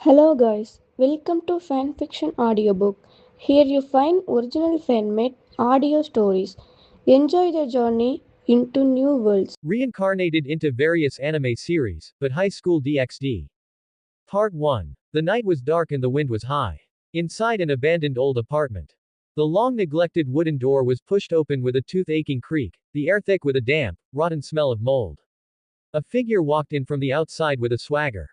Hello guys, welcome to Fanfiction Audiobook. Here you find original fan-made audio stories. Enjoy the journey into new worlds. Reincarnated into various anime series, but High School DxD. Part 1. The night was dark and the wind was high. Inside an abandoned old apartment. The long neglected wooden door was pushed open with a tooth-aching creak, the air thick with a damp, rotten smell of mold. A figure walked in from the outside with a swagger.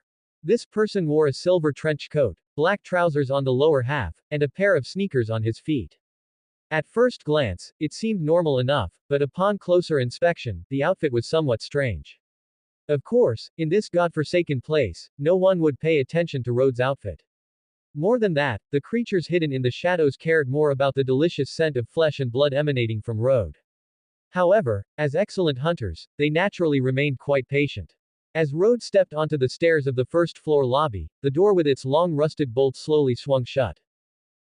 This person wore a silver trench coat, black trousers on the lower half, and a pair of sneakers on his feet. At first glance, it seemed normal enough, but upon closer inspection, the outfit was somewhat strange. Of course, in this godforsaken place, no one would pay attention to Rhodes' outfit. More than that, the creatures hidden in the shadows cared more about the delicious scent of flesh and blood emanating from Rhodes. However, as excellent hunters, they naturally remained quite patient. As Rhodes stepped onto the stairs of the first floor lobby, the door with its long rusted bolt slowly swung shut.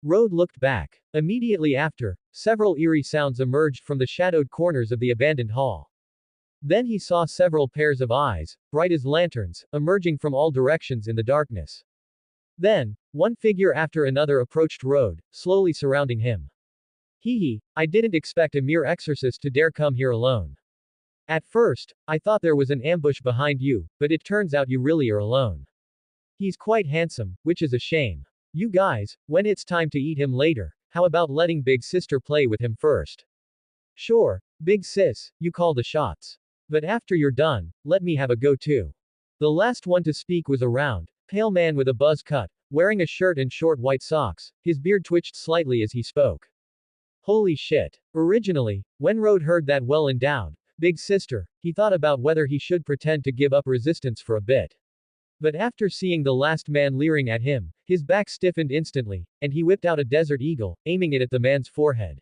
Rhodes looked back. Immediately after, several eerie sounds emerged from the shadowed corners of the abandoned hall. Then he saw several pairs of eyes, bright as lanterns, emerging from all directions in the darkness. Then, one figure after another approached Rhodes, slowly surrounding him. Hee, I didn't expect a mere exorcist to dare come here alone. At first, I thought there was an ambush behind you, but it turns out you really are alone. He's quite handsome, which is a shame. You guys, when it's time to eat him later, how about letting Big Sister play with him first? Sure, Big Sis, you call the shots. But after you're done, let me have a go too. The last one to speak was a round, pale man with a buzz cut, wearing a shirt and short white socks. His beard twitched slightly as he spoke. Holy shit. Originally, when Rhodes heard that well-endowed Big Sister, he thought about whether he should pretend to give up resistance for a bit. But after seeing the last man leering at him, his back stiffened instantly, and he whipped out a Desert Eagle, aiming it at the man's forehead.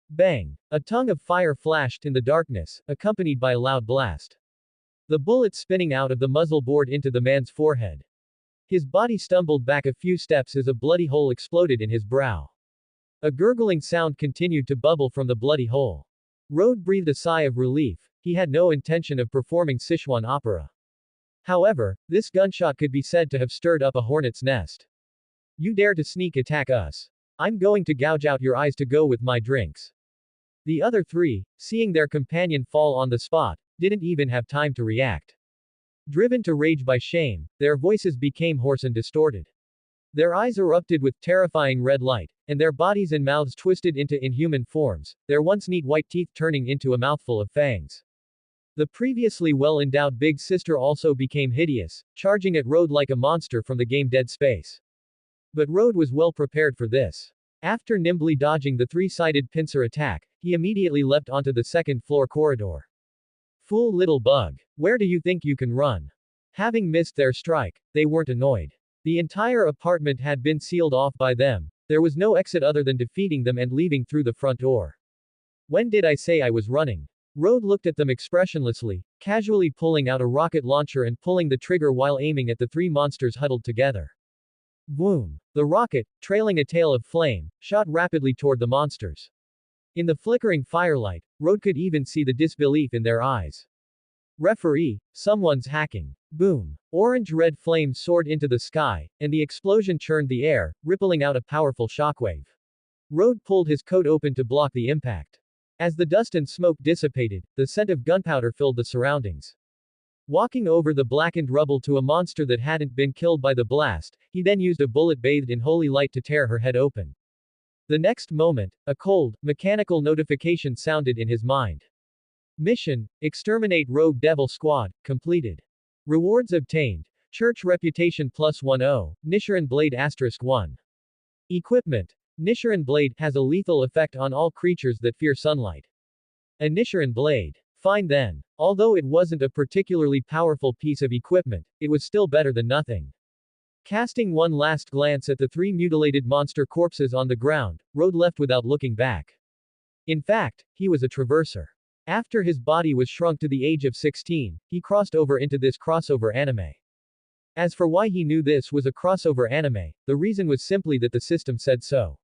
Bang! A tongue of fire flashed in the darkness, accompanied by a loud blast. The bullet spinning out of the muzzle bored into the man's forehead. His body stumbled back a few steps as a bloody hole exploded in his brow. A gurgling sound continued to bubble from the bloody hole. Rhodes breathed a sigh of relief. He had no intention of performing Sichuan opera. However, this gunshot could be said to have stirred up a hornet's nest. You dare to sneak attack us? I'm going to gouge out your eyes to go with my drinks. The other three, seeing their companion fall on the spot, didn't even have time to react. Driven to rage by shame, their voices became hoarse and distorted. Their eyes erupted with terrifying red light, and their bodies and mouths twisted into inhuman forms, their once neat white teeth turning into a mouthful of fangs. The previously well-endowed Big Sister also became hideous, charging at Rhodes like a monster from the game Dead Space. But Rhodes was well prepared for this. After nimbly dodging the three-sided pincer attack, he immediately leapt onto the second-floor corridor. Fool little bug. Where do you think you can run? Having missed their strike, they weren't annoyed. The entire apartment had been sealed off by them. There was no exit other than defeating them and leaving through the front door. When did I say I was running? Rhodes looked at them expressionlessly, casually pulling out a rocket launcher and pulling the trigger while aiming at the three monsters huddled together. Boom! The rocket, trailing a tail of flame, shot rapidly toward the monsters. In the flickering firelight, Rhodes could even see the disbelief in their eyes. Referee, someone's hacking. Boom! Orange-red flames soared into the sky, and the explosion churned the air, rippling out a powerful shockwave. Rhodes pulled his coat open to block the impact. As the dust and smoke dissipated, the scent of gunpowder filled the surroundings. Walking over the blackened rubble to a monster that hadn't been killed by the blast, he then used a bullet bathed in holy light to tear her head open. The next moment, a cold, mechanical notification sounded in his mind. Mission: Exterminate Rogue Devil Squad, completed. Rewards obtained. Church Reputation +10, Nichiren Blade *1. Equipment. Nichiren Blade has a lethal effect on all creatures that fear sunlight. A Nichiren Blade. Fine then. Although it wasn't a particularly powerful piece of equipment, it was still better than nothing. Casting one last glance at the three mutilated monster corpses on the ground, Rhodes left without looking back. In fact, he was a traverser. After his body was shrunk to the age of 16, he crossed over into this crossover anime. As for why he knew this was a crossover anime, the reason was simply that the system said so.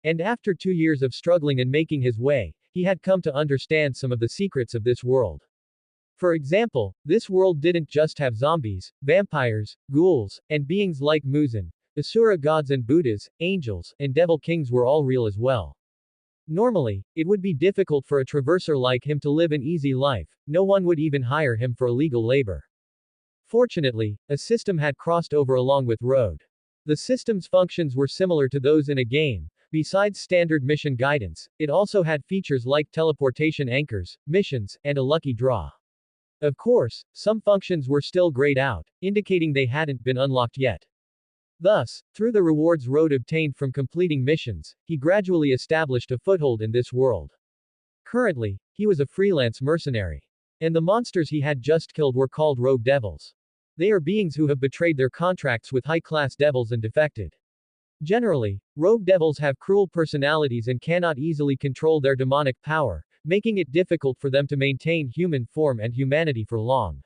And after 2 years of struggling and making his way, he had come to understand some of the secrets of this world. For example, this world didn't just have zombies, vampires, ghouls, and beings like Muzan. Asura gods and Buddhas, angels, and devil kings were all real as well. Normally, it would be difficult for a traverser like him to live an easy life, no one would even hire him for illegal labor. Fortunately, a system had crossed over along with Road. The system's functions were similar to those in a game. Besides standard mission guidance, it also had features like teleportation anchors, missions, and a lucky draw. Of course, some functions were still grayed out, indicating they hadn't been unlocked yet. Thus, through the rewards Road obtained from completing missions, he gradually established a foothold in this world. Currently, he was a freelance mercenary. And the monsters he had just killed were called rogue devils. They are beings who have betrayed their contracts with high-class devils and defected. Generally, rogue devils have cruel personalities and cannot easily control their demonic power, making it difficult for them to maintain human form and humanity for long.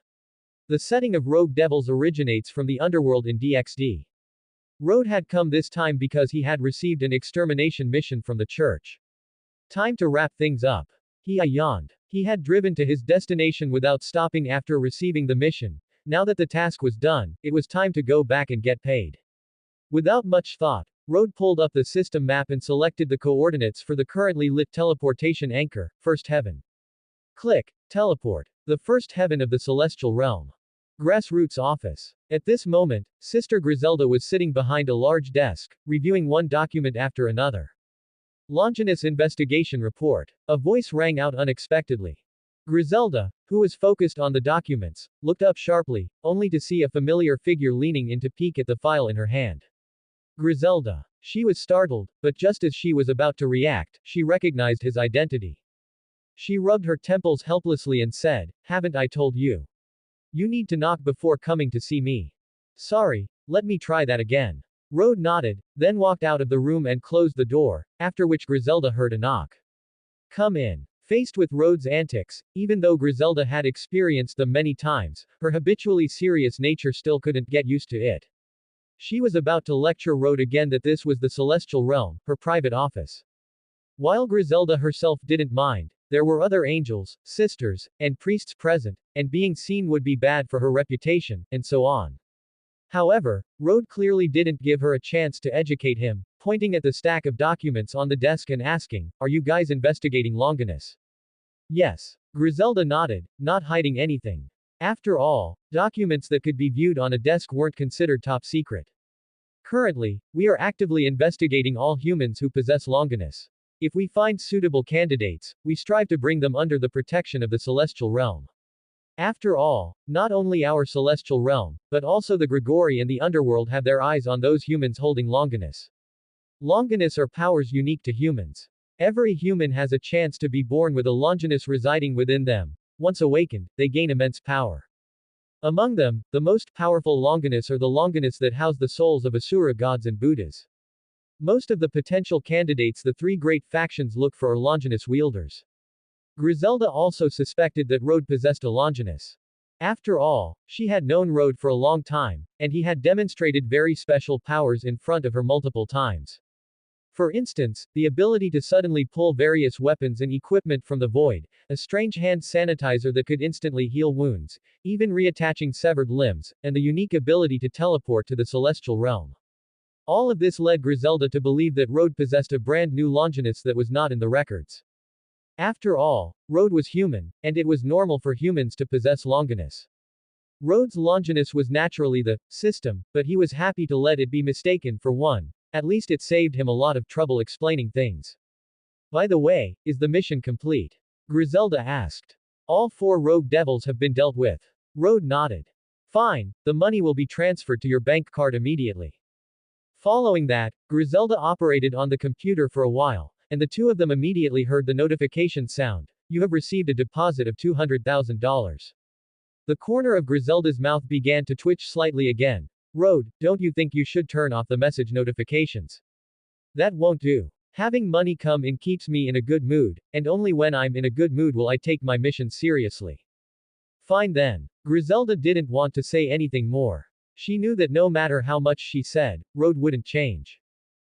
The setting of rogue devils originates from the underworld in DXD. Road had come this time because he had received an extermination mission from the church. Time to wrap things up. He yawned. He had driven to his destination without stopping after receiving the mission. Now that the task was done, it was time to go back and get paid. Without much thought, Road pulled up the system map and selected the coordinates for the currently lit teleportation anchor, First Heaven. Click. Teleport. The first heaven of the celestial realm. Grassroots office. At this moment, Sister Griselda was sitting behind a large desk, reviewing one document after another. Longinus Investigation Report. A voice rang out unexpectedly. Griselda, who was focused on the documents, looked up sharply, only to see a familiar figure leaning in to peek at the file in her hand. Griselda. She was startled, but just as she was about to react, she recognized his identity. She rubbed her temples helplessly and said, "Haven't I told you? You need to knock before coming to see me." "Sorry, let me try that again." Road nodded, then walked out of the room and closed the door, after which Griselda heard a knock. "Come in." Faced with Road's antics, even though Griselda had experienced them many times, her habitually serious nature still couldn't get used to it. She was about to lecture Road again that this was the celestial realm, her private office. While Griselda herself didn't mind, there were other angels, sisters, and priests present, and being seen would be bad for her reputation, and so on. However, Road clearly didn't give her a chance to educate him, pointing at the stack of documents on the desk and asking, "Are you guys investigating Longinus?" "Yes." Griselda nodded, not hiding anything. After all, documents that could be viewed on a desk weren't considered top secret. "Currently, we are actively investigating all humans who possess Longinus. If we find suitable candidates, we strive to bring them under the protection of the celestial realm. After all, not only our celestial realm, but also the Grigori and the underworld have their eyes on those humans holding Longinus. Longinus are powers unique to humans. Every human has a chance to be born with a Longinus residing within them. Once awakened, they gain immense power. Among them, the most powerful Longinus are the Longinus that house the souls of Asura gods and Buddhas. Most of the potential candidates the three great factions look for are Longinus wielders. Griselda also suspected that Road possessed a Longinus. After all, she had known Road for a long time, and he had demonstrated very special powers in front of her multiple times. For instance, the ability to suddenly pull various weapons and equipment from the void, a strange hand sanitizer that could instantly heal wounds, even reattaching severed limbs, and the unique ability to teleport to the celestial realm. All of this led Griselda to believe that Road possessed a brand new Longinus that was not in the records. After all, Road was human, and it was normal for humans to possess Longinus. Road's Longinus was naturally the system, but he was happy to let it be mistaken for one. At least it saved him a lot of trouble explaining things. "By the way, is the mission complete?" Griselda asked. "All 4 rogue devils have been dealt with." Road nodded. "Fine, the money will be transferred to your bank card immediately." Following that, Griselda operated on the computer for a while, and the two of them immediately heard the notification sound. "You have received a deposit of $200,000. The corner of Griselda's mouth began to twitch slightly again. "Road, don't you think you should turn off the message notifications? That won't do. Having money come in keeps me in a good mood, and only when I'm in a good mood will I take my mission seriously." "Fine then." Griselda didn't want to say anything more. She knew that no matter how much she said, Road wouldn't change.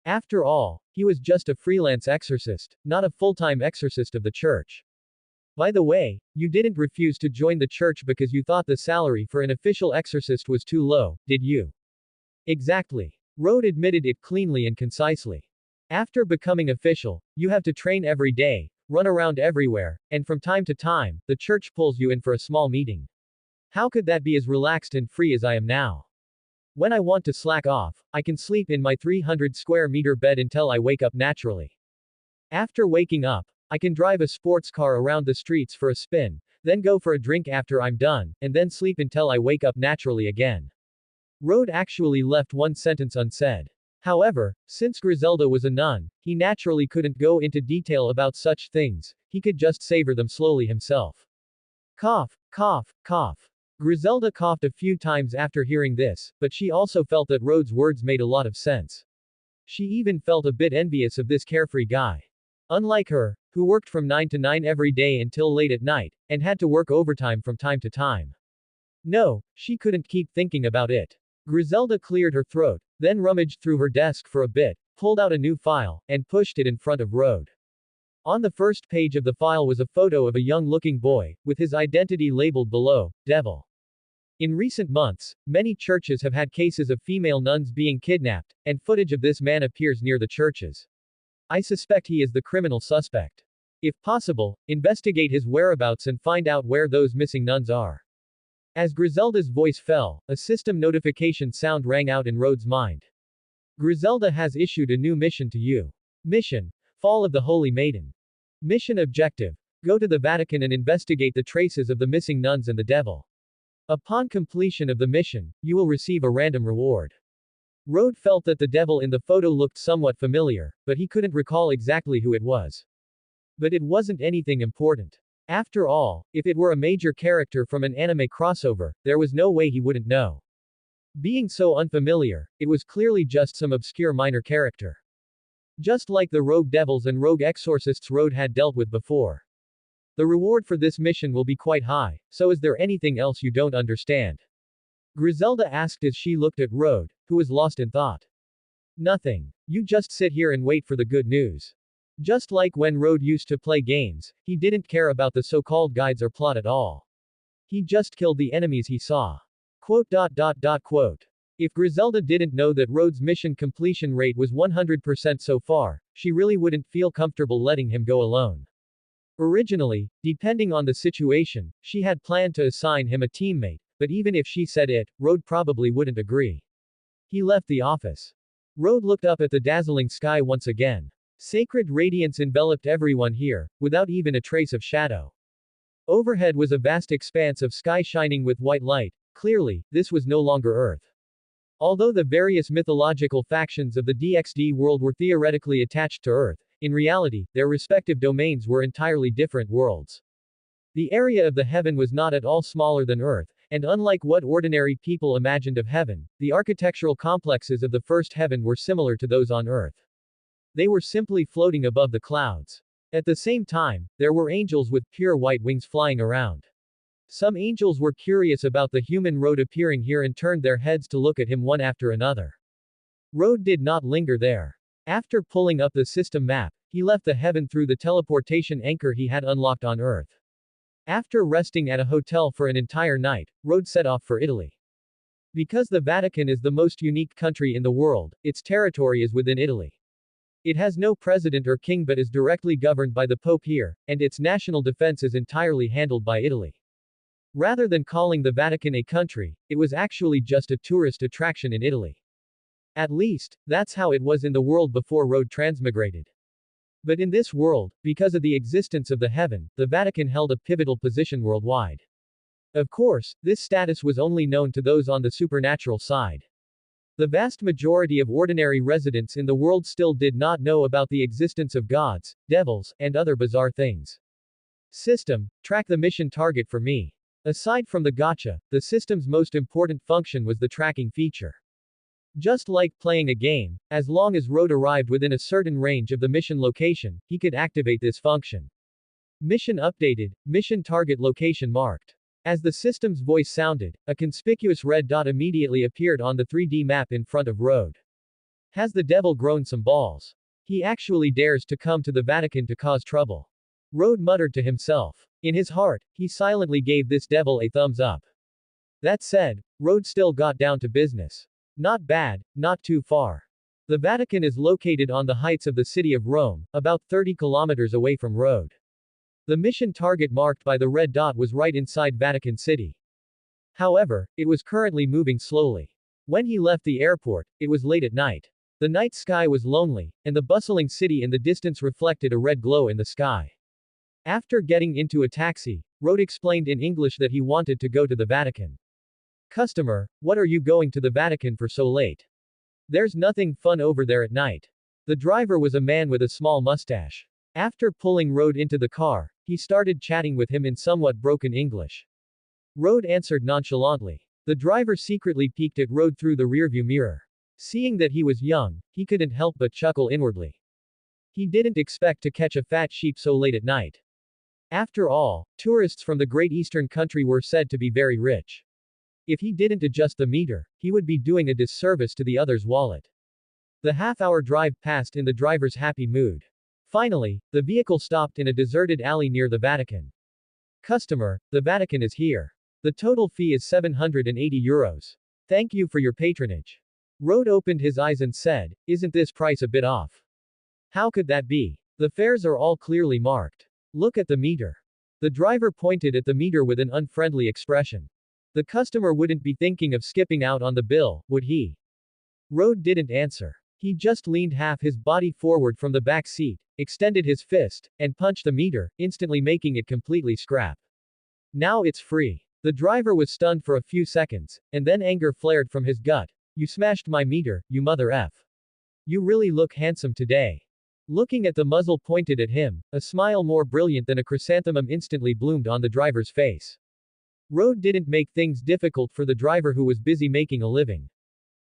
After all, he was just a freelance exorcist, not a full-time exorcist of the church. By the way, you didn't refuse to join the church because you thought the salary for an official exorcist was too low, did you? Exactly. Rode admitted it cleanly and concisely. After becoming official, you have to train every day, run around everywhere, and from time to time, the church pulls you in for a small meeting. How could that be as relaxed and free as I am now? When I want to slack off, I can sleep in my 300 square meter bed until I wake up naturally. After waking up, I can drive a sports car around the streets for a spin, then go for a drink after I'm done, and then sleep until I wake up naturally again. Rode actually left one sentence unsaid. However, since Griselda was a nun, he naturally couldn't go into detail about such things, he could just savor them slowly himself. Cough, cough, cough. Griselda coughed a few times after hearing this, but she also felt that Rode's words made a lot of sense. She even felt a bit envious of this carefree guy. Unlike her, who worked from 9 to 9 every day until late at night, and had to work overtime from time to time. No, she couldn't keep thinking about it. Griselda cleared her throat, then rummaged through her desk for a bit, pulled out a new file, and pushed it in front of Rode. On the first page of the file was a photo of a young-looking boy, with his identity labeled below, Devil. In recent months, many churches have had cases of female nuns being kidnapped, and footage of this man appears near the churches. I suspect he is the criminal suspect. If possible, investigate his whereabouts and find out where those missing nuns are. As Griselda's voice fell, a system notification sound rang out in Rode's mind. Griselda has issued a new mission to you. Mission: Fall of the Holy Maiden. Mission objective: go to the Vatican and investigate the traces of the missing nuns and the devil. Upon completion of the mission, you will receive a random reward. Rode felt that the devil in the photo looked somewhat familiar, but he couldn't recall exactly who it was. But it wasn't anything important. After all, if it were a major character from an anime crossover, there was no way he wouldn't know. Being so unfamiliar, it was clearly just some obscure minor character. Just like the rogue devils and rogue exorcists Rode had dealt with before. The reward for this mission will be quite high, so is there anything else you don't understand? Griselda asked as she looked at Rode, who was lost in thought. Nothing. You just sit here and wait for the good news. Just like when Rode used to play games, he didn't care about the so-called guides or plot at all. He just killed the enemies he saw. Quote. If Griselda didn't know that Rode's mission completion rate was 100% so far, she really wouldn't feel comfortable letting him go alone. Originally, depending on the situation, she had planned to assign him a teammate, but even if she said it, Rode probably wouldn't agree. He left the office. Rode looked up at the dazzling sky once again. Sacred radiance enveloped everyone here, without even a trace of shadow. Overhead was a vast expanse of sky shining with white light. Clearly, this was no longer Earth. Although the various mythological factions of the DXD world were theoretically attached to Earth, in reality, their respective domains were entirely different worlds. The area of the heaven was not at all smaller than Earth, and unlike what ordinary people imagined of heaven, the architectural complexes of the first heaven were similar to those on Earth. They were simply floating above the clouds. At the same time, there were angels with pure white wings flying around. Some angels were curious about the human Rode appearing here and turned their heads to look at him one after another. Rode did not linger there. After pulling up the system map, he left the heaven through the teleportation anchor he had unlocked on Earth. After resting at a hotel for an entire night, Rode set off for Italy. Because the Vatican is the most unique country in the world, its territory is within Italy. It has no president or king but is directly governed by the Pope here, and its national defense is entirely handled by Italy. Rather than calling the Vatican a country, it was actually just a tourist attraction in Italy. At least, that's how it was in the world before Rode transmigrated. But in this world, because of the existence of the heaven, the Vatican held a pivotal position worldwide. Of course, this status was only known to those on the supernatural side. The vast majority of ordinary residents in the world still did not know about the existence of gods, devils, and other bizarre things. System: track the mission target for me. Aside from the gacha, the system's most important function was the tracking feature. Just like playing a game, as long as Rode arrived within a certain range of the mission location, he could activate this function. Mission updated, mission target location marked. As the system's voice sounded, a conspicuous red dot immediately appeared on the 3D map in front of Rode. Has the devil grown some balls? He actually dares to come to the Vatican to cause trouble. Rode muttered to himself. In his heart, he silently gave this devil a thumbs up. That said, Rode still got down to business. Not bad, not too far. The Vatican is located on the heights of the city of Rome, about 30 kilometers away from Rode. The mission target marked by the red dot was right inside Vatican City. However, it was currently moving slowly. When he left the airport, it was late at night. The night sky was lonely, and the bustling city in the distance reflected a red glow in the sky. After getting into a taxi, Rode explained in English that he wanted to go to the Vatican. Customer, what are you going to the Vatican for so late? There's nothing fun over there at night. The driver was a man with a small mustache. After pulling Rode into the car, he started chatting with him in somewhat broken English. Rode answered nonchalantly. The driver secretly peeked at Rode through the rearview mirror. Seeing that he was young, he couldn't help but chuckle inwardly. He didn't expect to catch a fat sheep so late at night. After all, tourists from the Great Eastern country were said to be very rich. If he didn't adjust the meter, he would be doing a disservice to the other's wallet. The half-hour drive passed in the driver's happy mood. Finally, the vehicle stopped in a deserted alley near the Vatican. Customer, the Vatican is here. The total fee is €780. Thank you for your patronage. Rode opened his eyes and said, isn't this price a bit off? How could that be? The fares are all clearly marked. Look at the meter. The driver pointed at the meter with an unfriendly expression. The customer wouldn't be thinking of skipping out on the bill, would he? Rode didn't answer. He just leaned half his body forward from the back seat, extended his fist, and punched the meter, instantly making it completely scrap. Now it's free. The driver was stunned for a few seconds, and then anger flared from his gut. You smashed my meter, you mother F. You really look handsome today. Looking at the muzzle pointed at him, a smile more brilliant than a chrysanthemum instantly bloomed on the driver's face. Rode didn't make things difficult for the driver who was busy making a living.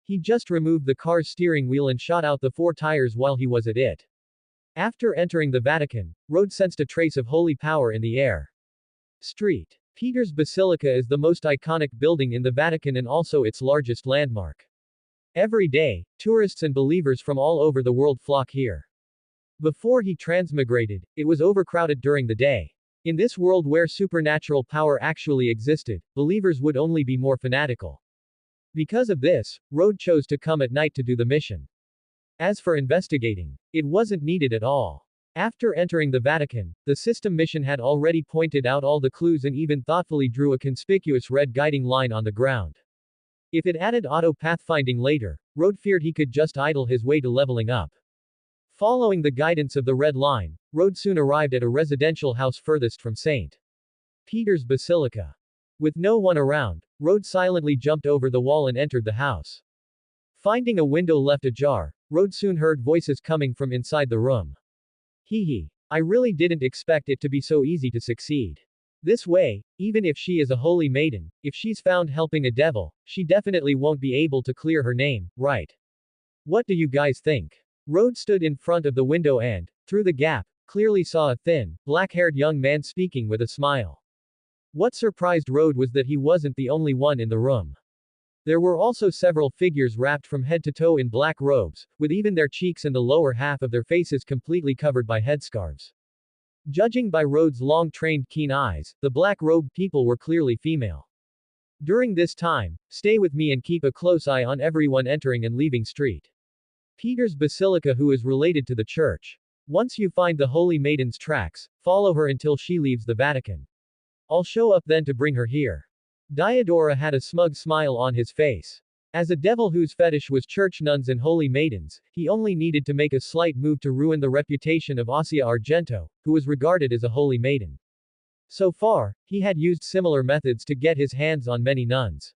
He just removed the car's steering wheel and shot out the 4 tires while he was at it. After entering the Vatican, Rode sensed a trace of holy power in the air. Street. Peter's Basilica is the most iconic building in the Vatican and also its largest landmark. Every day, tourists and believers from all over the world flock here. Before he transmigrated, it was overcrowded during the day. In this world where supernatural power actually existed, believers would only be more fanatical. Because of this, Rode chose to come at night to do the mission. As for investigating, it wasn't needed at all. After entering the Vatican, the system mission had already pointed out all the clues and even thoughtfully drew a conspicuous red guiding line on the ground. If it added auto pathfinding later, Rode feared he could just idle his way to leveling up. Following the guidance of the red line, Rode soon arrived at a residential house furthest from St. Peter's Basilica. With no one around, Rode silently jumped over the wall and entered the house. Finding a window left ajar, Rode soon heard voices coming from inside the room. Hee. I really didn't expect it to be so easy to succeed. This way, even if she is a holy maiden, if she's found helping a devil, she definitely won't be able to clear her name, right? What do you guys think? Rode stood in front of the window and, through the gap, clearly saw a thin, black-haired young man speaking with a smile. What surprised Rode was that he wasn't the only one in the room. There were also several figures wrapped from head to toe in black robes, with even their cheeks and the lower half of their faces completely covered by headscarves. Judging by Rode's long-trained keen eyes, the black-robed people were clearly female. During this time, stay with me and keep a close eye on everyone entering and leaving St. Peter's Basilica who is related to the church. Once you find the Holy Maiden's tracks, follow her until she leaves the Vatican. I'll show up then to bring her here. Diodora had a smug smile on his face. As a devil whose fetish was church nuns and holy maidens, he only needed to make a slight move to ruin the reputation of Ossia Argento, who was regarded as a holy maiden. So far, he had used similar methods to get his hands on many nuns.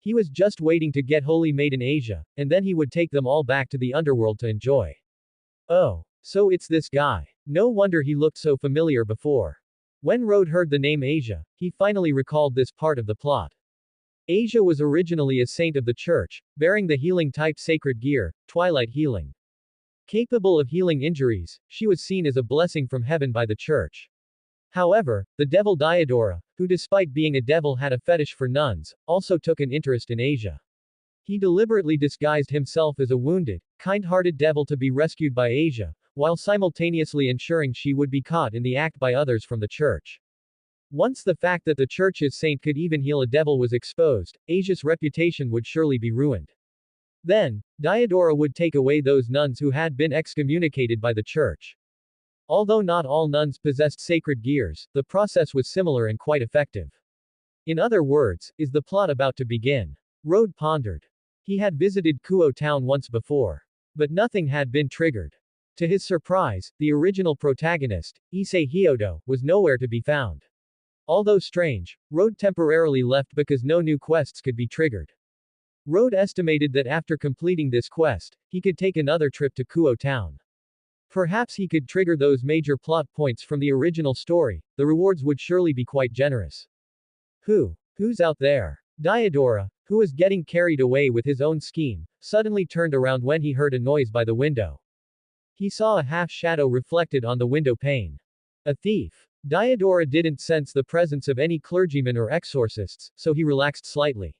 He was just waiting to get Holy Maiden Asia, and then he would take them all back to the underworld to enjoy. Oh, so it's this guy. No wonder he looked so familiar before. When Rode heard the name Asia, he finally recalled this part of the plot. Asia was originally a saint of the church, bearing the healing-type sacred gear, Twilight Healing. Capable of healing injuries, she was seen as a blessing from heaven by the church. However, the devil Diodora, who despite being a devil had a fetish for nuns, also took an interest in Asia. He deliberately disguised himself as a wounded, kind-hearted devil to be rescued by Asia, while simultaneously ensuring she would be caught in the act by others from the church. Once the fact that the church's saint could even heal a devil was exposed, Asia's reputation would surely be ruined. Then, Diodora would take away those nuns who had been excommunicated by the church. Although not all nuns possessed sacred gears, the process was similar and quite effective. In other words, is the plot about to begin? Rode pondered. He had visited Kuo town once before. But nothing had been triggered. To his surprise, the original protagonist, Issei Hyodo, was nowhere to be found. Although strange, Rode temporarily left because no new quests could be triggered. Rode estimated that after completing this quest, he could take another trip to Kuo town. Perhaps he could trigger those major plot points from the original story, the rewards would surely be quite generous. Who's out there? Diodora, who was getting carried away with his own scheme, suddenly turned around when he heard a noise by the window. He saw a half-shadow reflected on the window pane. A thief. Diodora didn't sense the presence of any clergymen or exorcists, so he relaxed slightly.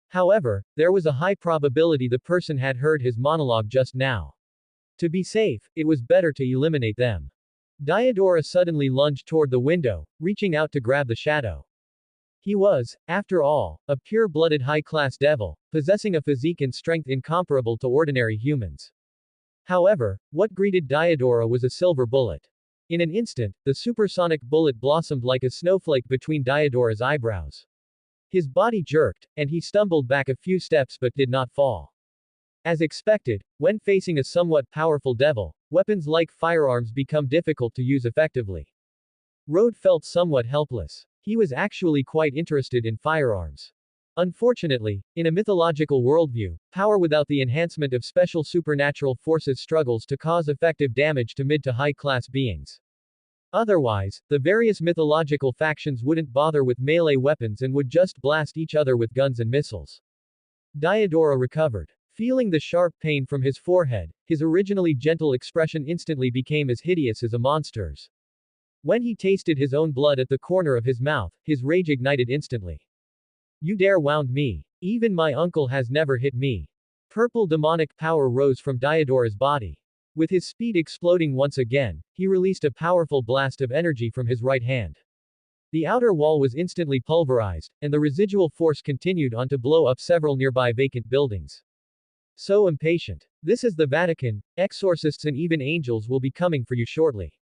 However, there was a high probability the person had heard his monologue just now. To be safe, it was better to eliminate them. Diodora suddenly lunged toward the window, reaching out to grab the shadow. He was, after all, a pure-blooded high-class devil, possessing a physique and strength incomparable to ordinary humans. However, what greeted Diodora was a silver bullet. In an instant, the supersonic bullet blossomed like a snowflake between Diodora's eyebrows. His body jerked, and he stumbled back a few steps but did not fall. As expected, when facing a somewhat powerful devil, weapons like firearms become difficult to use effectively. Rode felt somewhat helpless. He was actually quite interested in firearms. Unfortunately, in a mythological worldview, power without the enhancement of special supernatural forces struggles to cause effective damage to mid to high-class beings. Otherwise, the various mythological factions wouldn't bother with melee weapons and would just blast each other with guns and missiles. Diodora recovered. Feeling the sharp pain from his forehead, his originally gentle expression instantly became as hideous as a monster's. When he tasted his own blood at the corner of his mouth, his rage ignited instantly. You dare wound me. Even my uncle has never hit me. Purple demonic power rose from Diodora's body. With his speed exploding once again, he released a powerful blast of energy from his right hand. The outer wall was instantly pulverized, and the residual force continued on to blow up several nearby vacant buildings. So impatient. This is the Vatican, exorcists and even angels will be coming for you shortly.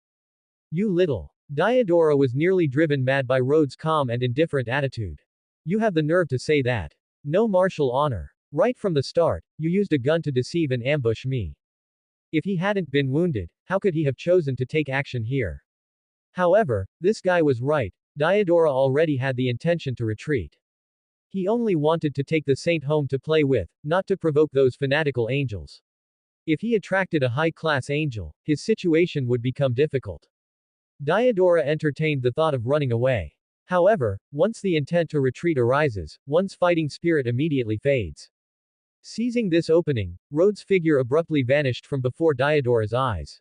You little. Diodora was nearly driven mad by Rode's calm and indifferent attitude. You have the nerve to say that. No martial honor. Right from the start, you used a gun to deceive and ambush me. If he hadn't been wounded, how could he have chosen to take action here? However, this guy was right. Diodora already had the intention to retreat. He only wanted to take the saint home to play with, not to provoke those fanatical angels. If he attracted a high-class angel, his situation would become difficult. Diodora entertained the thought of running away. However, once the intent to retreat arises, one's fighting spirit immediately fades. Seizing this opening, Rode's figure abruptly vanished from before Diodora's eyes.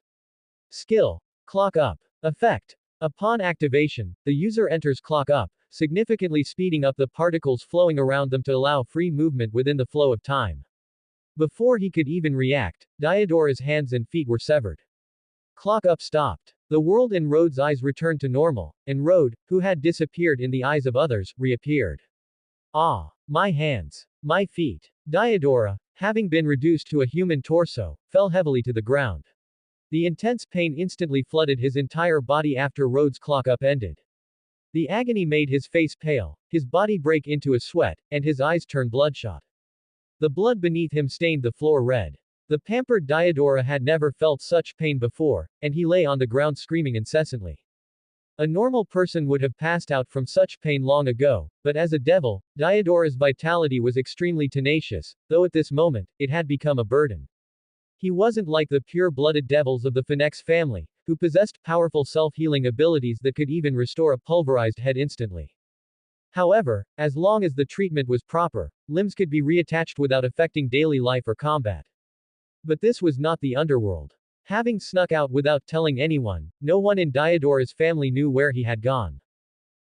Skill. Clock up. Effect. Upon activation, the user enters clock up, significantly speeding up the particles flowing around them to allow free movement within the flow of time. Before he could even react, Diodora's hands and feet were severed. Clock up stopped. The world in Rode's eyes returned to normal, and Rode, who had disappeared in the eyes of others, reappeared. Ah! My hands. My feet. Diodora, having been reduced to a human torso, fell heavily to the ground. The intense pain instantly flooded his entire body after Rode's clock up ended. The agony made his face pale, his body break into a sweat, and his eyes turn bloodshot. The blood beneath him stained the floor red. The pampered Diodora had never felt such pain before, and he lay on the ground screaming incessantly. A normal person would have passed out from such pain long ago, but as a devil, Diodora's vitality was extremely tenacious, though at this moment, it had become a burden. He wasn't like the pure-blooded devils of the Phoenix family, who possessed powerful self-healing abilities that could even restore a pulverized head instantly. However, as long as the treatment was proper, limbs could be reattached without affecting daily life or combat. But this was not the underworld. Having snuck out without telling anyone, no one in Diodora's family knew where he had gone.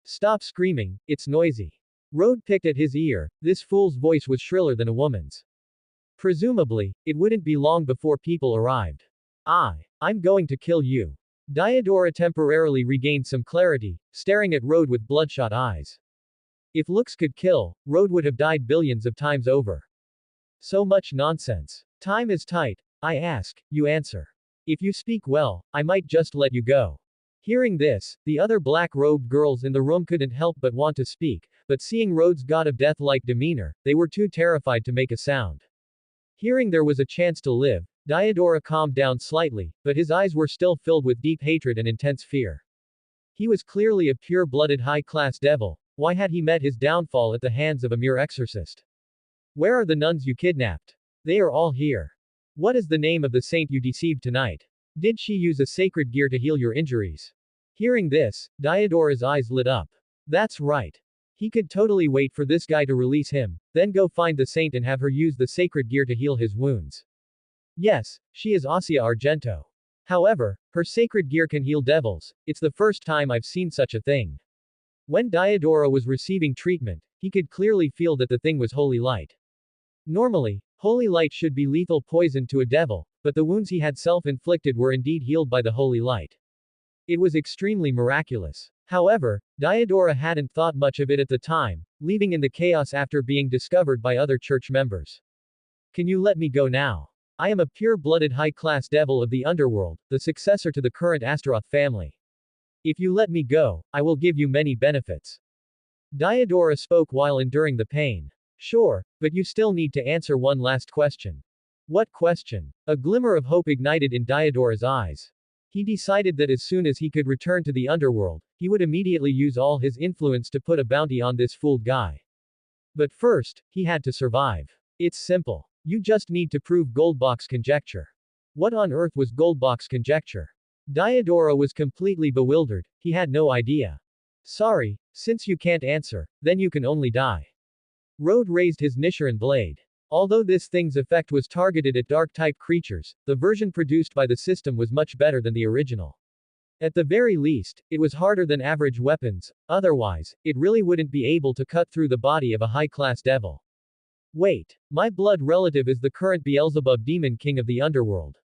Stop screaming, it's noisy. Rode picked at his ear, this fool's voice was shriller than a woman's. Presumably, it wouldn't be long before people arrived. I'm going to kill you. Diodora temporarily regained some clarity, staring at Road with bloodshot eyes. If looks could kill, Road would have died billions of times over. So much nonsense. Time is tight. I ask, you answer. If you speak well, I might just let you go. Hearing this, the other black-robed girls in the room couldn't help but want to speak, but seeing Road's god of death-like demeanor, they were too terrified to make a sound. Hearing there was a chance to live, Diodora calmed down slightly, but his eyes were still filled with deep hatred and intense fear. He was clearly a pure-blooded high-class devil. Why had he met his downfall at the hands of a mere exorcist? Where are the nuns you kidnapped? They are all here. What is the name of the saint you deceived tonight? Did she use a sacred gear to heal your injuries? Hearing this, Diodora's eyes lit up. That's right. He could totally wait for this guy to release him, then go find the saint and have her use the sacred gear to heal his wounds. Yes, she is Asia Argento. However, her sacred gear can heal devils. It's the first time I've seen such a thing. When Diodora was receiving treatment, he could clearly feel that the thing was holy light. Normally, holy light should be lethal poison to a devil, but the wounds he had self-inflicted were indeed healed by the holy light. It was extremely miraculous. However, Diodora hadn't thought much of it at the time, leaving in the chaos after being discovered by other church members. Can you let me go now? I am a pure-blooded high-class devil of the underworld, the successor to the current Astaroth family. If you let me go, I will give you many benefits. Diodora spoke while enduring the pain. Sure, but you still need to answer one last question. What question? A glimmer of hope ignited in Diodora's eyes. He decided that as soon as he could return to the underworld, he would immediately use all his influence to put a bounty on this fooled guy. But first, he had to survive. It's simple. You just need to prove Goldbach's conjecture. What on earth was Goldbach's conjecture? Diodora was completely bewildered, he had no idea. Sorry, since you can't answer, then you can only die. Road raised his Nichiren blade. Although this thing's effect was targeted at dark-type creatures, the version produced by the system was much better than the original. At the very least, it was harder than average weapons, otherwise, it really wouldn't be able to cut through the body of a high-class devil. Wait, my blood relative is the current Beelzebub demon king of the underworld.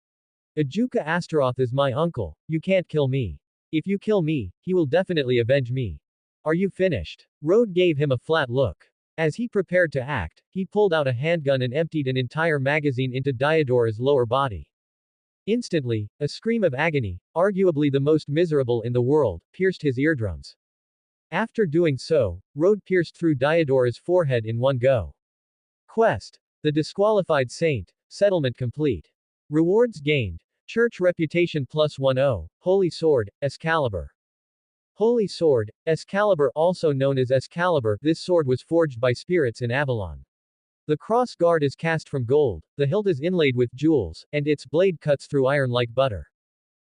Ajuka Astaroth is my uncle, you can't kill me. If you kill me, he will definitely avenge me. Are you finished? Road gave him a flat look. As he prepared to act, he pulled out a handgun and emptied an entire magazine into Diodora's lower body. Instantly, a scream of agony, arguably the most miserable in the world, pierced his eardrums. After doing so, Road pierced through Diodora's forehead in one go. Quest. The Disqualified Saint. Settlement complete. Rewards gained. Church reputation +10. Holy Sword, Excalibur. Holy Sword, Excalibur, also known as Excalibur, this sword was forged by spirits in Avalon. The cross guard is cast from gold, the hilt is inlaid with jewels, and its blade cuts through iron like butter.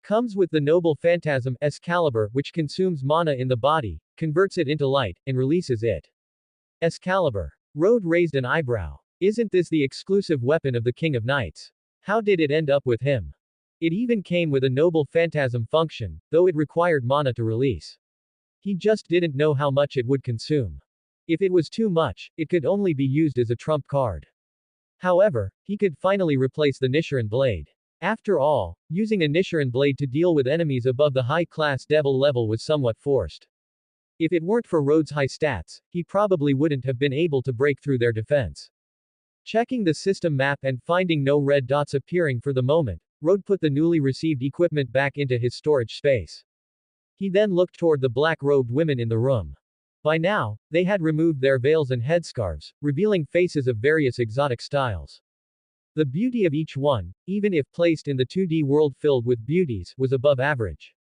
Comes with the noble phantasm, Excalibur, which consumes mana in the body, converts it into light, and releases it. Excalibur. Road raised an eyebrow. Isn't this the exclusive weapon of the King of Knights? How did it end up with him? It even came with a noble phantasm function, though it required mana to release. He just didn't know how much it would consume. If it was too much, it could only be used as a trump card. However, he could finally replace the Nichiren blade. After all, using a Nichiren blade to deal with enemies above the high-class devil level was somewhat forced. If it weren't for Road's high stats, he probably wouldn't have been able to break through their defense. Checking the system map and finding no red dots appearing for the moment, Road put the newly received equipment back into his storage space. He then looked toward the black-robed women in the room. By now, they had removed their veils and headscarves, revealing faces of various exotic styles. The beauty of each one, even if placed in the 2D world filled with beauties, was above average.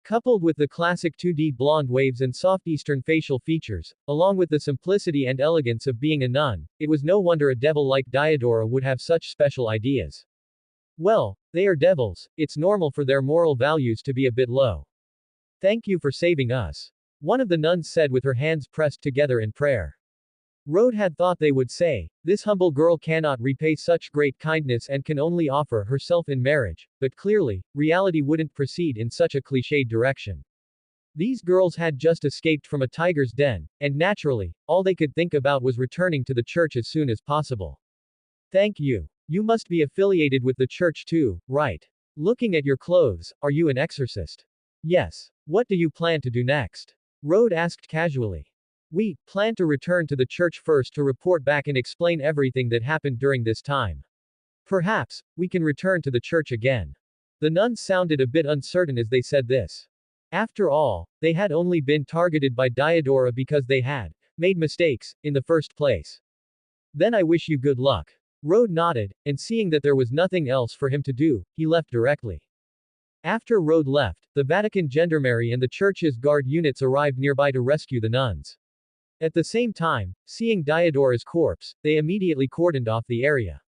Coupled with the classic 2D blonde waves and soft Eastern facial features, along with the simplicity and elegance of being a nun, it was no wonder a devil like Diodora would have such special ideas. Well, they are devils, it's normal for their moral values to be a bit low. Thank you for saving us. One of the nuns said with her hands pressed together in prayer. Road had thought they would say, this humble girl cannot repay such great kindness and can only offer herself in marriage, but clearly, reality wouldn't proceed in such a cliched direction. These girls had just escaped from a tiger's den, and naturally, all they could think about was returning to the church as soon as possible. Thank you. You must be affiliated with the church too, right? Looking at your clothes, are you an exorcist? Yes. What do you plan to do next? Rode asked casually. We plan to return to the church first to report back and explain everything that happened during this time. Perhaps, we can return to the church again. The nuns sounded a bit uncertain as they said this. After all, they had only been targeted by Diodora because they had made mistakes in the first place. Then I wish you good luck. Rode nodded, and seeing that there was nothing else for him to do, he left directly. After Rode left, the Vatican gendarmerie and the church's guard units arrived nearby to rescue the nuns. At the same time, seeing Diodora's corpse, they immediately cordoned off the area.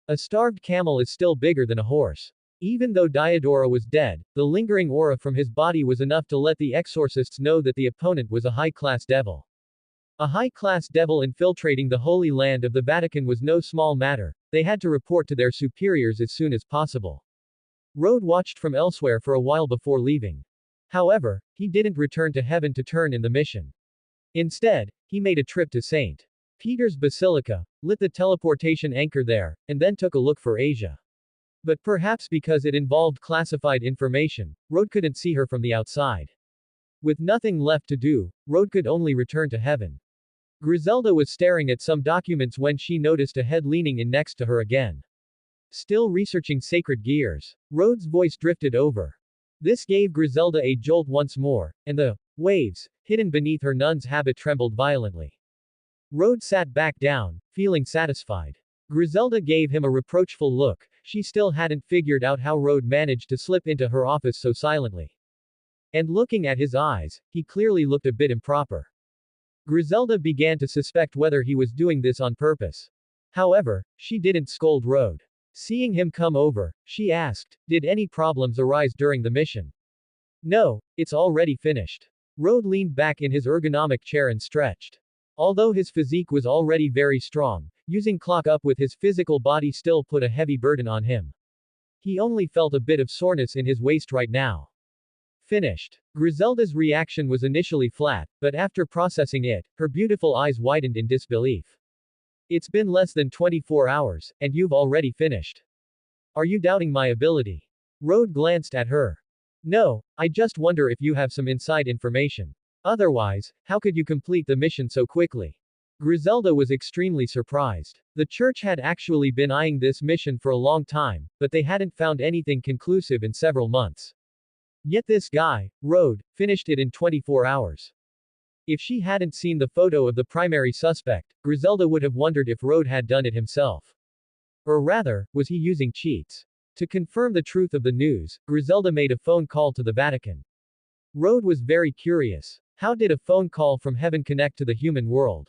A starved camel is still bigger than a horse. Even though Diodora was dead, the lingering aura from his body was enough to let the exorcists know that the opponent was a high-class devil. A high-class devil infiltrating the Holy Land of the Vatican was no small matter. They had to report to their superiors as soon as possible. Rode watched from elsewhere for a while before leaving. However, he didn't return to heaven to turn in the mission. Instead, he made a trip to St. Peter's Basilica, lit the teleportation anchor there, and then took a look for Asia. But perhaps because it involved classified information, Rode couldn't see her from the outside. With nothing left to do, Rode could only return to heaven. Griselda was staring at some documents when she noticed a head leaning in next to her again. Still researching sacred gears, Rode's voice drifted over. This gave Griselda a jolt once more, and the waves, hidden beneath her nun's habit, trembled violently. Rode sat back down, feeling satisfied. Griselda gave him a reproachful look. She still hadn't figured out how Rode managed to slip into her office so silently. And looking at his eyes, he clearly looked a bit improper. Griselda began to suspect whether he was doing this on purpose. However, she didn't scold Rode. Seeing him come over, she asked, "Did any problems arise during the mission?" "No, it's already finished." Rode leaned back in his ergonomic chair and stretched. Although his physique was already very strong, using clock up with his physical body still put a heavy burden on him. He only felt a bit of soreness in his waist right now. Finished. Griselda's reaction was initially flat, but after processing it, her beautiful eyes widened in disbelief. "It's been less than 24 hours, and you've already finished. Are you doubting my ability?" Rode glanced at her. "No, I just wonder if you have some inside information. Otherwise, how could you complete the mission so quickly?" Griselda was extremely surprised. The church had actually been eyeing this mission for a long time, but they hadn't found anything conclusive in several months. Yet this guy, Rode, finished it in 24 hours. If she hadn't seen the photo of the primary suspect, Griselda would have wondered if Rode had done it himself. Or rather, was he using cheats? To confirm the truth of the news, Griselda made a phone call to the Vatican. Rode was very curious. How did a phone call from heaven connect to the human world?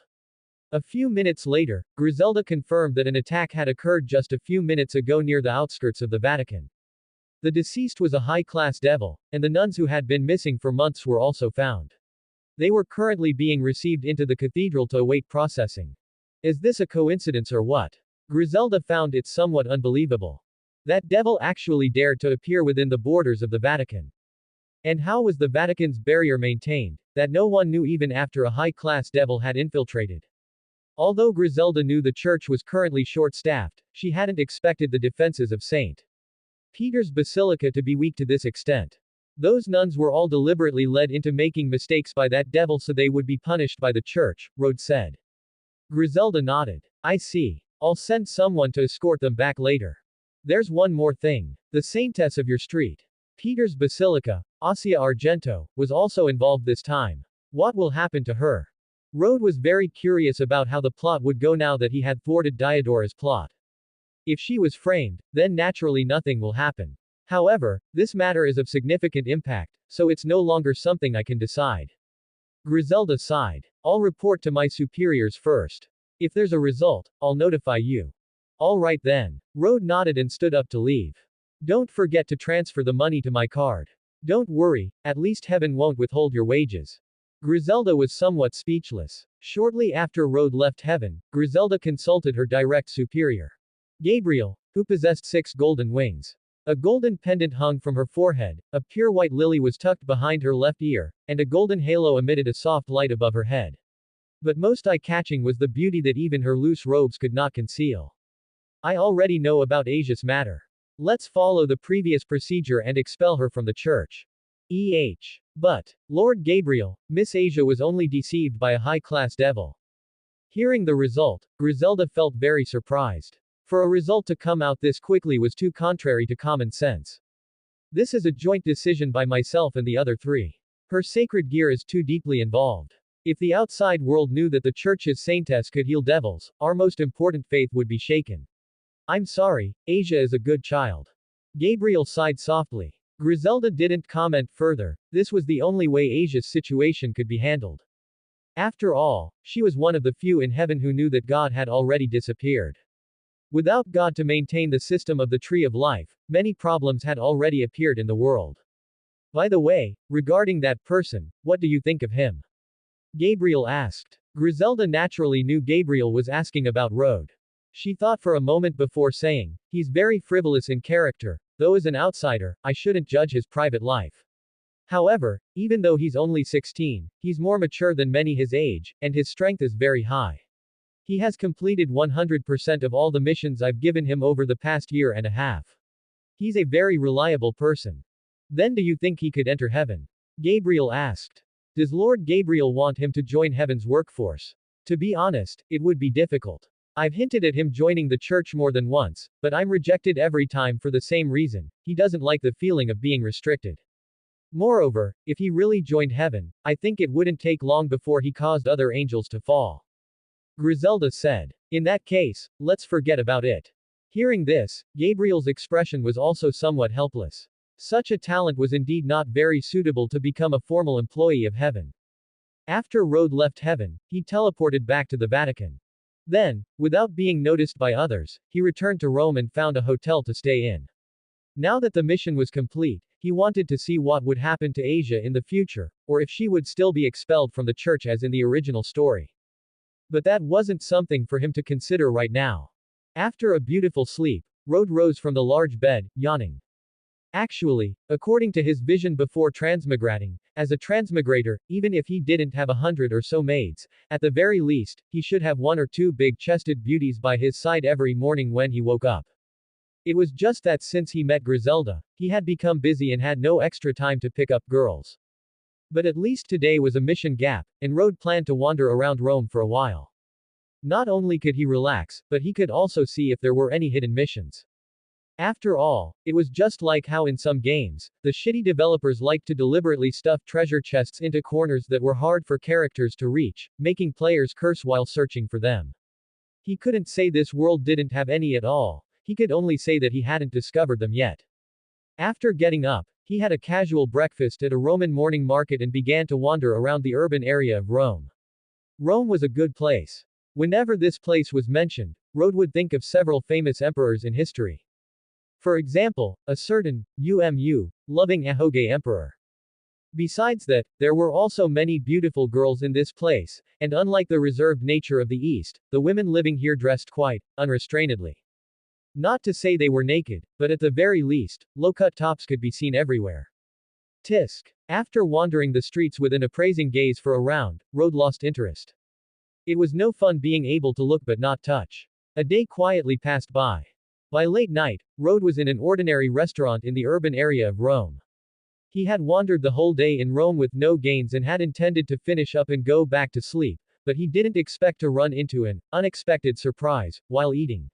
A few minutes later, Griselda confirmed that an attack had occurred just a few minutes ago near the outskirts of the Vatican. The deceased was a high-class devil, and the nuns who had been missing for months were also found. They were currently being received into the cathedral to await processing. Is this a coincidence or what? Griselda found it somewhat unbelievable. That devil actually dared to appear within the borders of the Vatican. And how was the Vatican's barrier maintained, that no one knew even after a high-class devil had infiltrated? Although Griselda knew the church was currently short-staffed, she hadn't expected the defenses of St. Peter's Basilica to be weak to this extent. Those nuns were all deliberately led into making mistakes by that devil so they would be punished by the church, Rode said. Griselda nodded. I see. I'll send someone to escort them back later. There's one more thing. The saintess of your street, Peter's Basilica, Asia Argento, was also involved this time. What will happen to her? Rode was very curious about how the plot would go now that he had thwarted Diodora's plot. If she was framed, then naturally nothing will happen. However, this matter is of significant impact, so it's no longer something I can decide. Griselda sighed. I'll report to my superiors first. If there's a result, I'll notify you. All right then. Rode nodded and stood up to leave. Don't forget to transfer the money to my card. Don't worry, at least heaven won't withhold your wages. Griselda was somewhat speechless. Shortly after Rode left heaven, Griselda consulted her direct superior, Gabriel, who possessed 6 golden wings. A golden pendant hung from her forehead, a pure white lily was tucked behind her left ear, and a golden halo emitted a soft light above her head. But most eye-catching was the beauty that even her loose robes could not conceal. I already know about Asia's matter. Let's follow the previous procedure and expel her from the church. But, Lord Gabriel, Miss Asia was only deceived by a high-class devil. Hearing the result, Griselda felt very surprised. For a result to come out this quickly was too contrary to common sense. This is a joint decision by myself and the other three. Her sacred gear is too deeply involved. If the outside world knew that the church's saintess could heal devils, our most important faith would be shaken. I'm sorry, Asia is a good child. Gabriel sighed softly. Griselda didn't comment further, this was the only way Asia's situation could be handled. After all, she was one of the few in heaven who knew that God had already disappeared. Without God to maintain the system of the tree of life, many problems had already appeared in the world. By the way, regarding that person, what do you think of him? Gabriel asked. Griselda naturally knew Gabriel was asking about Rode. She thought for a moment before saying, he's very frivolous in character, though as an outsider, I shouldn't judge his private life. However, even though he's only 16, he's more mature than many his age, and his strength is very high. He has completed 100% of all the missions I've given him over the past year and a half. He's a very reliable person. Then do you think he could enter heaven? Gabriel asked. Does Lord Gabriel want him to join heaven's workforce? To be honest, it would be difficult. I've hinted at him joining the church more than once, but I'm rejected every time for the same reason, he doesn't like the feeling of being restricted. Moreover, if he really joined heaven, I think it wouldn't take long before he caused other angels to fall. Griselda said. In that case, let's forget about it. Hearing this, Gabriel's expression was also somewhat helpless. Such a talent was indeed not very suitable to become a formal employee of heaven. After Rode left heaven, he teleported back to the Vatican. Then, without being noticed by others, he returned to Rome and found a hotel to stay in. Now that the mission was complete, he wanted to see what would happen to Asia in the future, or if she would still be expelled from the church as in the original story. But that wasn't something for him to consider right now. After a beautiful sleep, Rode rose from the large bed, yawning. Actually, according to his vision before transmigrating, as a transmigrator, even if he didn't have 100 or so maids, at the very least, he should have 1 or 2 big-chested beauties by his side every morning when he woke up. It was just that since he met Griselda, he had become busy and had no extra time to pick up girls. But at least today was a mission gap, and Rode planned to wander around Rome for a while. Not only could he relax, but he could also see if there were any hidden missions. After all, it was just like how in some games, the shitty developers liked to deliberately stuff treasure chests into corners that were hard for characters to reach, making players curse while searching for them. He couldn't say this world didn't have any at all, he could only say that he hadn't discovered them yet. After getting up, he had a casual breakfast at a Roman morning market and began to wander around the urban area of Rome. Rome was a good place. Whenever this place was mentioned, Rode would think of several famous emperors in history. For example, a certain, loving Ahoge emperor. Besides that, there were also many beautiful girls in this place, and unlike the reserved nature of the East, the women living here dressed quite unrestrainedly. Not to say they were naked, but at the very least, low-cut tops could be seen everywhere. Tisk. After wandering the streets with an appraising gaze for a round, Rode lost interest. It was no fun being able to look but not touch. A day quietly passed by. By late night, Rode was in an ordinary restaurant in the urban area of Rome. He had wandered the whole day in Rome with no gains and had intended to finish up and go back to sleep, but he didn't expect to run into an unexpected surprise while eating.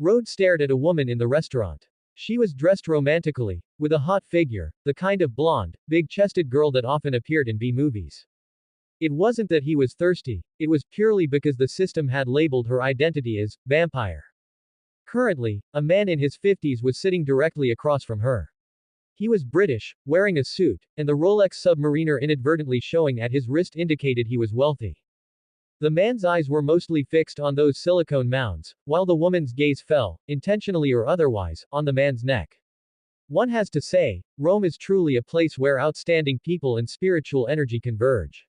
Rode stared at a woman in the restaurant. She was dressed romantically, with a hot figure, the kind of blonde, big-chested girl that often appeared in B-movies. It wasn't that he was thirsty, it was purely because the system had labeled her identity as vampire. Currently, a man in his 50s was sitting directly across from her. He was British, wearing a suit, and the Rolex Submariner inadvertently showing at his wrist indicated he was wealthy. The man's eyes were mostly fixed on those silicone mounds, while the woman's gaze fell, intentionally or otherwise, on the man's neck. One has to say, Rome is truly a place where outstanding people and spiritual energy converge.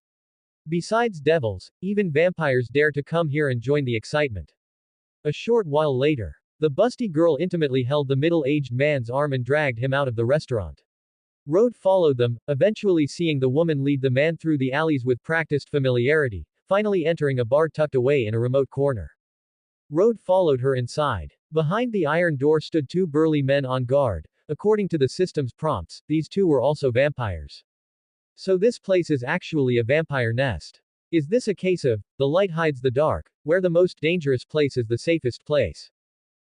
Besides devils, even vampires dare to come here and join the excitement. A short while later, the busty girl intimately held the middle-aged man's arm and dragged him out of the restaurant. Rode followed them, eventually seeing the woman lead the man through the alleys with practiced familiarity, finally entering a bar tucked away in a remote corner. Rode followed her inside. Behind the iron door stood two burly men on guard. According to the system's prompts, these two were also vampires. So this place is actually a vampire nest. Is this a case of, the light hides the dark, where the most dangerous place is the safest place?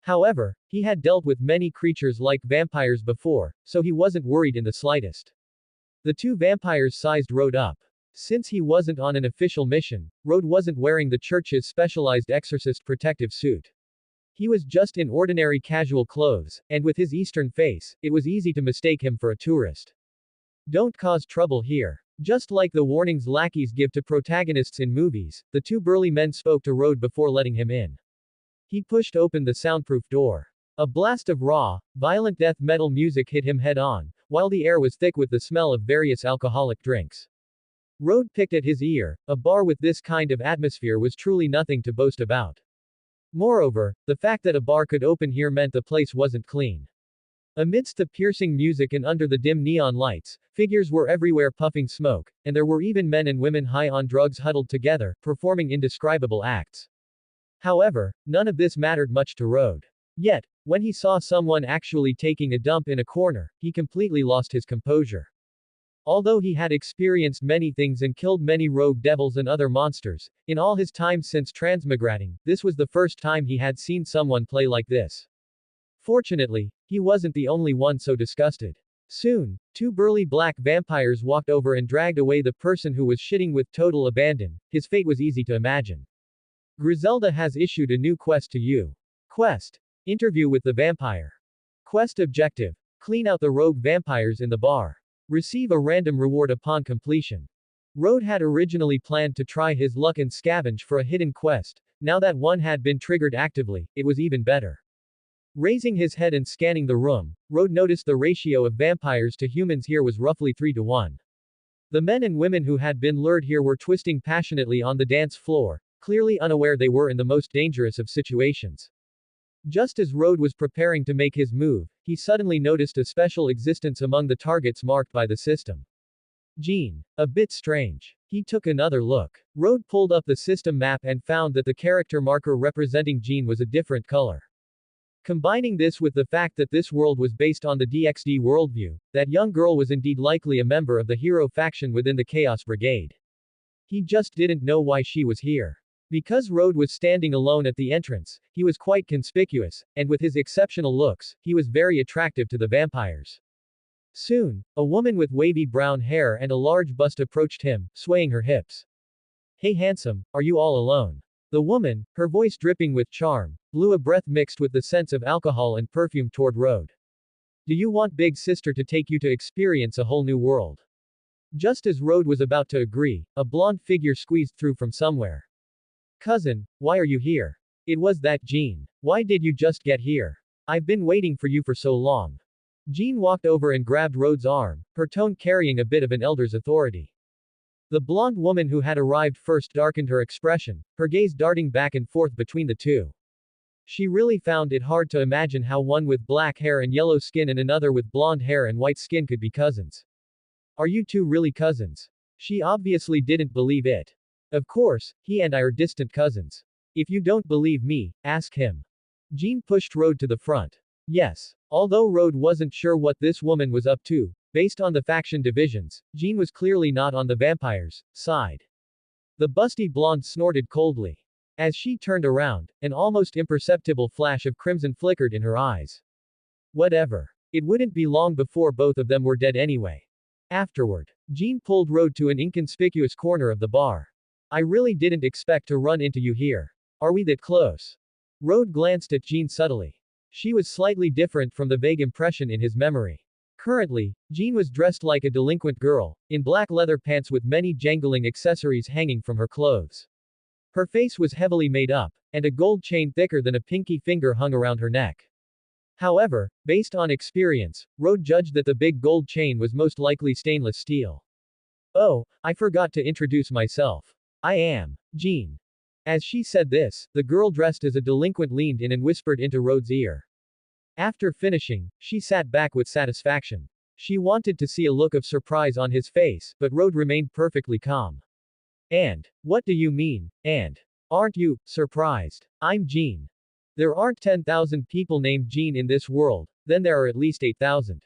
However, he had dealt with many creatures like vampires before, so he wasn't worried in the slightest. The two vampires sized Rode up. Since he wasn't on an official mission, Rode wasn't wearing the church's specialized exorcist protective suit. He was just in ordinary casual clothes, and with his Eastern face, it was easy to mistake him for a tourist. Don't cause trouble here. Just like the warnings lackeys give to protagonists in movies, the two burly men spoke to Rode before letting him in. He pushed open the soundproof door. A blast of raw, violent death metal music hit him head on, while the air was thick with the smell of various alcoholic drinks. Rode picked at his ear. A bar with this kind of atmosphere was truly nothing to boast about. Moreover, the fact that a bar could open here meant the place wasn't clean. Amidst the piercing music and under the dim neon lights, figures were everywhere puffing smoke, and there were even men and women high on drugs huddled together, performing indescribable acts. However, none of this mattered much to Rode. Yet, when he saw someone actually taking a dump in a corner, he completely lost his composure. Although he had experienced many things and killed many rogue devils and other monsters, in all his time since transmigrating, this was the first time he had seen someone play like this. Fortunately, he wasn't the only one so disgusted. Soon, two burly black vampires walked over and dragged away the person who was shitting with total abandon. His fate was easy to imagine. Griselda has issued a new quest to you. Quest. Interview with the vampire. Quest objective. Clean out the rogue vampires in the bar. Receive a random reward upon completion. Rode had originally planned to try his luck and scavenge for a hidden quest. Now that one had been triggered actively, it was even better. Raising his head and scanning the room, Rode noticed the ratio of vampires to humans here was roughly 3-1. The men and women who had been lured here were twisting passionately on the dance floor, clearly unaware they were in the most dangerous of situations. Just as Rode was preparing to make his move, he suddenly noticed a special existence among the targets marked by the system. Jean. A bit strange. He took another look. Rode pulled up the system map and found that the character marker representing Jean was a different color. Combining this with the fact that this world was based on the DXD worldview, that young girl was indeed likely a member of the hero faction within the Chaos Brigade. He just didn't know why she was here. Because Rode was standing alone at the entrance, he was quite conspicuous, and with his exceptional looks, he was very attractive to the vampires. Soon, a woman with wavy brown hair and a large bust approached him, swaying her hips. Hey handsome, are you all alone? The woman, her voice dripping with charm, blew a breath mixed with the sense of alcohol and perfume toward Rode. Do you want Big Sister to take you to experience a whole new world? Just as Rode was about to agree, a blonde figure squeezed through from somewhere. Cousin, why are you here? It was that Jean. Why did you just get here? I've been waiting for you for so long. Jean walked over and grabbed Rode's arm, her tone carrying a bit of an elder's authority. The blonde woman who had arrived first darkened her expression, her gaze darting back and forth between the two. She really found it hard to imagine how one with black hair and yellow skin and another with blonde hair and white skin could be cousins. Are you two really cousins? She obviously didn't believe it. Of course, he and I are distant cousins. If you don't believe me, ask him. Jean pushed Rode to the front. Yes. Although Rode wasn't sure what this woman was up to, based on the faction divisions, Jean was clearly not on the vampires' side. The busty blonde snorted coldly. As she turned around, an almost imperceptible flash of crimson flickered in her eyes. Whatever. It wouldn't be long before both of them were dead anyway. Afterward, Jean pulled Rode to an inconspicuous corner of the bar. I really didn't expect to run into you here. Are we that close? Rode glanced at Jean subtly. She was slightly different from the vague impression in his memory. Currently, Jean was dressed like a delinquent girl, in black leather pants with many jangling accessories hanging from her clothes. Her face was heavily made up, and a gold chain thicker than a pinky finger hung around her neck. However, based on experience, Rode judged that the big gold chain was most likely stainless steel. Oh, I forgot to introduce myself. I am Jean. As she said this, the girl dressed as a delinquent leaned in and whispered into Rode's ear. After finishing, she sat back with satisfaction. She wanted to see a look of surprise on his face, but Rode remained perfectly calm. And, what do you mean, and? Aren't you surprised? I'm Jean. There aren't 10,000 people named Jean in this world, then there are at least 8,000.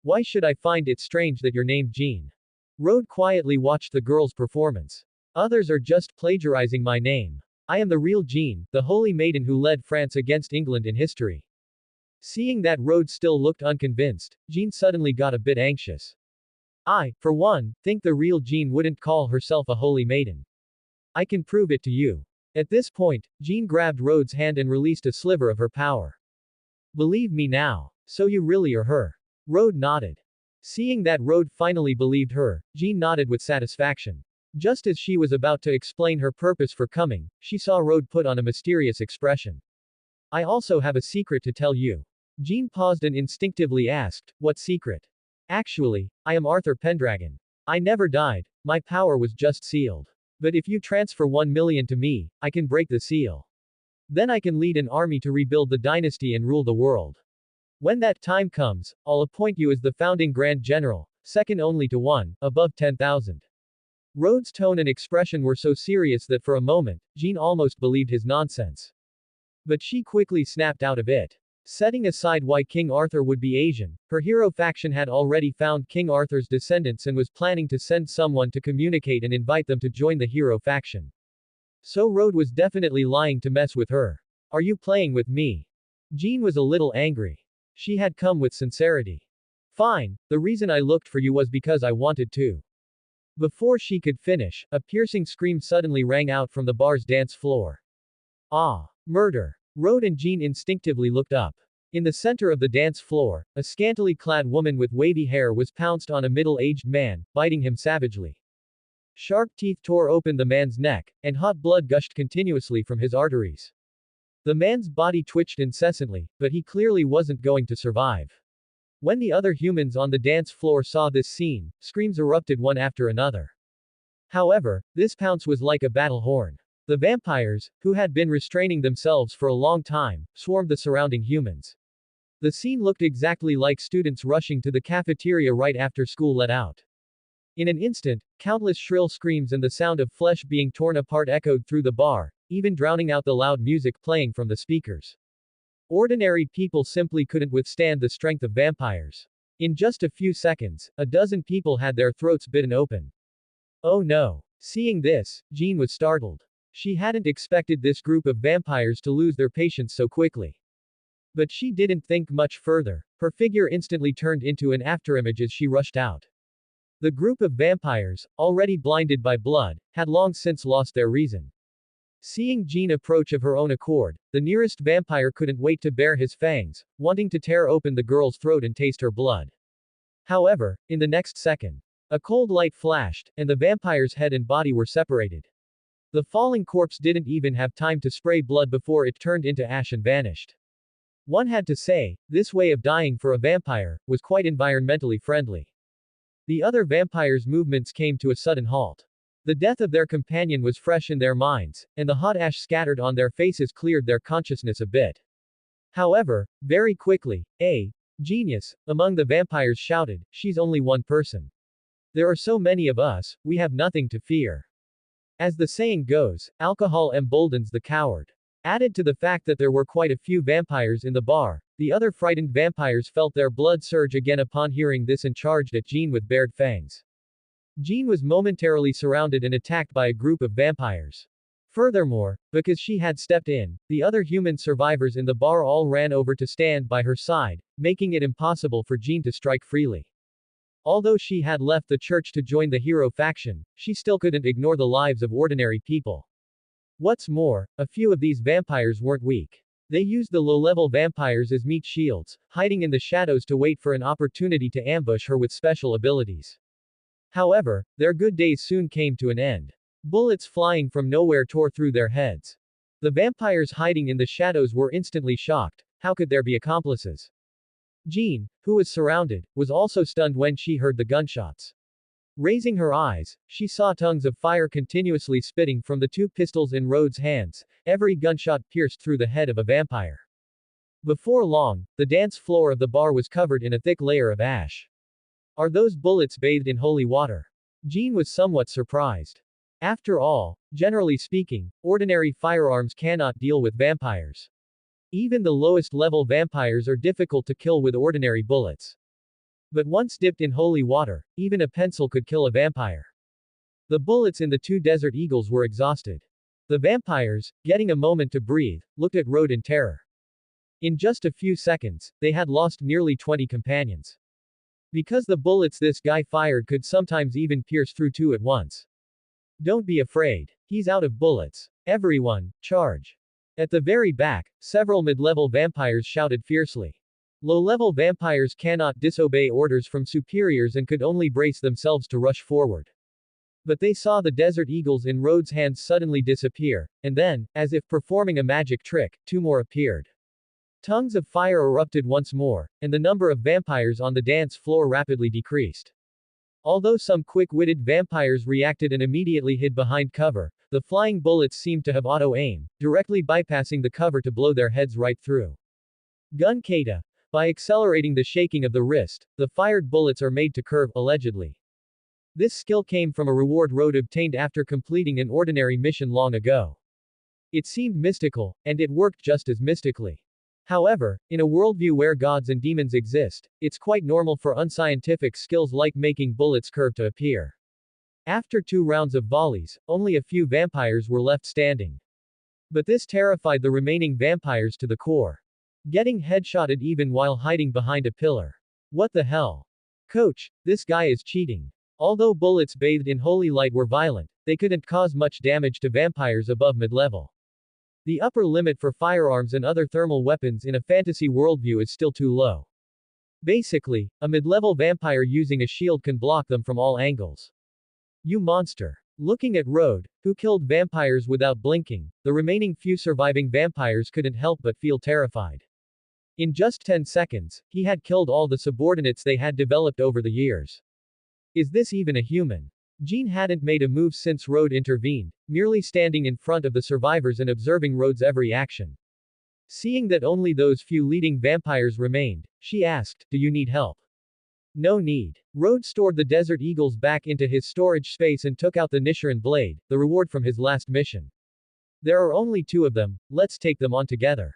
Why should I find it strange that you're named Jean? Rode quietly watched the girl's performance. Others are just plagiarizing my name. I am the real Jean, the holy maiden who led France against England in history. Seeing that Rode still looked unconvinced, Jean suddenly got a bit anxious. I, for one, think the real Jean wouldn't call herself a holy maiden. I can prove it to you. At this point, Jean grabbed Rhode's hand and released a sliver of her power. Believe me now. So you really are her. Rode nodded. Seeing that Rode finally believed her, Jean nodded with satisfaction. Just as she was about to explain her purpose for coming, she saw Rode put on a mysterious expression. I also have a secret to tell you. Jean paused and instinctively asked, what secret? Actually, I am Arthur Pendragon. I never died, my power was just sealed. But if you transfer 1 million to me, I can break the seal. Then I can lead an army to rebuild the dynasty and rule the world. When that time comes, I'll appoint you as the founding Grand General, second only to one, above 10,000. Rhode's tone and expression were so serious that for a moment, Jean almost believed his nonsense. But she quickly snapped out of it. Setting aside why King Arthur would be Asian, her hero faction had already found King Arthur's descendants and was planning to send someone to communicate and invite them to join the hero faction. So Rode was definitely lying to mess with her. Are you playing with me? Jean was a little angry. She had come with sincerity. Fine, the reason I looked for you was because I wanted to. Before she could finish, a piercing scream suddenly rang out from the bar's dance floor. Ah! Murder! Rode and Jean instinctively looked up. In the center of the dance floor, a scantily clad woman with wavy hair was pounced on a middle-aged man, biting him savagely. Sharp teeth tore open the man's neck, and hot blood gushed continuously from his arteries. The man's body twitched incessantly, but he clearly wasn't going to survive. When the other humans on the dance floor saw this scene, screams erupted one after another. However, this pounce was like a battle horn. The vampires, who had been restraining themselves for a long time, swarmed the surrounding humans. The scene looked exactly like students rushing to the cafeteria right after school let out. In an instant, countless shrill screams and the sound of flesh being torn apart echoed through the bar, even drowning out the loud music playing from the speakers. Ordinary people simply couldn't withstand the strength of vampires. In just a few seconds, a dozen people had their throats bitten open. Oh no! Seeing this, Jean was startled. She hadn't expected this group of vampires to lose their patience so quickly. But she didn't think much further. Her figure instantly turned into an afterimage as she rushed out. The group of vampires, already blinded by blood, had long since lost their reason. Seeing Jean approach of her own accord, the nearest vampire couldn't wait to bare his fangs, wanting to tear open the girl's throat and taste her blood. However, in the next second, a cold light flashed, and the vampire's head and body were separated. The falling corpse didn't even have time to spray blood before it turned into ash and vanished. One had to say, this way of dying for a vampire was quite environmentally friendly. The other vampires' movements came to a sudden halt. The death of their companion was fresh in their minds, and the hot ash scattered on their faces cleared their consciousness a bit. However, very quickly, a genius among the vampires shouted, she's only one person. There are so many of us, we have nothing to fear. As the saying goes, alcohol emboldens the coward. Added to the fact that there were quite a few vampires in the bar, the other frightened vampires felt their blood surge again upon hearing this and charged at Jean with bared fangs. Jean was momentarily surrounded and attacked by a group of vampires. Furthermore, because she had stepped in, the other human survivors in the bar all ran over to stand by her side, making it impossible for Jean to strike freely. Although she had left the church to join the hero faction, she still couldn't ignore the lives of ordinary people. What's more, a few of these vampires weren't weak. They used the low-level vampires as meat shields, hiding in the shadows to wait for an opportunity to ambush her with special abilities. However, their good days soon came to an end. Bullets flying from nowhere tore through their heads. The vampires hiding in the shadows were instantly shocked. How could there be accomplices? Jean, who was surrounded, was also stunned when she heard the gunshots. Raising her eyes, she saw tongues of fire continuously spitting from the two pistols in Rhode's hands. Every gunshot pierced through the head of a vampire. Before long, the dance floor of the bar was covered in a thick layer of ash. Are those bullets bathed in holy water? Jean was somewhat surprised. After all, generally speaking, ordinary firearms cannot deal with vampires. Even the lowest level vampires are difficult to kill with ordinary bullets. But once dipped in holy water, even a pencil could kill a vampire. The bullets in the two desert eagles were exhausted. The vampires, getting a moment to breathe, looked at Road in terror. In just a few seconds, they had lost nearly 20 companions. Because the bullets this guy fired could sometimes even pierce through two at once. Don't be afraid. He's out of bullets. Everyone, charge. At the very back, several mid-level vampires shouted fiercely. Low-level vampires cannot disobey orders from superiors and could only brace themselves to rush forward. But they saw the desert eagles in Rhodes' hands suddenly disappear, and then, as if performing a magic trick, two more appeared. Tongues of fire erupted once more, and the number of vampires on the dance floor rapidly decreased. Although some quick-witted vampires reacted and immediately hid behind cover, the flying bullets seemed to have auto-aim, directly bypassing the cover to blow their heads right through. Gun kata. By accelerating the shaking of the wrist, the fired bullets are made to curve, allegedly. This skill came from a reward Road obtained after completing an ordinary mission long ago. It seemed mystical, and it worked just as mystically. However, in a worldview where gods and demons exist, it's quite normal for unscientific skills like making bullets curve to appear. After 2 rounds of volleys, only a few vampires were left standing. But this terrified the remaining vampires to the core. Getting headshotted even while hiding behind a pillar. What the hell? Coach, this guy is cheating. Although bullets bathed in holy light were violent, they couldn't cause much damage to vampires above mid-level. The upper limit for firearms and other thermal weapons in a fantasy worldview is still too low. Basically, a mid-level vampire using a shield can block them from all angles. You monster. Looking at Road, who killed vampires without blinking, the remaining few surviving vampires couldn't help but feel terrified. In just 10 seconds, he had killed all the subordinates they had developed over the years. Is this even a human? Jean hadn't made a move since Road intervened, merely standing in front of the survivors and observing Road's every action. Seeing that only those few leading vampires remained, she asked, "Do you need help?" No need. Road stored the Desert Eagles back into his storage space and took out the Nisharan blade, the reward from his last mission. There are only 2 of them, let's take them on together.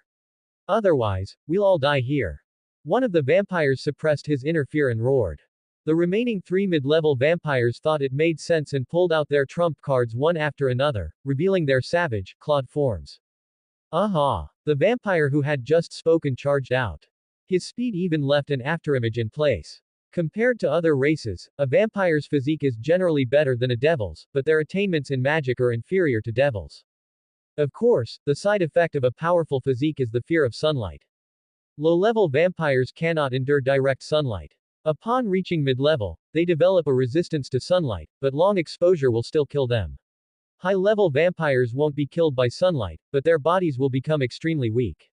Otherwise, we'll all die here. One of the vampires suppressed his inner fear and roared. The remaining 3 mid-level vampires thought it made sense and pulled out their trump cards one after another, revealing their savage, clawed forms. Aha! The vampire who had just spoken charged out. His speed even left an afterimage in place. Compared to other races, a vampire's physique is generally better than a devil's, but their attainments in magic are inferior to devils. Of course, the side effect of a powerful physique is the fear of sunlight. Low-level vampires cannot endure direct sunlight. Upon reaching mid-level, they develop a resistance to sunlight, but long exposure will still kill them. High-level vampires won't be killed by sunlight, but their bodies will become extremely weak.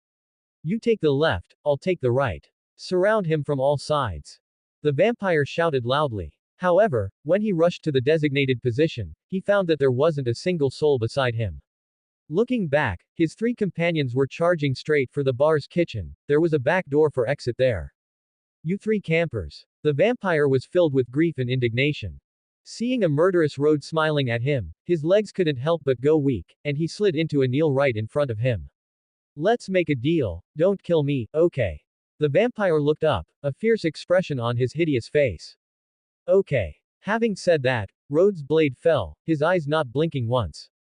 You take the left, I'll take the right. Surround him from all sides. The vampire shouted loudly. However, when he rushed to the designated position, he found that there wasn't a single soul beside him. Looking back, his 3 companions were charging straight for the bar's kitchen. There was a back door for exit there. You 3 campers. The vampire was filled with grief and indignation. Seeing a murderous Road smiling at him, his legs couldn't help but go weak, and he slid into a kneel right in front of him. Let's make a deal, don't kill me, okay? The vampire looked up, a fierce expression on his hideous face. Okay. Having said that, Road's blade fell, his eyes not blinking once.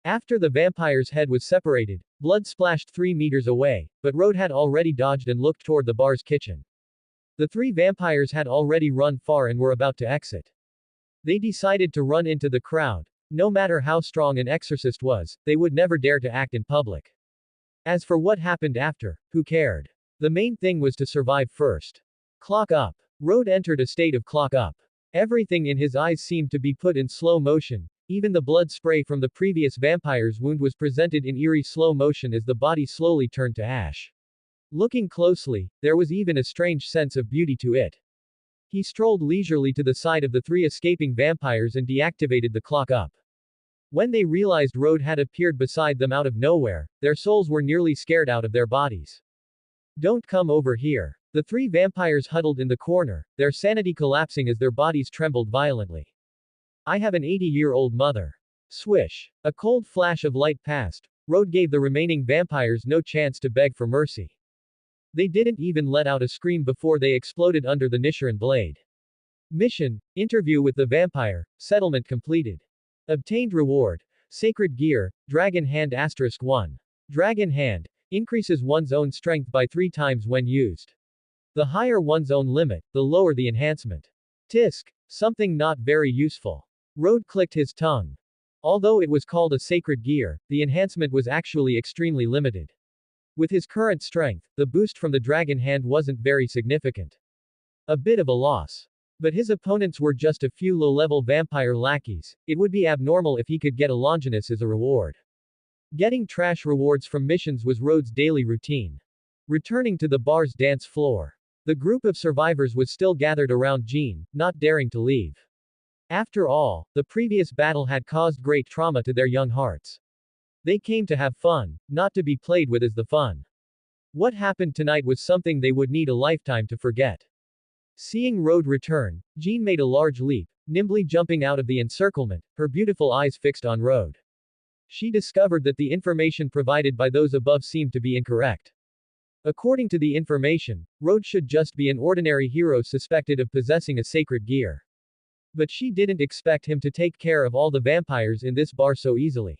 After the vampire's head was separated, blood splashed 3 meters away, but Road had already dodged and looked toward the bar's kitchen. The 3 vampires had already run far and were about to exit. They decided to run into the crowd. No matter how strong an exorcist was, they would never dare to act in public. As for what happened after, who cared? The main thing was to survive first. Clock up. Road entered a state of clock up. Everything in his eyes seemed to be put in slow motion. Even the blood spray from the previous vampire's wound was presented in eerie slow motion as the body slowly turned to ash. Looking closely, there was even a strange sense of beauty to it. He strolled leisurely to the side of the 3 escaping vampires and deactivated the clock up. When they realized Road had appeared beside them out of nowhere, their souls were nearly scared out of their bodies. Don't come over here. The 3 vampires huddled in the corner, their sanity collapsing as their bodies trembled violently. I have an 80-year-old mother. Swish. A cold flash of light passed. Road gave the remaining vampires no chance to beg for mercy. They didn't even let out a scream before they exploded under the Nichiren blade. Mission: interview with the vampire, settlement completed. Obtained reward: sacred gear, dragon hand *1. Dragon hand increases one's own strength by 3 times when used. The higher one's own limit, the lower the enhancement. Tisk, something not very useful. Road clicked his tongue. Although it was called a sacred gear, the enhancement was actually extremely limited. With his current strength, the boost from the dragon hand wasn't very significant. A bit of a loss. But his opponents were just a few low-level vampire lackeys. It would be abnormal if he could get a Longinus as a reward. Getting trash rewards from missions was Road's daily routine. Returning to the bar's dance floor. The group of survivors was still gathered around Jean, not daring to leave. After all, the previous battle had caused great trauma to their young hearts. They came to have fun, not to be played with as the fun. What happened tonight was something they would need a lifetime to forget. Seeing Road return, Jean made a large leap, nimbly jumping out of the encirclement, her beautiful eyes fixed on Road. She discovered that the information provided by those above seemed to be incorrect. According to the information, Road should just be an ordinary hero suspected of possessing a sacred gear. But she didn't expect him to take care of all the vampires in this bar so easily.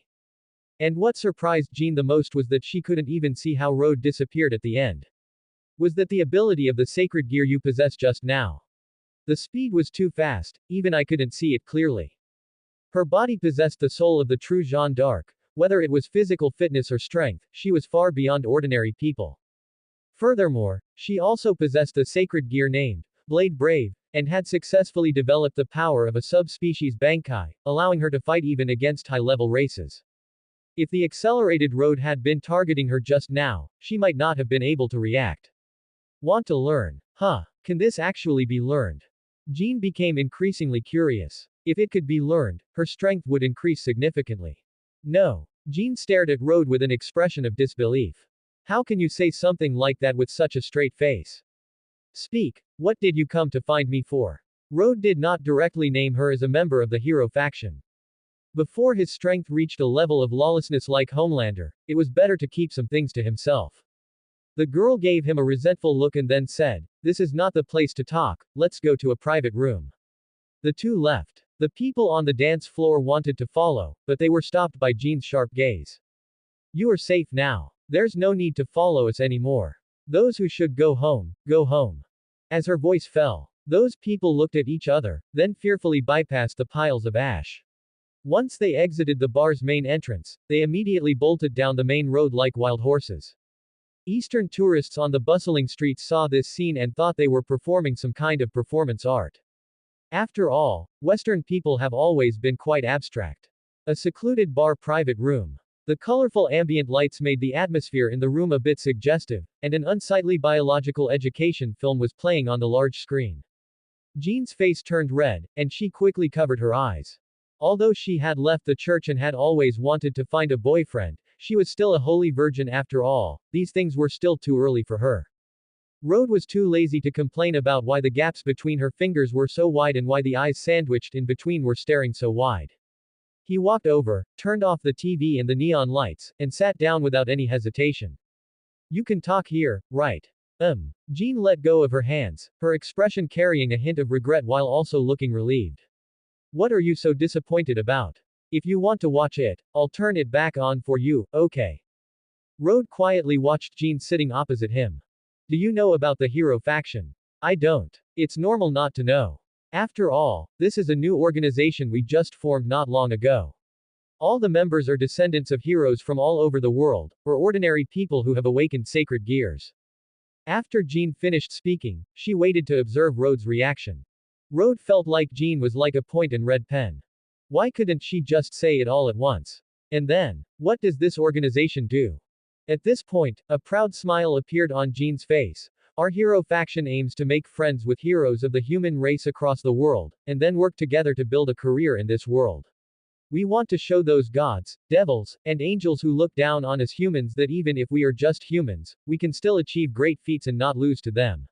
And what surprised Jean the most was that she couldn't even see how Road disappeared at the end. Was that the ability of the sacred gear you possess just now? The speed was too fast, even I couldn't see it clearly. Her body possessed the soul of the true Jeanne d'Arc. Whether it was physical fitness or strength, she was far beyond ordinary people. Furthermore, she also possessed a sacred gear named Blade Brave, and had successfully developed the power of a subspecies Bankai, allowing her to fight even against high-level races. If the accelerated Road had been targeting her just now, she might not have been able to react. Want to learn? Huh? Can this actually be learned? Jean became increasingly curious. If it could be learned, her strength would increase significantly. No. Jean stared at Road with an expression of disbelief. How can you say something like that with such a straight face? Speak. What did you come to find me for? Road did not directly name her as a member of the hero faction. Before his strength reached a level of lawlessness like Homelander, it was better to keep some things to himself. The girl gave him a resentful look and then said, "This is not the place to talk, let's go to a private room." The two left. The people on the dance floor wanted to follow, but they were stopped by Jean's sharp gaze. You are safe now. There's no need to follow us anymore. Those who should go home, go home. As her voice fell, those people looked at each other, then fearfully bypassed the piles of ash. Once they exited the bar's main entrance, they immediately bolted down the main road like wild horses. Eastern tourists on the bustling streets saw this scene and thought they were performing some kind of performance art. After all, Western people have always been quite abstract. A secluded bar private room. The colorful ambient lights made the atmosphere in the room a bit suggestive, and an unsightly biological education film was playing on the large screen. Jean's face turned red, and she quickly covered her eyes. Although she had left the church and had always wanted to find a boyfriend, she was still a holy virgin after all. These things were still too early for her. Road was too lazy to complain about why the gaps between her fingers were so wide and why the eyes sandwiched in between were staring so wide. He walked over, turned off the TV and the neon lights, and sat down without any hesitation. You can talk here, right? Jean let go of her hands, her expression carrying a hint of regret while also looking relieved. What are you so disappointed about? If you want to watch it, I'll turn it back on for you, okay? Road quietly watched Jean sitting opposite him. Do you know about the hero faction? I don't. It's normal not to know. After all, this is a new organization we just formed not long ago. All the members are descendants of heroes from all over the world, or ordinary people who have awakened sacred gears. After Jean finished speaking, she waited to observe Road's reaction. Road felt like Jean was like a point and red pen. Why couldn't she just say it all at once? And then, what does this organization do? At this point, a proud smile appeared on Jean's face. Our hero faction aims to make friends with heroes of the human race across the world, and then work together to build a career in this world. We want to show those gods, devils, and angels who look down on us humans that even if we are just humans, we can still achieve great feats and not lose to them.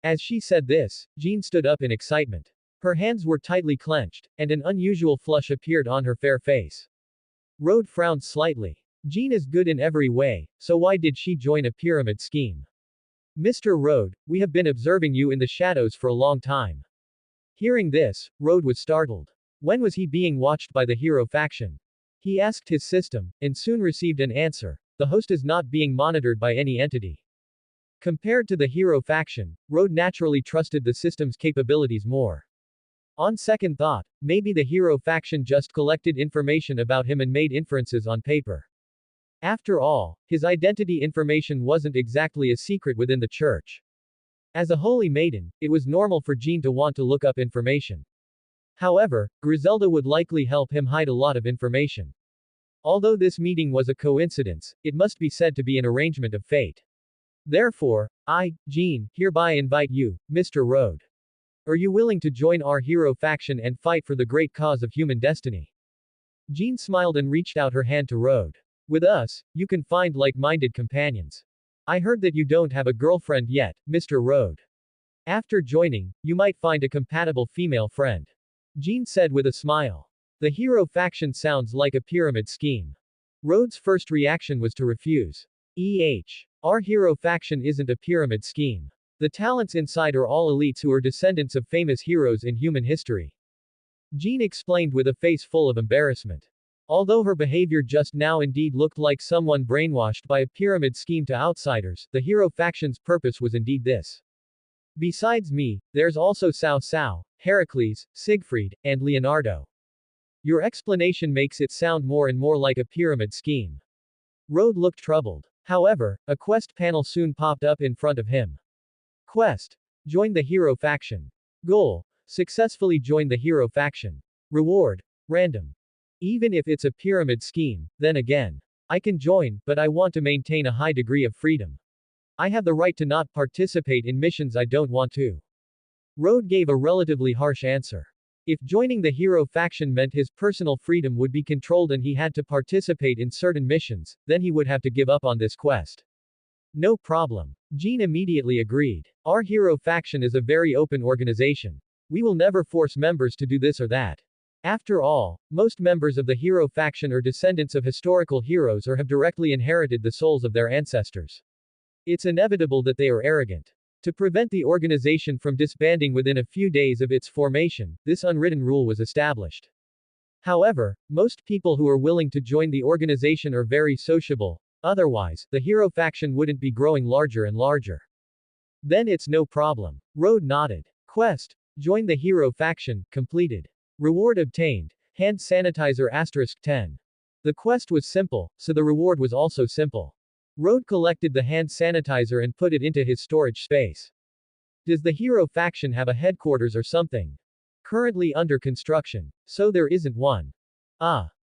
As she said this, Jean stood up in excitement. Her hands were tightly clenched, and an unusual flush appeared on her fair face. Road frowned slightly. Jean is good in every way, so why did she join a pyramid scheme? Mr. Road, we have been observing you in the shadows for a long time. Hearing this, Road was startled. When was he being watched by the hero faction? He asked his system, and soon received an answer. The host is not being monitored by any entity. Compared to the hero faction, Road naturally trusted the system's capabilities more. On second thought, maybe the hero faction just collected information about him and made inferences on paper. After all, his identity information wasn't exactly a secret within the church. As a holy maiden, it was normal for Jean to want to look up information. However, Griselda would likely help him hide a lot of information. Although this meeting was a coincidence, it must be said to be an arrangement of fate. Therefore, I, Jean, hereby invite you, Mr. Road. Are you willing to join our hero faction and fight for the great cause of human destiny? Jean smiled and reached out her hand to Road. With us, you can find like-minded companions. I heard that you don't have a girlfriend yet, Mr. Road. After joining, you might find a compatible female friend. Jean said with a smile. The hero faction sounds like a pyramid scheme. Road's first reaction was to refuse. Our hero faction isn't a pyramid scheme. The talents inside are all elites who are descendants of famous heroes in human history. Jean explained with a face full of embarrassment. Although her behavior just now indeed looked like someone brainwashed by a pyramid scheme to outsiders, the hero faction's purpose was indeed this. Besides me, there's also Cao Cao, Heracles, Siegfried, and Leonardo. Your explanation makes it sound more and more like a pyramid scheme. Road looked troubled. However, a quest panel soon popped up in front of him. Quest. Join the hero faction. Goal. Successfully join the hero faction. Reward. Random. Even if it's a pyramid scheme, then again. I can join, but I want to maintain a high degree of freedom. I have the right to not participate in missions I don't want to. Road gave a relatively harsh answer. If joining the hero faction meant his personal freedom would be controlled and he had to participate in certain missions, then he would have to give up on this quest. No problem. Jean immediately agreed. Our hero faction is a very open organization. We will never force members to do this or that. After all, most members of the hero faction are descendants of historical heroes or have directly inherited the souls of their ancestors. It's inevitable that they are arrogant. To prevent the organization from disbanding within a few days of its formation, this unwritten rule was established. However, most people who are willing to join the organization are very sociable. Otherwise, the hero faction wouldn't be growing larger and larger. Then it's no problem. Road nodded. Quest. Join the hero faction, completed. Reward obtained. Hand sanitizer *10. The quest was simple, so the reward was also simple. Road collected the hand sanitizer and put it into his storage space. Does the hero faction have a headquarters or something? Currently under construction. So there isn't one.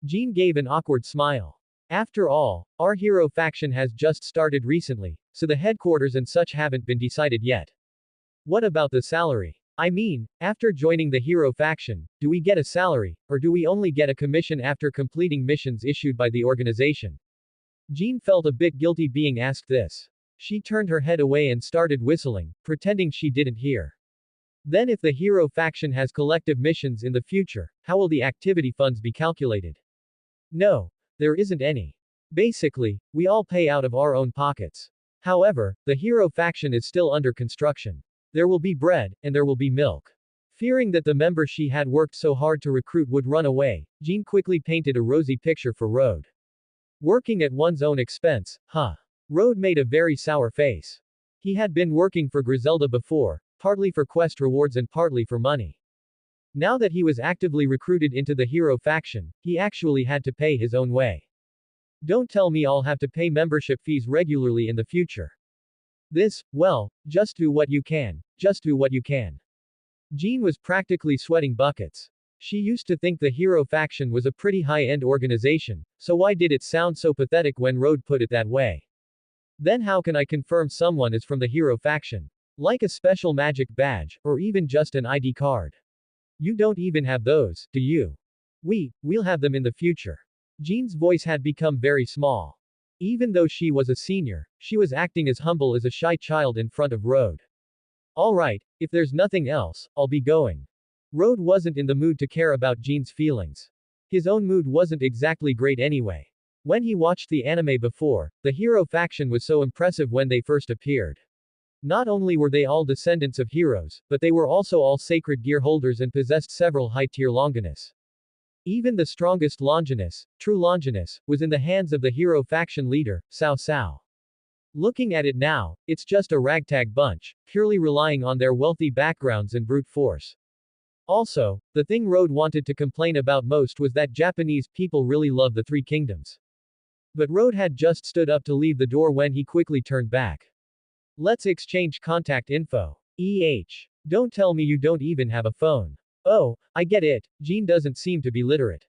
Jean gave an awkward smile. After all, our hero faction has just started recently, so the headquarters and such haven't been decided yet. What about the salary? I mean, after joining the hero faction, do we get a salary, or do we only get a commission after completing missions issued by the organization? Jean felt a bit guilty being asked this. She turned her head away and started whistling, pretending she didn't hear. Then if the hero faction has collective missions in the future, how will the activity funds be calculated? No. There isn't any. Basically, we all pay out of our own pockets. However, the hero faction is still under construction. There will be bread, and there will be milk. Fearing that the member she had worked so hard to recruit would run away, Jean quickly painted a rosy picture for Road. Working at one's own expense, huh? Road made a very sour face. He had been working for Griselda before, partly for quest rewards and partly for money. Now that he was actively recruited into the hero faction, he actually had to pay his own way. Don't tell me I'll have to pay membership fees regularly in the future. Well, just do what you can. Just do what you can. Jean was practically sweating buckets. She used to think the hero faction was a pretty high-end organization, so why did it sound so pathetic when Road put it that way? Then how can I confirm someone is from the hero faction? Like a special magic badge, or even just an ID card. You don't even have those, do you? We'll have them in the future. Jean's voice had become very small. Even though she was a senior, she was acting as humble as a shy child in front of Road. Alright, if there's nothing else, I'll be going. Road wasn't in the mood to care about Jean's feelings. His own mood wasn't exactly great anyway. When he watched the anime before, the hero faction was so impressive when they first appeared. Not only were they all descendants of heroes, but they were also all sacred gear holders and possessed several high-tier Longinus. Even the strongest Longinus, true Longinus, was in the hands of the hero faction leader, Cao Cao. Looking at it now, it's just a ragtag bunch, purely relying on their wealthy backgrounds and brute force. Also, the thing Road wanted to complain about most was that Japanese people really love the Three Kingdoms. But Road had just stood up to leave the door when he quickly turned back. Let's exchange contact info. Don't tell me you don't even have a phone. Oh, I get it, Jean doesn't seem to be literate.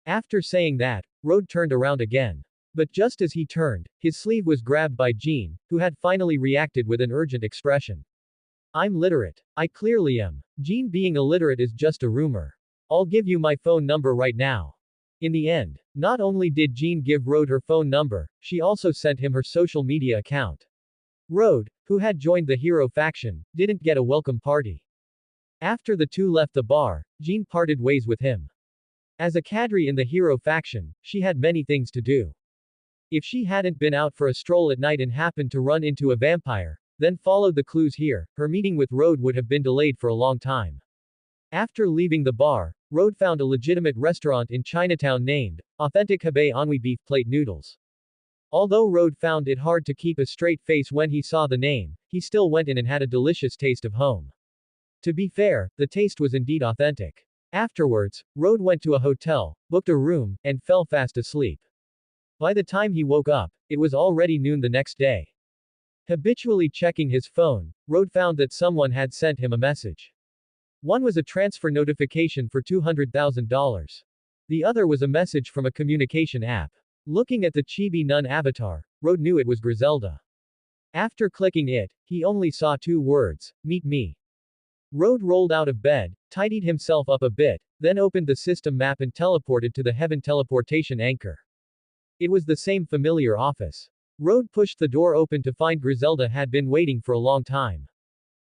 After saying that, Road turned around again. But just as he turned, his sleeve was grabbed by Jean, who had finally reacted with an urgent expression. I'm literate. I clearly am. Jean being illiterate is just a rumor. I'll give you my phone number right now. In the end, not only did Jean give Road her phone number, she also sent him her social media account. Road, who had joined the hero faction, didn't get a welcome party. After the two left the bar, Jean parted ways with him. As a cadre in the hero faction, she had many things to do. If she hadn't been out for a stroll at night and happened to run into a vampire, then followed the clues here, her meeting with Road would have been delayed for a long time. After leaving the bar, Road found a legitimate restaurant in Chinatown named Authentic Hebei Anhui Beef Plate Noodles. Although Road found it hard to keep a straight face when he saw the name, he still went in and had a delicious taste of home. To be fair, the taste was indeed authentic. Afterwards, Road went to a hotel, booked a room, and fell fast asleep. By the time he woke up, it was already noon the next day. Habitually checking his phone, Road found that someone had sent him a message. One was a transfer notification for $200,000. The other was a message from a communication app. Looking at the chibi nun avatar, Road knew it was Griselda. After clicking it, he only saw two words, meet me. Road rolled out of bed, tidied himself up a bit, then opened the system map and teleported to the Heaven teleportation anchor. It was the same familiar office. Road pushed the door open to find Griselda had been waiting for a long time.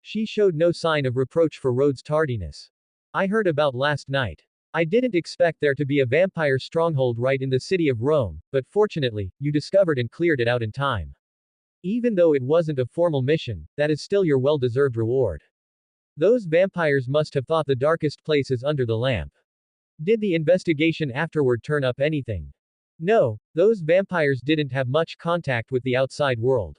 She showed no sign of reproach for Road's tardiness. I heard about last night. I didn't expect there to be a vampire stronghold right in the city of Rome, but fortunately, you discovered and cleared it out in time. Even though it wasn't a formal mission, that is still your well-deserved reward. Those vampires must have thought the darkest place is under the lamp. Did the investigation afterward turn up anything? No, those vampires didn't have much contact with the outside world.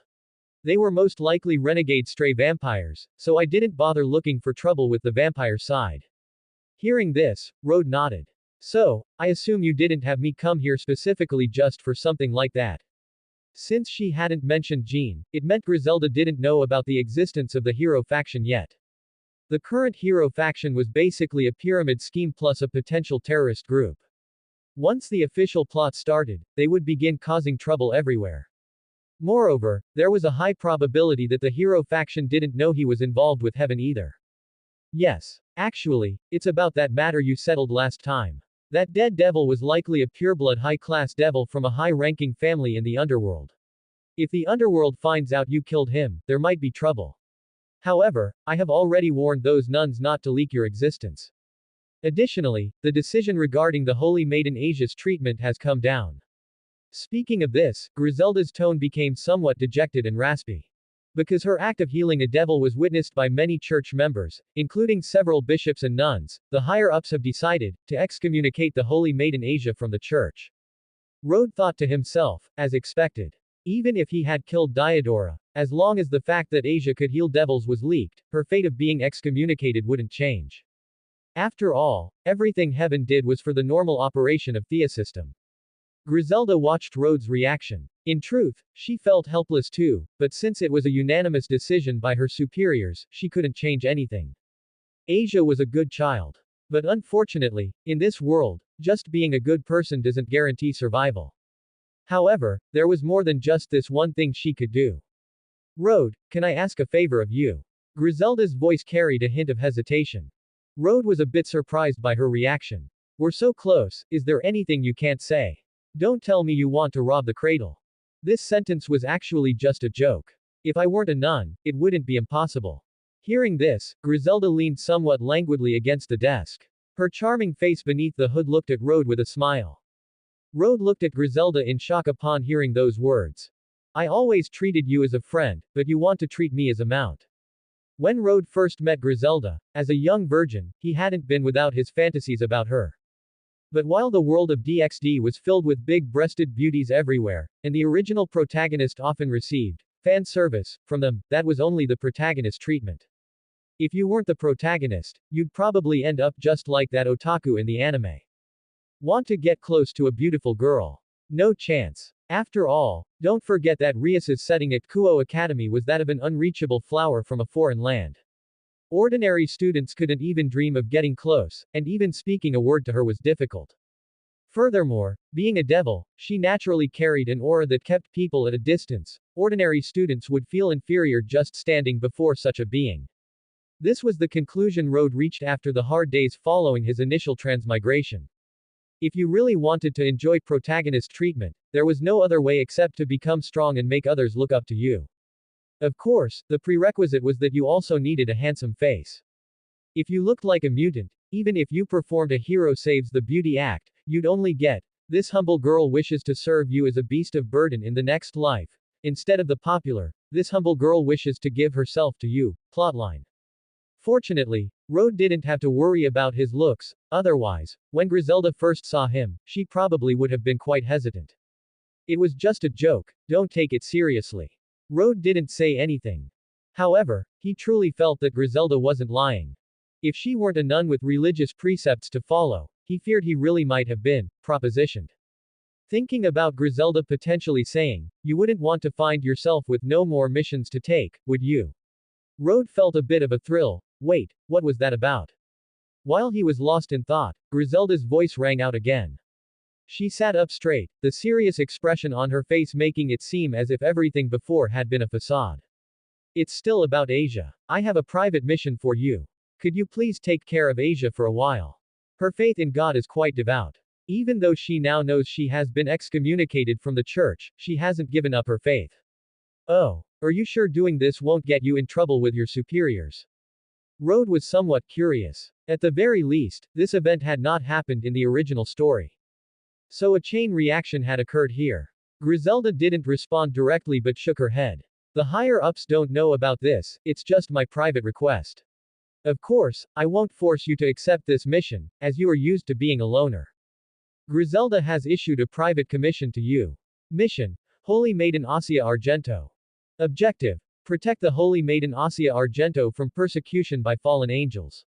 They were most likely renegade stray vampires, so I didn't bother looking for trouble with the vampire side. Hearing this, Road nodded. So, I assume you didn't have me come here specifically just for something like that. Since she hadn't mentioned Jean, it meant Griselda didn't know about the existence of the hero faction yet. The current hero faction was basically a pyramid scheme plus a potential terrorist group. Once the official plot started, they would begin causing trouble everywhere. Moreover, there was a high probability that the hero faction didn't know he was involved with Heaven either. Yes. Actually, it's about that matter you settled last time. That dead devil was likely a pureblood high-class devil from a high-ranking family in the underworld. If the underworld finds out you killed him, there might be trouble. However, I have already warned those nuns not to leak your existence. Additionally, the decision regarding the Holy Maiden Asia's treatment has come down. Speaking of this, Griselda's tone became somewhat dejected and raspy. Because her act of healing a devil was witnessed by many church members, including several bishops and nuns, the higher-ups have decided to excommunicate the Holy Maiden Asia from the church. Road thought to himself, as expected. Even if he had killed Diodora, as long as the fact that Asia could heal devils was leaked, her fate of being excommunicated wouldn't change. After all, everything Heaven did was for the normal operation of Theosystem. Griselda watched Road's reaction. In truth, she felt helpless too, but since it was a unanimous decision by her superiors, she couldn't change anything. Asia was a good child. But unfortunately, in this world, just being a good person doesn't guarantee survival. However, there was more than just this one thing she could do. Road, can I ask a favor of you? Griselda's voice carried a hint of hesitation. Road was a bit surprised by her reaction. We're so close, is there anything you can't say? Don't tell me you want to rob the cradle. This sentence was actually just a joke. If I weren't a nun, it wouldn't be impossible. Hearing this, Griselda leaned somewhat languidly against the desk. Her charming face beneath the hood looked at Road with a smile. Rode looked at Griselda in shock upon hearing those words. I always treated you as a friend, but you want to treat me as a mount. When Rode first met Griselda, as a young virgin, he hadn't been without his fantasies about her. But while the world of DXD was filled with big-breasted beauties everywhere, and the original protagonist often received fan service from them, that was only the protagonist treatment. If you weren't the protagonist, you'd probably end up just like that otaku in the anime. Want to get close to a beautiful girl? No chance. After all, don't forget that Rias's setting at Kuo Academy was that of an unreachable flower from a foreign land. Ordinary students couldn't even dream of getting close, and even speaking a word to her was difficult. Furthermore, being a devil, she naturally carried an aura that kept people at a distance. Ordinary students would feel inferior just standing before such a being. This was the conclusion Rode reached after the hard days following his initial transmigration. If you really wanted to enjoy protagonist treatment, there was no other way except to become strong and make others look up to you. Of course, the prerequisite was that you also needed a handsome face. If you looked like a mutant, even if you performed a hero saves the beauty act, you'd only get, this humble girl wishes to serve you as a beast of burden in the next life, instead of the popular, this humble girl wishes to give herself to you, plotline. Fortunately, Rode didn't have to worry about his looks, otherwise, when Griselda first saw him, she probably would have been quite hesitant. It was just a joke, don't take it seriously. Rode didn't say anything. However, he truly felt that Griselda wasn't lying. If she weren't a nun with religious precepts to follow, he feared he really might have been propositioned. Thinking about Griselda potentially saying, you wouldn't want to find yourself with no more missions to take, would you? Rode felt a bit of a thrill. Wait, what was that about? While he was lost in thought, Griselda's voice rang out again. She sat up straight, the serious expression on her face making it seem as if everything before had been a facade. It's still about Asia. I have a private mission for you. Could you please take care of Asia for a while? Her faith in God is quite devout. Even though she now knows she has been excommunicated from the church, she hasn't given up her faith. Oh, are you sure doing this won't get you in trouble with your superiors? Rode was somewhat curious. At the very least, this event had not happened in the original story. So a chain reaction had occurred here. Griselda didn't respond directly but shook her head. The higher-ups don't know about this, it's just my private request. Of course, I won't force you to accept this mission, as you are used to being a loner. Griselda has issued a private commission to you. Mission: Holy Maiden Asia Argento. Objective: protect the Holy Maiden Asia Argento from persecution by fallen angels.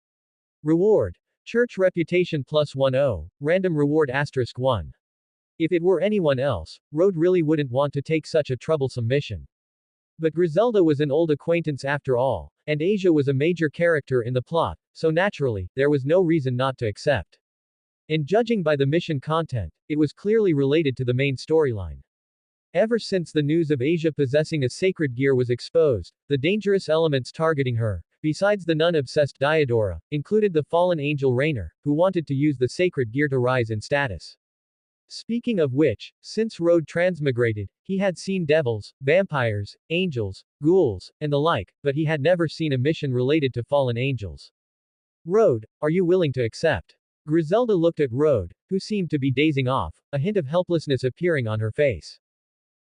Reward: Church reputation +10, random reward *1. If it were anyone else, Rode really wouldn't want to take such a troublesome mission. But Griselda was an old acquaintance after all, and Asia was a major character in the plot, so naturally, there was no reason not to accept. And judging by the mission content, it was clearly related to the main storyline. Ever since the news of Asia possessing a sacred gear was exposed, the dangerous elements targeting her, besides the nun-obsessed Diodora, included the fallen angel Rainer, who wanted to use the sacred gear to rise in status. Speaking of which, since Rode transmigrated, he had seen devils, vampires, angels, ghouls, and the like, but he had never seen a mission related to fallen angels. Rode, are you willing to accept? Griselda looked at Rode, who seemed to be dazing off, a hint of helplessness appearing on her face.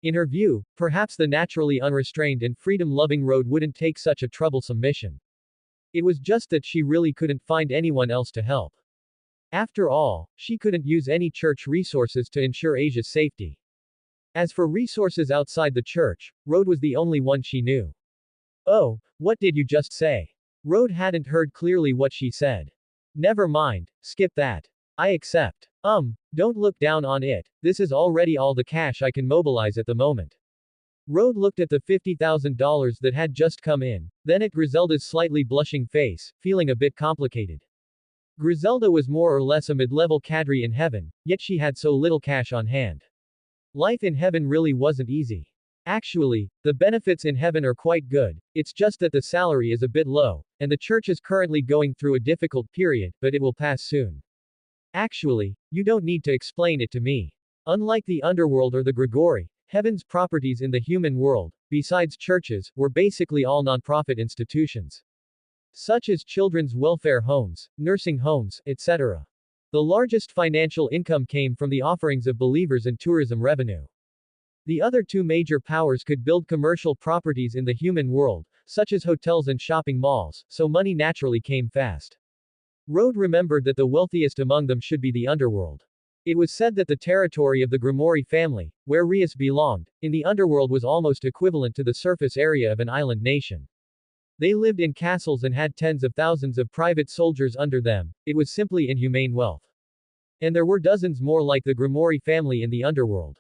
In her view, perhaps the naturally unrestrained and freedom-loving Rode wouldn't take such a troublesome mission. It was just that she really couldn't find anyone else to help. After all, she couldn't use any church resources to ensure Asia's safety. As for resources outside the church, Rode was the only one she knew. Oh, what did you just say? Rode hadn't heard clearly what she said. Never mind, skip that. I accept. Don't look down on it, this is already all the cash I can mobilize at the moment. Rode looked at the $50,000 that had just come in, then at Griselda's slightly blushing face, feeling a bit complicated. Griselda was more or less a mid-level cadre in heaven, yet she had so little cash on hand. Life in heaven really wasn't easy. Actually, the benefits in heaven are quite good, it's just that the salary is a bit low, and the church is currently going through a difficult period, but it will pass soon. Actually, you don't need to explain it to me. Unlike the underworld or the Grigori, heaven's properties in the human world, besides churches, were basically all non-profit institutions. Such as children's welfare homes, nursing homes, etc. The largest financial income came from the offerings of believers and tourism revenue. The other two major powers could build commercial properties in the human world, such as hotels and shopping malls, so money naturally came fast. Rode remembered that the wealthiest among them should be the underworld. It was said that the territory of the Grimoire family, where Rias belonged, in the underworld was almost equivalent to the surface area of an island nation. They lived in castles and had tens of thousands of private soldiers under them. It was simply inhumane wealth. And there were dozens more like the Grimoire family in the underworld.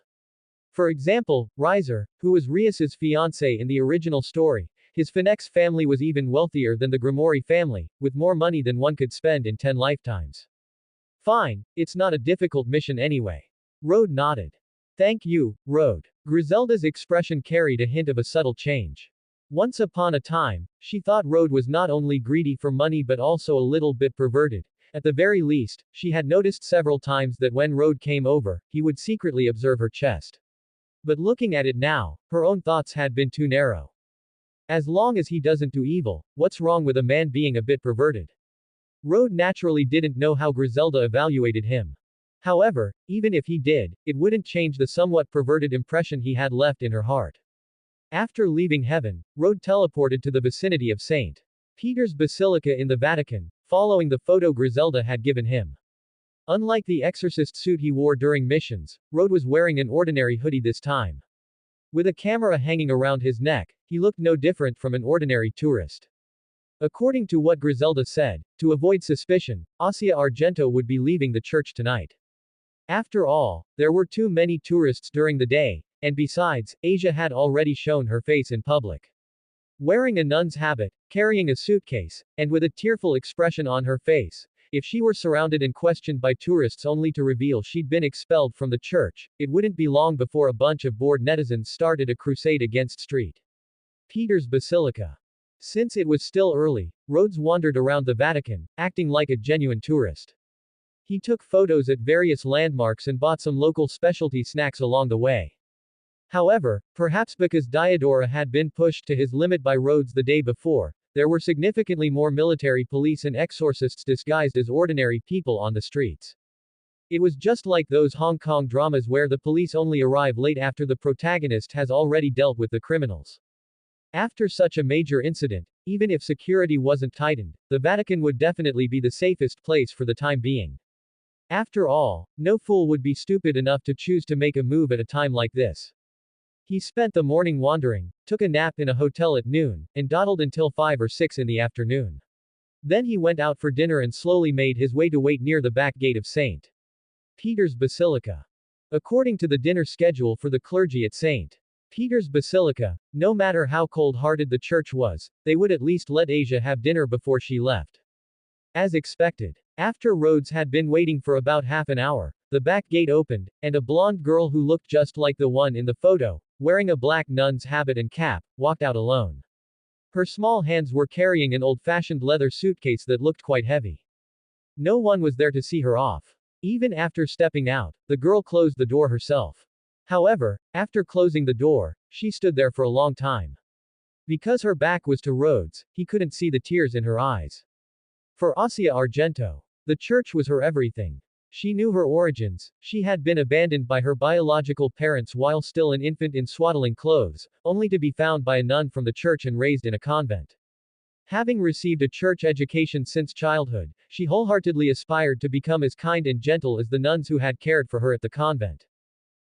For example, Riser, who was Rias's fiancé in the original story, his Phoenix family was even wealthier than the Grimoire family, with more money than one could spend in 10 lifetimes. Fine, it's not a difficult mission anyway. Rode nodded. Thank you, Rode. Griselda's expression carried a hint of a subtle change. Once upon a time, she thought Rode was not only greedy for money but also a little bit perverted. At the very least, she had noticed several times that when Rode came over, he would secretly observe her chest. But looking at it now, her own thoughts had been too narrow. As long as he doesn't do evil, what's wrong with a man being a bit perverted? Rode naturally didn't know how Griselda evaluated him. However, even if he did, it wouldn't change the somewhat perverted impression he had left in her heart. After leaving heaven, Rode teleported to the vicinity of St. Peter's Basilica in the Vatican, following the photo Griselda had given him. Unlike the exorcist suit he wore during missions, Rode was wearing an ordinary hoodie this time. With a camera hanging around his neck, he looked no different from an ordinary tourist. According to what Griselda said, to avoid suspicion, Asia Argento would be leaving the church tonight. After all, there were too many tourists during the day, and besides, Asia had already shown her face in public. Wearing a nun's habit, carrying a suitcase, and with a tearful expression on her face, if she were surrounded and questioned by tourists only to reveal she'd been expelled from the church, it wouldn't be long before a bunch of bored netizens started a crusade against St. Peter's Basilica. Since it was still early, Rhodes wandered around the Vatican, acting like a genuine tourist. He took photos at various landmarks and bought some local specialty snacks along the way. However, perhaps because Diodora had been pushed to his limit by Rhodes the day before, there were significantly more military police and exorcists disguised as ordinary people on the streets. It was just like those Hong Kong dramas where the police only arrive late after the protagonist has already dealt with the criminals. After such a major incident, even if security wasn't tightened, the Vatican would definitely be the safest place for the time being. After all, no fool would be stupid enough to choose to make a move at a time like this. He spent the morning wandering, took a nap in a hotel at noon, and dawdled until 5 or 6 in the afternoon. Then he went out for dinner and slowly made his way to wait near the back gate of St. Peter's Basilica. According to the dinner schedule for the clergy at St. Peter's Basilica, no matter how cold-hearted the church was, they would at least let Asia have dinner before she left. As expected, after Rhodes had been waiting for about half an hour, the back gate opened, and a blonde girl who looked just like the one in the photo, wearing a black nun's habit and cap, walked out alone. Her small hands were carrying an old-fashioned leather suitcase that looked quite heavy. No one was there to see her off. Even after stepping out, the girl closed the door herself. However, after closing the door, she stood there for a long time. Because her back was to Rhodes, he couldn't see the tears in her eyes. For Asia Argento, the church was her everything. She knew her origins. She had been abandoned by her biological parents while still an infant in swaddling clothes, only to be found by a nun from the church and raised in a convent. Having received a church education since childhood, she wholeheartedly aspired to become as kind and gentle as the nuns who had cared for her at the convent.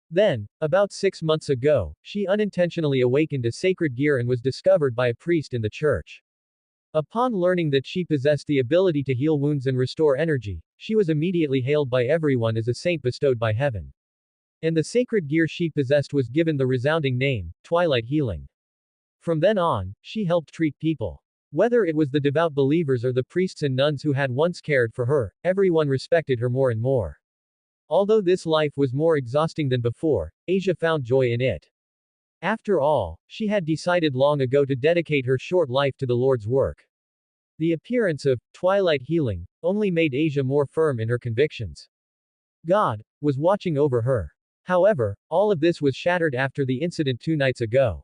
Then, about 6 months ago, she unintentionally awakened a sacred gear and was discovered by a priest in the church. Upon learning that she possessed the ability to heal wounds and restore energy, she was immediately hailed by everyone as a saint bestowed by heaven. And the sacred gear she possessed was given the resounding name, Twilight Healing. From then on, she helped treat people. Whether it was the devout believers or the priests and nuns who had once cared for her, everyone respected her more and more. Although this life was more exhausting than before, Asia found joy in it. After all, she had decided long ago to dedicate her short life to the Lord's work. The appearance of Twilight Healing only made Asia more firm in her convictions. God was watching over her. However, all of this was shattered after the incident 2 nights ago.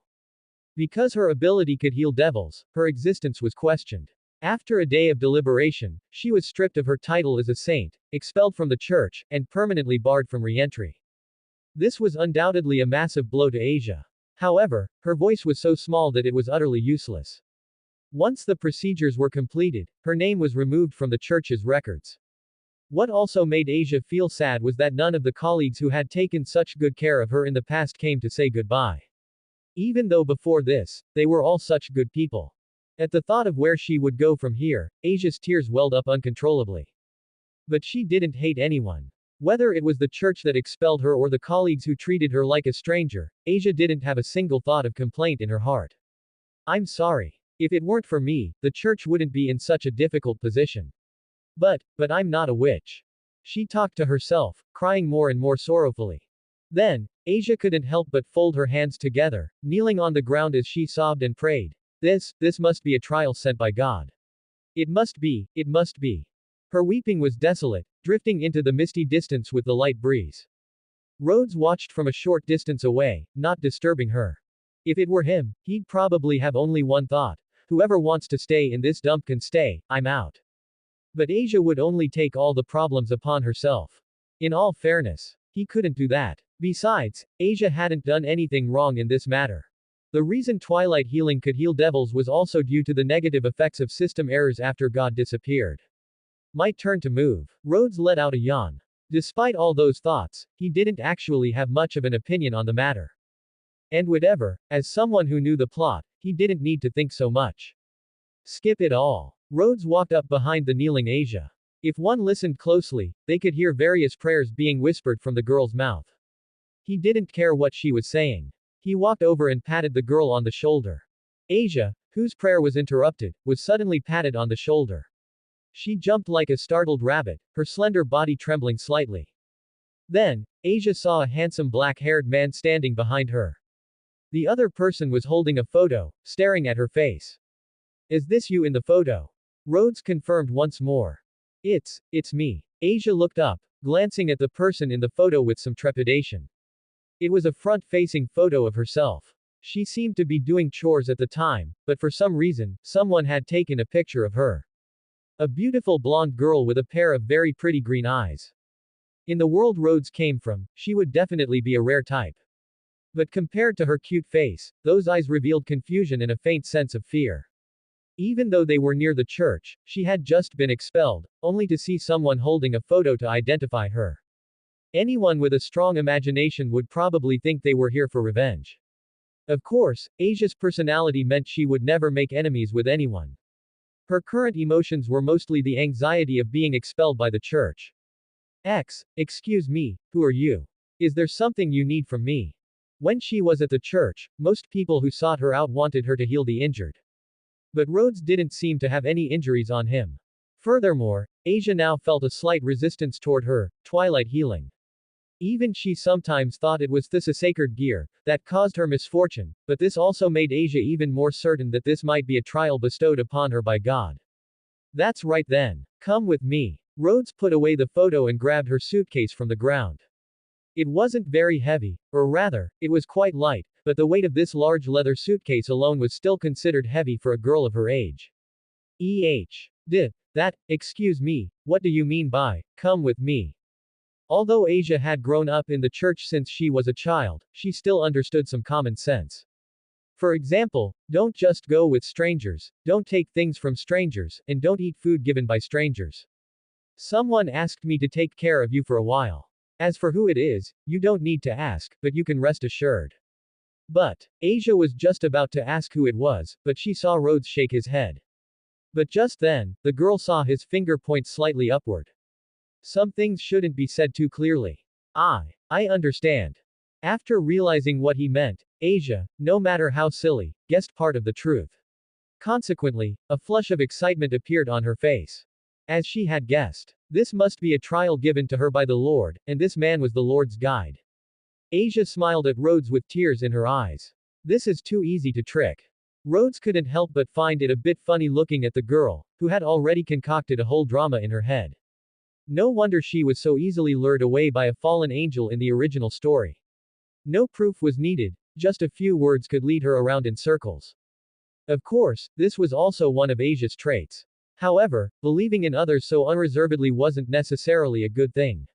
Because her ability could heal devils, her existence was questioned. After a day of deliberation, she was stripped of her title as a saint, expelled from the church, and permanently barred from re-entry. This was undoubtedly a massive blow to Asia. However, her voice was so small that it was utterly useless. Once the procedures were completed, her name was removed from the church's records. What also made Asia feel sad was that none of the colleagues who had taken such good care of her in the past came to say goodbye. Even though before this, they were all such good people. At the thought of where she would go from here, Asia's tears welled up uncontrollably. But she didn't hate anyone. Whether it was the church that expelled her or the colleagues who treated her like a stranger, Asia didn't have a single thought of complaint in her heart. I'm sorry. If it weren't for me, the church wouldn't be in such a difficult position. But I'm not a witch. She talked to herself, crying more and more sorrowfully. Then, Asia couldn't help but fold her hands together, kneeling on the ground as she sobbed and prayed. This must be a trial sent by God. It must be, it must be. Her weeping was desolate, drifting into the misty distance with the light breeze. Rhodes watched from a short distance away, not disturbing her. If it were him, he'd probably have only one thought. Whoever wants to stay in this dump can stay, I'm out. But Asia would only take all the problems upon herself. In all fairness, he couldn't do that. Besides, Asia hadn't done anything wrong in this matter. The reason Twilight Healing could heal devils was also due to the negative effects of system errors after God disappeared. My turn to move. Rhodes let out a yawn. Despite all those thoughts, he didn't actually have much of an opinion on the matter. And whatever, as someone who knew the plot, he didn't need to think so much. Skip it all. Rhodes walked up behind the kneeling Asia. If one listened closely, they could hear various prayers being whispered from the girl's mouth. He didn't care what she was saying. He walked over and patted the girl on the shoulder. Asia, whose prayer was interrupted, was suddenly patted on the shoulder. She jumped like a startled rabbit, her slender body trembling slightly. Then, Asia saw a handsome black-haired man standing behind her. The other person was holding a photo, staring at her face. Is this you in the photo? Rhodes confirmed once more. It's me. Asia looked up, glancing at the person in the photo with some trepidation. It was a front-facing photo of herself. She seemed to be doing chores at the time, but for some reason, someone had taken a picture of her. A beautiful blonde girl with a pair of very pretty green eyes. In the world Rhodes came from, she would definitely be a rare type. But compared to her cute face, those eyes revealed confusion and a faint sense of fear. Even though they were near the church, she had just been expelled, only to see someone holding a photo to identify her. Anyone with a strong imagination would probably think they were here for revenge. Of course, Asia's personality meant she would never make enemies with anyone. Her current emotions were mostly the anxiety of being expelled by the church. Excuse me, who are you? Is there something you need from me? When she was at the church, most people who sought her out wanted her to heal the injured. But Rhodes didn't seem to have any injuries on him. Furthermore, Asia now felt a slight resistance toward her, Twilight Healing. Even she sometimes thought it was this a sacred gear that caused her misfortune, but this also made Asia even more certain that this might be a trial bestowed upon her by God. That's right then. Come with me. Rhodes put away the photo and grabbed her suitcase from the ground. It wasn't very heavy, or rather, it was quite light, but the weight of this large leather suitcase alone was still considered heavy for a girl of her age. Excuse me, what do you mean by, come with me? Although Asia had grown up in the church since she was a child, she still understood some common sense. For example, don't just go with strangers, don't take things from strangers, and don't eat food given by strangers. Someone asked me to take care of you for a while. As for who it is, you don't need to ask, but you can rest assured. But, Asia was just about to ask who it was, but she saw Rhodes shake his head. But just then, the girl saw his finger point slightly upward. Some things shouldn't be said too clearly. I understand. After realizing what he meant, Asia, no matter how silly, guessed part of the truth. Consequently, a flush of excitement appeared on her face. As she had guessed, this must be a trial given to her by the Lord, and this man was the Lord's guide. Asia smiled at Rhodes with tears in her eyes. This is too easy to trick. Rhodes couldn't help but find it a bit funny looking at the girl, who had already concocted a whole drama in her head. No wonder she was so easily lured away by a fallen angel in the original story. No proof was needed, just a few words could lead her around in circles. Of course, this was also one of Asia's traits. However, believing in others so unreservedly wasn't necessarily a good thing.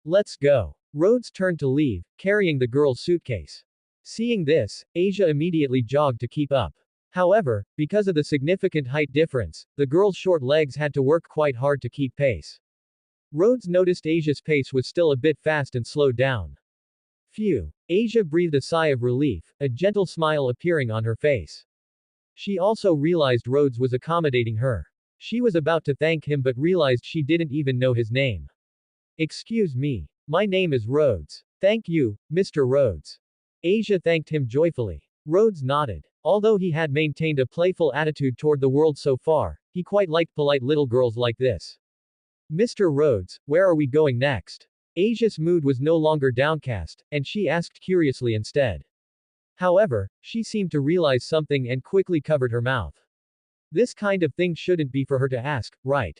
Let's go. Rhodes turned to leave, carrying the girl's suitcase. Seeing this, Asia immediately jogged to keep up. However, because of the significant height difference, the girl's short legs had to work quite hard to keep pace. Rhodes noticed Asia's pace was still a bit fast and slowed down. Phew. Asia breathed a sigh of relief, a gentle smile appearing on her face. She also realized Rhodes was accommodating her. She was about to thank him but realized she didn't even know his name. Excuse me. My name is Rhodes. Thank you, Mr. Rhodes. Asia thanked him joyfully. Rhodes nodded. Although he had maintained a playful attitude toward the world so far, he quite liked polite little girls like this. Mr. Rhodes, where are we going next? Asia's mood was no longer downcast, and she asked curiously instead. However, she seemed to realize something and quickly covered her mouth. This kind of thing shouldn't be for her to ask, right?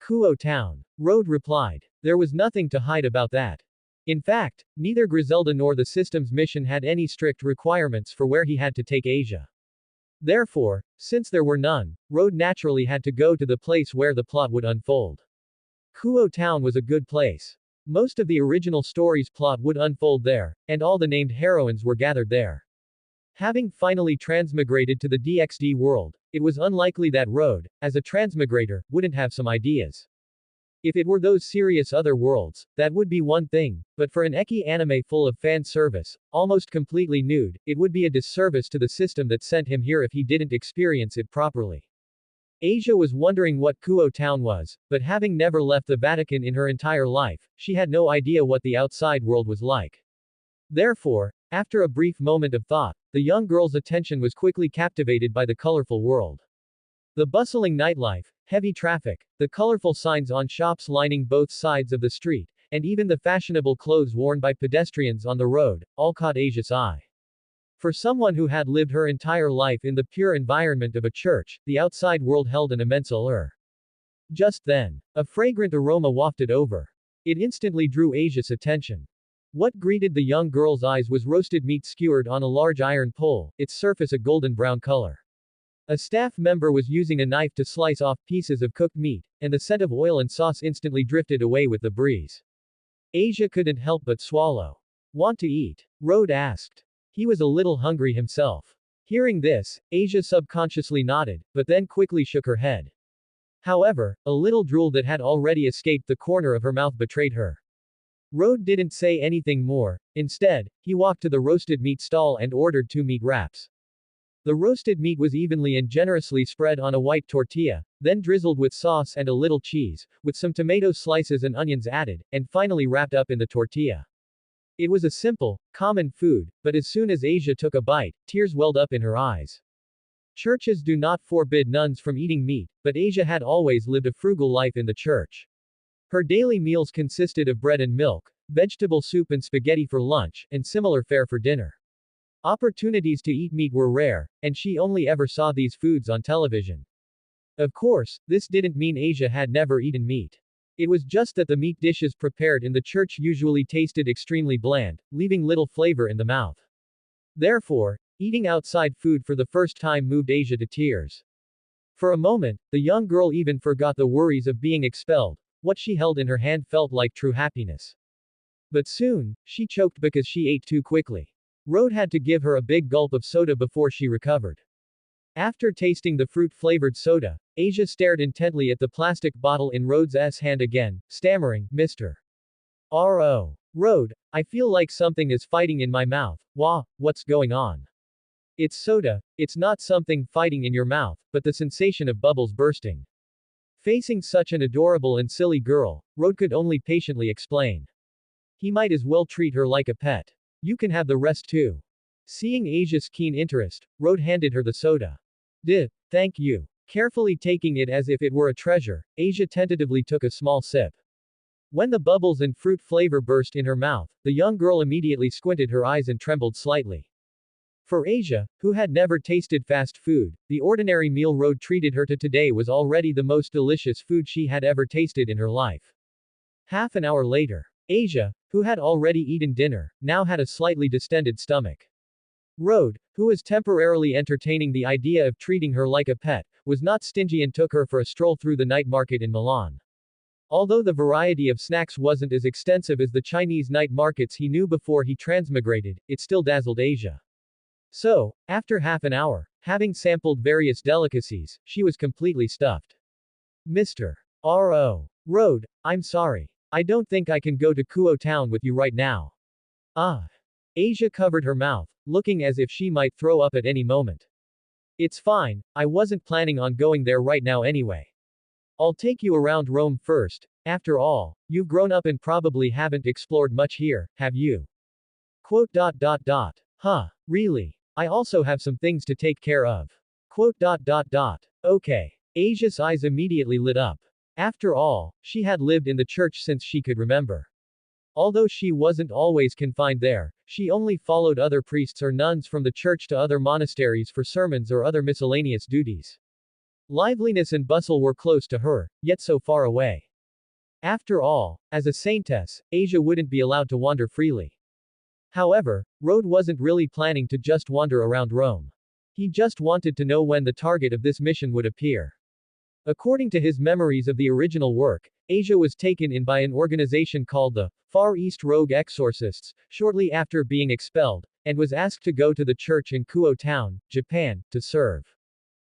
Kuo Town. Rhodes replied. There was nothing to hide about that. In fact, neither Griselda nor the system's mission had any strict requirements for where he had to take Asia. Therefore, since there were none, Rhodes naturally had to go to the place where the plot would unfold. Kuo Town was a good place. Most of the original story's plot would unfold there, and all the named heroines were gathered there. Having finally transmigrated to the DXD world, it was unlikely that Rhodes, as a transmigrator, wouldn't have some ideas. If it were those serious other worlds, that would be one thing, but for an ecchi anime full of fan service, almost completely nude, it would be a disservice to the system that sent him here if he didn't experience it properly. Asia was wondering what Kuo Town was, but having never left the Vatican in her entire life, she had no idea what the outside world was like. Therefore, after a brief moment of thought, the young girl's attention was quickly captivated by the colorful world. The bustling nightlife, heavy traffic, the colorful signs on shops lining both sides of the street, and even the fashionable clothes worn by pedestrians on the road, all caught Asia's eye. For someone who had lived her entire life in the pure environment of a church, the outside world held an immense allure. Just then, a fragrant aroma wafted over. It instantly drew Asia's attention. What greeted the young girl's eyes was roasted meat skewered on a large iron pole, its surface a golden brown color. A staff member was using a knife to slice off pieces of cooked meat, and the scent of oil and sauce instantly drifted away with the breeze. Asia couldn't help but swallow. Want to eat? Rhodes asked. He was a little hungry himself. Hearing this, Asia subconsciously nodded, but then quickly shook her head. However, a little drool that had already escaped the corner of her mouth betrayed her. Rhodes didn't say anything more. Instead, he walked to the roasted meat stall and ordered 2 meat wraps. The roasted meat was evenly and generously spread on a white tortilla, then drizzled with sauce and a little cheese, with some tomato slices and onions added, and finally wrapped up in the tortilla. It was a simple, common food, but as soon as Asia took a bite, tears welled up in her eyes. Churches do not forbid nuns from eating meat, but Asia had always lived a frugal life in the church. Her daily meals consisted of bread and milk, vegetable soup and spaghetti for lunch, and similar fare for dinner. Opportunities to eat meat were rare, and she only ever saw these foods on television. Of course, this didn't mean Asia had never eaten meat. It was just that the meat dishes prepared in the church usually tasted extremely bland, leaving little flavor in the mouth. Therefore, eating outside food for the first time moved Asia to tears. For a moment, the young girl even forgot the worries of being expelled. What she held in her hand felt like true happiness. But soon, she choked because she ate too quickly. Rhodes had to give her a big gulp of soda before she recovered. After tasting the fruit-flavored soda, Asia stared intently at the plastic bottle in Rhodes's hand again, stammering, Mr. R.O. Rhodes, I feel like something is fighting in my mouth. What's going on? It's soda, it's not something fighting in your mouth, but the sensation of bubbles bursting. Facing such an adorable and silly girl, Rhodes could only patiently explain. He might as well treat her like a pet. You can have the rest too. Seeing Asia's keen interest, Rhodes handed her the soda. Thank you. Carefully taking it as if it were a treasure, Asia tentatively took a small sip. When the bubbles and fruit flavor burst in her mouth, the young girl immediately squinted her eyes and trembled slightly. For Asia, who had never tasted fast food, the ordinary meal Rhodes treated her to today was already the most delicious food she had ever tasted in her life. Half an hour later, Asia, who had already eaten dinner, now had a slightly distended stomach. Rode, who was temporarily entertaining the idea of treating her like a pet, was not stingy and took her for a stroll through the night market in Milan. Although the variety of snacks wasn't as extensive as the Chinese night markets he knew before he transmigrated, it still dazzled Asia. So, after half an hour, having sampled various delicacies, she was completely stuffed. Mr. R.O. Rode, I'm sorry. I don't think I can go to Kuo town with you right now. Ah. Asia covered her mouth, looking as if she might throw up at any moment. It's fine, I wasn't planning on going there right now anyway. I'll take you around Rome first. After all, you've grown up and probably haven't explored much here, have you? Quote. Huh, really? I also have some things to take care of. Quote. Okay. Asia's eyes immediately lit up. After all, she had lived in the church since she could remember. Although she wasn't always confined there, she only followed other priests or nuns from the church to other monasteries for sermons or other miscellaneous duties. Liveliness and bustle were close to her, yet so far away. After all, as a saintess, Asia wouldn't be allowed to wander freely. However, Rode wasn't really planning to just wander around Rome. He just wanted to know when the target of this mission would appear. According to his memories of the original work, Asia was taken in by an organization called the Far East Rogue Exorcists, shortly after being expelled, and was asked to go to the church in Kuo town, Japan, to serve.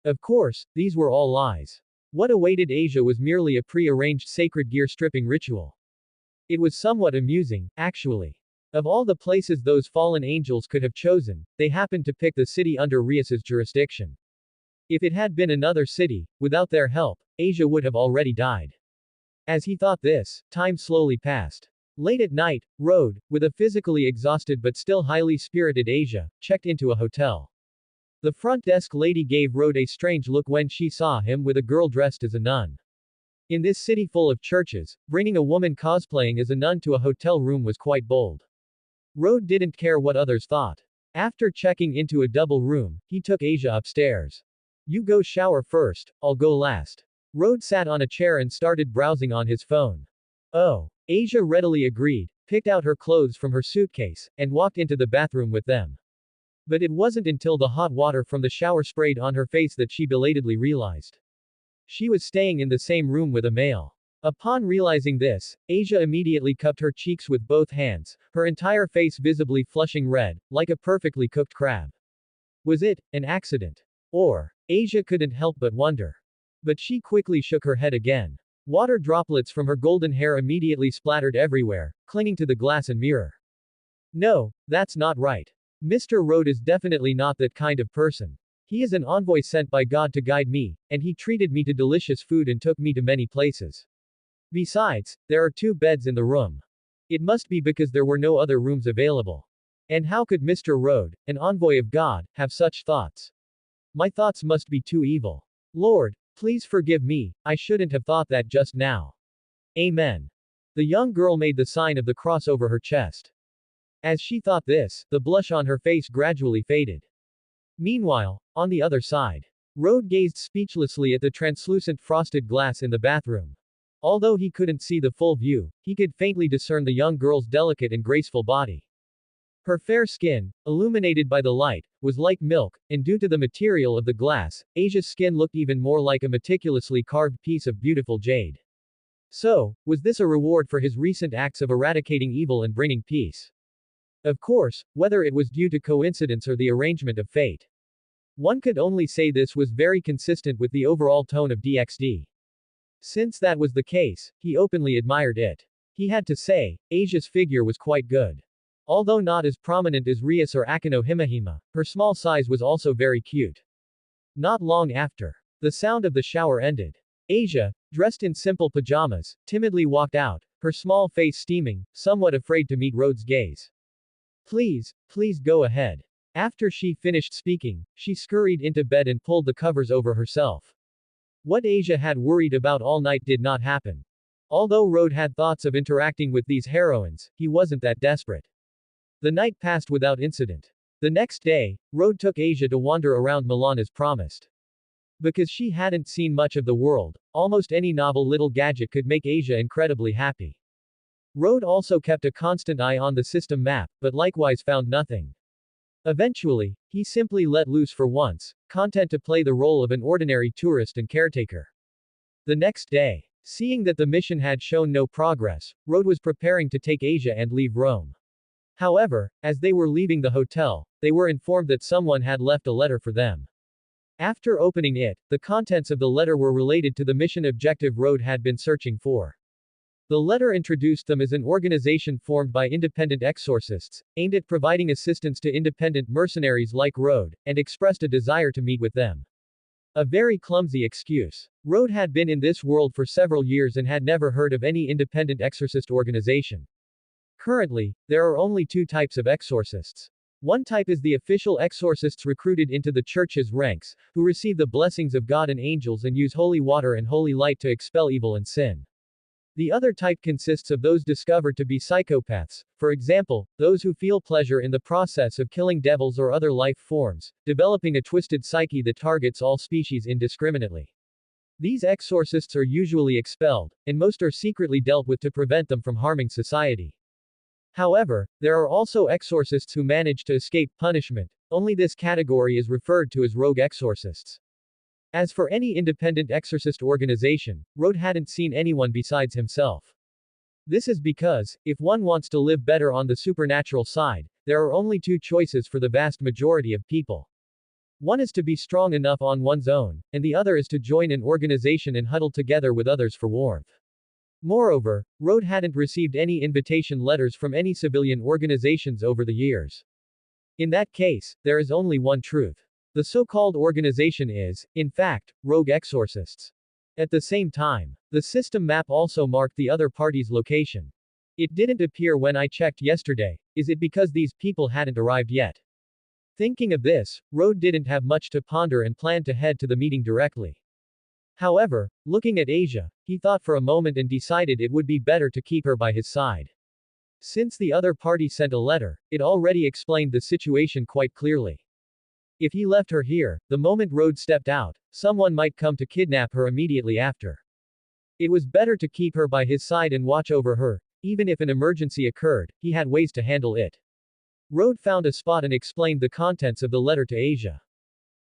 Of course, these were all lies. What awaited Asia was merely a pre-arranged sacred gear stripping ritual. It was somewhat amusing, actually. Of all the places those fallen angels could have chosen, they happened to pick the city under Rias's jurisdiction. If it had been another city, without their help, Asia would have already died. As he thought this, time slowly passed. Late at night, Rode, with a physically exhausted but still highly spirited Asia, checked into a hotel. The front desk lady gave Rode a strange look when she saw him with a girl dressed as a nun. In this city full of churches, bringing a woman cosplaying as a nun to a hotel room was quite bold. Rode didn't care what others thought. After checking into a double room, he took Asia upstairs. You go shower first, I'll go last. Rode sat on a chair and started browsing on his phone. Oh. Asia readily agreed, picked out her clothes from her suitcase, and walked into the bathroom with them. But it wasn't until the hot water from the shower sprayed on her face that she belatedly realized. She was staying in the same room with a male. Upon realizing this, Asia immediately cupped her cheeks with both hands, her entire face visibly flushing red, like a perfectly cooked crab. Was it an accident? Or, Asia couldn't help but wonder. But she quickly shook her head again. Water droplets from her golden hair immediately splattered everywhere, clinging to the glass and mirror. No, that's not right. Mr. Rode is definitely not that kind of person. He is an envoy sent by God to guide me, and he treated me to delicious food and took me to many places. Besides, there are 2 beds in the room. It must be because there were no other rooms available. And how could Mr. Rode, an envoy of God, have such thoughts? My thoughts must be too evil. Lord, please forgive me, I shouldn't have thought that just now. Amen. The young girl made the sign of the cross over her chest. As she thought this, the blush on her face gradually faded. Meanwhile, on the other side, Rode gazed speechlessly at the translucent frosted glass in the bathroom. Although he couldn't see the full view, he could faintly discern the young girl's delicate and graceful body. Her fair skin, illuminated by the light, was like milk, and due to the material of the glass, Asia's skin looked even more like a meticulously carved piece of beautiful jade. So, was this a reward for his recent acts of eradicating evil and bringing peace? Of course, whether it was due to coincidence or the arrangement of fate. One could only say this was very consistent with the overall tone of DXD. Since that was the case, he openly admired it. He had to say, Asia's figure was quite good. Although not as prominent as Rias or Akino Himahima, her small size was also very cute. Not long after, the sound of the shower ended. Asia, dressed in simple pajamas, timidly walked out, her small face steaming, somewhat afraid to meet Rode's gaze. Please go ahead. After she finished speaking, she scurried into bed and pulled the covers over herself. What Asia had worried about all night did not happen. Although Rode had thoughts of interacting with these heroines, he wasn't that desperate. The night passed without incident. The next day, Rode took Asia to wander around Milan as promised. Because she hadn't seen much of the world, almost any novel little gadget could make Asia incredibly happy. Rode also kept a constant eye on the system map, but likewise found nothing. Eventually, he simply let loose for once, content to play the role of an ordinary tourist and caretaker. The next day, seeing that the mission had shown no progress, Rode was preparing to take Asia and leave Rome. However, as they were leaving the hotel, they were informed that someone had left a letter for them. After opening it, the contents of the letter were related to the mission objective Rode had been searching for. The letter introduced them as an organization formed by independent exorcists, aimed at providing assistance to independent mercenaries like Rode, and expressed a desire to meet with them. A very clumsy excuse. Rode had been in this world for several years and had never heard of any independent exorcist organization. Currently, there are only two types of exorcists. One type is the official exorcists recruited into the church's ranks, who receive the blessings of God and angels and use holy water and holy light to expel evil and sin. The other type consists of those discovered to be psychopaths, for example, those who feel pleasure in the process of killing devils or other life forms, developing a twisted psyche that targets all species indiscriminately. These exorcists are usually expelled, and most are secretly dealt with to prevent them from harming society. However, there are also exorcists who manage to escape punishment. Only this category is referred to as rogue exorcists. As for any independent exorcist organization, Rode hadn't seen anyone besides himself. This is because, if one wants to live better on the supernatural side, there are only two choices for the vast majority of people. One is to be strong enough on one's own, and the other is to join an organization and huddle together with others for warmth. Moreover, Rode hadn't received any invitation letters from any civilian organizations over the years. In that case, there is only one truth. The so-called organization is, in fact, rogue exorcists. At the same time, the system map also marked the other party's location. It didn't appear when I checked yesterday. Is it because these people hadn't arrived yet? Thinking of this, Rode didn't have much to ponder and planned to head to the meeting directly. However, looking at Asia, he thought for a moment and decided it would be better to keep her by his side. Since the other party sent a letter, it already explained the situation quite clearly. If he left her here, the moment Rode stepped out, someone might come to kidnap her immediately after. It was better to keep her by his side and watch over her. Even if an emergency occurred, he had ways to handle it. Rode found a spot and explained the contents of the letter to Asia.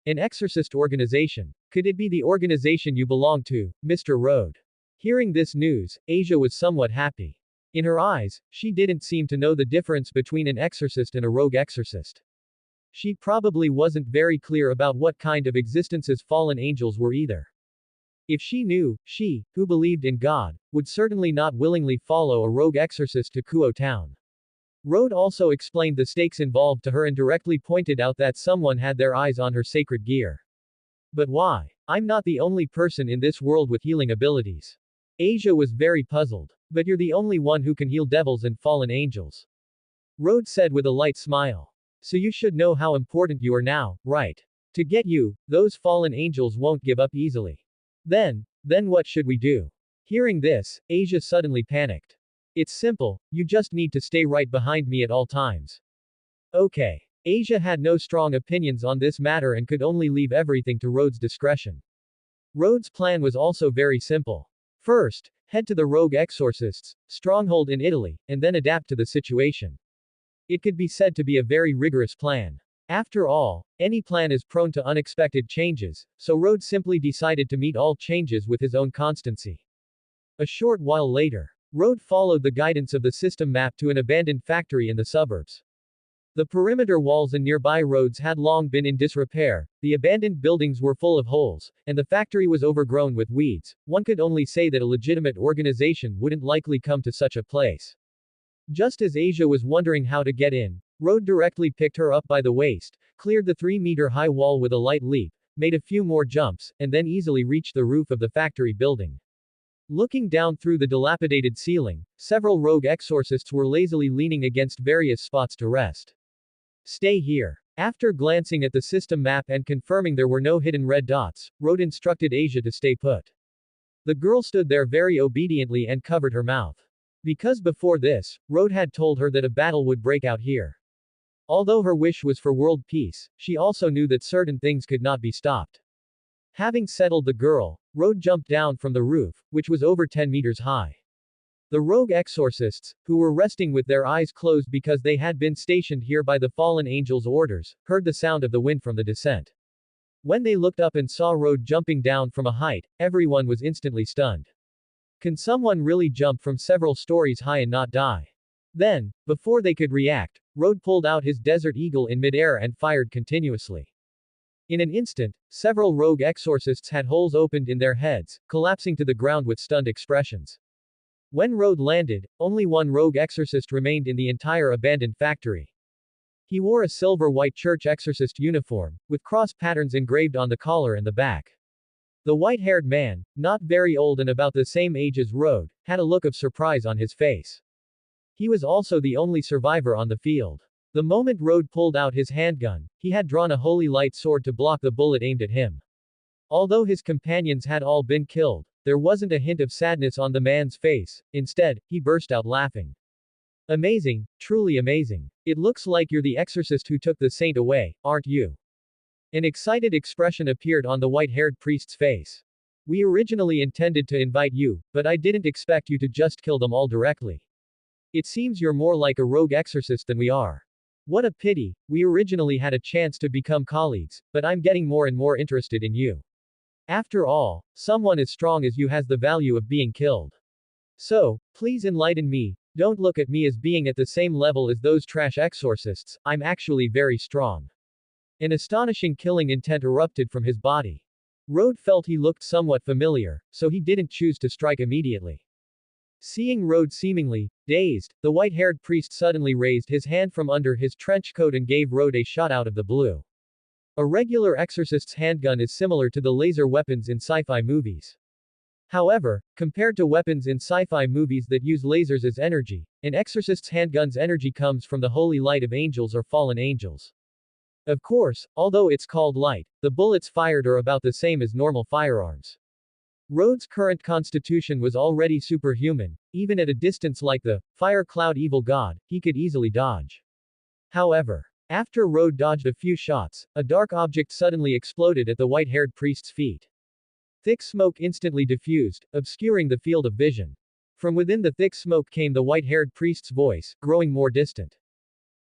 An exorcist organization. Could it be the organization you belong to, Mr. Rode? Hearing this news, Asia was somewhat happy. In her eyes, she didn't seem to know the difference between an exorcist and a rogue exorcist. She probably wasn't very clear about what kind of existences fallen angels were either. If she knew, she, who believed in God, would certainly not willingly follow a rogue exorcist to Kuo town. Rode also explained the stakes involved to her and directly pointed out that someone had their eyes on her sacred gear. But why? I'm not the only person in this world with healing abilities. Asia was very puzzled. But you're the only one who can heal devils and fallen angels. Rode said with a light smile. So you should know how important you are now, right? To get you, those fallen angels won't give up easily. Then what should we do? Hearing this, Asia suddenly panicked. It's simple, you just need to stay right behind me at all times. Okay. Asia had no strong opinions on this matter and could only leave everything to Rode's discretion. Rode's plan was also very simple. First, head to the rogue exorcists' stronghold in Italy, and then adapt to the situation. It could be said to be a very rigorous plan. After all, any plan is prone to unexpected changes, so Rode simply decided to meet all changes with his own constancy. A short while later, Rode followed the guidance of the system map to an abandoned factory in the suburbs. The perimeter walls and nearby roads had long been in disrepair, the abandoned buildings were full of holes, and the factory was overgrown with weeds. One could only say that a legitimate organization wouldn't likely come to such a place. Just as Asia was wondering how to get in, Rode directly picked her up by the waist, cleared the 3-meter-high wall with a light leap, made a few more jumps, and then easily reached the roof of the factory building. Looking down through the dilapidated ceiling, several rogue exorcists were lazily leaning against various spots to rest. Stay here. After glancing at the system map and confirming there were no hidden red dots, Rode instructed Asia to stay put. The girl stood there very obediently and covered her mouth. Because before this, Rode had told her that a battle would break out here. Although her wish was for world peace, she also knew that certain things could not be stopped. Having settled the girl, Rode jumped down from the roof, which was over 10 meters high. The rogue exorcists, who were resting with their eyes closed because they had been stationed here by the fallen angel's orders, heard the sound of the wind from the descent. When they looked up and saw Rode jumping down from a height, everyone was instantly stunned. Can someone really jump from several stories high and not die? Then, before they could react, Rode pulled out his Desert Eagle in midair and fired continuously. In an instant, several rogue exorcists had holes opened in their heads, collapsing to the ground with stunned expressions. When Rode landed, only one rogue exorcist remained in the entire abandoned factory. He wore a silver-white church exorcist uniform, with cross patterns engraved on the collar and the back. The white-haired man, not very old and about the same age as Rode, had a look of surprise on his face. He was also the only survivor on the field. The moment Rode pulled out his handgun, he had drawn a holy light sword to block the bullet aimed at him. Although his companions had all been killed, there wasn't a hint of sadness on the man's face. Instead, he burst out laughing. Amazing, truly amazing. It looks like you're the exorcist who took the saint away, aren't you? An excited expression appeared on the white-haired priest's face. We originally intended to invite you, but I didn't expect you to just kill them all directly. It seems you're more like a rogue exorcist than we are. What a pity, we originally had a chance to become colleagues, but I'm getting more and more interested in you. After all, someone as strong as you has the value of being killed. So, please enlighten me, don't look at me as being at the same level as those trash exorcists, I'm actually very strong. An astonishing killing intent erupted from his body. Rode felt he looked somewhat familiar, so he didn't choose to strike immediately. Seeing Rode seemingly dazed, the white-haired priest suddenly raised his hand from under his trench coat and gave Rode a shot out of the blue. A regular exorcist's handgun is similar to the laser weapons in sci-fi movies. However, compared to weapons in sci-fi movies that use lasers as energy, an exorcist's handgun's energy comes from the holy light of angels or fallen angels. Of course, although it's called light, the bullets fired are about the same as normal firearms. Rode's current constitution was already superhuman. Even at a distance like the fire cloud evil god, he could easily dodge. However, after Rode dodged a few shots, a dark object suddenly exploded at the white-haired priest's feet. Thick smoke instantly diffused, obscuring the field of vision. From within the thick smoke came the white-haired priest's voice, growing more distant.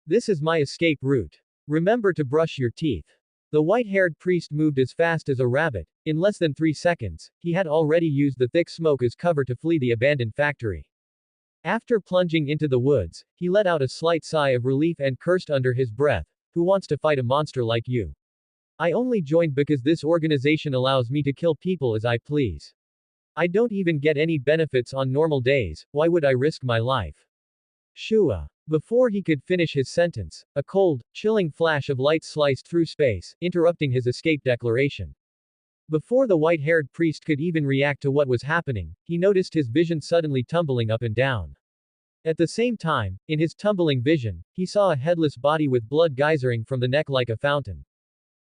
This is my escape route. Remember to brush your teeth. The white-haired priest moved as fast as a rabbit. In less than 3 seconds, he had already used the thick smoke as cover to flee the abandoned factory. After plunging into the woods, he let out a slight sigh of relief and cursed under his breath, "Who wants to fight a monster like you? I only joined because this organization allows me to kill people as I please. I don't even get any benefits on normal days, why would I risk my life?" Shua. Before he could finish his sentence, a cold, chilling flash of light sliced through space, interrupting his escape declaration. Before the white-haired priest could even react to what was happening, he noticed his vision suddenly tumbling up and down. At the same time, in his tumbling vision, he saw a headless body with blood geysering from the neck like a fountain.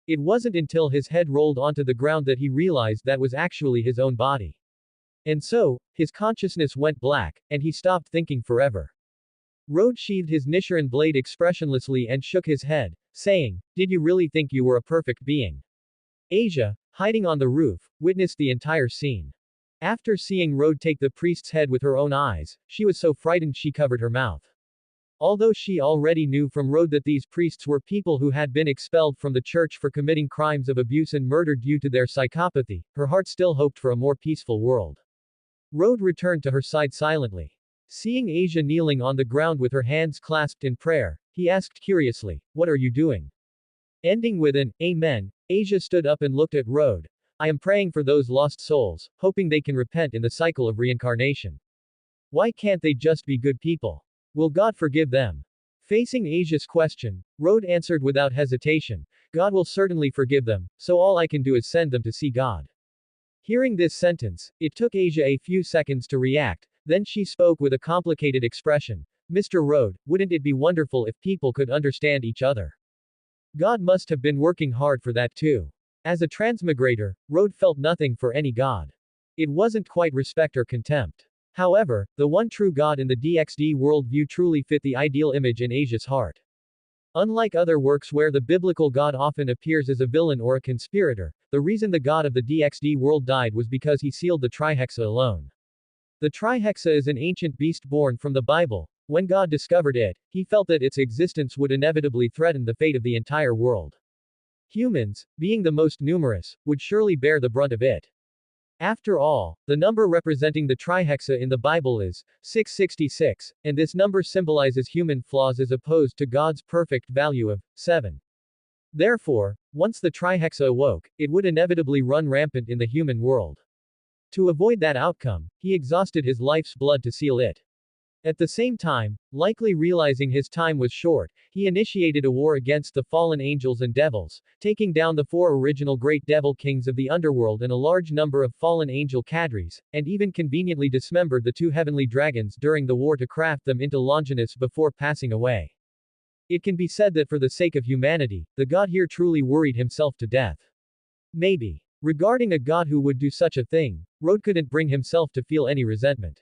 It wasn't until his head rolled onto the ground that he realized that was actually his own body. And so, his consciousness went black, and he stopped thinking forever. Rode sheathed his Nichiren blade expressionlessly and shook his head, saying, "Did you really think you were a perfect being?" Asia, hiding on the roof, witnessed the entire scene. After seeing Rode take the priest's head with her own eyes, she was so frightened she covered her mouth. Although she already knew from Rode that these priests were people who had been expelled from the church for committing crimes of abuse and murder due to their psychopathy, her heart still hoped for a more peaceful world. Rode returned to her side silently. Seeing Asia kneeling on the ground with her hands clasped in prayer, he asked curiously, "What are you doing?" Ending with an Amen, Asia stood up and looked at Rode. "I am praying for those lost souls, hoping they can repent in the cycle of reincarnation. Why can't they just be good people? Will God forgive them?" Facing Asia's question, Rode answered without hesitation, "God will certainly forgive them, so all I can do is send them to see God." Hearing this sentence, it took Asia a few seconds to react, then she spoke with a complicated expression, "Mr. Rode, wouldn't it be wonderful if people could understand each other? God must have been working hard for that too." As a transmigrator, Rode felt nothing for any god. It wasn't quite respect or contempt. However, the one true God in the DXD worldview truly fit the ideal image in Asia's heart. Unlike other works where the biblical God often appears as a villain or a conspirator, the reason the God of the DXD world died was because he sealed the trihexa alone. The trihexa is an ancient beast born from the Bible. When God discovered it, he felt that its existence would inevitably threaten the fate of the entire world. Humans, being the most numerous, would surely bear the brunt of it. After all, the number representing the trihexa in the Bible is 666, and this number symbolizes human flaws as opposed to God's perfect value of 7. Therefore, once the trihexa awoke, it would inevitably run rampant in the human world. To avoid that outcome, he exhausted his life's blood to seal it. At the same time, likely realizing his time was short, he initiated a war against the fallen angels and devils, taking down the 4 original great devil kings of the underworld and a large number of fallen angel cadres, and even conveniently dismembered the 2 heavenly dragons during the war to craft them into Longinus before passing away. It can be said that for the sake of humanity, the god here truly worried himself to death. Maybe. Regarding a god who would do such a thing, Rode couldn't bring himself to feel any resentment.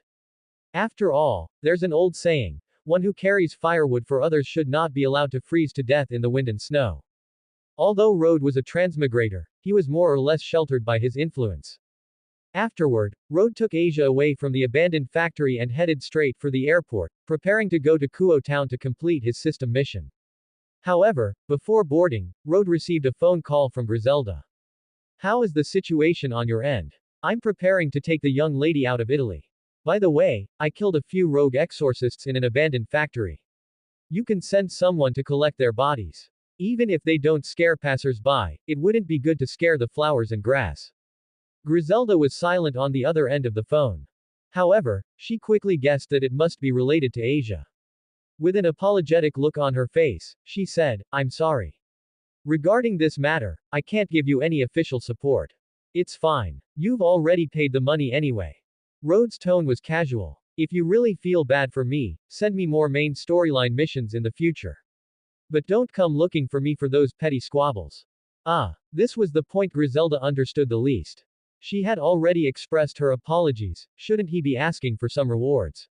After all, there's an old saying, one who carries firewood for others should not be allowed to freeze to death in the wind and snow. Although Rode was a transmigrator, he was more or less sheltered by his influence. Afterward, Rode took Asia away from the abandoned factory and headed straight for the airport, preparing to go to Kuo town to complete his system mission. However, before boarding, Rode received a phone call from Griselda. How is the situation on your end? I'm preparing to take the young lady out of Italy. By the way, I killed a few rogue exorcists in an abandoned factory. You can send someone to collect their bodies. Even if they don't scare passers-by, it wouldn't be good to scare the flowers and grass. Griselda was silent on the other end of the phone. However, she quickly guessed that it must be related to Asia. With an apologetic look on her face, she said, I'm sorry. Regarding this matter, I can't give you any official support. It's fine. You've already paid the money anyway. Rhodes' tone was casual. If you really feel bad for me, send me more main storyline missions in the future. But don't come looking for me for those petty squabbles. This was the point Griselda understood the least. She had already expressed her apologies, shouldn't he be asking for some rewards?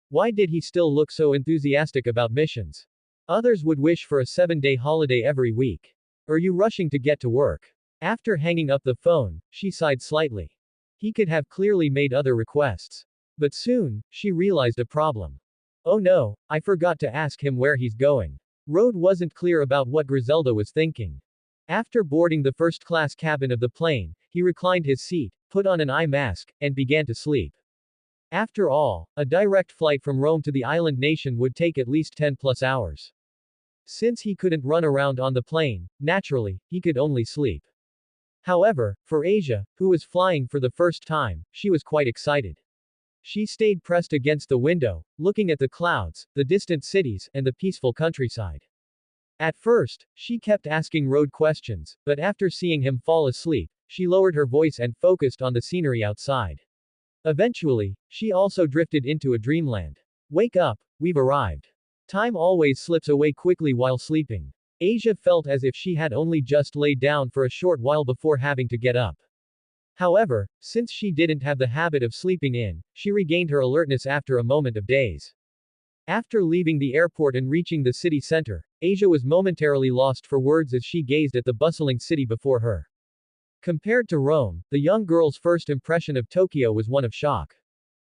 Why did he still look so enthusiastic about missions? Others would wish for a 7-day holiday every week. Are you rushing to get to work? After hanging up the phone, she sighed slightly. He could have clearly made other requests. But soon, she realized a problem. Oh no, I forgot to ask him where he's going. Rode wasn't clear about what Griselda was thinking. After boarding the first-class cabin of the plane, he reclined his seat, put on an eye mask, and began to sleep. After all, a direct flight from Rome to the island nation would take at least 10+ hours. Since he couldn't run around on the plane, naturally, he could only sleep. However, for Asia, who was flying for the first time, she was quite excited. She stayed pressed against the window, looking at the clouds, the distant cities, and the peaceful countryside. At first, she kept asking Rode questions, but after seeing him fall asleep, she lowered her voice and focused on the scenery outside. Eventually, she also drifted into a dreamland. Wake up, we've arrived. Time always slips away quickly while sleeping. Asia felt as if she had only just laid down for a short while before having to get up. However, since she didn't have the habit of sleeping in, she regained her alertness after a moment of daze. After leaving the airport and reaching the city center, Asia was momentarily lost for words as she gazed at the bustling city before her. Compared to Rome, the young girl's first impression of Tokyo was one of shock.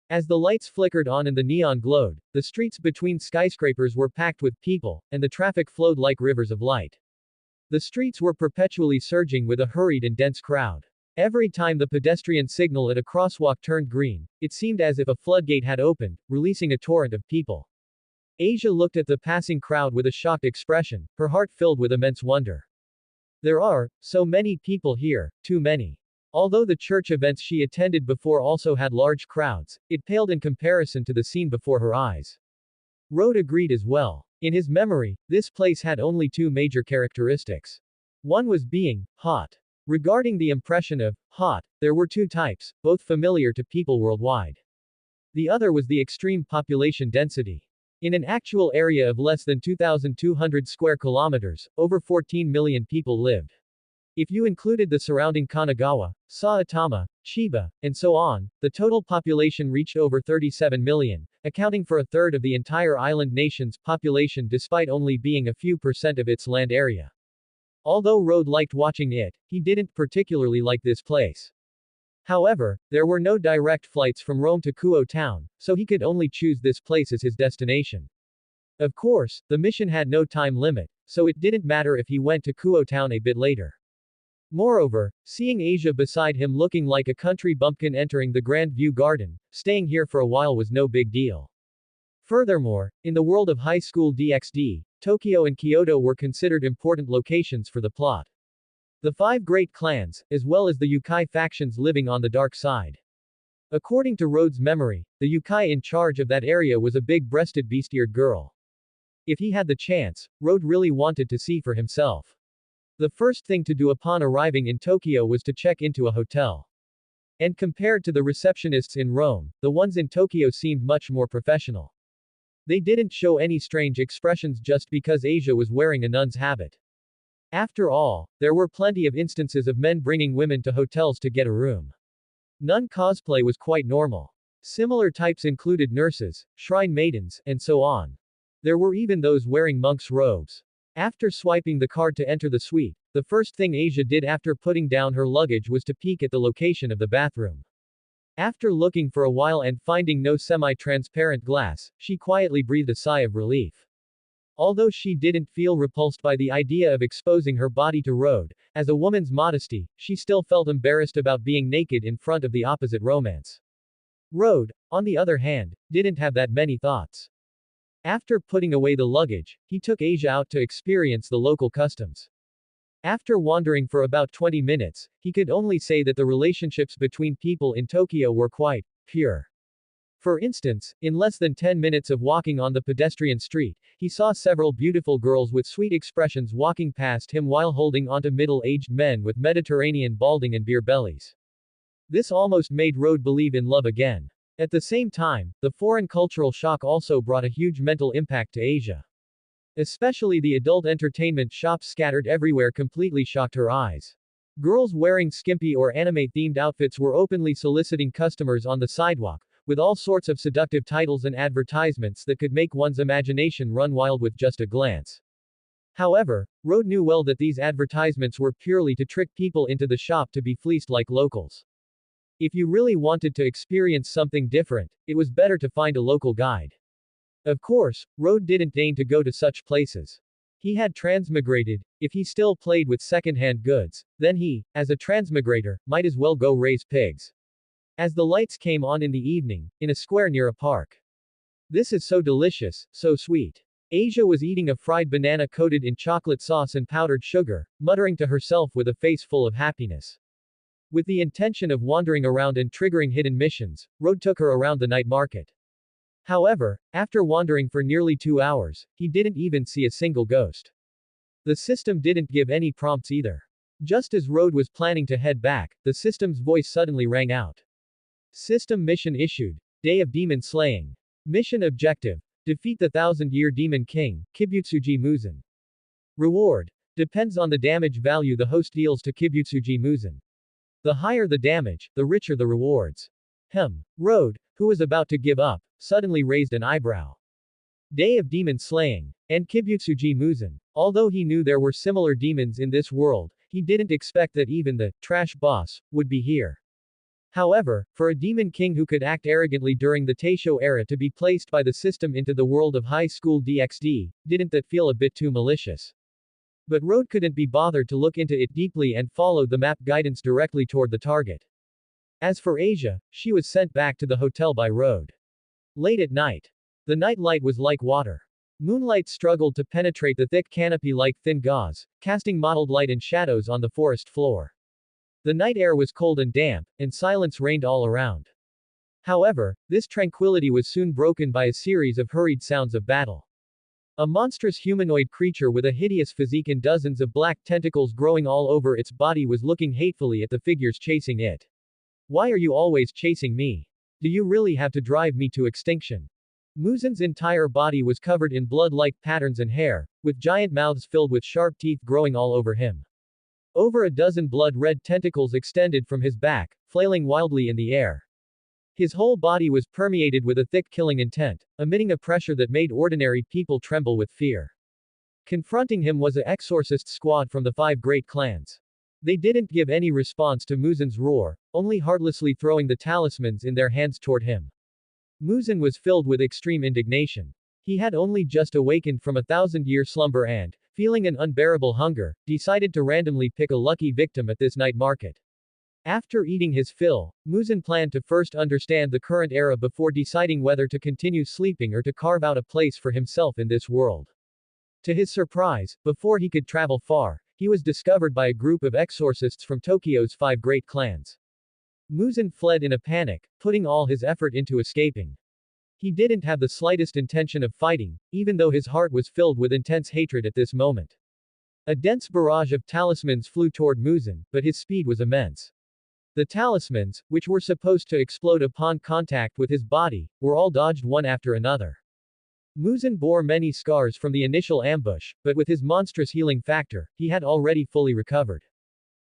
As the lights flickered on and the neon glowed, the streets between skyscrapers were packed with people, and the traffic flowed like rivers of light. The streets were perpetually surging with a hurried and dense crowd. Every time the pedestrian signal at a crosswalk turned green, it seemed as if a floodgate had opened, releasing a torrent of people. Asia looked at the passing crowd with a shocked expression, her heart filled with immense wonder. There are so many people here, too many. Although the church events she attended before also had large crowds, it paled in comparison to the scene before her eyes. Rode agreed as well. In his memory, this place had only 2 major characteristics. One was being hot. Regarding the impression of hot, there were 2 types, both familiar to people worldwide. The other was the extreme population density. In an actual area of less than 2,200 square kilometers, over 14 million people lived. If you included the surrounding Kanagawa, Saitama, Chiba, and so on, the total population reached over 37 million, accounting for a third of the entire island nation's population despite only being a few % of its land area. Although Rode liked watching it, he didn't particularly like this place. However, there were no direct flights from Rome to Kuo town, so he could only choose this place as his destination. Of course, the mission had no time limit, so it didn't matter if he went to Kuo town a bit later. Moreover, seeing Asia beside him looking like a country bumpkin entering the Grand View Garden, staying here for a while was no big deal. Furthermore, in the world of high school DxD, Tokyo and Kyoto were considered important locations for the plot. The five great clans, as well as the Yukai factions living on the dark side. According to Rhodes' memory, the Yukai in charge of that area was a big-breasted beast-eared girl. If he had the chance, Rhodes really wanted to see for himself. The first thing to do upon arriving in Tokyo was to check into a hotel. And compared to the receptionists in Rome, the ones in Tokyo seemed much more professional. They didn't show any strange expressions just because Asia was wearing a nun's habit. After all, there were plenty of instances of men bringing women to hotels to get a room. Nun cosplay was quite normal. Similar types included nurses, shrine maidens, and so on. There were even those wearing monks' robes. After swiping the card to enter the suite, the first thing Asia did after putting down her luggage was to peek at the location of the bathroom. After looking for a while and finding no semi-transparent glass, she quietly breathed a sigh of relief. Although she didn't feel repulsed by the idea of exposing her body to Rhodes, as a woman's modesty, she still felt embarrassed about being naked in front of the opposite romance. Rhodes, on the other hand, didn't have that many thoughts. After putting away the luggage, he took Asia out to experience the local customs. After wandering for about 20 minutes, he could only say that the relationships between people in Tokyo were quite pure. For instance, in less than 10 minutes of walking on the pedestrian street, he saw several beautiful girls with sweet expressions walking past him while holding onto middle-aged men with Mediterranean balding and beer bellies. This almost made Rhodes believe in love again. At the same time, the foreign cultural shock also brought a huge mental impact to Asia. Especially the adult entertainment shops scattered everywhere completely shocked her eyes. Girls wearing skimpy or anime-themed outfits were openly soliciting customers on the sidewalk, with all sorts of seductive titles and advertisements that could make one's imagination run wild with just a glance. However, Rhodes knew well that these advertisements were purely to trick people into the shop to be fleeced like locals. If you really wanted to experience something different, it was better to find a local guide. Of course, Rhodes didn't deign to go to such places. He had transmigrated. If he still played with second-hand goods, then he, as a transmigrator, might as well go raise pigs. As the lights came on in the evening, in a square near a park. This is so delicious, so sweet. Asia was eating a fried banana coated in chocolate sauce and powdered sugar, muttering to herself with a face full of happiness. With the intention of wandering around and triggering hidden missions, Rhodes took her around the night market. However, after wandering for nearly 2 hours, he didn't even see a single ghost. The system didn't give any prompts either. Just as Rhodes was planning to head back, the system's voice suddenly rang out. System mission issued. Day of Demon Slaying. Mission objective. Defeat the 1,000-year Demon King, Kibutsuji Muzen. Reward. Depends on the damage value the host deals to Kibutsuji Muzen. The higher the damage, the richer the rewards. Rhodes, who was about to give up, suddenly raised an eyebrow. Day of Demon Slaying. And Kibutsuji Muzen. Although he knew there were similar demons in this world, he didn't expect that even the trash boss would be here. However, for a demon king who could act arrogantly during the Taisho era to be placed by the system into the world of high school DxD, didn't that feel a bit too malicious? But Rhodes couldn't be bothered to look into it deeply and followed the map guidance directly toward the target. As for Asia, she was sent back to the hotel by Rhodes. Late at night. The night light was like water. Moonlight struggled to penetrate the thick canopy like thin gauze, casting mottled light and shadows on the forest floor. The night air was cold and damp, and silence reigned all around. However, this tranquility was soon broken by a series of hurried sounds of battle. A monstrous humanoid creature with a hideous physique and dozens of black tentacles growing all over its body was looking hatefully at the figures chasing it. Why are you always chasing me? Do you really have to drive me to extinction? Muzen's entire body was covered in blood-like patterns and hair, with giant mouths filled with sharp teeth growing all over him. Over a dozen blood-red tentacles extended from his back, flailing wildly in the air. His whole body was permeated with a thick killing intent, emitting a pressure that made ordinary people tremble with fear. Confronting him was an exorcist squad from the 5 great clans. They didn't give any response to Muzin's roar, only heartlessly throwing the talismans in their hands toward him. Muzin was filled with extreme indignation. He had only just awakened from a thousand-year slumber and, feeling an unbearable hunger, decided to randomly pick a lucky victim at this night market. After eating his fill, Muzin planned to first understand the current era before deciding whether to continue sleeping or to carve out a place for himself in this world. To his surprise, before he could travel far, he was discovered by a group of exorcists from Tokyo's 5 great clans. Muzin fled in a panic, putting all his effort into escaping. He didn't have the slightest intention of fighting, even though his heart was filled with intense hatred at this moment. A dense barrage of talismans flew toward Muzin, but his speed was immense. The talismans, which were supposed to explode upon contact with his body, were all dodged one after another. Muzin bore many scars from the initial ambush, but with his monstrous healing factor, he had already fully recovered.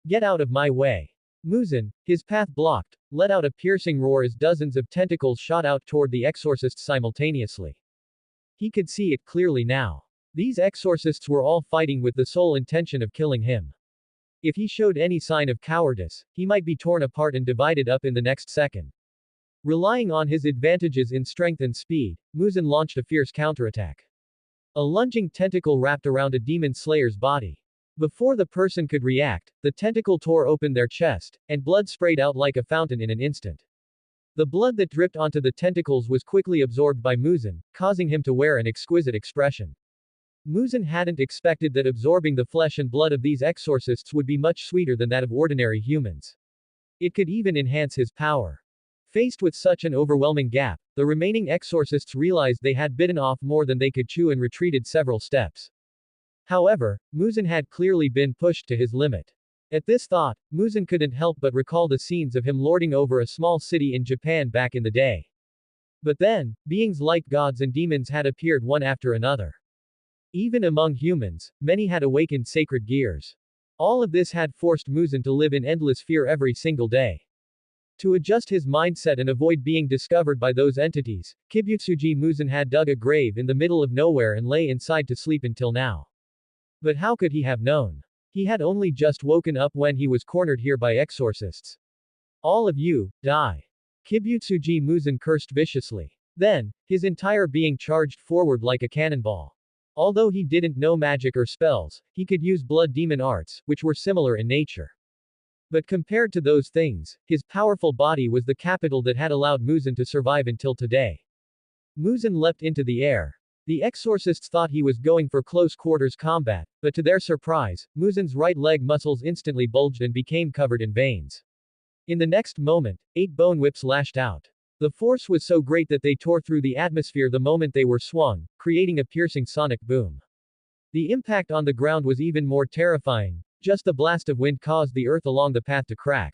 Get out of my way. Muzin, his path blocked, let out a piercing roar as dozens of tentacles shot out toward the exorcists simultaneously. He could see it clearly now. These exorcists were all fighting with the sole intention of killing him. If he showed any sign of cowardice, he might be torn apart and divided up in the next second. Relying on his advantages in strength and speed, Muzin launched a fierce counterattack. A lunging tentacle wrapped around a demon slayer's body. Before the person could react, the tentacle tore open their chest, and blood sprayed out like a fountain in an instant. The blood that dripped onto the tentacles was quickly absorbed by Muzin, causing him to wear an exquisite expression. Muzin hadn't expected that absorbing the flesh and blood of these exorcists would be much sweeter than that of ordinary humans. It could even enhance his power. Faced with such an overwhelming gap, the remaining exorcists realized they had bitten off more than they could chew and retreated several steps. However, Muzin had clearly been pushed to his limit. At this thought, Muzin couldn't help but recall the scenes of him lording over a small city in Japan back in the day. But then, beings like gods and demons had appeared one after another. Even among humans, many had awakened sacred gears. All of this had forced Muzin to live in endless fear every single day. To adjust his mindset and avoid being discovered by those entities, Kibutsuji Muzin had dug a grave in the middle of nowhere and lay inside to sleep until now. But how could he have known? He had only just woken up when he was cornered here by exorcists. All of you, die. Kibutsuji Muzin cursed viciously. Then, his entire being charged forward like a cannonball. Although he didn't know magic or spells, he could use blood demon arts, which were similar in nature. But compared to those things, his powerful body was the capital that had allowed Muzin to survive until today. Muzin leapt into the air. The exorcists thought he was going for close quarters combat, but to their surprise, Muzin's right leg muscles instantly bulged and became covered in veins. In the next moment, 8 bone whips lashed out. The force was so great that they tore through the atmosphere the moment they were swung, creating a piercing sonic boom. The impact on the ground was even more terrifying. Just the blast of wind caused the earth along the path to crack.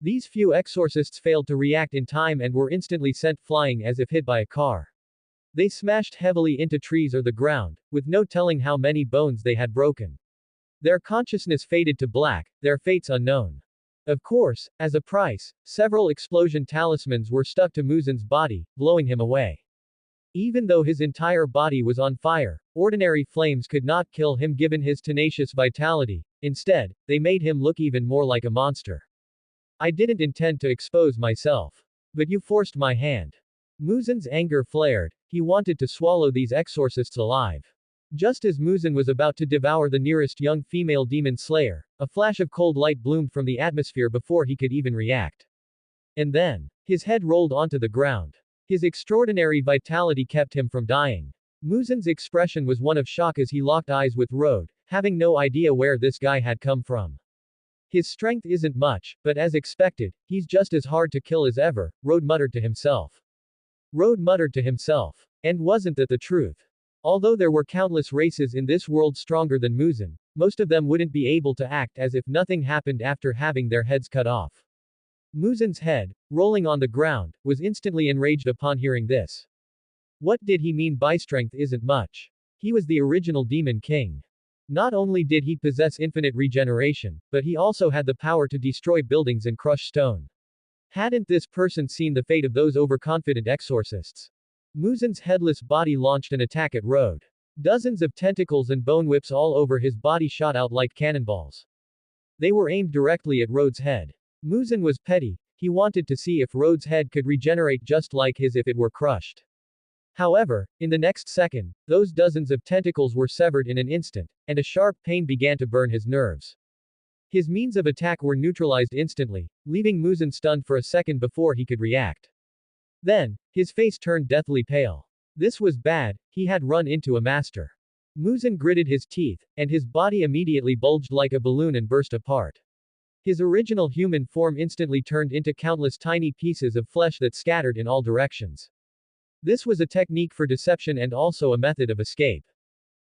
These few exorcists failed to react in time and were instantly sent flying as if hit by a car. They smashed heavily into trees or the ground, with no telling how many bones they had broken. Their consciousness faded to black, their fates unknown. Of course, as a price, several explosion talismans were stuck to Muzin's body, blowing him away. Even though his entire body was on fire, ordinary flames could not kill him given his tenacious vitality. Instead, they made him look even more like a monster. I didn't intend to expose myself. But you forced my hand. Muzin's anger flared. He wanted to swallow these exorcists alive. Just as Muzin was about to devour the nearest young female demon slayer, a flash of cold light bloomed from the atmosphere before he could even react. And then, his head rolled onto the ground. His extraordinary vitality kept him from dying. Muzin's expression was one of shock as he locked eyes with Road, having no idea where this guy had come from. His strength isn't much, but as expected, he's just as hard to kill as ever, Road muttered to himself. And wasn't that the truth? Although there were countless races in this world stronger than Muzin, most of them wouldn't be able to act as if nothing happened after having their heads cut off. Muzin's head, rolling on the ground, was instantly enraged upon hearing this. What did he mean by strength isn't much? He was the original Demon King. Not only did he possess infinite regeneration, but he also had the power to destroy buildings and crush stone. Hadn't this person seen the fate of those overconfident exorcists? Muzin's headless body launched an attack at Road. Dozens of tentacles and bone whips all over his body shot out like cannonballs. They were aimed directly at Rhodes' head. Muzan was petty, he wanted to see if Rhodes' head could regenerate just like his if it were crushed. However, in the next second, those dozens of tentacles were severed in an instant, and a sharp pain began to burn his nerves. His means of attack were neutralized instantly, leaving Muzan stunned for a second before he could react. Then, his face turned deathly pale. This was bad, he had run into a master. Muzan gritted his teeth, and his body immediately bulged like a balloon and burst apart. His original human form instantly turned into countless tiny pieces of flesh that scattered in all directions. This was a technique for deception and also a method of escape.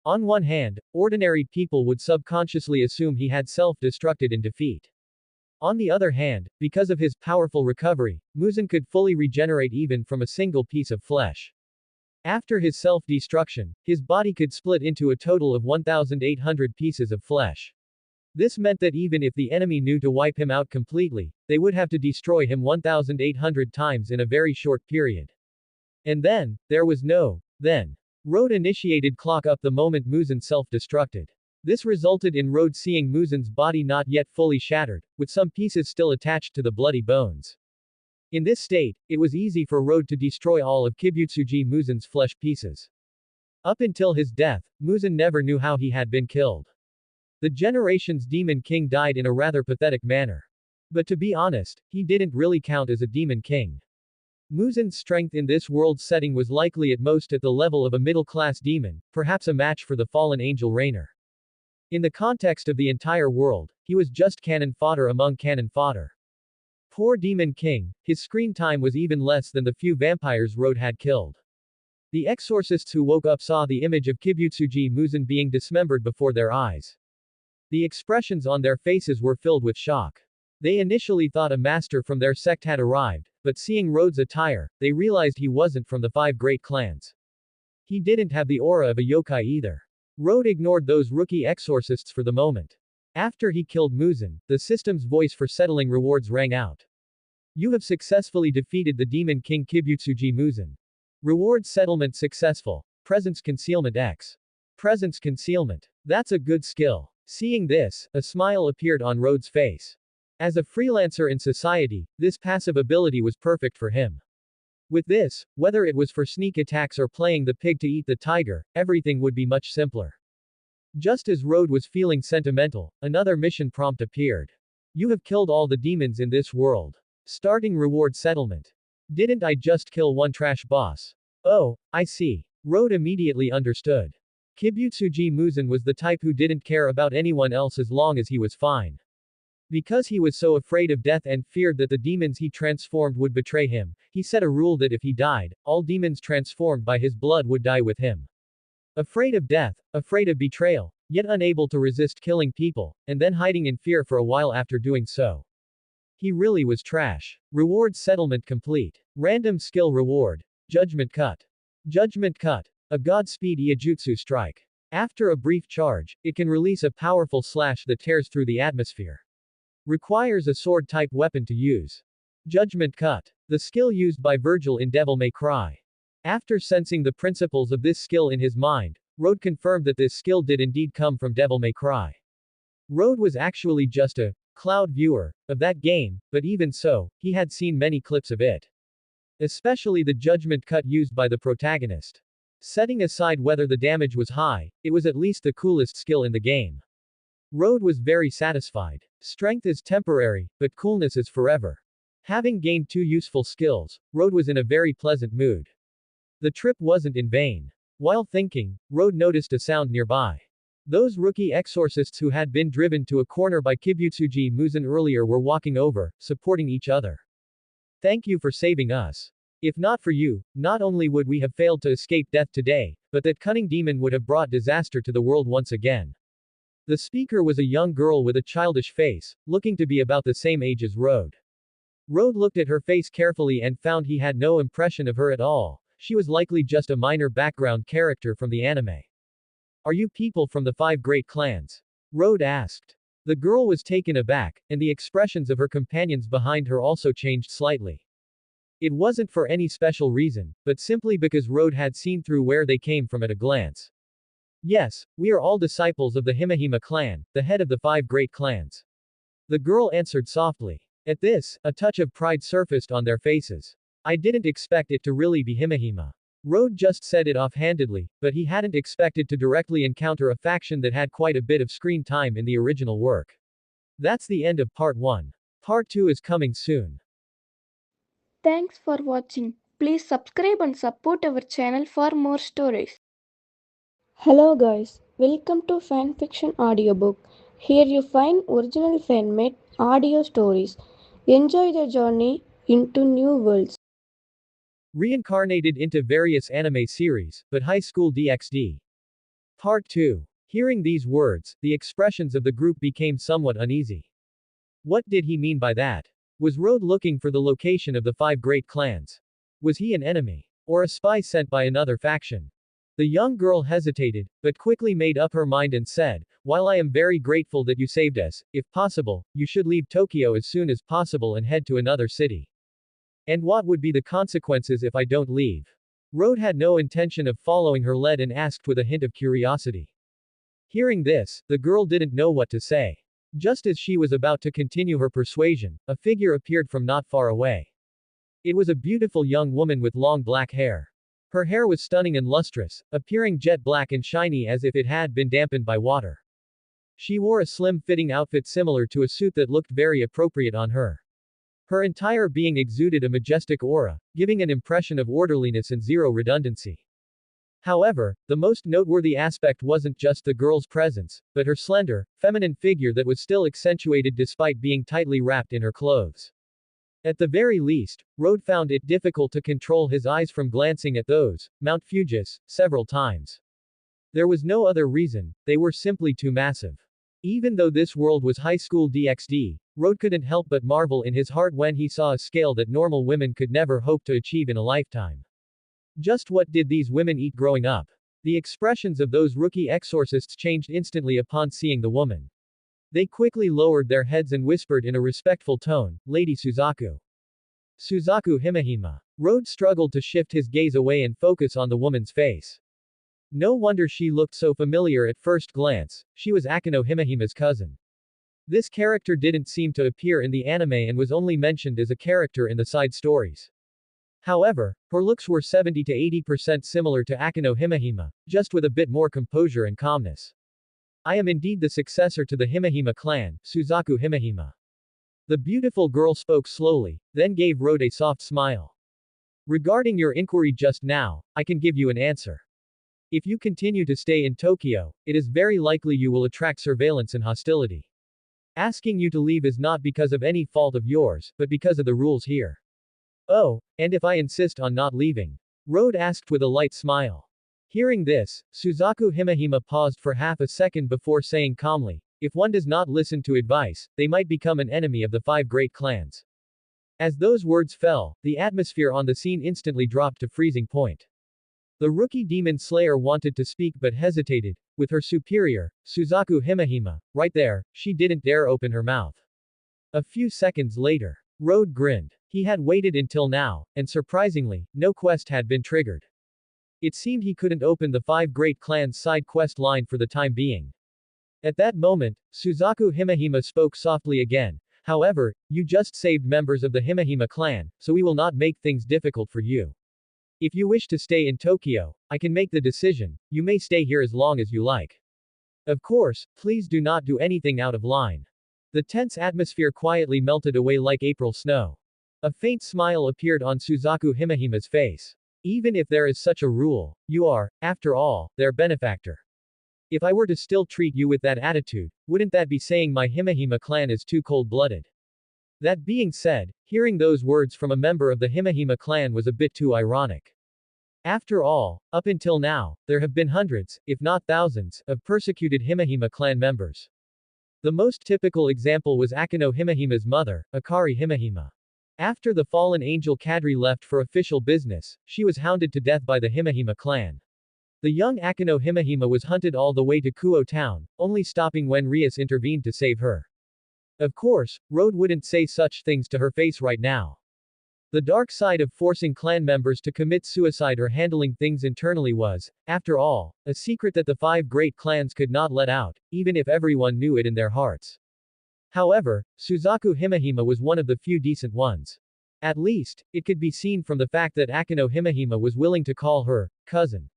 On one hand, ordinary people would subconsciously assume he had self-destructed in defeat. On the other hand, because of his powerful recovery, Muzan could fully regenerate even from a single piece of flesh. After his self-destruction, his body could split into a total of 1,800 pieces of flesh. This meant that even if the enemy knew to wipe him out completely, they would have to destroy him 1,800 times in a very short period. And then, there was no then. Road initiated clock up the moment Muzan self-destructed. This resulted in Road seeing Muzan's body not yet fully shattered, with some pieces still attached to the bloody bones. In this state, it was easy for Road to destroy all of Kibutsuji Muzan's flesh pieces. Up until his death, Muzan never knew how he had been killed. The generation's Demon King died in a rather pathetic manner. But to be honest, he didn't really count as a Demon King. Muzan's strength in this world setting was likely at most at the level of a middle-class demon, perhaps a match for the fallen angel Rainer. In the context of the entire world, he was just cannon fodder among cannon fodder. Poor Demon King, his screen time was even less than the few vampires Road had killed. The exorcists who woke up saw the image of Kibutsuji Muzan being dismembered before their eyes. The expressions on their faces were filled with shock. They initially thought a master from their sect had arrived, but seeing Road's attire, they realized he wasn't from the 5 great clans. He didn't have the aura of a yokai either. Road ignored those rookie exorcists for the moment. After he killed Muzan, the system's voice for settling rewards rang out. You have successfully defeated the Demon King Kibutsuji Muzan. Reward settlement successful. Presence concealment X. Presence concealment. That's a good skill. Seeing this, a smile appeared on Road's face. As a freelancer in society, this passive ability was perfect for him. With this, whether it was for sneak attacks or playing the pig to eat the tiger, everything would be much simpler. Just as Road was feeling sentimental, another mission prompt appeared. You have killed all the demons in this world. Starting reward settlement. Didn't I just kill one trash boss? Oh, I see. Road immediately understood. Kibutsuji Muzan was the type who didn't care about anyone else as long as he was fine. Because he was so afraid of death and feared that the demons he transformed would betray him, he set a rule that if he died, all demons transformed by his blood would die with him. Afraid of death, afraid of betrayal, yet unable to resist killing people, and then hiding in fear for a while after doing so. He really was trash. Reward settlement complete. Random skill reward. Judgment cut. Judgment cut. A Godspeed Iajutsu strike. After a brief charge, it can release a powerful slash that tears through the atmosphere. Requires a sword-type weapon to use. Judgment cut. The skill used by Virgil in Devil May Cry. After sensing the principles of this skill in his mind, Road confirmed that this skill did indeed come from Devil May Cry. Road was actually just a cloud viewer of that game, but even so, he had seen many clips of it. Especially the judgment cut used by the protagonist. Setting aside whether the damage was high, it was at least the coolest skill in the game. Road was very satisfied. Strength is temporary, but coolness is forever. Having gained 2 useful skills, Road was in a very pleasant mood. The trip wasn't in vain. While thinking, Road noticed a sound nearby. Those rookie exorcists who had been driven to a corner by Kibutsuji Muzan earlier were walking over, supporting each other. Thank you for saving us. If not for you, not only would we have failed to escape death today, but that cunning demon would have brought disaster to the world once again. The speaker was a young girl with a childish face, looking to be about the same age as Road. Road looked at her face carefully and found he had no impression of her at all. She was likely just a minor background character from the anime. Are you people from the 5 great clans? Road asked. The girl was taken aback, and the expressions of her companions behind her also changed slightly. It wasn't for any special reason, but simply because Road had seen through where they came from at a glance. Yes, we are all disciples of the Himahima clan, the head of the 5 great clans. The girl answered softly. At this, a touch of pride surfaced on their faces. I didn't expect it to really be Himahima. Road just said it offhandedly, but he hadn't expected to directly encounter a faction that had quite a bit of screen time in the original work. That's the end of part 1. Part 2 is coming soon. Thanks for watching. Please subscribe and support our channel for more stories. Hello guys, welcome to Fanfiction Audiobook. Here you find original fan-made audio stories. Enjoy the journey into new worlds. Reincarnated into various anime series, but High School DxD. Part 2. Hearing these words, the expressions of the group became somewhat uneasy. What did he mean by that? Was Road looking for the location of the 5 great clans? Was he an enemy? Or a spy sent by another faction? The young girl hesitated, but quickly made up her mind and said, while I am very grateful that you saved us, if possible, you should leave Tokyo as soon as possible and head to another city. And what would be the consequences if I don't leave? Road had no intention of following her lead and asked with a hint of curiosity. Hearing this, the girl didn't know what to say. Just as she was about to continue her persuasion, a figure appeared from not far away. It was a beautiful young woman with long black hair. Her hair was stunning and lustrous, appearing jet black and shiny as if it had been dampened by water. She wore a slim-fitting outfit similar to a suit that looked very appropriate on her. Her entire being exuded a majestic aura, giving an impression of orderliness and zero redundancy. However, the most noteworthy aspect wasn't just the girl's presence, but her slender, feminine figure that was still accentuated despite being tightly wrapped in her clothes. At the very least, Road found it difficult to control his eyes from glancing at those, Mount Fuji's, several times. There was no other reason, they were simply too massive. Even though this world was High School DxD, Road couldn't help but marvel in his heart when he saw a scale that normal women could never hope to achieve in a lifetime. Just what did these women eat growing up? The expressions of those rookie exorcists changed instantly upon seeing the woman. They quickly lowered their heads and whispered in a respectful tone, Lady Suzaku. Suzaku Himahima. Road struggled to shift his gaze away and focus on the woman's face. No wonder she looked so familiar at first glance, she was Akano Himahima's cousin. This character didn't seem to appear in the anime and was only mentioned as a character in the side stories. However, her looks were 70 to 80% similar to Akano Himahima, just with a bit more composure and calmness. I am indeed the successor to the Himahima clan, Suzaku Himahima. The beautiful girl spoke slowly, then gave Road a soft smile. Regarding your inquiry just now, I can give you an answer. If you continue to stay in Tokyo, it is very likely you will attract surveillance and hostility. Asking you to leave is not because of any fault of yours, but because of the rules here. Oh, and if I insist on not leaving? Road asked with a light smile. Hearing this, Suzaku Himahima paused for half a second before saying calmly, if one does not listen to advice, they might become an enemy of the 5 great clans. As those words fell, the atmosphere on the scene instantly dropped to freezing point. The rookie demon slayer wanted to speak but hesitated. With her superior, Suzaku Himahima, right there, she didn't dare open her mouth. A few seconds later, Road grinned. He had waited until now, and surprisingly, no quest had been triggered. It seemed he couldn't open the 5 great clans side quest line for the time being. At that moment, Suzaku Himahima spoke softly again. However, you just saved members of the Himahima clan, so we will not make things difficult for you. If you wish to stay in Tokyo, I can make the decision, you may stay here as long as you like. Of course, please do not do anything out of line. The tense atmosphere quietly melted away like April snow. A faint smile appeared on Suzaku Himahima's face. Even if there is such a rule, you are, after all, their benefactor. If I were to still treat you with that attitude, wouldn't that be saying my Himahima clan is too cold-blooded? That being said, hearing those words from a member of the Himahima clan was a bit too ironic. After all, up until now, there have been hundreds, if not thousands, of persecuted Himahima clan members. The most typical example was Akano Himahima's mother, Akari Himahima. After the fallen angel Kadri left for official business, she was hounded to death by the Himahima clan. The young Akano Himahima was hunted all the way to Kuo town, only stopping when Rias intervened to save her. Of course, Road wouldn't say such things to her face right now. The dark side of forcing clan members to commit suicide or handling things internally was, after all, a secret that the 5 great clans could not let out, even if everyone knew it in their hearts. However, Suzaku Himehima was one of the few decent ones. At least, it could be seen from the fact that Akino Himehima was willing to call her cousin.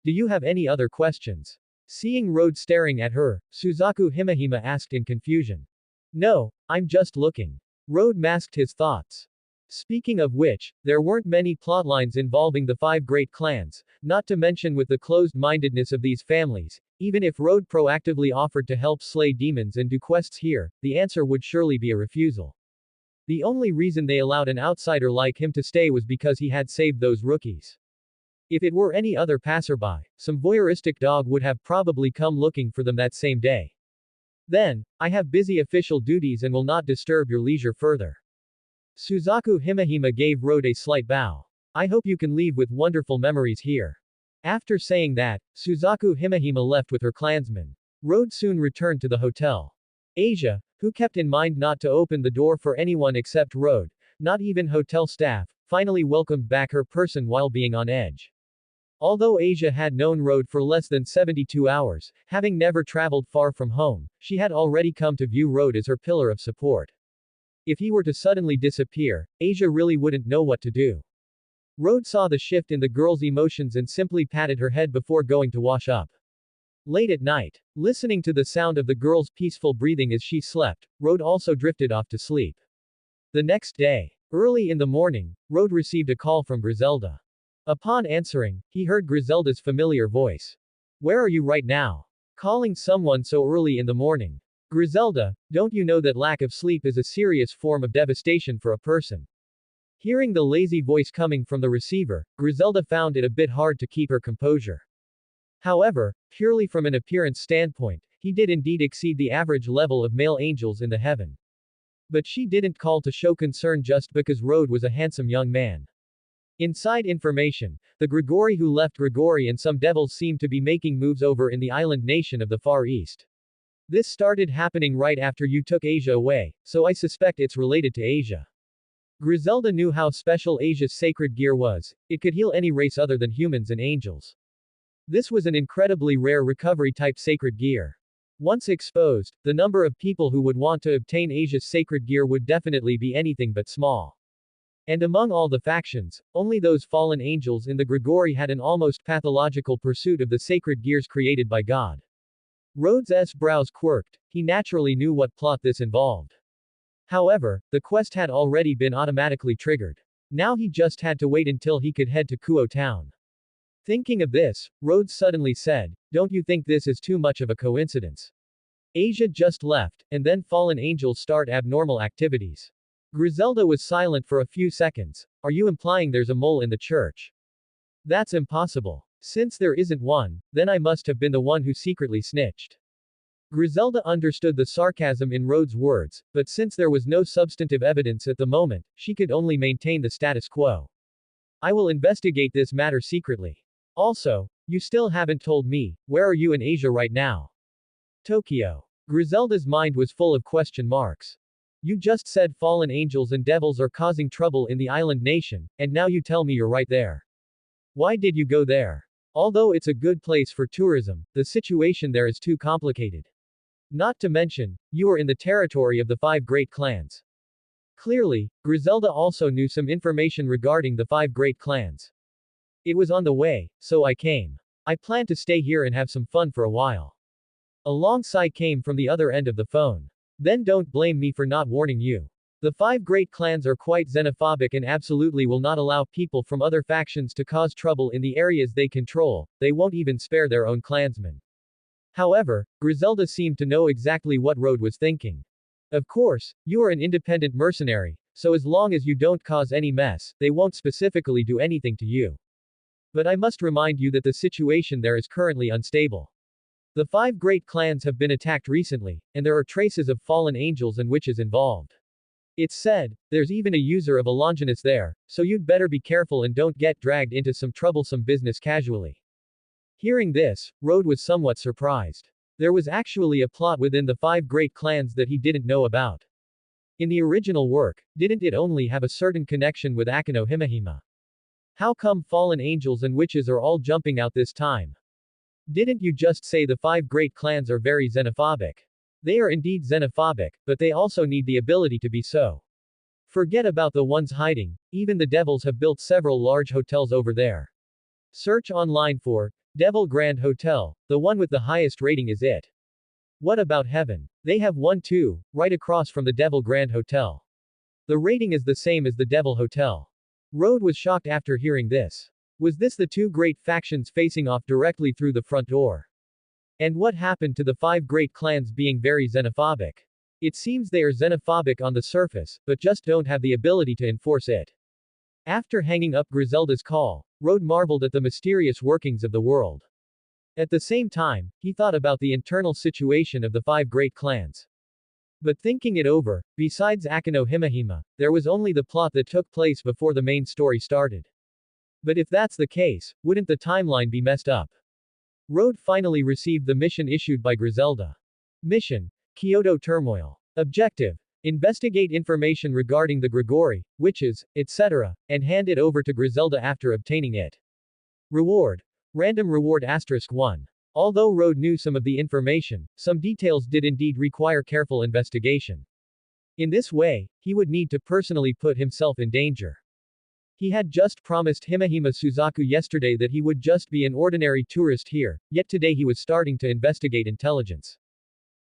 Do you have any other questions? Seeing Road staring at her, Suzaku Himehima asked in confusion. No, I'm just looking. Road masked his thoughts. Speaking of which, there weren't many plotlines involving the five great clans, not to mention with the closed-mindedness of these families, even if Road proactively offered to help slay demons and do quests here, the answer would surely be a refusal. The only reason they allowed an outsider like him to stay was because he had saved those rookies. If it were any other passerby, some voyeuristic dog would have probably come looking for them that same day. Then, I have busy official duties and will not disturb your leisure further. Suzaku Himehima gave Road a slight bow. I hope you can leave with wonderful memories here. After saying that, Suzaku Himehima left with her clansmen. Road soon returned to the hotel. Asia, who kept in mind not to open the door for anyone except Road, not even hotel staff, finally welcomed back her person while being on edge. Although Asia had known Road for less than 72 hours, having never traveled far from home, she had already come to view Road as her pillar of support. If he were to suddenly disappear, Asia really wouldn't know what to do. Road saw the shift in the girl's emotions and simply patted her head before going to wash up. Late at night, listening to the sound of the girl's peaceful breathing as she slept, Road also drifted off to sleep. The next day, early in the morning, Road received a call from Griselda. Upon answering, he heard Griselda's familiar voice. Where are you right now? Calling someone so early in the morning. Griselda, don't you know that lack of sleep is a serious form of devastation for a person? Hearing the lazy voice coming from the receiver, Griselda found it a bit hard to keep her composure. However, purely from an appearance standpoint, he did indeed exceed the average level of male angels in the heaven. But she didn't call to show concern just because Road was a handsome young man. Inside information, the Grigori who left Grigori and some devils seemed to be making moves over in the island nation of the Far East. This started happening right after you took Asia away, so I suspect it's related to Asia. Griselda knew how special Asia's sacred gear was. It could heal any race other than humans and angels. This was an incredibly rare recovery-type sacred gear. Once exposed, the number of people who would want to obtain Asia's sacred gear would definitely be anything but small. And among all the factions, only those fallen angels in the Grigori had an almost pathological pursuit of the sacred gears created by God. Rhodes's brows quirked. He naturally knew what plot this involved. However, the quest had already been automatically triggered. Now he just had to wait until he could head to Kuo town. Thinking of this, Rhodes suddenly said, don't you think this is too much of a coincidence? Asia just left, and then fallen angels start abnormal activities. Griselda was silent for a few seconds. Are you implying there's a mole in the church? That's impossible. Since there isn't one, then I must have been the one who secretly snitched. Griselda understood the sarcasm in Rhodes' words, but since there was no substantive evidence at the moment, she could only maintain the status quo. I will investigate this matter secretly. Also, you still haven't told me, where are you in Asia right now? Tokyo. Griselda's mind was full of question marks. You just said fallen angels and devils are causing trouble in the island nation, and now you tell me you're right there. Why did you go there? Although it's a good place for tourism, the situation there is too complicated. Not to mention, you are in the territory of the five great clans. Clearly, Griselda also knew some information regarding the five great clans. It was on the way, so I came. I plan to stay here and have some fun for a while. A long sigh came from the other end of the phone. Then don't blame me for not warning you. The five great clans are quite xenophobic and absolutely will not allow people from other factions to cause trouble in the areas they control. They won't even spare their own clansmen. However, Griselda seemed to know exactly what Road was thinking. Of course, you are an independent mercenary, so as long as you don't cause any mess, they won't specifically do anything to you. But I must remind you that the situation there is currently unstable. The five great clans have been attacked recently, and there are traces of fallen angels and witches involved. It's said, there's even a user of a Longinus there, so you'd better be careful and don't get dragged into some troublesome business casually. Hearing this, Road was somewhat surprised. There was actually a plot within the five great clans that he didn't know about. In the original work, didn't it only have a certain connection with Akino Himehima? How come fallen angels and witches are all jumping out this time? Didn't you just say the five great clans are very xenophobic? They are indeed xenophobic, but they also need the ability to be so. Forget about the ones hiding, even the devils have built several large hotels over there. Search online for Devil Grand Hotel, the one with the highest rating is it. What about heaven? They have one too, right across from the Devil Grand Hotel. The rating is the same as the Devil Hotel. Rode was shocked after hearing this. Was this the two great factions facing off directly through the front door? And what happened to the five great clans being very xenophobic? It seems they are xenophobic on the surface, but just don't have the ability to enforce it. After hanging up Griselda's call, Rode marveled at the mysterious workings of the world. At the same time, he thought about the internal situation of the five great clans. But thinking it over, besides Akano Himahima, there was only the plot that took place before the main story started. But if that's the case, wouldn't the timeline be messed up? Rode finally received the mission issued by Griselda. Mission: Kyoto Turmoil. Objective: investigate information regarding the Grigori, witches, etc., and hand it over to Griselda after obtaining it. Reward: random reward *1. Although Rode knew some of the information, some details did indeed require careful investigation. In this way, he would need to personally put himself in danger. He had just promised Himahima Suzaku yesterday that he would just be an ordinary tourist here, yet today he was starting to investigate intelligence.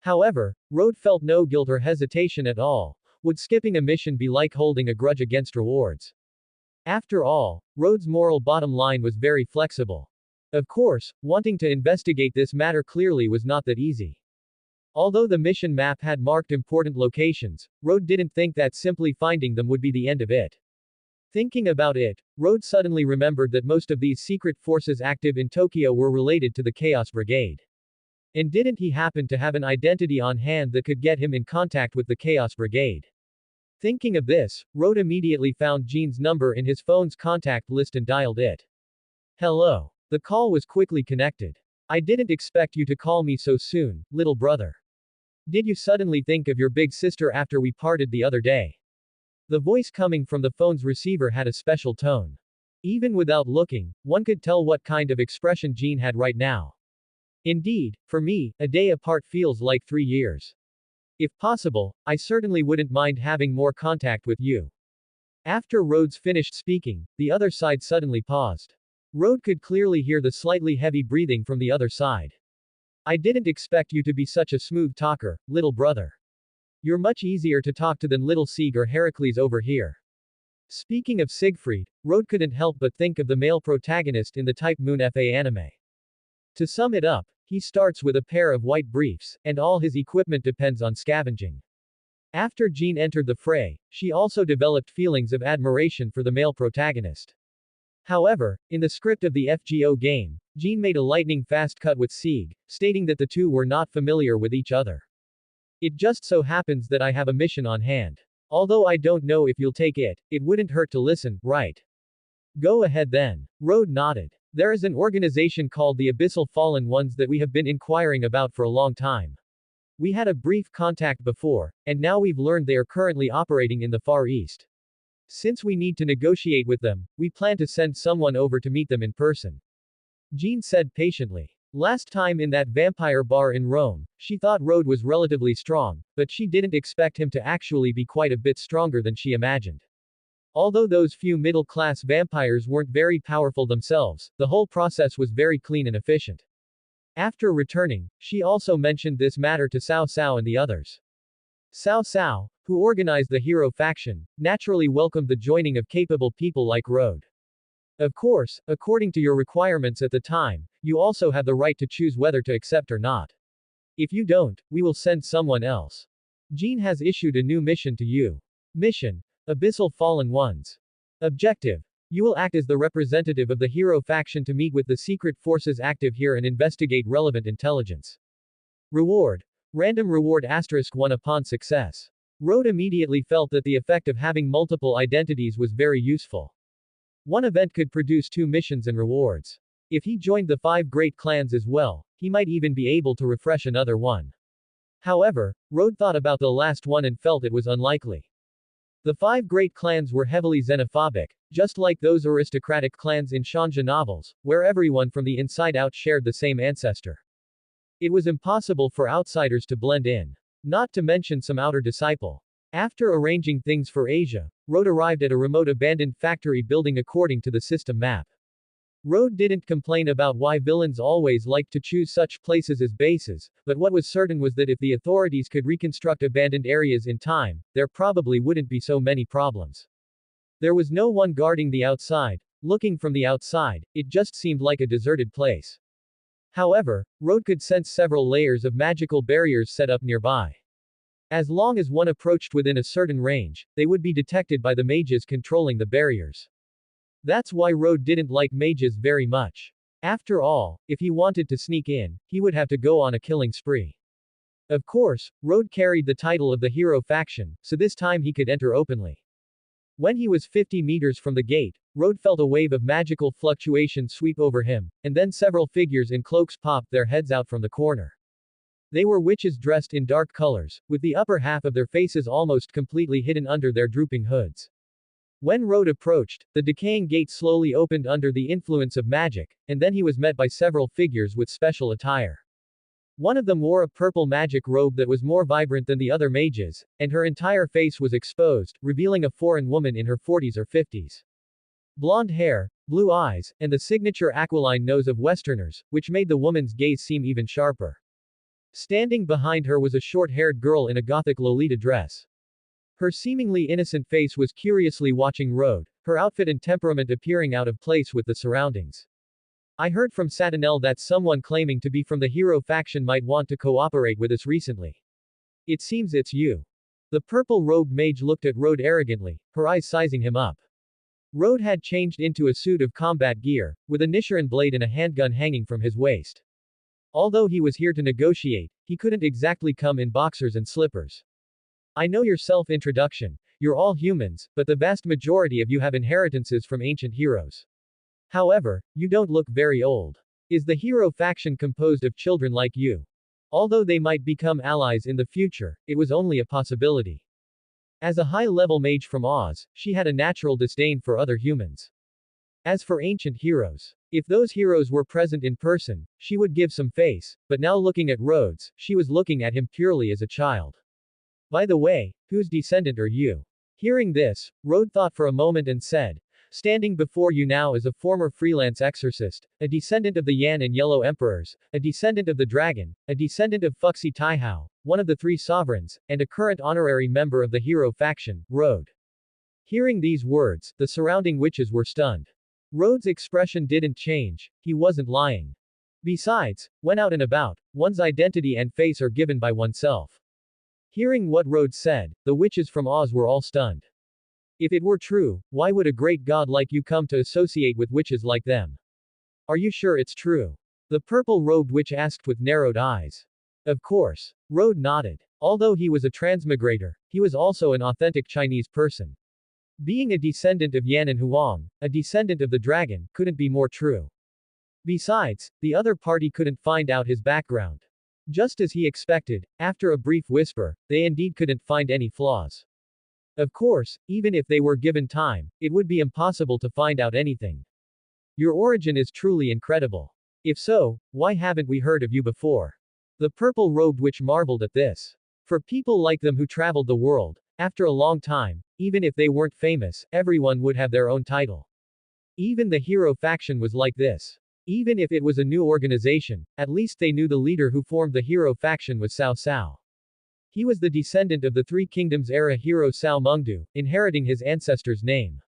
However, Rode felt no guilt or hesitation at all. Would skipping a mission be like holding a grudge against rewards? After all, Rode's moral bottom line was very flexible. Of course, wanting to investigate this matter clearly was not that easy. Although the mission map had marked important locations, Rode didn't think that simply finding them would be the end of it. Thinking about it, Rode suddenly remembered that most of these secret forces active in Tokyo were related to the Chaos Brigade. And didn't he happen to have an identity on hand that could get him in contact with the Chaos Brigade? Thinking of this, Rode immediately found Jean's number in his phone's contact list and dialed it. Hello. The call was quickly connected. I didn't expect you to call me so soon, little brother. Did you suddenly think of your big sister after we parted the other day? The voice coming from the phone's receiver had a special tone. Even without looking, one could tell what kind of expression Jean had right now. Indeed, for me, a day apart feels like 3 years. If possible, I certainly wouldn't mind having more contact with you. After Rhodes finished speaking, the other side suddenly paused. Rode could clearly hear the slightly heavy breathing from the other side. I didn't expect you to be such a smooth talker, little brother. You're much easier to talk to than little Sieg or Heracles over here. Speaking of Siegfried, Rode couldn't help but think of the male protagonist in the Type Moon FA anime. To sum it up, he starts with a pair of white briefs, and all his equipment depends on scavenging. After Jean entered the fray, she also developed feelings of admiration for the male protagonist. However, in the script of the FGO game, Jean made a lightning-fast cut with Sieg, stating that the two were not familiar with each other. It just so happens that I have a mission on hand. Although I don't know if you'll take it, it wouldn't hurt to listen, right? Go ahead then. Rode nodded. There is an organization called the Abyssal Fallen Ones that we have been inquiring about for a long time. We had a brief contact before, and now we've learned they are currently operating in the Far East. Since we need to negotiate with them, we plan to send someone over to meet them in person. Jean said patiently. Last time in that vampire bar in Rome, she thought Rode was relatively strong, but she didn't expect him to actually be quite a bit stronger than she imagined. Although those few middle-class vampires weren't very powerful themselves, the whole process was very clean and efficient. After returning, she also mentioned this matter to Cao Cao and the others. Cao Cao, who organized the hero faction, naturally welcomed the joining of capable people like Rode. Of course, according to your requirements at the time, you also have the right to choose whether to accept or not. If you don't, we will send someone else. Jean has issued a new mission to you. Mission: Abyssal Fallen Ones. Objective: you will act as the representative of the hero faction to meet with the secret forces active here and investigate relevant intelligence. Reward: random reward *1 upon success. Rode immediately felt that the effect of having multiple identities was very useful. One event could produce 2 missions and rewards. If he joined the 5 great clans as well, he might even be able to refresh another one. However, Rode thought about the last one and felt it was unlikely. The 5 great clans were heavily xenophobic, just like those aristocratic clans in Shanja novels, where everyone from the inside out shared the same ancestor. It was impossible for outsiders to blend in. Not to mention some outer disciple. After arranging things for Asia, Road arrived at a remote abandoned factory building according to the system map. Road didn't complain about why villains always liked to choose such places as bases, but what was certain was that if the authorities could reconstruct abandoned areas in time, there probably wouldn't be so many problems. There was no one guarding the outside. Looking from the outside, it just seemed like a deserted place. However, Road could sense several layers of magical barriers set up nearby. As long as one approached within a certain range, they would be detected by the mages controlling the barriers. That's why Road didn't like mages very much. After all, if he wanted to sneak in, he would have to go on a killing spree. Of course, Road carried the title of the hero faction, so this time he could enter openly. When he was 50 meters from the gate, Road felt a wave of magical fluctuation sweep over him, and then several figures in cloaks popped their heads out from the corner. They were witches dressed in dark colors, with the upper half of their faces almost completely hidden under their drooping hoods. When Road approached, the decaying gate slowly opened under the influence of magic, and then he was met by several figures with special attire. One of them wore a purple magic robe that was more vibrant than the other mages, and her entire face was exposed, revealing a foreign woman in her 40s or 50s. Blonde hair, blue eyes, and the signature aquiline nose of Westerners, which made the woman's gaze seem even sharper. Standing behind her was a short-haired girl in a gothic Lolita dress. Her seemingly innocent face was curiously watching Road, her outfit and temperament appearing out of place with the surroundings. I heard from Satinel that someone claiming to be from the hero faction might want to cooperate with us recently. It seems it's you. The purple-robed mage looked at Road arrogantly, her eyes sizing him up. Road had changed into a suit of combat gear, with a Nichiren blade and a handgun hanging from his waist. Although he was here to negotiate, he couldn't exactly come in boxers and slippers. I know your self-introduction, you're all humans, but the vast majority of you have inheritances from ancient heroes. However, you don't look very old. Is the hero faction composed of children like you? Although they might become allies in the future, it was only a possibility. As a high-level mage from Oz, she had a natural disdain for other humans. As for ancient heroes, if those heroes were present in person, she would give some face, but now looking at Rhodes, she was looking at him purely as a child. By the way, whose descendant are you? Hearing this, Road thought for a moment and said, standing before you now is a former freelance exorcist, a descendant of the Yan and Yellow Emperors, a descendant of the Dragon, a descendant of Fuxi Taihao, one of the three sovereigns, and a current honorary member of the hero faction, Road. Hearing these words, the surrounding witches were stunned. Road's expression didn't change, he wasn't lying. Besides, when out and about, one's identity and face are given by oneself. Hearing what Road said, the witches from Oz were all stunned. If it were true, why would a great god like you come to associate with witches like them? Are you sure it's true? The purple-robed witch asked with narrowed eyes. Of course. Road nodded. Although he was a transmigrator, he was also an authentic Chinese person. Being a descendant of Yan and Huang, a descendant of the dragon, couldn't be more true. Besides, the other party couldn't find out his background. Just as he expected, after a brief whisper, they indeed couldn't find any flaws. Of course, even if they were given time, it would be impossible to find out anything. Your origin is truly incredible. If so, why haven't we heard of you before? The purple-robed witch marveled at this. For people like them who traveled the world, after a long time, even if they weren't famous, everyone would have their own title. Even the hero faction was like this. Even if it was a new organization, at least they knew the leader who formed the hero faction was Cao Cao. He was the descendant of the Three Kingdoms era hero Cao Mengdu, inheriting his ancestor's name.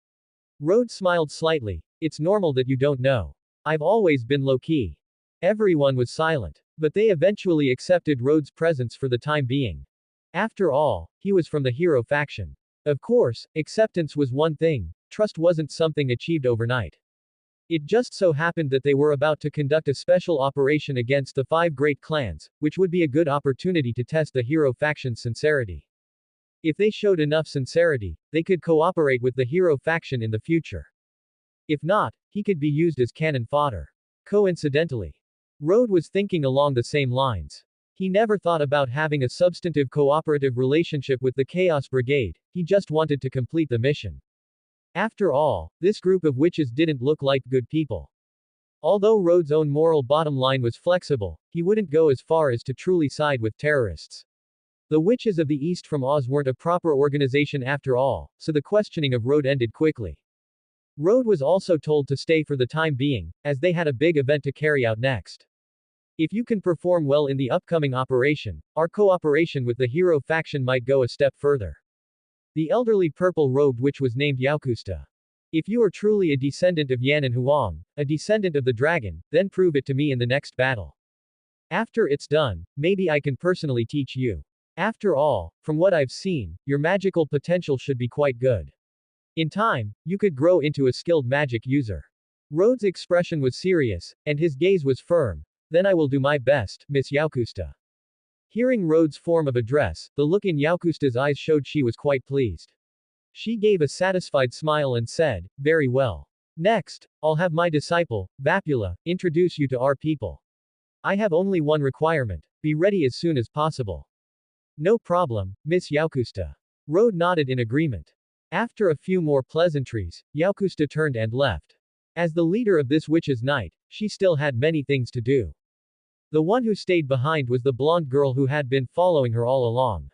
Road smiled slightly. It's normal that you don't know. I've always been low-key. Everyone was silent. But they eventually accepted Road's presence for the time being. After all, he was from the hero faction. Of course, acceptance was one thing, trust wasn't something achieved overnight. It just so happened that they were about to conduct a special operation against the 5 great clans, which would be a good opportunity to test the hero faction's sincerity. If they showed enough sincerity, they could cooperate with the hero faction in the future. If not, he could be used as cannon fodder. Coincidentally, Road was thinking along the same lines. He never thought about having a substantive cooperative relationship with the Chaos Brigade, he just wanted to complete the mission. After all, this group of witches didn't look like good people. Although Road's own moral bottom line was flexible, he wouldn't go as far as to truly side with terrorists. The Witches of the East from Oz weren't a proper organization after all, so the questioning of Road ended quickly. Road was also told to stay for the time being, as they had a big event to carry out next. If you can perform well in the upcoming operation, our cooperation with the hero faction might go a step further. The elderly purple-robed witch was named Yakusta. If you are truly a descendant of Yan and Huang, a descendant of the dragon, then prove it to me in the next battle. After it's done, maybe I can personally teach you. After all, from what I've seen, your magical potential should be quite good. In time, you could grow into a skilled magic user. Road's expression was serious, and his gaze was firm. Then I will do my best, Miss Yakusta. Hearing Road's form of address, the look in Yakusta's eyes showed she was quite pleased. She gave a satisfied smile and said, very well. Next, I'll have my disciple, Vapula, introduce you to our people. I have only one requirement. Be ready as soon as possible. No problem, Miss Yakusta. Road nodded in agreement. After a few more pleasantries, Yakusta turned and left. As the leader of this witch's night, she still had many things to do. The one who stayed behind was the blonde girl who had been following her all along.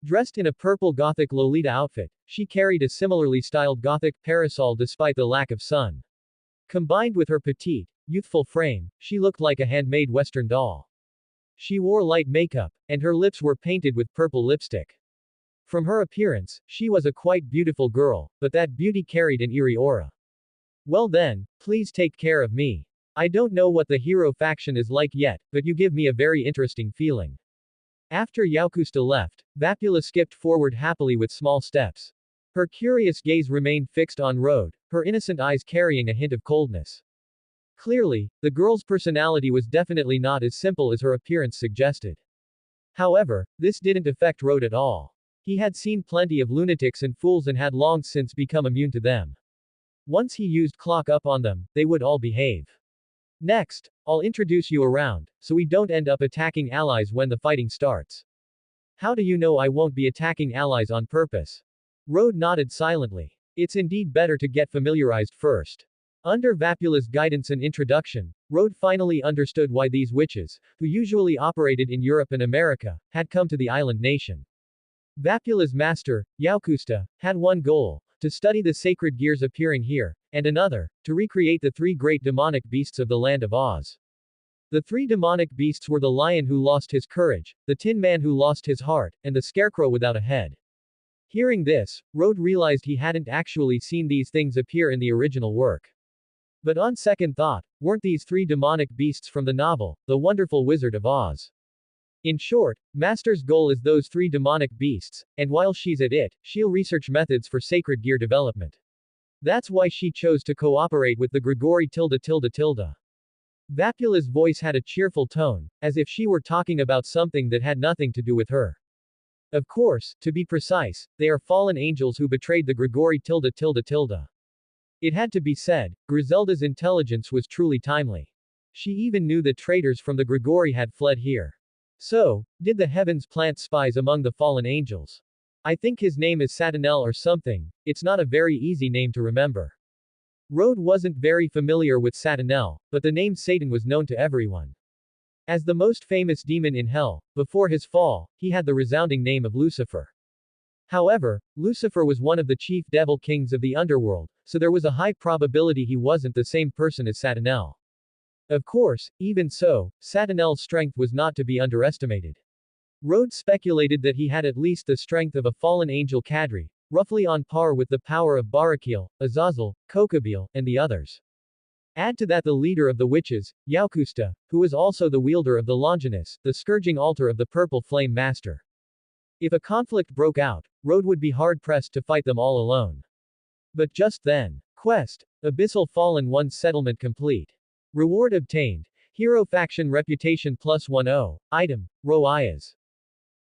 Dressed in a purple gothic Lolita outfit, she carried a similarly styled gothic parasol despite the lack of sun. Combined with her petite, youthful frame, she looked like a handmade Western doll. She wore light makeup, and her lips were painted with purple lipstick. From her appearance, she was a quite beautiful girl, but that beauty carried an eerie aura. Well then, please take care of me. I don't know what the hero faction is like yet, but you give me a very interesting feeling. After Yakusta left, Vapula skipped forward happily with small steps. Her curious gaze remained fixed on Road, her innocent eyes carrying a hint of coldness. Clearly, the girl's personality was definitely not as simple as her appearance suggested. However, this didn't affect Road at all. He had seen plenty of lunatics and fools and had long since become immune to them. Once he used clock up on them, they would all behave. Next, I'll introduce you around, so we don't end up attacking allies when the fighting starts. How do you know I won't be attacking allies on purpose? Road nodded silently. It's indeed better to get familiarized first. Under Vapula's guidance and introduction, Road finally understood why these witches, who usually operated in Europe and America, had come to the island nation. Vapula's master, Yakusta, had one goal, to study the sacred gears appearing here, and another, to recreate the three great demonic beasts of the land of Oz. The three demonic beasts were the lion who lost his courage, the tin man who lost his heart, and the scarecrow without a head. Hearing this, Road realized he hadn't actually seen these things appear in the original work. But on second thought, weren't these three demonic beasts from the novel, The Wonderful Wizard of Oz? In short, Master's goal is those three demonic beasts, and while she's at it, she'll research methods for sacred gear development. That's why she chose to cooperate with the Grigori __. Vapula's voice had a cheerful tone, as if she were talking about something that had nothing to do with her. Of course, to be precise, they are fallen angels who betrayed the Grigori __. It had to be said, Griselda's intelligence was truly timely. She even knew the traitors from the Grigori had fled here. So, did the heavens plant spies among the fallen angels? I think his name is Satanel or something. It's not a very easy name to remember. Road wasn't very familiar with Satanel, but the name Satan was known to everyone. As the most famous demon in hell, before his fall, he had the resounding name of Lucifer. However, Lucifer was one of the chief devil kings of the underworld, so there was a high probability he wasn't the same person as Satanel. Of course, even so, Satanel's strength was not to be underestimated. Road speculated that he had at least the strength of a fallen angel Kadri, roughly on par with the power of Barakil, Azazel, Kokabeel, and the others. Add to that the leader of the witches, Yakusta, who was also the wielder of the Longinus, the scourging altar of the purple flame master. If a conflict broke out, Road would be hard-pressed to fight them all alone. But just then. Quest. Abyssal Fallen One's settlement complete. Reward obtained. Hero Faction Reputation +10. Item. Ro Ayaz.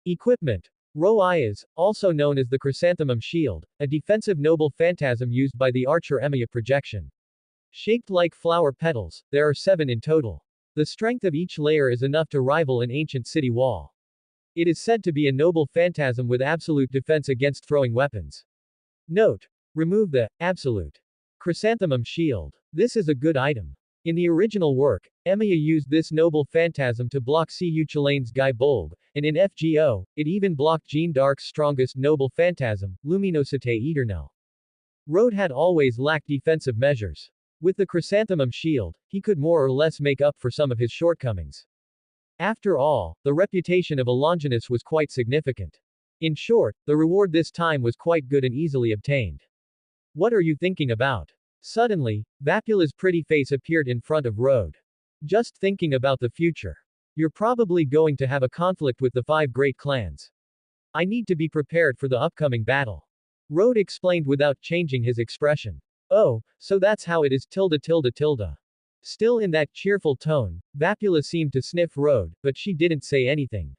Equipment. Ro Ayaz, also known as the Chrysanthemum Shield, a defensive noble phantasm used by the archer Emiya projection. Shaped like flower petals, there are 7 in total. The strength of each layer is enough to rival an ancient city wall. It is said to be a noble phantasm with absolute defense against throwing weapons. Note. Remove the absolute Chrysanthemum Shield. This is a good item. In the original work, Emiya used this noble phantasm to block Cu Chalane's Guy Bulb, and in FGO, it even blocked Jean d'Arc's strongest noble phantasm, Luminosité Eternelle. Rode had always lacked defensive measures. With the chrysanthemum shield, he could more or less make up for some of his shortcomings. After all, the reputation of a Longinus was quite significant. In short, the reward this time was quite good and easily obtained. What are you thinking about? Suddenly, Vapula's pretty face appeared in front of Rode. Just thinking about the future. You're probably going to have a conflict with the 5 great clans. I need to be prepared for the upcoming battle. Rode explained without changing his expression. Oh, so that's how it is tilde tilde tilde. Still in that cheerful tone, Vapula seemed to sniff Rode, but she didn't say anything.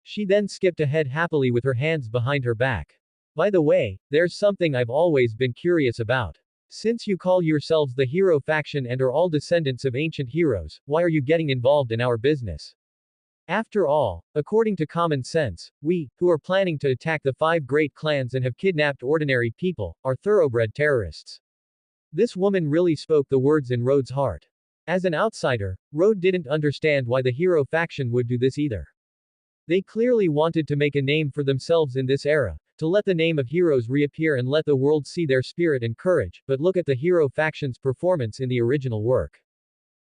She then skipped ahead happily with her hands behind her back. By the way, there's something I've always been curious about. Since you call yourselves the hero faction and are all descendants of ancient heroes, why are you getting involved in our business? After all, according to common sense, we, who are planning to attack the 5 great clans and have kidnapped ordinary people, are thoroughbred terrorists. This woman really spoke the words in Rode's heart. As an outsider, Rode didn't understand why the hero faction would do this either. They clearly wanted to make a name for themselves in this era, to let the name of heroes reappear and let the world see their spirit and courage, but look at the hero faction's performance in the original work.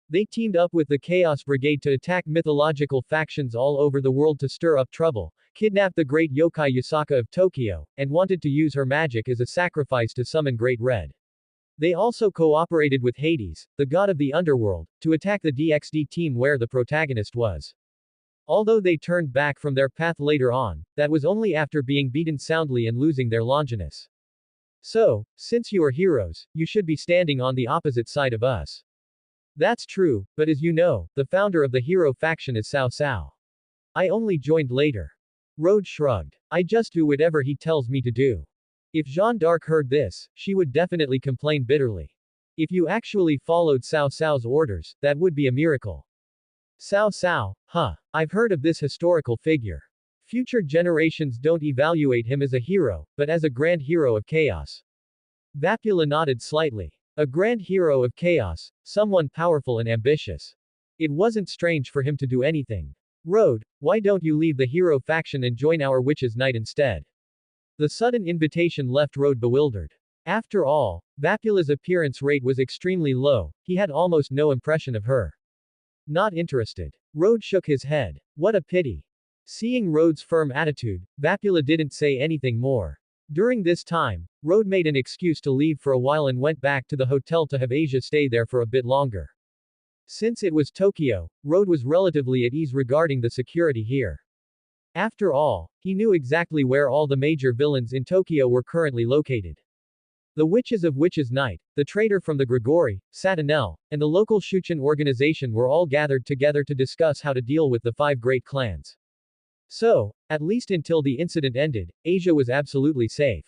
They teamed up with the Chaos Brigade to attack mythological factions all over the world to stir up trouble, kidnapped the great yokai Yasaka of Tokyo, and wanted to use her magic as a sacrifice to summon Great Red. They also cooperated with Hades, the god of the underworld, to attack the DXD team where the protagonist was. Although they turned back from their path later on, that was only after being beaten soundly and losing their Longinus. So, since you are heroes, you should be standing on the opposite side of us. That's true, but as you know, the founder of the hero faction is Cao Cao. I only joined later. Rode shrugged. I just do whatever he tells me to do. If Jeanne d'Arc heard this, she would definitely complain bitterly. If you actually followed Cao Cao's orders, that would be a miracle. Cao Cao, huh. I've heard of this historical figure. Future generations don't evaluate him as a hero, but as a grand hero of chaos. Vapula nodded slightly. A grand hero of chaos, someone powerful and ambitious. It wasn't strange for him to do anything. Rode, why don't you leave the hero faction and join our Witches' Night instead? The sudden invitation left Rode bewildered. After all, Vapula's appearance rate was extremely low, he had almost no impression of her. Not interested. Rode shook his head. What a pity. Seeing Rode's firm attitude, Vapula didn't say anything more. During this time, Rode made an excuse to leave for a while and went back to the hotel to have Asia stay there for a bit longer. Since it was Tokyo, Rode was relatively at ease regarding the security here. After all, he knew exactly where all the major villains in Tokyo were currently located. The Witches of Witches' Night, the traitor from the Grigori, Satanel, and the local Shuchen organization were all gathered together to discuss how to deal with the 5 great clans. So, at least until the incident ended, Asia was absolutely safe.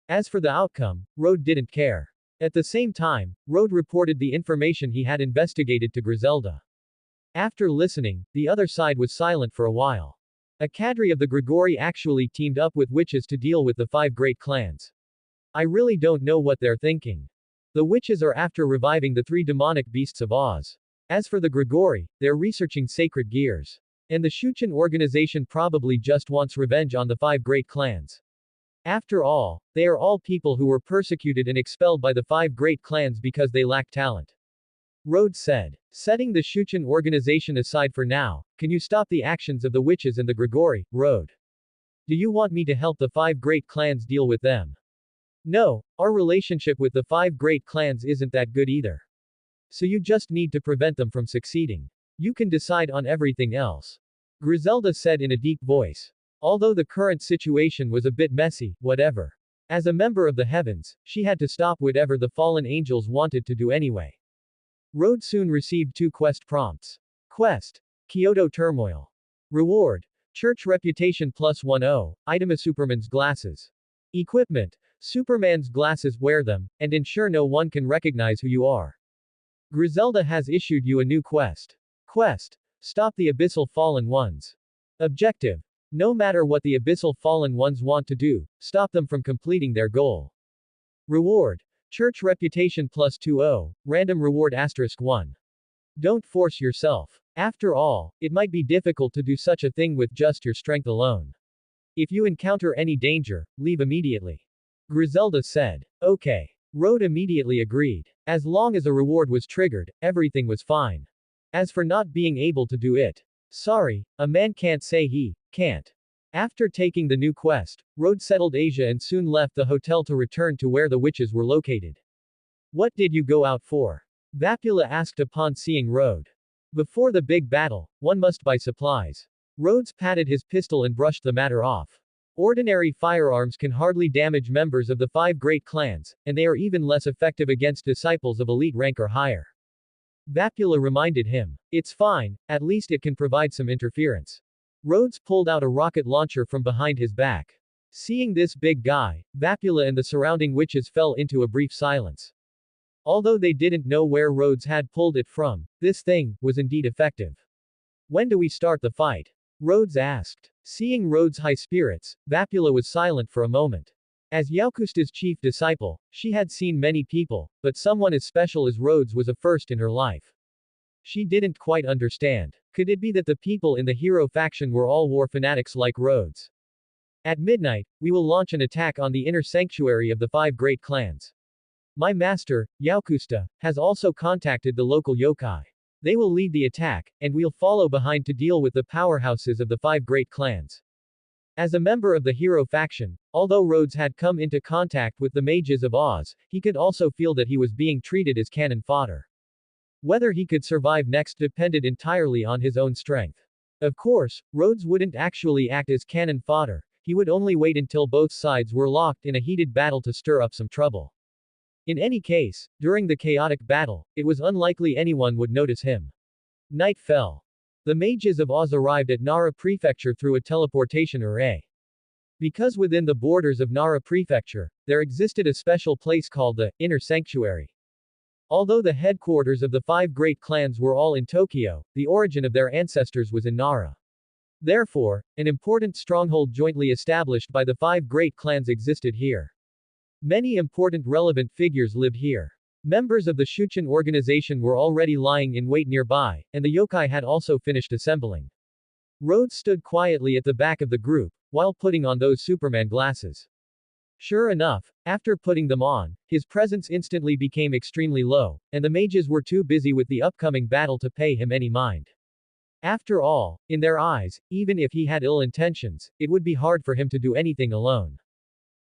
As for the outcome, Rode didn't care. At the same time, Rode reported the information he had investigated to Griselda. After listening, the other side was silent for a while. A cadre of the Grigori actually teamed up with witches to deal with the 5 great clans. I really don't know what they're thinking. The witches are after reviving the 3 demonic beasts of Oz. As for the Grigori, they're researching sacred gears. And the Shuchen organization probably just wants revenge on the 5 great clans. After all, they are all people who were persecuted and expelled by the 5 great clans because they lack talent. Rode said. Setting the Shuchen organization aside for now, can you stop the actions of the witches and the Grigori, Rode? Do you want me to help the 5 great clans deal with them? No, our relationship with the 5 great clans isn't that good either. So you just need to prevent them from succeeding. You can decide on everything else. Griselda said in a deep voice. Although the current situation was a bit messy, whatever. As a member of the heavens, she had to stop whatever the fallen angels wanted to do anyway. Rode soon received 2 quest prompts. Quest. Kyoto Turmoil. Reward. Church Reputation +10, item a Superman's glasses. Equipment. Superman's glasses, wear them, and ensure no one can recognize who you are. Griselda has issued you a new quest. Quest. Stop the Abyssal Fallen Ones. Objective. No matter what the Abyssal Fallen Ones want to do, stop them from completing their goal. Reward. Church reputation plus 20, random reward asterisk 1. Don't force yourself. After all, it might be difficult to do such a thing with just your strength alone. If you encounter any danger, leave immediately. Griselda said. Okay. Rode immediately agreed. As long as a reward was triggered, everything was fine. As for not being able to do it, sorry, a man can't say he can't. After taking the new quest, Rode settled Asia and soon left the hotel to return to where the witches were located. What did you go out for? Vapula asked upon seeing Rode. Before the big battle, one must buy supplies. Rhodes patted his pistol and brushed the matter off. Ordinary firearms can hardly damage members of the 5 great clans, and they are even less effective against disciples of elite rank or higher. Vapula reminded him. It's fine, at least it can provide some interference. Rhodes pulled out a rocket launcher from behind his back. Seeing this big guy, Vapula and the surrounding witches fell into a brief silence. Although they didn't know where Rhodes had pulled it from, this thing was indeed effective. When do we start the fight? Rhodes asked. Seeing Rhodes' high spirits, Vapula was silent for a moment. As Yaukusta's chief disciple, she had seen many people, but someone as special as Rhodes was a first in her life. She didn't quite understand. Could it be that the people in the hero faction were all war fanatics like Rhodes? At midnight, we will launch an attack on the inner sanctuary of the 5 great clans. My master, Yaukusta, has also contacted the local yokai. They will lead the attack, and we'll follow behind to deal with the powerhouses of the 5 great clans. As a member of the hero faction, although Rhodes had come into contact with the mages of Oz, he could also feel that he was being treated as cannon fodder. Whether he could survive next depended entirely on his own strength. Of course, Rhodes wouldn't actually act as cannon fodder, he would only wait until both sides were locked in a heated battle to stir up some trouble. In any case, during the chaotic battle, it was unlikely anyone would notice him. Night fell. The mages of Oz arrived at Nara Prefecture through a teleportation array. Because within the borders of Nara Prefecture, there existed a special place called the Inner Sanctuary. Although the headquarters of the 5 great clans were all in Tokyo, the origin of their ancestors was in Nara. Therefore, an important stronghold jointly established by the 5 great clans existed here. Many important relevant figures lived here. Members of the Shuchen organization were already lying in wait nearby, and the yokai had also finished assembling. Rhodes stood quietly at the back of the group, while putting on those Superman glasses. Sure enough, after putting them on, his presence instantly became extremely low, and the mages were too busy with the upcoming battle to pay him any mind. After all, in their eyes, even if he had ill intentions, it would be hard for him to do anything alone.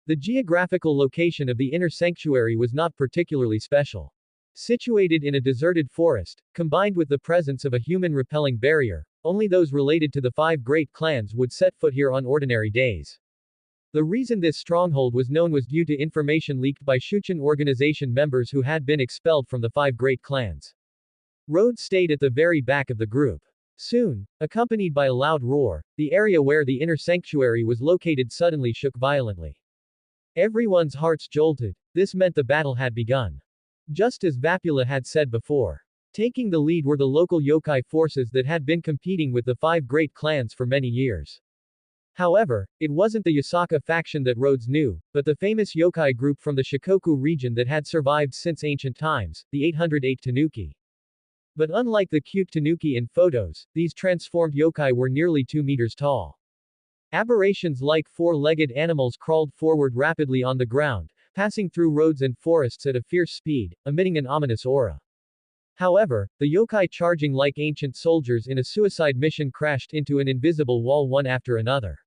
The geographical location of the inner sanctuary was not particularly special. Situated in a deserted forest, combined with the presence of a human-repelling barrier, only those related to the 5 great clans would set foot here on ordinary days. The reason this stronghold was known was due to information leaked by Shuchen organization members who had been expelled from the 5 great clans. Rhodes stayed at the very back of the group. Soon, accompanied by a loud roar, the area where the inner sanctuary was located suddenly shook violently. Everyone's hearts jolted. This meant the battle had begun. Just as Vapula had said before. Taking the lead were the local yokai forces that had been competing with the 5 great clans for many years. However, it wasn't the Yasaka faction that Rhodes knew, but the famous yokai group from the Shikoku region that had survived since ancient times, the 808 Tanuki. But unlike the cute Tanuki in photos, these transformed yokai were nearly 2 meters tall. Aberrations like 4-legged animals crawled forward rapidly on the ground, passing through roads and forests at a fierce speed, emitting an ominous aura. However, the yokai charging like ancient soldiers in a suicide mission crashed into an invisible wall one after another.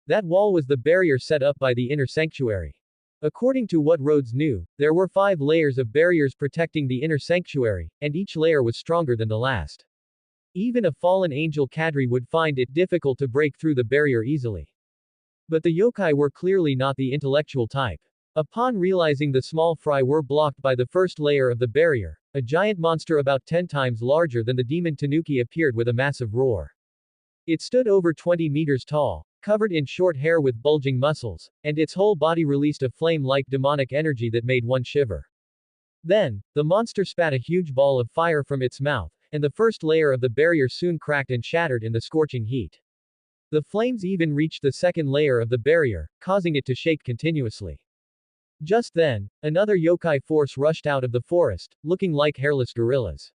That wall was the barrier set up by the inner sanctuary. According to what Rhodes knew, there were 5 layers of barriers protecting the inner sanctuary, and each layer was stronger than the last. Even a fallen angel Kadri would find it difficult to break through the barrier easily. But the yokai were clearly not the intellectual type. Upon realizing the small fry were blocked by the first layer of the barrier, a giant monster about 10 times larger than the demon Tanuki appeared with a massive roar. It stood over 20 meters tall, covered in short hair with bulging muscles, and its whole body released a flame-like demonic energy that made one shiver. Then, the monster spat a huge ball of fire from its mouth, and the first layer of the barrier soon cracked and shattered in the scorching heat. The flames even reached the second layer of the barrier, causing it to shake continuously. Just then, another yokai force rushed out of the forest, looking like hairless gorillas.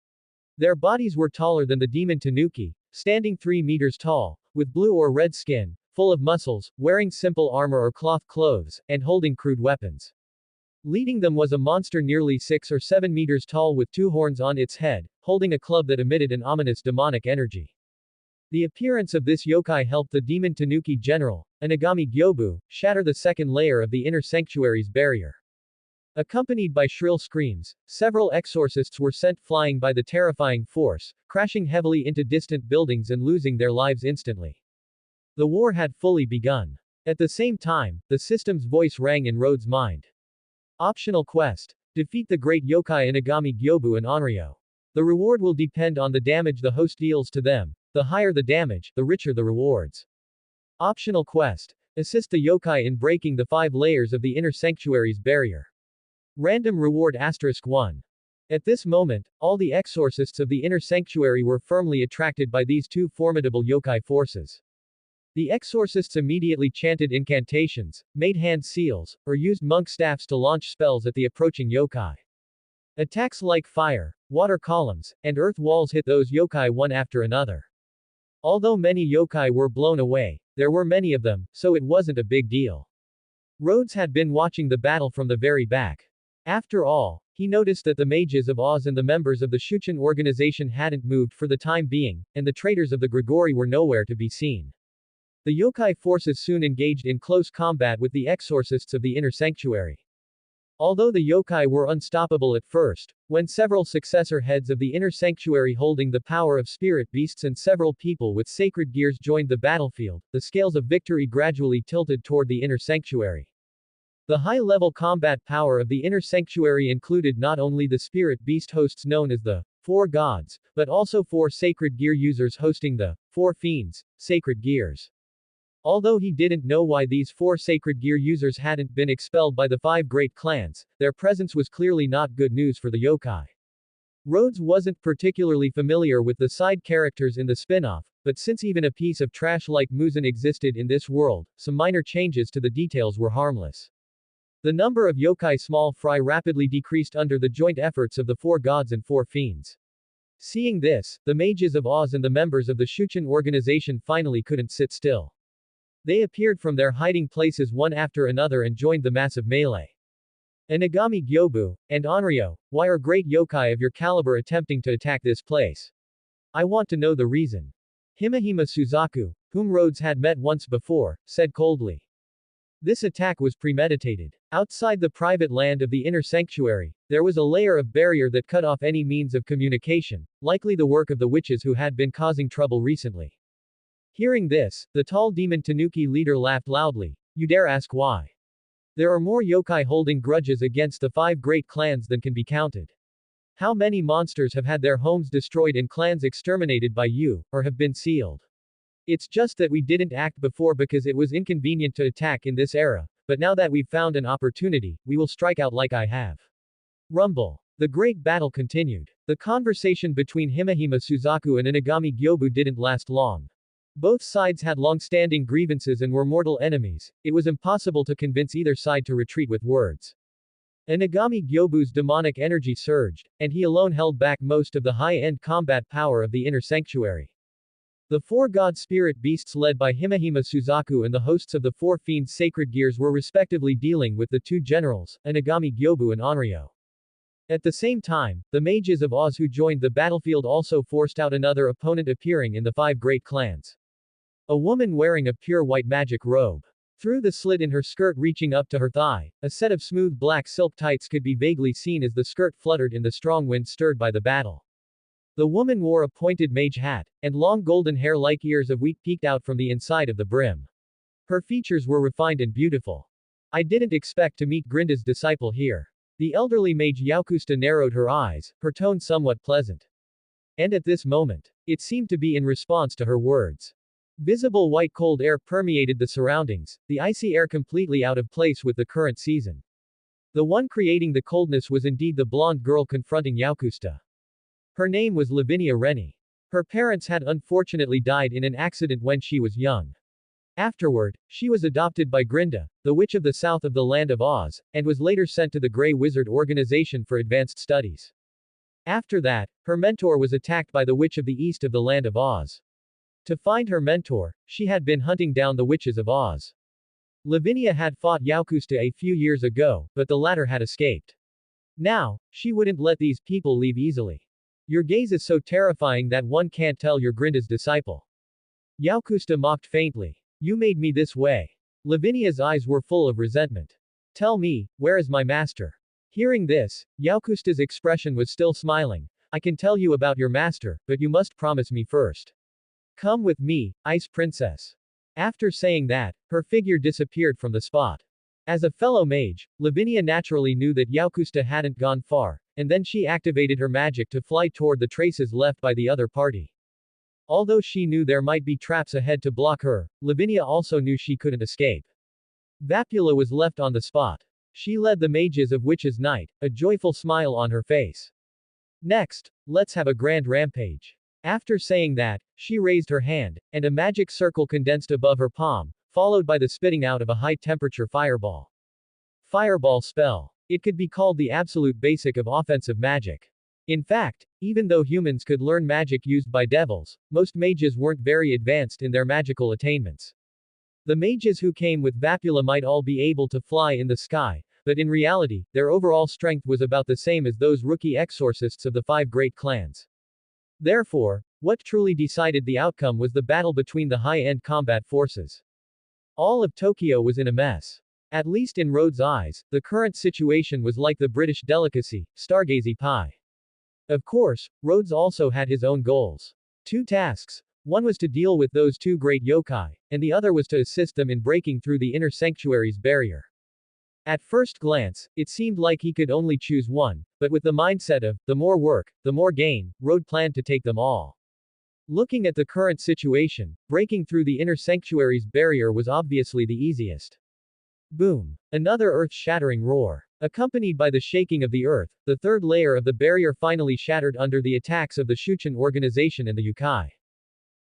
Their bodies were taller than the demon tanuki, standing 3 meters tall, with blue or red skin, full of muscles, wearing simple armor or cloth clothes, and holding crude weapons. Leading them was a monster nearly 6 or 7 meters tall with 2 horns on its head, holding a club that emitted an ominous demonic energy. The appearance of this yokai helped the demon tanuki general, Inagami Gyobu, shatter the second layer of the inner sanctuary's barrier. Accompanied by shrill screams, several exorcists were sent flying by the terrifying force, crashing heavily into distant buildings and losing their lives instantly. The war had fully begun. At the same time, the system's voice rang in Rhodes' mind. Optional quest. Defeat the great yokai Inagami Gyobu and Onryo. The reward will depend on the damage the host deals to them. The higher the damage, the richer the rewards. Optional quest. Assist the yokai in breaking the 5 layers of the inner sanctuary's barrier. Random reward *1. At this moment, all the exorcists of the inner sanctuary were firmly attracted by these 2 formidable yokai forces. The exorcists immediately chanted incantations, made hand seals, or used monk staffs to launch spells at the approaching yokai. Attacks like fire, water columns, and earth walls hit those yokai one after another. Although many yokai were blown away, there were many of them, so it wasn't a big deal. Rhodes had been watching the battle from the very back. After all, he noticed that the mages of Oz and the members of the Shuchen organization hadn't moved for the time being, and the traitors of the Grigori were nowhere to be seen. The yokai forces soon engaged in close combat with the exorcists of the inner sanctuary. Although the yokai were unstoppable at first, when several successor heads of the inner sanctuary holding the power of spirit beasts and several people with sacred gears joined the battlefield, the scales of victory gradually tilted toward the inner sanctuary. The high-level combat power of the inner sanctuary included not only the spirit beast hosts known as the 4 gods, but also 4 sacred gear users hosting the 4 fiends, sacred gears. Although he didn't know why these 4 sacred gear users hadn't been expelled by the 5 great clans, their presence was clearly not good news for the yokai. Rhodes wasn't particularly familiar with the side characters in the spin-off, but since even a piece of trash like Muzan existed in this world, some minor changes to the details were harmless. The number of yokai small fry rapidly decreased under the joint efforts of the 4 gods and 4 fiends. Seeing this, the mages of Oz and the members of the Shuchen organization finally couldn't sit still. They appeared from their hiding places one after another and joined the massive melee. Inagami Gyobu, and Onryo, why are great yokai of your caliber attempting to attack this place? I want to know the reason. Himehime Suzaku, whom Rhodes had met once before, said coldly. This attack was premeditated. Outside the private land of the inner sanctuary, there was a layer of barrier that cut off any means of communication, likely the work of the witches who had been causing trouble recently. Hearing this, the tall demon tanuki leader laughed loudly. You dare ask why? There are more yokai holding grudges against the 5 great clans than can be counted. How many monsters have had their homes destroyed and clans exterminated by you, or have been sealed? It's just that we didn't act before because it was inconvenient to attack in this era, but now that we've found an opportunity, we will strike out like I have. Rumble. The great battle continued. The conversation between Himehime Suzaku and Inagami Gyobu didn't last long. Both sides had long-standing grievances and were mortal enemies. It was impossible to convince either side to retreat with words. Inagami Gyobu's demonic energy surged, and he alone held back most of the high-end combat power of the inner sanctuary. The 4 god spirit beasts led by Himehime Suzaku and the hosts of the 4 fiends sacred gears were respectively dealing with the 2 generals, Inagami Gyobu and Onryo. At the same time, the mages of Oz who joined the battlefield also forced out another opponent appearing in the 5 great clans. A woman wearing a pure white magic robe. Through the slit in her skirt reaching up to her thigh, a set of smooth black silk tights could be vaguely seen as the skirt fluttered in the strong wind stirred by the battle. The woman wore a pointed mage hat, and long golden hair like ears of wheat peeked out from the inside of the brim. Her features were refined and beautiful. I didn't expect to meet Grinda's disciple here. The elderly mage Yakusta narrowed her eyes, her tone somewhat pleasant. And at this moment, it seemed to be in response to her words. Visible white cold air permeated the surroundings, the icy air completely out of place with the current season. The one creating the coldness was indeed the blonde girl confronting Yakusta. Her name was Lavinia Rennie. Her parents had unfortunately died in an accident when she was young. Afterward, she was adopted by Grinda, the witch of the south of the Land of Oz, and was later sent to the Grey Wizard Organization for advanced studies. After that, her mentor was attacked by the witch of the east of the Land of Oz. To find her mentor, she had been hunting down the witches of Oz. Lavinia had fought Yakusta a few years ago, but the latter had escaped. Now, she wouldn't let these people leave easily. Your gaze is so terrifying that one can't tell you're Grinda's disciple. Yakusta mocked faintly. You made me this way. Lavinia's eyes were full of resentment. Tell me, where is my master? Hearing this, Yakusta's expression was still smiling. I can tell you about your master, but you must promise me first. Come with me, Ice Princess. After saying that, her figure disappeared from the spot. As a fellow mage, Lavinia naturally knew that Yakusta hadn't gone far, and then she activated her magic to fly toward the traces left by the other party. Although she knew there might be traps ahead to block her, Lavinia also knew she couldn't escape. Vapula was left on the spot. She led the mages of Witch's Night, a joyful smile on her face. Next, let's have a grand rampage. After saying that, she raised her hand, and a magic circle condensed above her palm, followed by the spitting out of a high-temperature fireball. Fireball spell. It could be called the absolute basic of offensive magic. In fact, even though humans could learn magic used by devils, most mages weren't very advanced in their magical attainments. The mages who came with Vapula might all be able to fly in the sky, but in reality, their overall strength was about the same as those rookie exorcists of the 5 great clans. Therefore, what truly decided the outcome was the battle between the high-end combat forces. All of Tokyo was in a mess. At least in Rhodes' eyes, the current situation was like the British delicacy, Stargazy pie. Of course, Rhodes also had his own goals. 2 tasks. One was to deal with those 2 great yokai, and the other was to assist them in breaking through the inner sanctuary's barrier. At first glance, it seemed like he could only choose one, but with the mindset of, the more work, the more gain, Rhodes planned to take them all. Looking at the current situation, breaking through the inner sanctuary's barrier was obviously the easiest. Boom. Another earth-shattering roar. Accompanied by the shaking of the earth, the 3rd layer of the barrier finally shattered under the attacks of the Shuchen organization and the Yukai.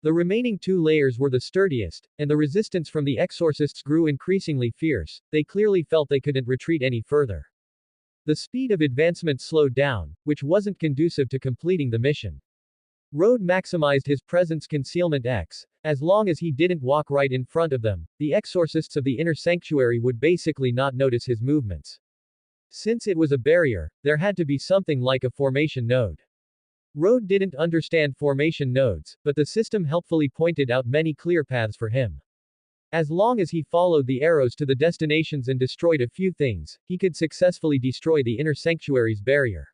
The remaining 2 layers were the sturdiest, and the resistance from the exorcists grew increasingly fierce. They clearly felt they couldn't retreat any further. The speed of advancement slowed down, which wasn't conducive to completing the mission. Rhodes maximized his presence concealment X. As long as he didn't walk right in front of them, the exorcists of the inner sanctuary would basically not notice his movements. Since it was a barrier, there had to be something like a formation node. Rhodes didn't understand formation nodes, but the system helpfully pointed out many clear paths for him. As long as he followed the arrows to the destinations and destroyed a few things, he could successfully destroy the inner sanctuary's barrier.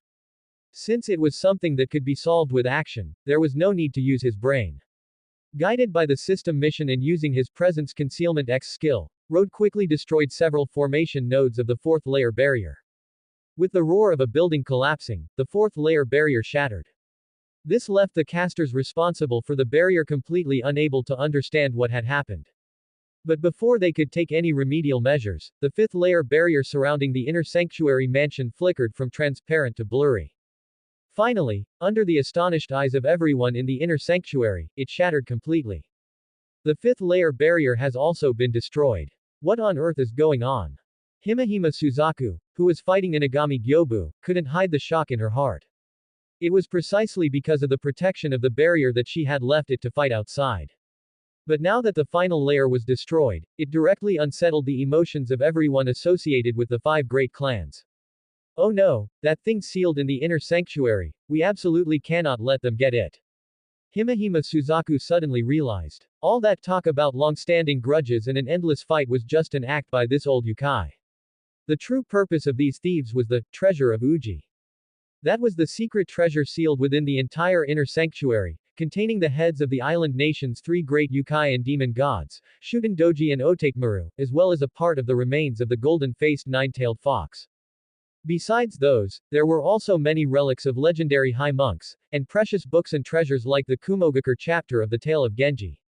Since it was something that could be solved with action, there was no need to use his brain. Guided by the system mission and using his presence concealment X skill, Rhodes quickly destroyed several formation nodes of the 4th layer barrier. With the roar of a building collapsing, the 4th layer barrier shattered. This left the casters responsible for the barrier completely unable to understand what had happened. But before they could take any remedial measures, the 5th layer barrier surrounding the inner sanctuary mansion flickered from transparent to blurry. Finally, under the astonished eyes of everyone in the inner sanctuary, it shattered completely. The 5th layer barrier has also been destroyed. What on earth is going on? Himehime Suzaku, who was fighting Inagami Gyobu, couldn't hide the shock in her heart. It was precisely because of the protection of the barrier that she had left it to fight outside. But now that the final layer was destroyed, it directly unsettled the emotions of everyone associated with the 5 great clans. Oh no, that thing sealed in the inner sanctuary, we absolutely cannot let them get it. Himehime Suzaku suddenly realized. All that talk about long-standing grudges and an endless fight was just an act by this old Yukai. The true purpose of these thieves was the treasure of Uji. That was the secret treasure sealed within the entire inner sanctuary, containing the heads of the island nation's 3 great Yukai and demon gods, Shuden Doji and Otakemaru, as well as a part of the remains of the golden-faced 9-tailed fox. Besides those, there were also many relics of legendary high monks, and precious books and treasures like the Kumogakure chapter of the Tale of Genji.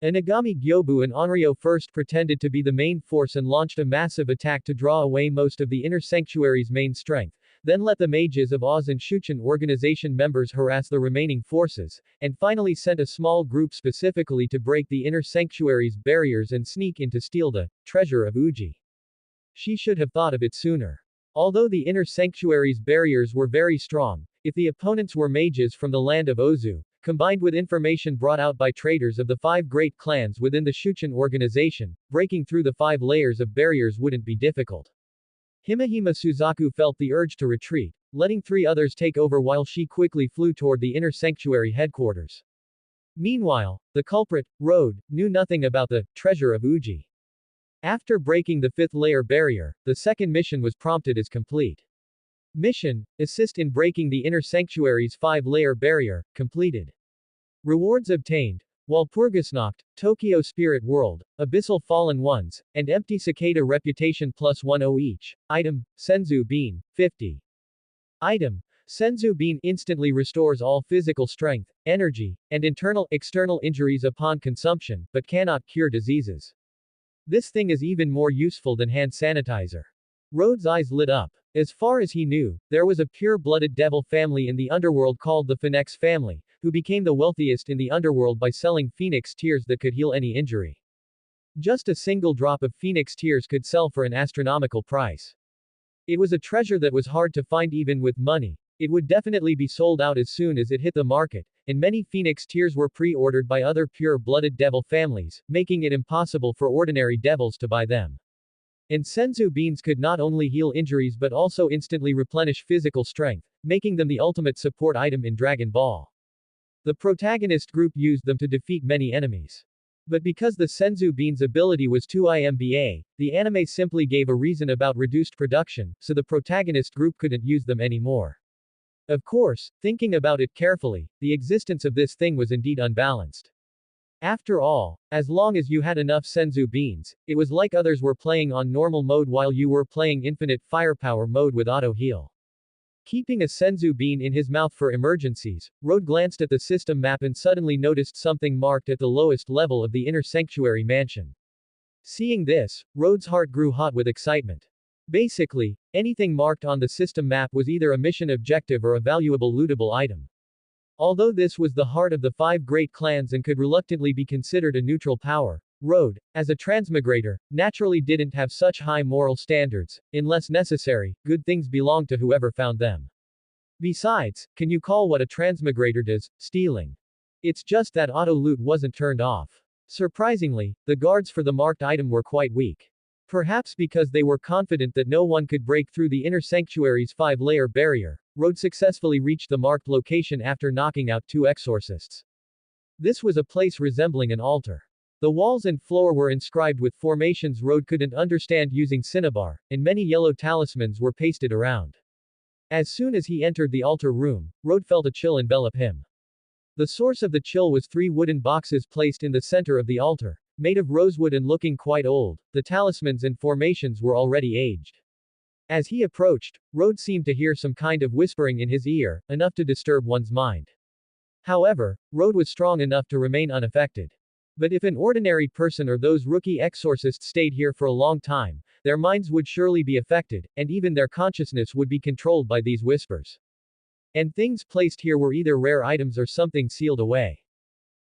Inagami Gyobu and Onryo first pretended to be the main force and launched a massive attack to draw away most of the inner sanctuary's main strength. Then let the mages of Oz and Shuchen organization members harass the remaining forces, and finally sent a small group specifically to break the inner sanctuary's barriers and sneak in to steal the treasure of Uji. She should have thought of it sooner. Although the inner sanctuary's barriers were very strong, if the opponents were mages from the land of Ozu, combined with information brought out by traders of the 5 great clans within the Shuchen organization, breaking through the 5 layers of barriers wouldn't be difficult. Himehime Suzaku felt the urge to retreat, letting 3 others take over while she quickly flew toward the inner sanctuary headquarters. Meanwhile, the culprit, Road, knew nothing about the treasure of Uji. After breaking the 5th layer barrier, the second mission was prompted as complete. Mission: assist in breaking the inner sanctuary's 5-layer barrier, completed. Rewards obtained: Walpurgisnacht, Tokyo Spirit World, Abyssal Fallen Ones, and Empty Cicada Reputation +10 each. Item: Senzu Bean, 50. Item: Senzu Bean instantly restores all physical strength, energy, and external injuries upon consumption, but cannot cure diseases. This thing is even more useful than hand sanitizer. Rhodes' eyes lit up. As far as he knew, there was a pure-blooded devil family in the underworld called the Phoenix family, who became the wealthiest in the underworld by selling phoenix tears that could heal any injury. Just a single drop of phoenix tears could sell for an astronomical price. It was a treasure that was hard to find even with money. It would definitely be sold out as soon as it hit the market, and many phoenix tears were pre-ordered by other pure-blooded devil families, making it impossible for ordinary devils to buy them. And Senzu beans could not only heal injuries but also instantly replenish physical strength, making them the ultimate support item in Dragon Ball. The protagonist group used them to defeat many enemies. But because the Senzu beans ability was too IMBA, the anime simply gave a reason about reduced production, so the protagonist group couldn't use them anymore. Of course, thinking about it carefully, the existence of this thing was indeed unbalanced. After all, as long as you had enough Senzu beans, it was like others were playing on normal mode while you were playing infinite firepower mode with auto heal. Keeping a Senzu bean in his mouth for emergencies, Road glanced at the system map and suddenly noticed something marked at the lowest level of the inner sanctuary mansion. Seeing this, Road's heart grew hot with excitement. Basically, anything marked on the system map was either a mission objective or a valuable lootable item. Although this was the heart of the 5 great clans and could reluctantly be considered a neutral power, Road, as a transmigrator, naturally didn't have such high moral standards. Unless necessary, good things belonged to whoever found them. Besides, can you call what a transmigrator does stealing? It's just that auto loot wasn't turned off. Surprisingly, the guards for the marked item were quite weak. Perhaps because they were confident that no one could break through the inner sanctuary's 5-layer barrier, Road successfully reached the marked location after knocking out 2 exorcists. This was a place resembling an altar. The walls and floor were inscribed with formations Road couldn't understand using cinnabar, and many yellow talismans were pasted around. As soon as he entered the altar room, Road felt a chill envelop him. The source of the chill was 3 wooden boxes placed in the center of the altar. Made of rosewood and looking quite old, the talismans and formations were already aged. As he approached, Road seemed to hear some kind of whispering in his ear, enough to disturb one's mind. However, Road was strong enough to remain unaffected. But if an ordinary person or those rookie exorcists stayed here for a long time, their minds would surely be affected, and even their consciousness would be controlled by these whispers. And things placed here were either rare items or something sealed away.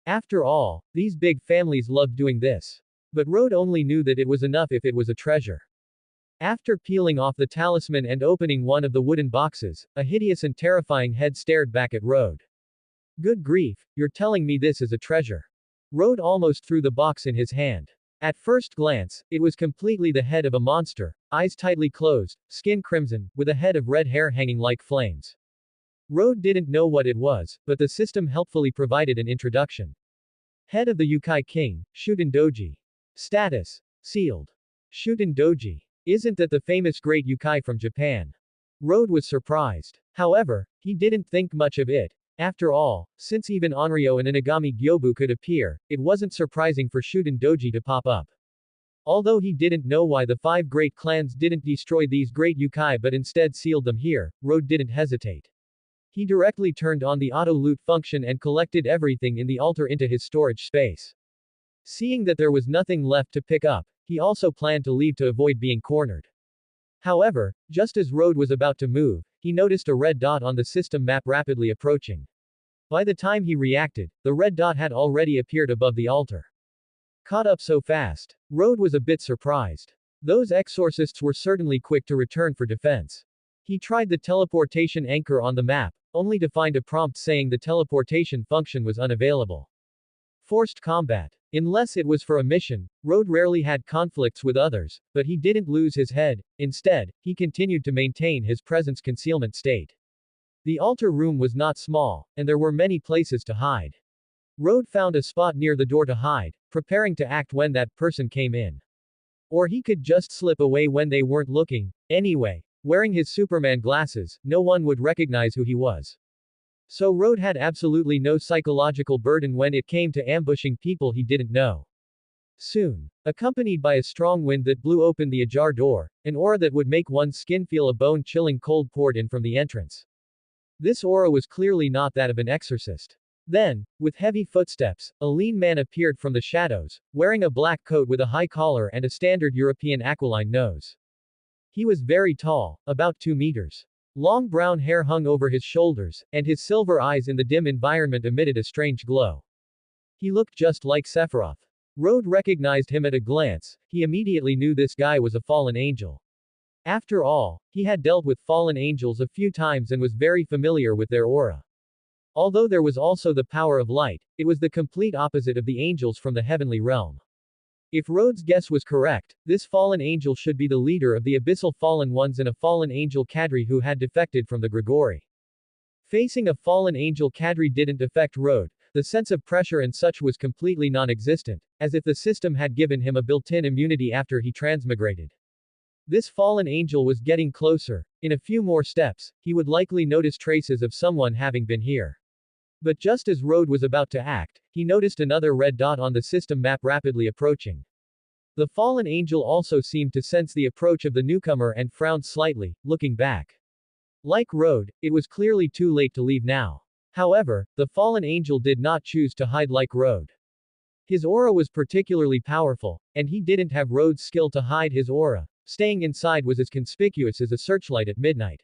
After all, these big families loved doing this. But Road only knew that it was enough if it was a treasure. After peeling off the talisman and opening one of the wooden boxes, a hideous and terrifying head stared back at Road. Good grief, you're telling me this is a treasure. Road almost threw the box in his hand. At first glance, it was completely the head of a monster, eyes tightly closed, skin crimson, with a head of red hair hanging like flames. Road didn't know what it was, but the system helpfully provided an introduction. Head of the Yukai King, Shuten Doji. Status: sealed. Shuten Doji. Isn't that the famous great Yukai from Japan? Road was surprised. However, he didn't think much of it. After all, since even Onryo and Inagami Gyobu could appear, it wasn't surprising for Shuten Doji to pop up. Although he didn't know why the 5 great clans didn't destroy these great Yukai but instead sealed them here, Road didn't hesitate. He directly turned on the auto-loot function and collected everything in the altar into his storage space. Seeing that there was nothing left to pick up, he also planned to leave to avoid being cornered. However, just as Road was about to move, he noticed a red dot on the system map rapidly approaching. By the time he reacted, the red dot had already appeared above the altar. Caught up so fast. Rode was a bit surprised. Those exorcists were certainly quick to return for defense. He tried the teleportation anchor on the map, only to find a prompt saying the teleportation function was unavailable. Forced combat. Unless it was for a mission, Rode rarely had conflicts with others, but he didn't lose his head. Instead, he continued to maintain his presence concealment state. The altar room was not small, and there were many places to hide. Rode found a spot near the door to hide, preparing to act when that person came in. Or he could just slip away when they weren't looking. Anyway, wearing his Superman glasses, no one would recognize who he was. So Rode had absolutely no psychological burden when it came to ambushing people he didn't know. Soon, accompanied by a strong wind that blew open the ajar door, an aura that would make one's skin feel a bone-chilling cold poured in from the entrance. This aura was clearly not that of an exorcist. Then, with heavy footsteps, a lean man appeared from the shadows, wearing a black coat with a high collar and a standard European aquiline nose. He was very tall, about 2 meters. Long brown hair hung over his shoulders, and his silver eyes in the dim environment emitted a strange glow. He looked just like Sephiroth. Rode recognized him at a glance. He immediately knew this guy was a fallen angel. After all, he had dealt with fallen angels a few times and was very familiar with their aura. Although there was also the power of light, it was the complete opposite of the angels from the heavenly realm. If Rode's guess was correct, this fallen angel should be the leader of the abyssal fallen ones and a fallen angel cadre who had defected from the Grigori. Facing a fallen angel cadre didn't affect Rode. The sense of pressure and such was completely non-existent, as if the system had given him a built-in immunity after he transmigrated. This fallen angel was getting closer. In a few more steps, he would likely notice traces of someone having been here. But just as Rode was about to act, he noticed another red dot on the system map rapidly approaching. The fallen angel also seemed to sense the approach of the newcomer and frowned slightly, looking back. Like Rode, it was clearly too late to leave now. However, the fallen angel did not choose to hide like Rode. His aura was particularly powerful, and he didn't have Rode's skill to hide his aura. Staying inside was as conspicuous as a searchlight at midnight.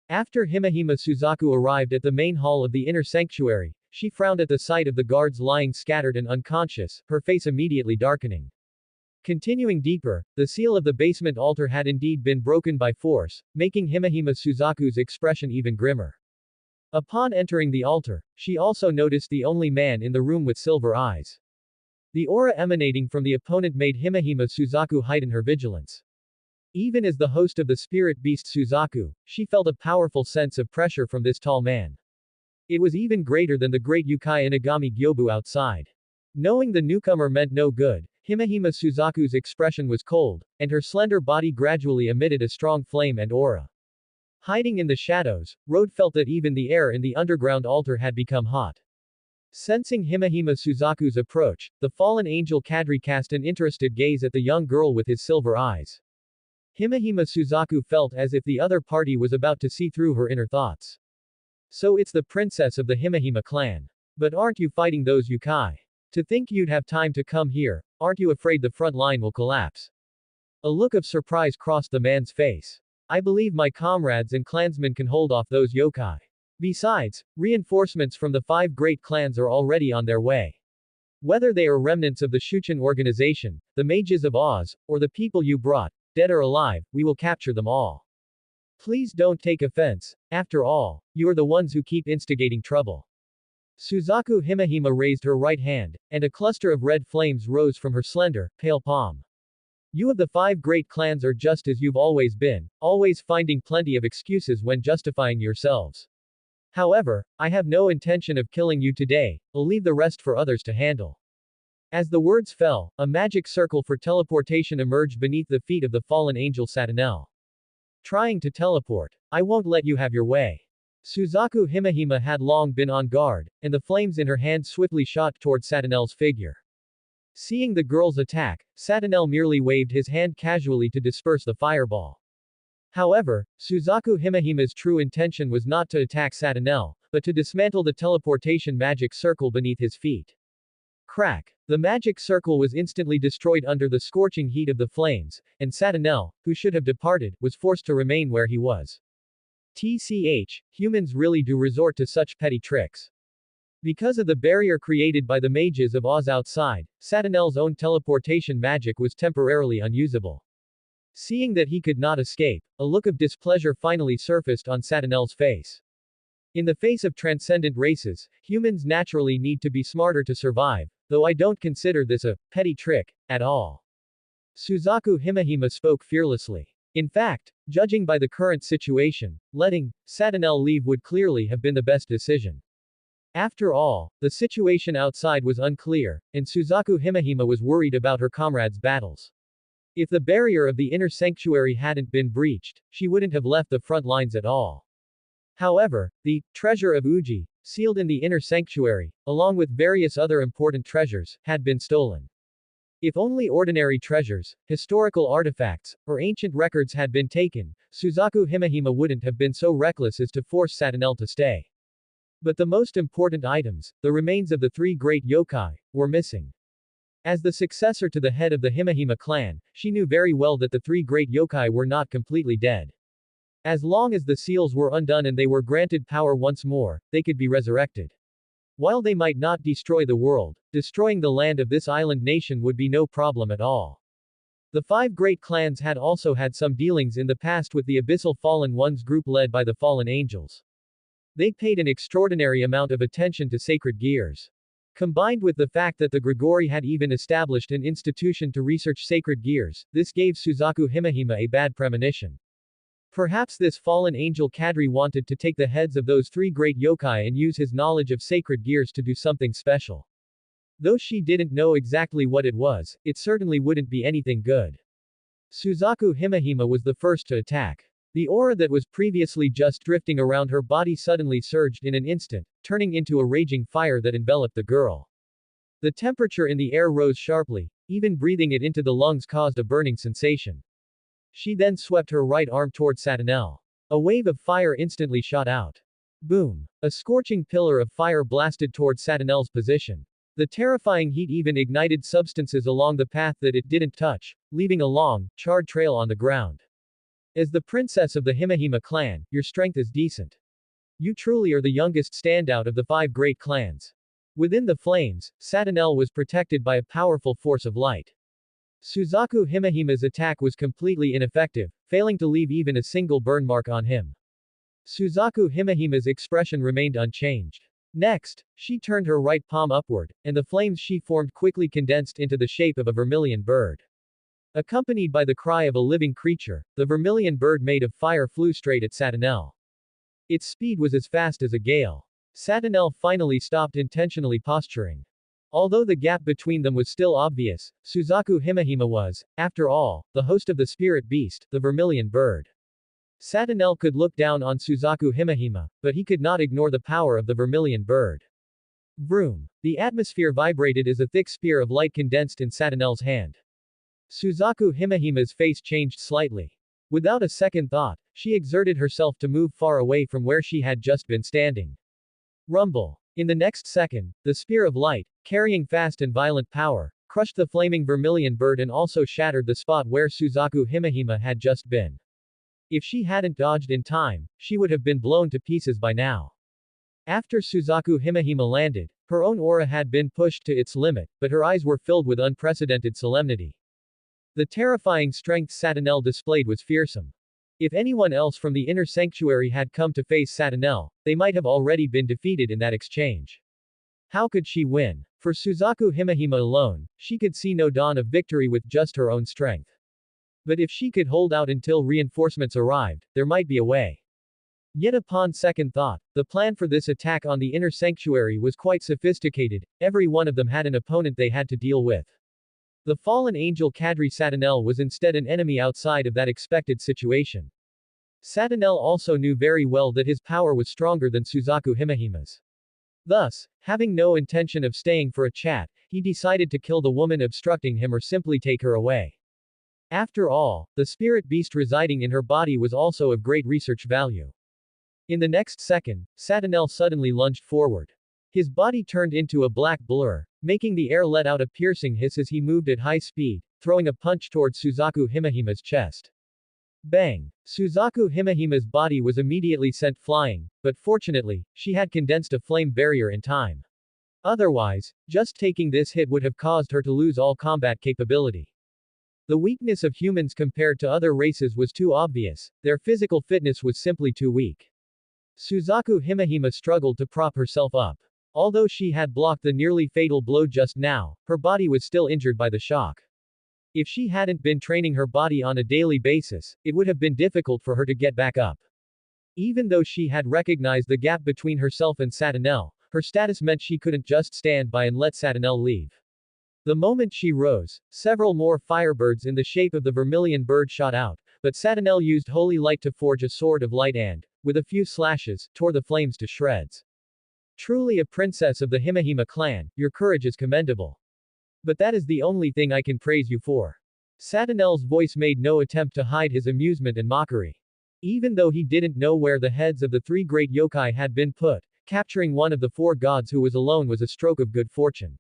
After Himehime Suzaku arrived at the main hall of the inner sanctuary, she frowned at the sight of the guards lying scattered and unconscious, her face immediately darkening. Continuing deeper, the seal of the basement altar had indeed been broken by force, making Himehime Suzaku's expression even grimmer. Upon entering the altar, she also noticed the only man in the room with silver eyes. The aura emanating from the opponent made Himehime Suzaku heighten her vigilance. Even as the host of the spirit beast Suzaku, she felt a powerful sense of pressure from this tall man. It was even greater than the great Yukai Inagami Gyobu outside. Knowing the newcomer meant no good, Himehime Suzaku's expression was cold, and her slender body gradually emitted a strong flame and aura. Hiding in the shadows, Rode felt that even the air in the underground altar had become hot. Sensing Himehime Suzaku's approach, the fallen angel cadre cast an interested gaze at the young girl with his silver eyes. Himehime Suzaku felt as if the other party was about to see through her inner thoughts. So it's the princess of the Himehime clan. But aren't you fighting those Yukai? To think you'd have time to come here, aren't you afraid the front line will collapse? A look of surprise crossed the man's face. I believe my comrades and clansmen can hold off those yokai. Besides, reinforcements from the 5 great clans are already on their way. Whether they are remnants of the Shuchen organization, the mages of Oz, or the people you brought, dead or alive, we will capture them all. Please don't take offense. After all, you are the ones who keep instigating trouble. Suzaku Himehime raised her right hand, and a cluster of red flames rose from her slender, pale palm. You of the 5 great clans are just as you've always been, always finding plenty of excuses when justifying yourselves. However, I have no intention of killing you today, I'll leave the rest for others to handle. As the words fell, a magic circle for teleportation emerged beneath the feet of the fallen angel Satanel. Trying to teleport. I won't let you have your way. Suzaku Himehime had long been on guard, and the flames in her hand swiftly shot toward Satanel's figure. Seeing the girl's attack, Satanel merely waved his hand casually to disperse the fireball. However, Suzaku Himehime's true intention was not to attack Satanel, but to dismantle the teleportation magic circle beneath his feet. Crack! The magic circle was instantly destroyed under the scorching heat of the flames, and Satanel, who should have departed, was forced to remain where he was. TCH, humans really do resort to such petty tricks. Because of the barrier created by the mages of Oz outside, Satinel's own teleportation magic was temporarily unusable. Seeing that he could not escape, a look of displeasure finally surfaced on Satinel's face. In the face of transcendent races, humans naturally need to be smarter to survive, though I don't consider this a petty trick at all. Suzaku Himehime spoke fearlessly. In fact, judging by the current situation, letting Satinel leave would clearly have been the best decision. After all, the situation outside was unclear, and Suzaku Himehime was worried about her comrades' battles. If the barrier of the inner sanctuary hadn't been breached, she wouldn't have left the front lines at all. However, the treasure of Uji, sealed in the inner sanctuary, along with various other important treasures, had been stolen. If only ordinary treasures, historical artifacts, or ancient records had been taken, Suzaku Himehime wouldn't have been so reckless as to force Satinel to stay. But the most important items, the remains of the three great yokai, were missing. As the successor to the head of the Himehime clan, she knew very well that the three great yokai were not completely dead. As long as the seals were undone and they were granted power once more, they could be resurrected. While they might not destroy the world, destroying the land of this island nation would be no problem at all. The five great clans had also had some dealings in the past with the Abyssal Fallen Ones group led by the Fallen Angels. They paid an extraordinary amount of attention to sacred gears. Combined with the fact that the Grigori had even established an institution to research sacred gears, this gave Suzaku Himehime a bad premonition. Perhaps this fallen angel Kadri wanted to take the heads of those three great yokai and use his knowledge of sacred gears to do something special. Though she didn't know exactly what it was, it certainly wouldn't be anything good. Suzaku Himehime was the first to attack. The aura that was previously just drifting around her body suddenly surged in an instant, turning into a raging fire that enveloped the girl. The temperature in the air rose sharply, even breathing it into the lungs caused a burning sensation. She then swept her right arm toward Satinel. A wave of fire instantly shot out. Boom! A scorching pillar of fire blasted toward Satinel's position. The terrifying heat even ignited substances along the path that it didn't touch, leaving a long, charred trail on the ground. As the princess of the Himehime clan, your strength is decent. You truly are the youngest standout of the five great clans. Within the flames, Satinel was protected by a powerful force of light. Suzaku Himehime's attack was completely ineffective, failing to leave even a single burn mark on him. Suzaku Himehime's expression remained unchanged. Next, she turned her right palm upward, and the flames she formed quickly condensed into the shape of a vermilion bird. Accompanied by the cry of a living creature, the vermilion bird made of fire flew straight at Satinel. Its speed was as fast as a gale. Satinel finally stopped intentionally posturing. Although the gap between them was still obvious, Suzaku Himehime was, after all, the host of the spirit beast, the vermilion bird. Satinel could look down on Suzaku Himehime, but he could not ignore the power of the vermilion bird. Vroom! The atmosphere vibrated as a thick spear of light condensed in Satinel's hand. Suzaku Himehime's face changed slightly. Without a second thought, she exerted herself to move far away from where she had just been standing. Rumble. In the next second, the spear of light, carrying fast and violent power, crushed the flaming vermilion bird and also shattered the spot where Suzaku Himehime had just been. If she hadn't dodged in time, she would have been blown to pieces by now. After Suzaku Himehime landed, her own aura had been pushed to its limit, but her eyes were filled with unprecedented solemnity. The terrifying strength Satinel displayed was fearsome. If anyone else from the inner sanctuary had come to face Satinel, they might have already been defeated in that exchange. How could she win? For Suzaku Himehime alone, she could see no dawn of victory with just her own strength. But if she could hold out until reinforcements arrived, there might be a way. Yet upon second thought, the plan for this attack on the inner sanctuary was quite sophisticated. Every one of them had an opponent they had to deal with. The fallen angel Kadri Satinel was instead an enemy outside of that expected situation. Satinel also knew very well that his power was stronger than Suzaku Himehime's. Thus, having no intention of staying for a chat, he decided to kill the woman obstructing him or simply take her away. After all, the spirit beast residing in her body was also of great research value. In the next second, Satinel suddenly lunged forward. His body turned into a black blur, making the air let out a piercing hiss as he moved at high speed, throwing a punch towards Suzaku Himehime's chest. Bang! Suzaku Himehima's body was immediately sent flying, but fortunately, she had condensed a flame barrier in time. Otherwise, just taking this hit would have caused her to lose all combat capability. The weakness of humans compared to other races was too obvious, their physical fitness was simply too weak. Suzaku Himehime struggled to prop herself up. Although she had blocked the nearly fatal blow just now, her body was still injured by the shock. If she hadn't been training her body on a daily basis, it would have been difficult for her to get back up. Even though she had recognized the gap between herself and Satinel, her status meant she couldn't just stand by and let Satinel leave. The moment she rose, several more firebirds in the shape of the vermilion bird shot out, but Satinel used holy light to forge a sword of light and, with a few slashes, tore the flames to shreds. Truly a princess of the Himehime clan, your courage is commendable. But that is the only thing I can praise you for. Satinel's voice made no attempt to hide his amusement and mockery. Even though he didn't know where the heads of the three great yokai had been put, capturing one of the four gods who was alone was a stroke of good fortune.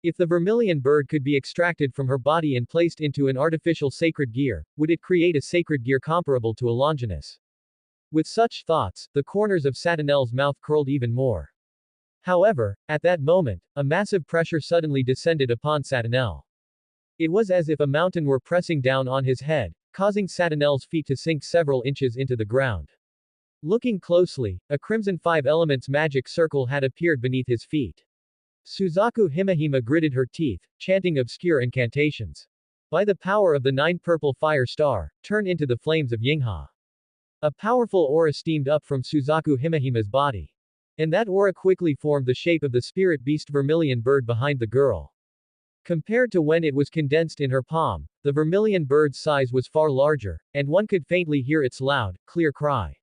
If the vermilion bird could be extracted from her body and placed into an artificial sacred gear, would it create a sacred gear comparable to a Longinus? With such thoughts, the corners of Satinel's mouth curled even more. However, at that moment, a massive pressure suddenly descended upon Satinel. It was as if a mountain were pressing down on his head, causing Satinel's feet to sink several inches into the ground. Looking closely, a crimson five elements magic circle had appeared beneath his feet. Suzaku Himehime gritted her teeth, chanting obscure incantations. By the power of the nine purple fire star, turn into the flames of Yingha. A powerful aura steamed up from Suzaku Himehime's body. And that aura quickly formed the shape of the spirit beast vermilion bird behind the girl. Compared to when it was condensed in her palm, the vermilion bird's size was far larger, and one could faintly hear its loud, clear cry.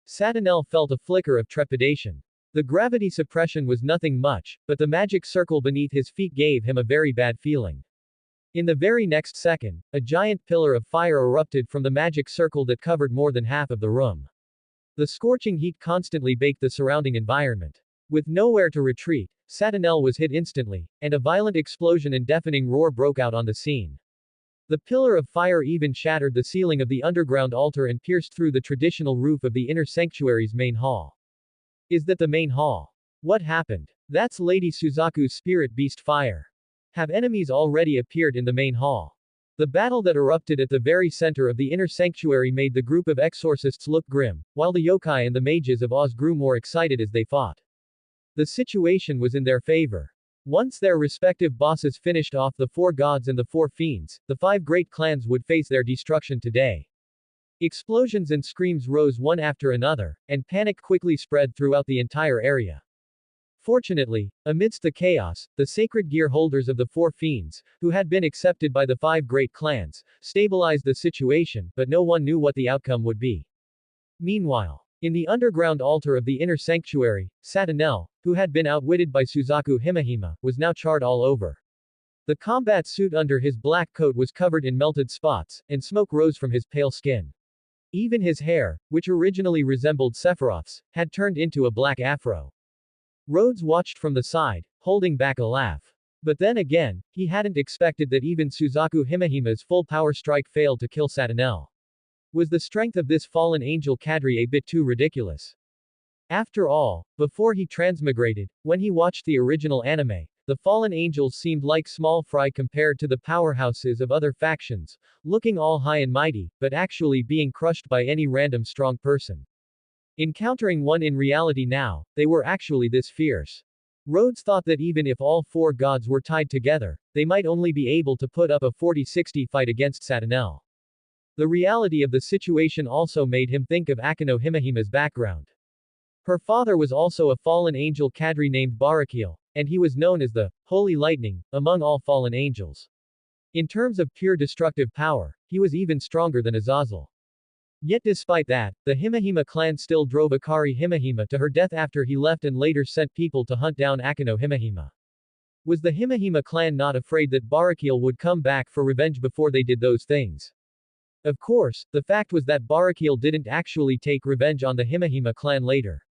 Satinel felt a flicker of trepidation. The gravity suppression was nothing much, but the magic circle beneath his feet gave him a very bad feeling. In the very next second, a giant pillar of fire erupted from the magic circle that covered more than half of the room. The scorching heat constantly baked the surrounding environment. With nowhere to retreat, Satinel was hit instantly, and a violent explosion and deafening roar broke out on the scene. The pillar of fire even shattered the ceiling of the underground altar and pierced through the traditional roof of the inner sanctuary's main hall. Is that the main hall? What happened? That's Lady Suzaku's spirit beast fire. Have enemies already appeared in the main hall? The battle that erupted at the very center of the inner sanctuary made the group of exorcists look grim, while the yokai and the mages of Oz grew more excited as they fought. The situation was in their favor. Once their respective bosses finished off the four gods and the four fiends, the five great clans would face their destruction today. Explosions and screams rose one after another, and panic quickly spread throughout the entire area. Fortunately, amidst the chaos, the sacred gear holders of the four fiends, who had been accepted by the five great clans, stabilized the situation, but no one knew what the outcome would be. Meanwhile, in the underground altar of the inner sanctuary, Satinel, who had been outwitted by Suzaku Himehime, was now charred all over. The combat suit under his black coat was covered in melted spots, and smoke rose from his pale skin. Even his hair, which originally resembled Sephiroth's, had turned into a black afro. Rhodes watched from the side, holding back a laugh. But then again, he hadn't expected that even Suzaku Himehime's full power strike failed to kill Satinel. Was the strength of this fallen angel cadre a bit too ridiculous? After all, before he transmigrated, when he watched the original anime, the fallen angels seemed like small fry compared to the powerhouses of other factions, looking all high and mighty, but actually being crushed by any random strong person. Encountering one in reality now, they were actually this fierce. Rhodes thought that even if all four gods were tied together, they might only be able to put up a 40-60 fight against Satinel. The reality of the situation also made him think of Akeno Himehime's background. Her father was also a fallen angel cadre named Barakiel, and he was known as the Holy Lightning among all fallen angels. In terms of pure destructive power, he was even stronger than Azazel. Yet despite that, the Himehime clan still drove Akari Himehime to her death after he left and later sent people to hunt down Akeno Himehime. Was the Himehime clan not afraid that Barakiel would come back for revenge before they did those things? Of course, the fact was that Barakiel didn't actually take revenge on the Himehime clan later.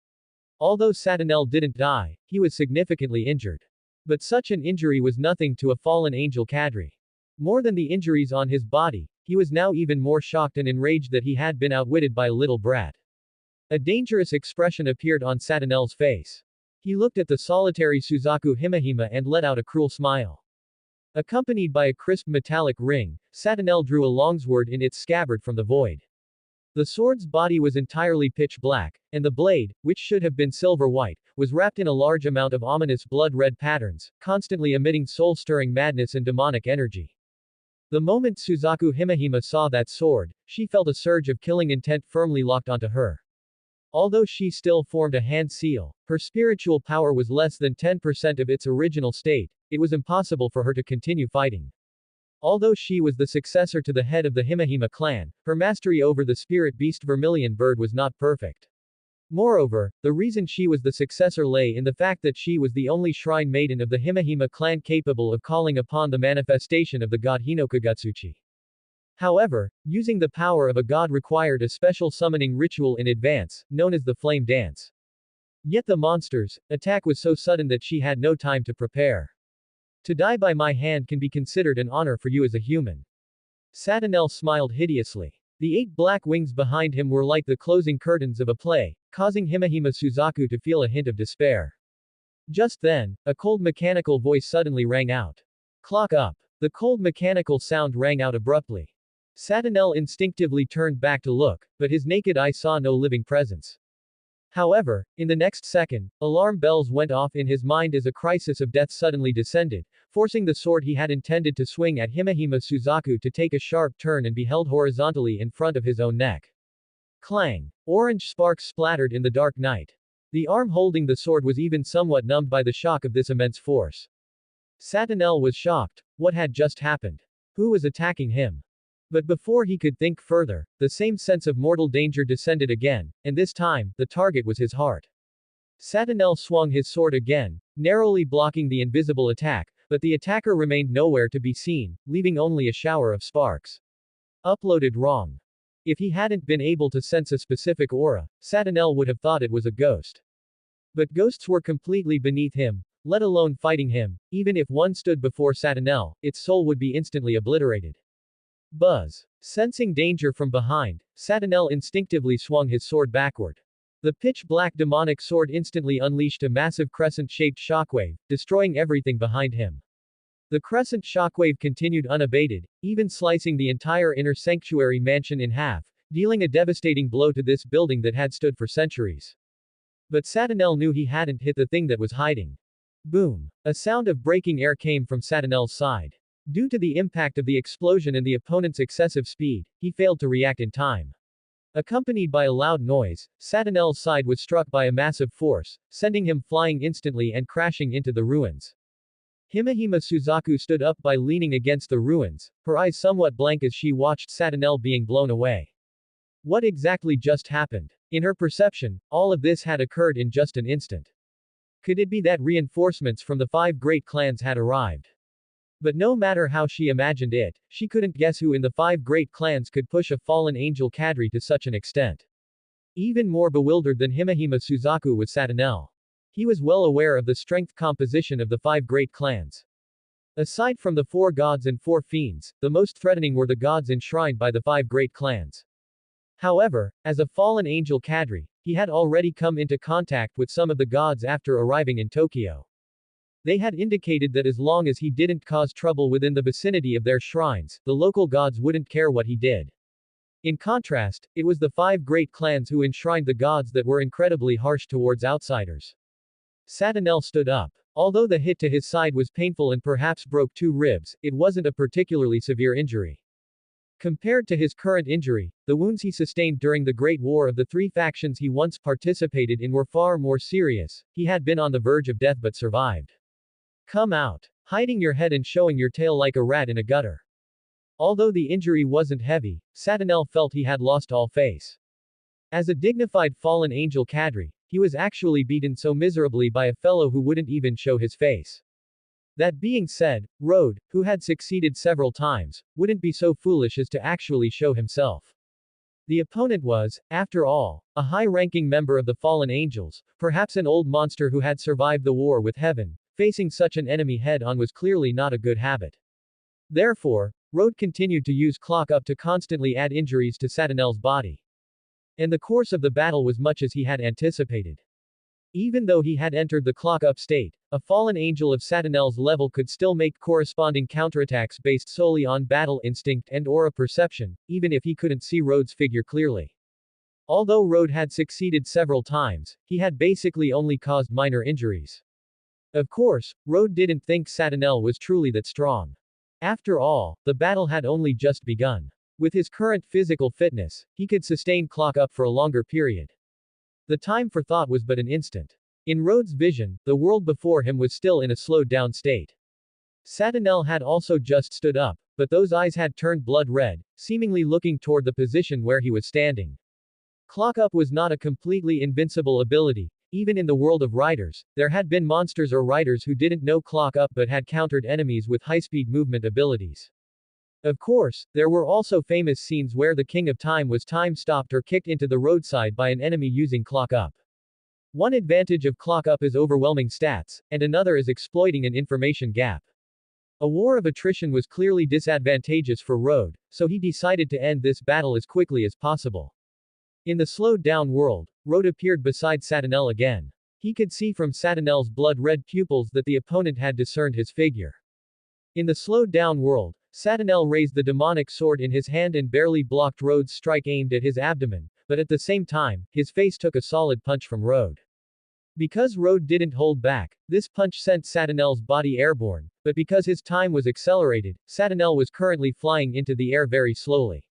Although Satinel didn't die, he was significantly injured. But such an injury was nothing to a fallen angel cadre. More than the injuries on his body, he was now even more shocked and enraged that he had been outwitted by a little brat. A dangerous expression appeared on Satanel's face. He looked at the solitary Suzaku Himehime and let out a cruel smile. Accompanied by a crisp metallic ring, Satanel drew a longsword in its scabbard from the void. The sword's body was entirely pitch black, and the blade, which should have been silver white, was wrapped in a large amount of ominous blood-red patterns, constantly emitting soul-stirring madness and demonic energy. The moment Suzaku Himehime saw that sword, she felt a surge of killing intent firmly locked onto her. Although she still formed a hand seal, her spiritual power was less than 10% of its original state. It was impossible for her to continue fighting. Although she was the successor to the head of the Himehime clan, her mastery over the spirit beast Vermilion Bird was not perfect. Moreover, the reason she was the successor lay in the fact that she was the only shrine maiden of the Himehime clan capable of calling upon the manifestation of the god Hinokagutsuchi. However, using the power of a god required a special summoning ritual in advance, known as the Flame Dance. Yet the monster's attack was so sudden that she had no time to prepare. To die by my hand can be considered an honor for you as a human. Satanel smiled hideously. The 8 black wings behind him were like the closing curtains of a play, causing Himehime Suzaku to feel a hint of despair. Just then, a cold mechanical voice suddenly rang out. Clock up. The cold mechanical sound rang out abruptly. Satanel instinctively turned back to look, but his naked eye saw no living presence. However, in the next second, alarm bells went off in his mind as a crisis of death suddenly descended, forcing the sword he had intended to swing at Himehime Suzaku to take a sharp turn and be held horizontally in front of his own neck. Clang! Orange sparks splattered in the dark night. The arm holding the sword was even somewhat numbed by the shock of this immense force. Satanel was shocked. What had just happened? Who was attacking him? But before he could think further, the same sense of mortal danger descended again, and this time, the target was his heart. Satanel swung his sword again, narrowly blocking the invisible attack, but the attacker remained nowhere to be seen, leaving only a shower of sparks. Uploaded wrong. If he hadn't been able to sense a specific aura, Satanel would have thought it was a ghost. But ghosts were completely beneath him, let alone fighting him. Even if one stood before Satanel, its soul would be instantly obliterated. Buzz. Sensing danger from behind, Satanel instinctively swung his sword backward. The pitch-black demonic sword instantly unleashed a massive crescent-shaped shockwave, destroying everything behind him. The crescent shockwave continued unabated, even slicing the entire inner sanctuary mansion in half, dealing a devastating blow to this building that had stood for centuries. But Satanel knew he hadn't hit the thing that was hiding. Boom! A sound of breaking air came from Satanel's side. Due to the impact of the explosion and the opponent's excessive speed, he failed to react in time. Accompanied by a loud noise, Satanel's side was struck by a massive force, sending him flying instantly and crashing into the ruins. Himehime Suzaku stood up by leaning against the ruins, her eyes somewhat blank as she watched Satanel being blown away. What exactly just happened? In her perception, all of this had occurred in just an instant. Could it be that reinforcements from the 5 great clans had arrived? But no matter how she imagined it, she couldn't guess who in the 5 great clans could push a fallen angel cadre to such an extent. Even more bewildered than Himehime Suzaku was Satanel. He was well aware of the strength composition of the 5 great clans. Aside from the 4 gods and 4 fiends, the most threatening were the gods enshrined by the 5 great clans. However, as a fallen angel cadre, he had already come into contact with some of the gods after arriving in Tokyo. They had indicated that as long as he didn't cause trouble within the vicinity of their shrines, the local gods wouldn't care what he did. In contrast, it was the 5 great clans who enshrined the gods that were incredibly harsh towards outsiders. Satanel stood up. Although the hit to his side was painful and perhaps broke 2 ribs, it wasn't a particularly severe injury. Compared to his current injury, the wounds he sustained during the Great War of the 3 factions he once participated in were far more serious. He had been on the verge of death but survived. Come out. Hiding your head and showing your tail like a rat in a gutter. Although the injury wasn't heavy, Satanel felt he had lost all face. As a dignified fallen angel cadre, he was actually beaten so miserably by a fellow who wouldn't even show his face. That being said, Rode, who had succeeded several times, wouldn't be so foolish as to actually show himself. The opponent was, after all, a high-ranking member of the fallen angels, perhaps an old monster who had survived the war with heaven. Facing such an enemy head-on was clearly not a good habit. Therefore, Road continued to use Clock Up to constantly add injuries to Satanel's body. And the course of the battle was much as he had anticipated. Even though he had entered the Clock Up state, a fallen angel of Satanel's level could still make corresponding counterattacks based solely on battle instinct and aura perception, even if he couldn't see Road's figure clearly. Although Road had succeeded several times, he had basically only caused minor injuries. Of course, Road didn't think Satanel was truly that strong. After all, the battle had only just begun. With his current physical fitness, he could sustain Clock Up for a longer period. The time for thought was but an instant. In Road's vision, the world before him was still in a slowed down state. Satanel had also just stood up, but those eyes had turned blood red, seemingly looking toward the position where he was standing. Clock Up was not a completely invincible ability. Even in the world of riders, there had been monsters or riders who didn't know Clock Up but had countered enemies with high-speed movement abilities. Of course, there were also famous scenes where the King of Time was time-stopped or kicked into the roadside by an enemy using Clock Up. One advantage of Clock Up is overwhelming stats, and another is exploiting an information gap. A war of attrition was clearly disadvantageous for Road, so he decided to end this battle as quickly as possible. In the slowed-down world, Road appeared beside Satanel again. He could see from Satanel's blood-red pupils that the opponent had discerned his figure. In the slowed-down world, Satanel raised the demonic sword in his hand and barely blocked Road's strike aimed at his abdomen, but at the same time, his face took a solid punch from Road. Because Road didn't hold back, this punch sent Satanel's body airborne, but because his time was accelerated, Satanel was currently flying into the air very slowly.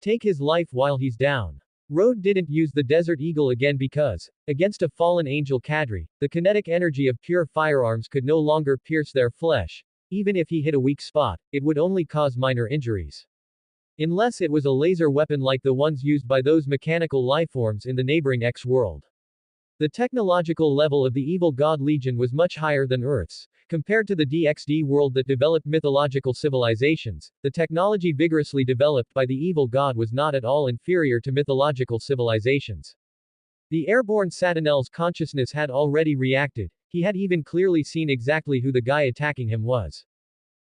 Take his life while he's down. Road didn't use the Desert Eagle again because, against a fallen angel cadre, the kinetic energy of pure firearms could no longer pierce their flesh. Even if he hit a weak spot, it would only cause minor injuries. Unless it was a laser weapon like the ones used by those mechanical lifeforms in the neighboring X world. The technological level of the evil god Legion was much higher than Earth's. Compared to the DXD world that developed mythological civilizations, the technology vigorously developed by the evil god was not at all inferior to mythological civilizations. The airborne Satanel's consciousness had already reacted, he had even clearly seen exactly who the guy attacking him was.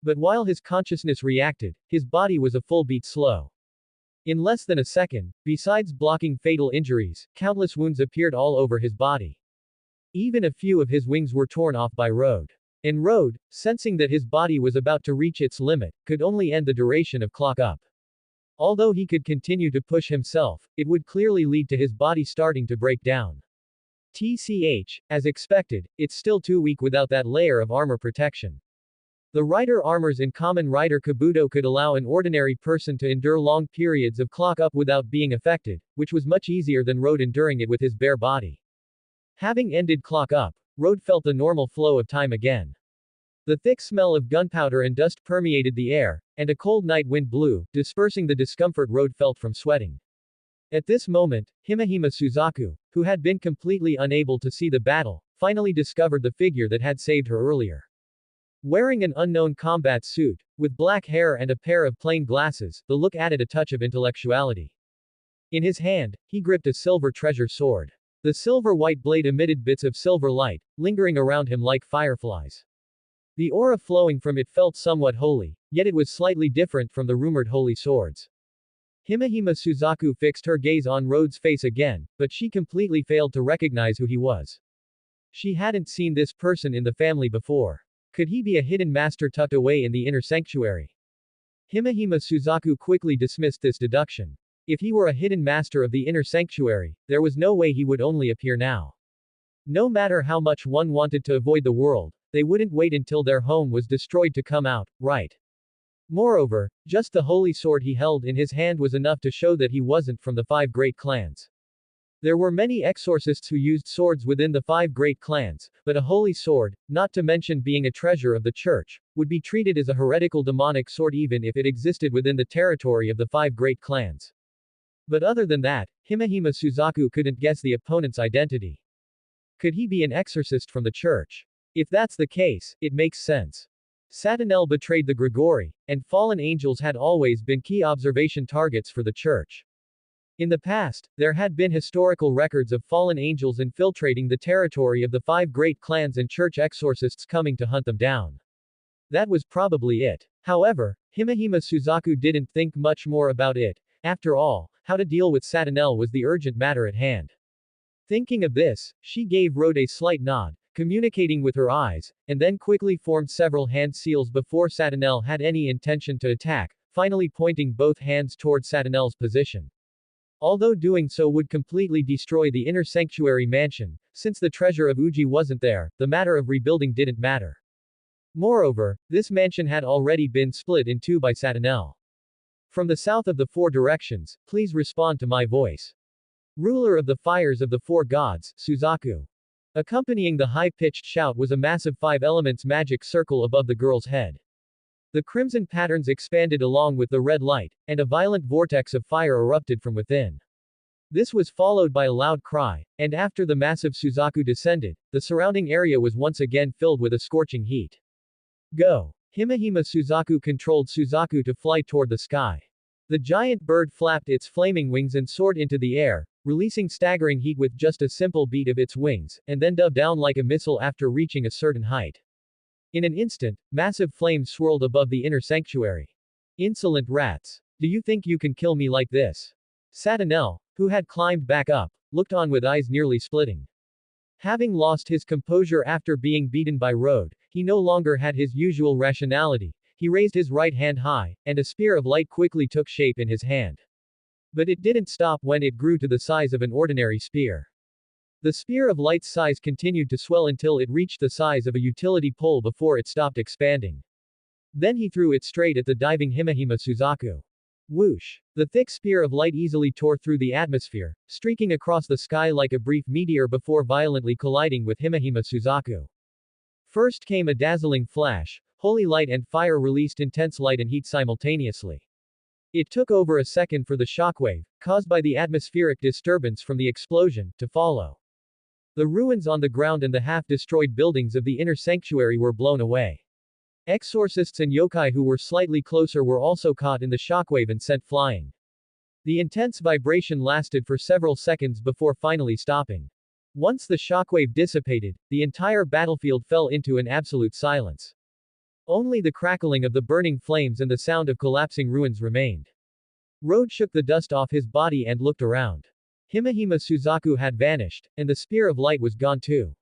But while his consciousness reacted, his body was a full beat slow. In less than a second, besides blocking fatal injuries, countless wounds appeared all over his body. Even a few of his wings were torn off by Road. And Road, sensing that his body was about to reach its limit, could only end the duration of Clock Up. Although he could continue to push himself, it would clearly lead to his body starting to break down. TCH, as expected, it's still too weak without that layer of armor protection. The rider armors in Common Rider Kabuto could allow an ordinary person to endure long periods of Clock Up without being affected, which was much easier than Road enduring it with his bare body. Having ended Clock Up, Road felt the normal flow of time again. The thick smell of gunpowder and dust permeated the air, and a cold night wind blew, dispersing the discomfort Road felt from sweating. At this moment, Himehime Suzaku, who had been completely unable to see the battle, finally discovered the figure that had saved her earlier. Wearing an unknown combat suit, with black hair and a pair of plain glasses, the look added a touch of intellectuality. In his hand, he gripped a silver treasure sword. The silver-white blade emitted bits of silver light, lingering around him like fireflies. The aura flowing from it felt somewhat holy, yet it was slightly different from the rumored holy swords. Himehime Suzaku fixed her gaze on Road's face again, but she completely failed to recognize who he was. She hadn't seen this person in the family before. Could he be a hidden master tucked away in the inner sanctuary? Himehime Suzaku quickly dismissed this deduction. If he were a hidden master of the inner sanctuary, there was no way he would only appear now. No matter how much one wanted to avoid the world, they wouldn't wait until their home was destroyed to come out, right? Moreover, just the holy sword he held in his hand was enough to show that he wasn't from the 5 great clans. There were many exorcists who used swords within the 5 great clans, but a holy sword, not to mention being a treasure of the church, would be treated as a heretical demonic sword even if it existed within the territory of the 5 great clans. But other than that, Himehime Suzaku couldn't guess the opponent's identity. Could he be an exorcist from the church? If that's the case, it makes sense. Satanel betrayed the Grigori, and fallen angels had always been key observation targets for the church. In the past, there had been historical records of fallen angels infiltrating the territory of the 5 great clans and church exorcists coming to hunt them down. That was probably it. However, Himehime Suzaku didn't think much more about it. After all, how to deal with Satanel was the urgent matter at hand. Thinking of this, she gave Road a slight nod, communicating with her eyes, and then quickly formed several hand seals before Satanel had any intention to attack, finally pointing both hands toward Satanel's position. Although doing so would completely destroy the inner sanctuary mansion, since the treasure of Uji wasn't there, the matter of rebuilding didn't matter. Moreover, this mansion had already been split in two by Satanel. From the south of the four directions, please respond to my voice. Ruler of the fires of the four gods, Suzaku. Accompanying the high-pitched shout was a massive five-elements magic circle above the girl's head. The crimson patterns expanded along with the red light, and a violent vortex of fire erupted from within. This was followed by a loud cry, and after the massive Suzaku descended, the surrounding area was once again filled with a scorching heat. Go! Himehime Suzaku controlled Suzaku to fly toward the sky. The giant bird flapped its flaming wings and soared into the air, releasing staggering heat with just a simple beat of its wings, and then dove down like a missile after reaching a certain height. In an instant, massive flames swirled above the inner sanctuary. Insolent rats. Do you think you can kill me like this? Satanel, who had climbed back up, looked on with eyes nearly splitting. Having lost his composure after being beaten by Road, he no longer had his usual rationality. He raised his right hand high, and a spear of light quickly took shape in his hand. But it didn't stop when it grew to the size of an ordinary spear. The spear of light's size continued to swell until it reached the size of a utility pole before it stopped expanding. Then he threw it straight at the diving Himehime Suzaku. Whoosh! The thick spear of light easily tore through the atmosphere, streaking across the sky like a brief meteor before violently colliding with Himehime Suzaku. First came a dazzling flash. Holy light and fire released intense light and heat simultaneously. It took over a second for the shockwave, caused by the atmospheric disturbance from the explosion, to follow. The ruins on the ground and the half-destroyed buildings of the inner sanctuary were blown away. Exorcists and yokai who were slightly closer were also caught in the shockwave and sent flying. The intense vibration lasted for several seconds before finally stopping. Once the shockwave dissipated, the entire battlefield fell into an absolute silence. Only the crackling of the burning flames and the sound of collapsing ruins remained. Road shook the dust off his body and looked around. Himehime Suzaku had vanished, and the spear of light was gone too.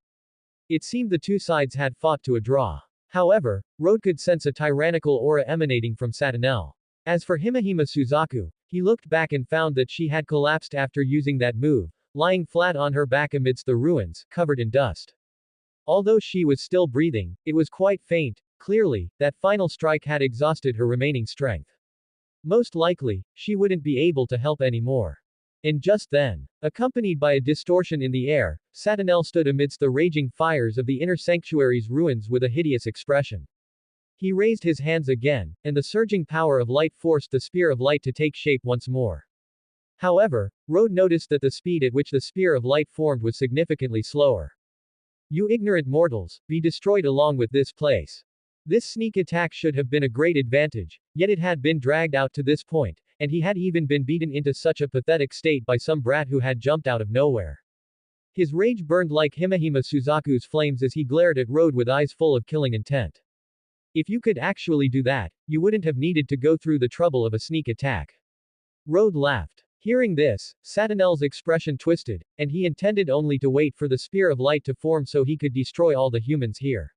It seemed the two sides had fought to a draw. However, Road could sense a tyrannical aura emanating from Satanel. As for Himehime Suzaku, he looked back and found that she had collapsed after using that move, lying flat on her back amidst the ruins, covered in dust. Although she was still breathing, it was quite faint. Clearly, that final strike had exhausted her remaining strength. Most likely, she wouldn't be able to help anymore. And just then, accompanied by a distortion in the air, Satanel stood amidst the raging fires of the inner sanctuary's ruins with a hideous expression. He raised his hands again, and the surging power of light forced the spear of light to take shape once more. However, Road noticed that the speed at which the spear of light formed was significantly slower. You ignorant mortals, be destroyed along with this place. This sneak attack should have been a great advantage, yet it had been dragged out to this point, and he had even been beaten into such a pathetic state by some brat who had jumped out of nowhere. His rage burned like Himehime Suzaku's flames as he glared at Road with eyes full of killing intent. If you could actually do that, you wouldn't have needed to go through the trouble of a sneak attack. Road laughed. Hearing this, Satanel's expression twisted, and he intended only to wait for the spear of light to form so he could destroy all the humans here.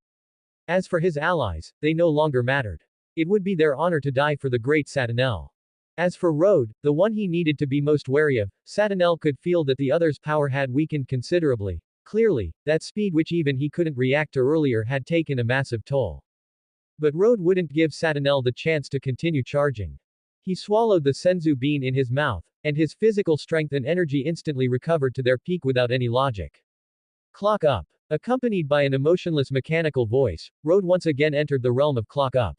As for his allies, they no longer mattered. It would be their honor to die for the great Satanel. As for Road, the one he needed to be most wary of, Satanel could feel that the other's power had weakened considerably. Clearly, that speed which even he couldn't react to earlier had taken a massive toll. But Road wouldn't give Satanel the chance to continue charging. He swallowed the senzu bean in his mouth, and his physical strength and energy instantly recovered to their peak without any logic. Clock up. Accompanied by an emotionless mechanical voice, Road once again entered the realm of Clock Up.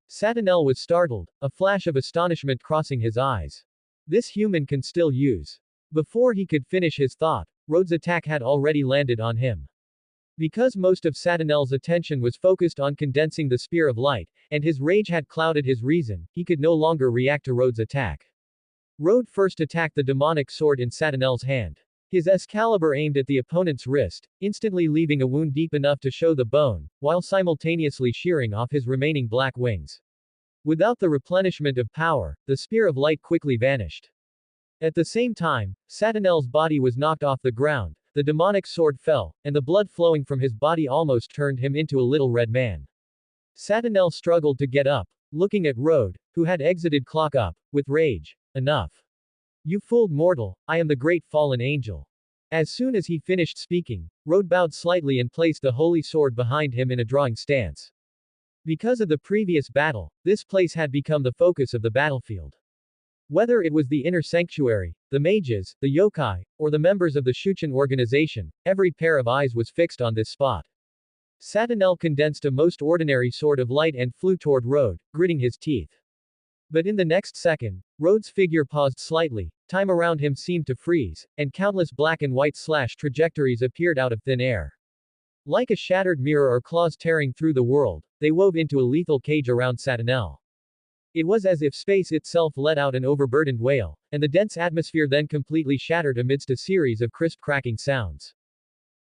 Satanel was startled, a flash of astonishment crossing his eyes. This human can still use. Before he could finish his thought, Road's attack had already landed on him. Because most of Satanel's attention was focused on condensing the spear of light, and his rage had clouded his reason, he could no longer react to Road's attack. Road first attacked the demonic sword in Satanel's hand. His Excalibur aimed at the opponent's wrist, instantly leaving a wound deep enough to show the bone, while simultaneously shearing off his remaining black wings. Without the replenishment of power, the spear of light quickly vanished. At the same time, Satanel's body was knocked off the ground, the demonic sword fell, and the blood flowing from his body almost turned him into a little red man. Satanel struggled to get up, looking at Rode, who had exited clock up, with rage. Enough. You fooled mortal, I am the great fallen angel. As soon as he finished speaking, Rode bowed slightly and placed the holy sword behind him in a drawing stance. Because of the previous battle, this place had become the focus of the battlefield. Whether it was the inner sanctuary, the mages, the yokai, or the members of the Shuchen organization, every pair of eyes was fixed on this spot. Satanel condensed a most ordinary sword of light and flew toward Rode, gritting his teeth. But in the next second, Rode's figure paused slightly, time around him seemed to freeze, and countless black and white slash trajectories appeared out of thin air. Like a shattered mirror or claws tearing through the world, they wove into a lethal cage around Satanel. It was as if space itself let out an overburdened wail, and the dense atmosphere then completely shattered amidst a series of crisp cracking sounds.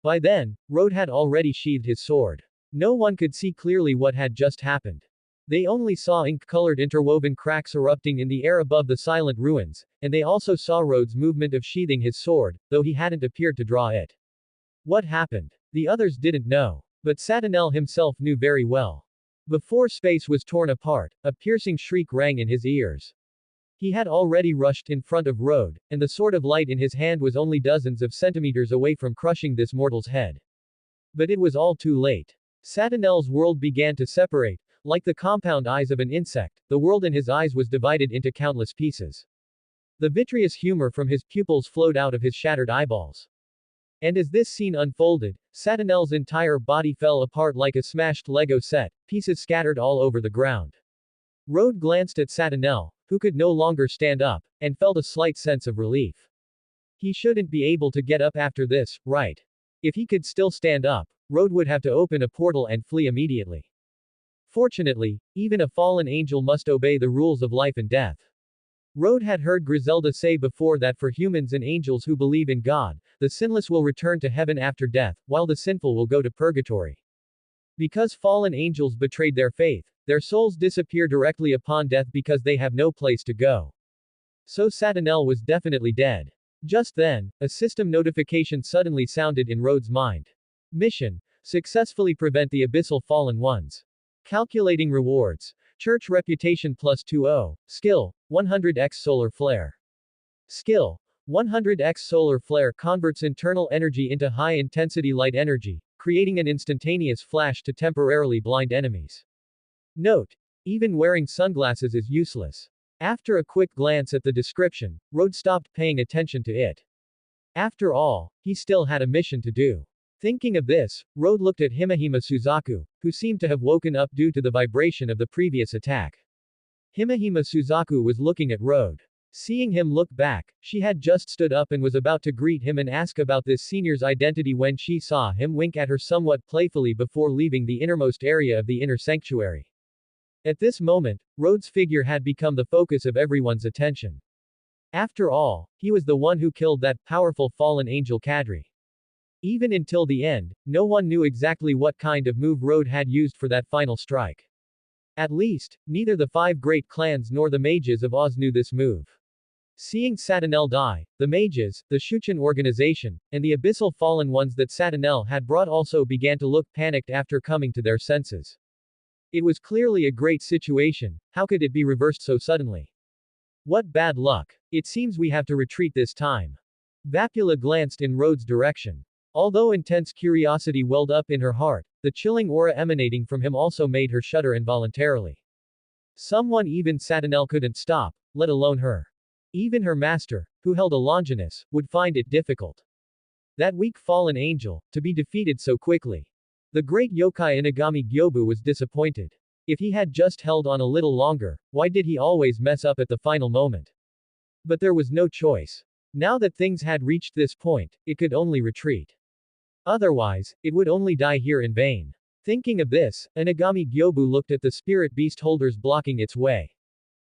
By then, Rode had already sheathed his sword. No one could see clearly what had just happened. They only saw ink-colored interwoven cracks erupting in the air above the silent ruins, and they also saw Rode's movement of sheathing his sword, though he hadn't appeared to draw it. What happened? The others didn't know. But Satanel himself knew very well. Before space was torn apart, a piercing shriek rang in his ears. He had already rushed in front of Rode, and the sword of light in his hand was only dozens of centimeters away from crushing this mortal's head. But it was all too late. Satanel's world began to separate. Like the compound eyes of an insect, the world in his eyes was divided into countless pieces. The vitreous humor from his pupils flowed out of his shattered eyeballs. And as this scene unfolded, Satanel's entire body fell apart like a smashed Lego set, pieces scattered all over the ground. Rode glanced at Satanel, who could no longer stand up, and felt a slight sense of relief. He shouldn't be able to get up after this, right? If he could still stand up, Rode would have to open a portal and flee immediately. Fortunately, even a fallen angel must obey the rules of life and death. Rode had heard Griselda say before that for humans and angels who believe in God, the sinless will return to heaven after death, while the sinful will go to purgatory. Because fallen angels betrayed their faith, their souls disappear directly upon death because they have no place to go. So Satanel was definitely dead. Just then, a system notification suddenly sounded in Rode's mind. Mission: successfully prevent the abyssal fallen ones. Calculating rewards. Church reputation plus 20. Skill: 100x solar flare. Skill: 100x solar flare converts internal energy into high-intensity light energy, creating an instantaneous flash to temporarily blind enemies. Note: even wearing sunglasses is useless. After a quick glance at the description, Rode stopped paying attention to it. After all, he still had a mission to do. Thinking of this, Rode looked at Himehime Suzaku, who seemed to have woken up due to the vibration of the previous attack. Himehime Suzaku was looking at Rode. Seeing him look back, she had just stood up and was about to greet him and ask about this senior's identity when she saw him wink at her somewhat playfully before leaving the innermost area of the inner sanctuary. At this moment, Rode's figure had become the focus of everyone's attention. After all, he was the one who killed that powerful fallen angel Kadri. Even until the end, no one knew exactly what kind of move Rode had used for that final strike. At least, neither the 5 great clans nor the mages of Oz knew this move. Seeing Satanel die, the mages, the Shuchen organization, and the abyssal fallen ones that Satanel had brought also began to look panicked after coming to their senses. It was clearly a great situation. How could it be reversed so suddenly? What bad luck. It seems we have to retreat this time. Vapula glanced in Rode's direction. Although intense curiosity welled up in her heart, the chilling aura emanating from him also made her shudder involuntarily. Someone even Satanel couldn't stop, let alone her. Even her master, who held a Longinus, would find it difficult. That weak fallen angel, to be defeated so quickly. The great yokai Inagami Gyobu was disappointed. If he had just held on a little longer, why did he always mess up at the final moment? But there was no choice. Now that things had reached this point, it could only retreat. Otherwise, it would only die here in vain. Thinking of this, Inagami Gyobu looked at the spirit beast holders blocking its way.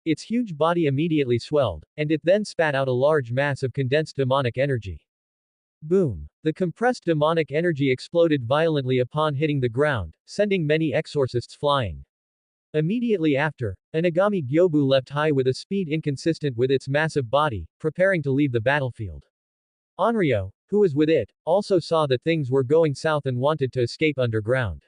Its huge body immediately swelled, and it then spat out a large mass of condensed demonic energy. Boom. The compressed demonic energy exploded violently upon hitting the ground, sending many exorcists flying. Immediately after, Inagami Gyobu leapt high with a speed inconsistent with its massive body, preparing to leave the battlefield. Onryo, who was with it, also saw that things were going south and wanted to escape underground.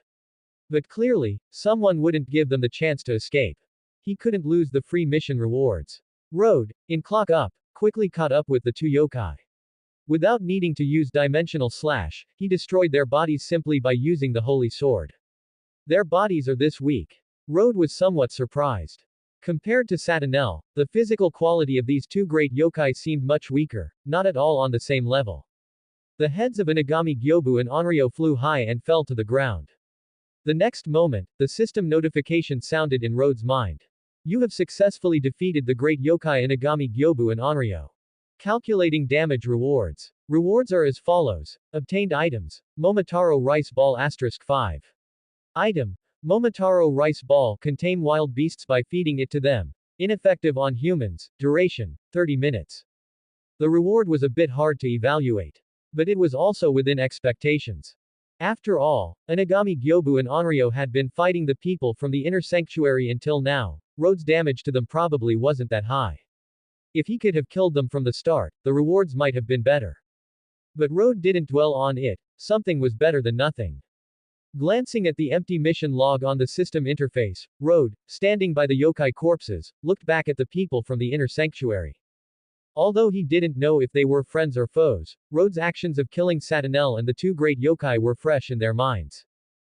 But clearly, someone wouldn't give them the chance to escape. He couldn't lose the free mission rewards. Road, in Clock Up, quickly caught up with the two yokai. Without needing to use Dimensional Slash, he destroyed their bodies simply by using the Holy Sword. Their bodies are this weak. Road was somewhat surprised. Compared to Satanel, the physical quality of these two great yokai seemed much weaker, not at all on the same level. The heads of Inagami Gyobu and Onryo flew high and fell to the ground. The next moment, the system notification sounded in Road's mind. You have successfully defeated the great yokai Inagami Gyobu and Onryo. Calculating damage rewards. Rewards are as follows. Obtained items. Momotaro Rice Ball * 5. Item. Momotaro Rice Ball can tame wild beasts by feeding it to them. Ineffective on humans. Duration. 30 minutes. The reward was a bit hard to evaluate. But it was also within expectations. After all, Inagami Gyobu and Onryo had been fighting the people from the inner sanctuary until now. Road's damage to them probably wasn't that high. If he could have killed them from the start, the rewards might have been better. But Road didn't dwell on it. Something was better than nothing. Glancing at the empty mission log on the system interface, Road, standing by the yokai corpses, looked back at the people from the inner sanctuary. Although he didn't know if they were friends or foes, Road's actions of killing Satanel and the two great yokai were fresh in their minds.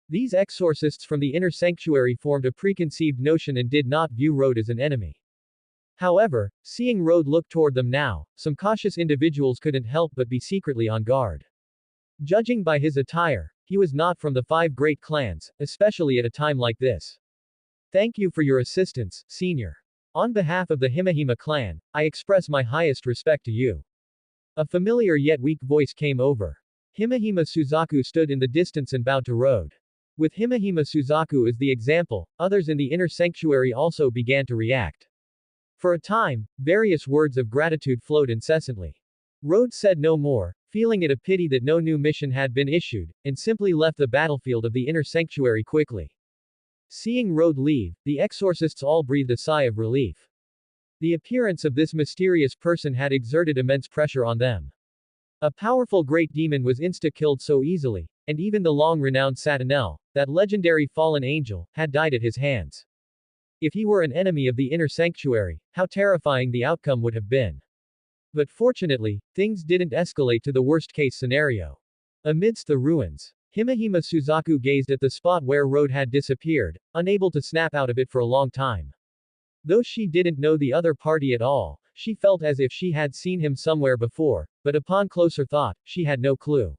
These exorcists from the inner sanctuary formed a preconceived notion and did not view Road as an enemy. However, seeing Road look toward them now, some cautious individuals couldn't help but be secretly on guard. Judging by his attire, he was not from the 5 great clans, especially at a time like this. Thank you for your assistance, senior. On behalf of the Himahima clan, I express my highest respect to you. A familiar yet weak voice came over. Himahima Suzaku stood in the distance and bowed to Road. With Himahima Suzaku as the example, others in the inner sanctuary also began to react. For a time, various words of gratitude flowed incessantly. Road said no more, feeling it a pity that no new mission had been issued, and simply left the battlefield of the inner sanctuary quickly. Seeing Road leave, the exorcists all breathed a sigh of relief. The appearance of this mysterious person had exerted immense pressure on them. A powerful great demon was insta-killed so easily, and even the long-renowned Satanel, that legendary fallen angel, had died at his hands. If he were an enemy of the inner sanctuary, how terrifying the outcome would have been. But fortunately, things didn't escalate to the worst-case scenario. Amidst the ruins, Himahima Suzaku gazed at the spot where Road had disappeared, unable to snap out of it for a long time. Though she didn't know the other party at all, she felt as if she had seen him somewhere before, but upon closer thought, she had no clue.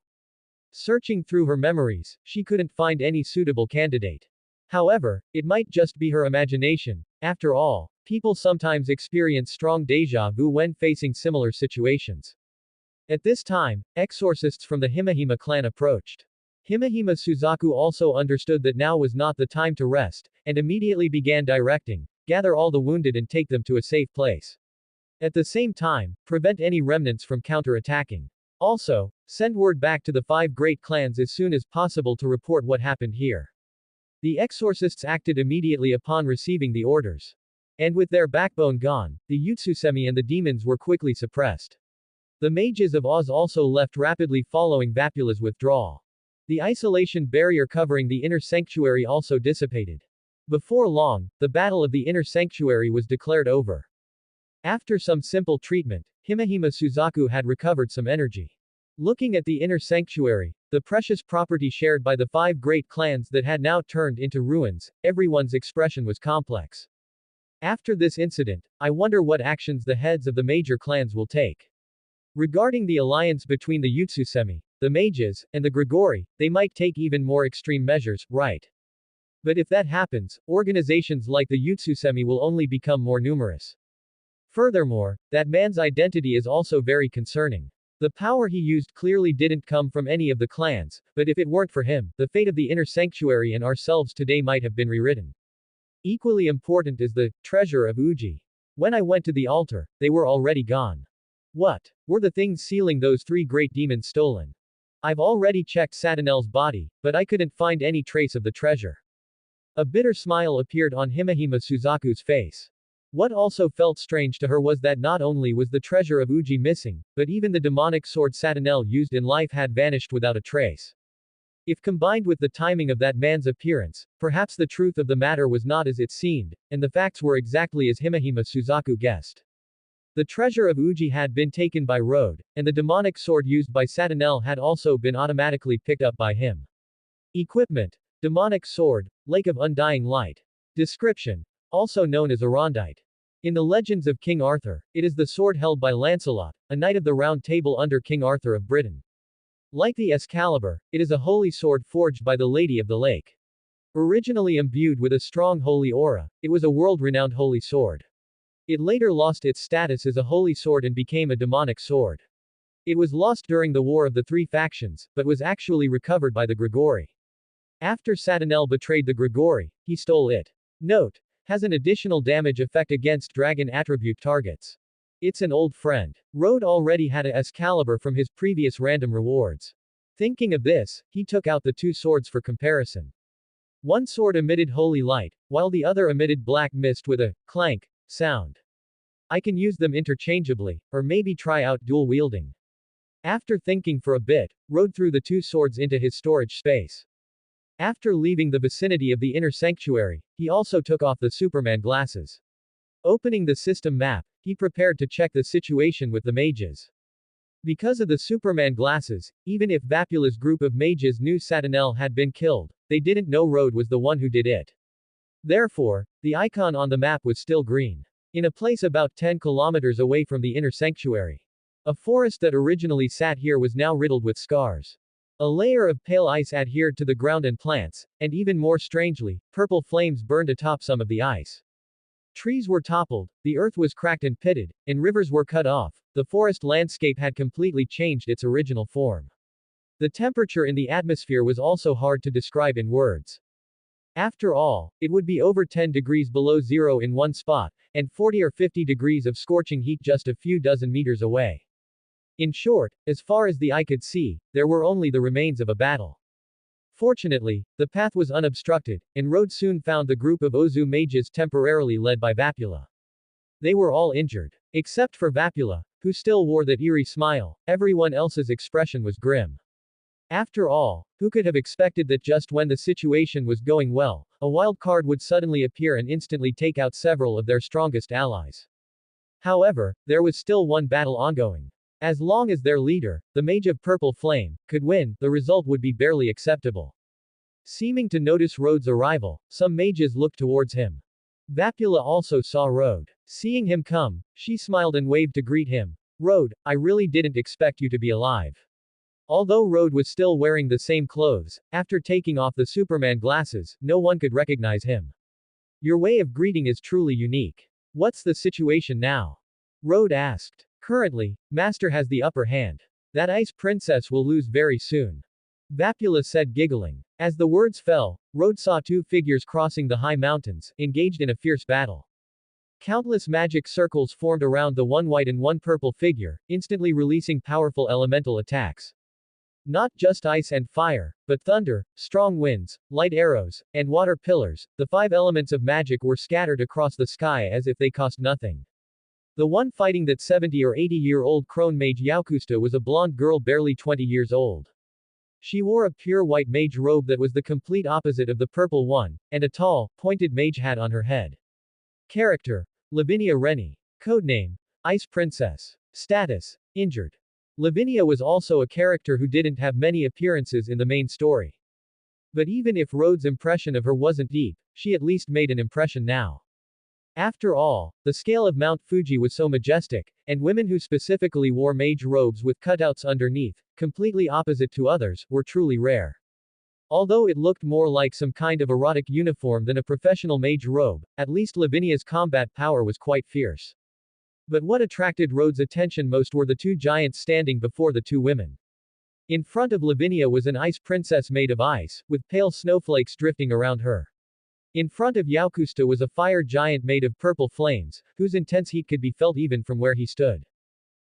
Searching through her memories, she couldn't find any suitable candidate. However, it might just be her imagination. After all, people sometimes experience strong déjà vu when facing similar situations. At this time, exorcists from the Himahima clan approached. Himahima Suzaku also understood that now was not the time to rest, and immediately began directing, gather all the wounded and take them to a safe place. At the same time, prevent any remnants from counter-attacking. Also, send word back to the 5 great clans as soon as possible to report what happened here. The exorcists acted immediately upon receiving the orders. And with their backbone gone, the Yutsusemi and the demons were quickly suppressed. The mages of Oz also left rapidly following Vapula's withdrawal. The isolation barrier covering the inner sanctuary also dissipated. Before long, the battle of the inner sanctuary was declared over. After some simple treatment, Himahima Suzaku had recovered some energy. Looking at the inner sanctuary, the precious property shared by the 5 great clans that had now turned into ruins, everyone's expression was complex. After this incident, I wonder what actions the heads of the major clans will take. Regarding the alliance between the Yutsusemi, the mages, and the Grigori, they might take even more extreme measures, right? But if that happens, organizations like the Yutsusemi will only become more numerous. Furthermore, that man's identity is also very concerning. The power he used clearly didn't come from any of the clans, but if it weren't for him, the fate of the inner sanctuary and ourselves today might have been rewritten. Equally important is the treasure of Uji. When I went to the altar, they were already gone. What were the things sealing those three great demons stolen? I've already checked Satanel's body, but I couldn't find any trace of the treasure. A bitter smile appeared on Himehima Suzaku's face. What also felt strange to her was that not only was the treasure of Uji missing, but even the demonic sword Satanel used in life had vanished without a trace. If combined with the timing of that man's appearance, perhaps the truth of the matter was not as it seemed, and the facts were exactly as Himehima Suzaku guessed. The treasure of Uji had been taken by Road, and the demonic sword used by Satanel had also been automatically picked up by him. Equipment: demonic sword, Lake of Undying Light. Description: also known as Arondite. In the legends of King Arthur, it is the sword held by Lancelot, a knight of the Round Table under King Arthur of Britain. Like the Excalibur, it is a holy sword forged by the Lady of the Lake. Originally imbued with a strong holy aura, it was a world-renowned holy sword. It later lost its status as a holy sword and became a demonic sword. It was lost during the War of the Three Factions, but was actually recovered by the Grigori. After Satanel betrayed the Grigori, he stole it. Note: has an additional damage effect against dragon attribute targets. It's an old friend. Road already had a Excalibur from his previous random rewards. Thinking of this, he took out the two swords for comparison. One sword emitted holy light, while the other emitted black mist with a clank sound. I can use them interchangeably, or maybe try out dual wielding. After thinking for a bit, Road threw the two swords into his storage space. After leaving the vicinity of the inner sanctuary, he also took off the Superman glasses. Opening the system map, he prepared to check the situation with the mages. Because of the Superman glasses, even if Vapula's group of mages knew Satanel had been killed, they didn't know Road was the one who did it. Therefore, the icon on the map was still green. In a place about 10 kilometers away from the inner sanctuary. A forest that originally sat here was now riddled with scars. A layer of pale ice adhered to the ground and plants, and even more strangely, purple flames burned atop some of the ice. Trees were toppled, the earth was cracked and pitted, and rivers were cut off. The forest landscape had completely changed its original form. The temperature in the atmosphere was also hard to describe in words. After all, it would be over 10 degrees below zero in one spot, and 40 or 50 degrees of scorching heat just a few dozen meters away. In short, as far as the eye could see, there were only the remains of a battle. Fortunately, the path was unobstructed, and Road soon found the group of Ozu mages temporarily led by Vapula. They were all injured. Except for Vapula, who still wore that eerie smile, everyone else's expression was grim. After all, who could have expected that just when the situation was going well, a wild card would suddenly appear and instantly take out several of their strongest allies? However, there was still one battle ongoing. As long as their leader, the Mage of Purple Flame, could win, the result would be barely acceptable. Seeming to notice Road's arrival, some mages looked towards him. Vapula also saw Road. Seeing him come, she smiled and waved to greet him. Road, I really didn't expect you to be alive. Although Road was still wearing the same clothes, after taking off the Superman glasses, no one could recognize him. Your way of greeting is truly unique. What's the situation now? Road asked. Currently, Master has the upper hand. That ice princess will lose very soon. Vapula said, giggling. As the words fell, Road saw two figures crossing the high mountains, engaged in a fierce battle. Countless magic circles formed around the one white and one purple figure, instantly releasing powerful elemental attacks. Not just ice and fire, but thunder, strong winds, light arrows, and water pillars, the five elements of magic were scattered across the sky as if they cost nothing. The one fighting that 70 or 80-year-old crone mage Yakusta was a blonde girl barely 20 years old. She wore a pure white mage robe that was the complete opposite of the purple one, and a tall, pointed mage hat on her head. Character: Lavinia Rennie. Codename: Ice Princess. Status: injured. Lavinia was also a character who didn't have many appearances in the main story. But even if Road's impression of her wasn't deep, she at least made an impression now. After all, the scale of Mount Fuji was so majestic, and women who specifically wore mage robes with cutouts underneath, completely opposite to others, were truly rare. Although it looked more like some kind of erotic uniform than a professional mage robe, at least Lavinia's combat power was quite fierce. But what attracted Road's attention most were the two giants standing before the two women. In front of Lavinia was an ice princess made of ice, with pale snowflakes drifting around her. In front of Yakusta was a fire giant made of purple flames, whose intense heat could be felt even from where he stood.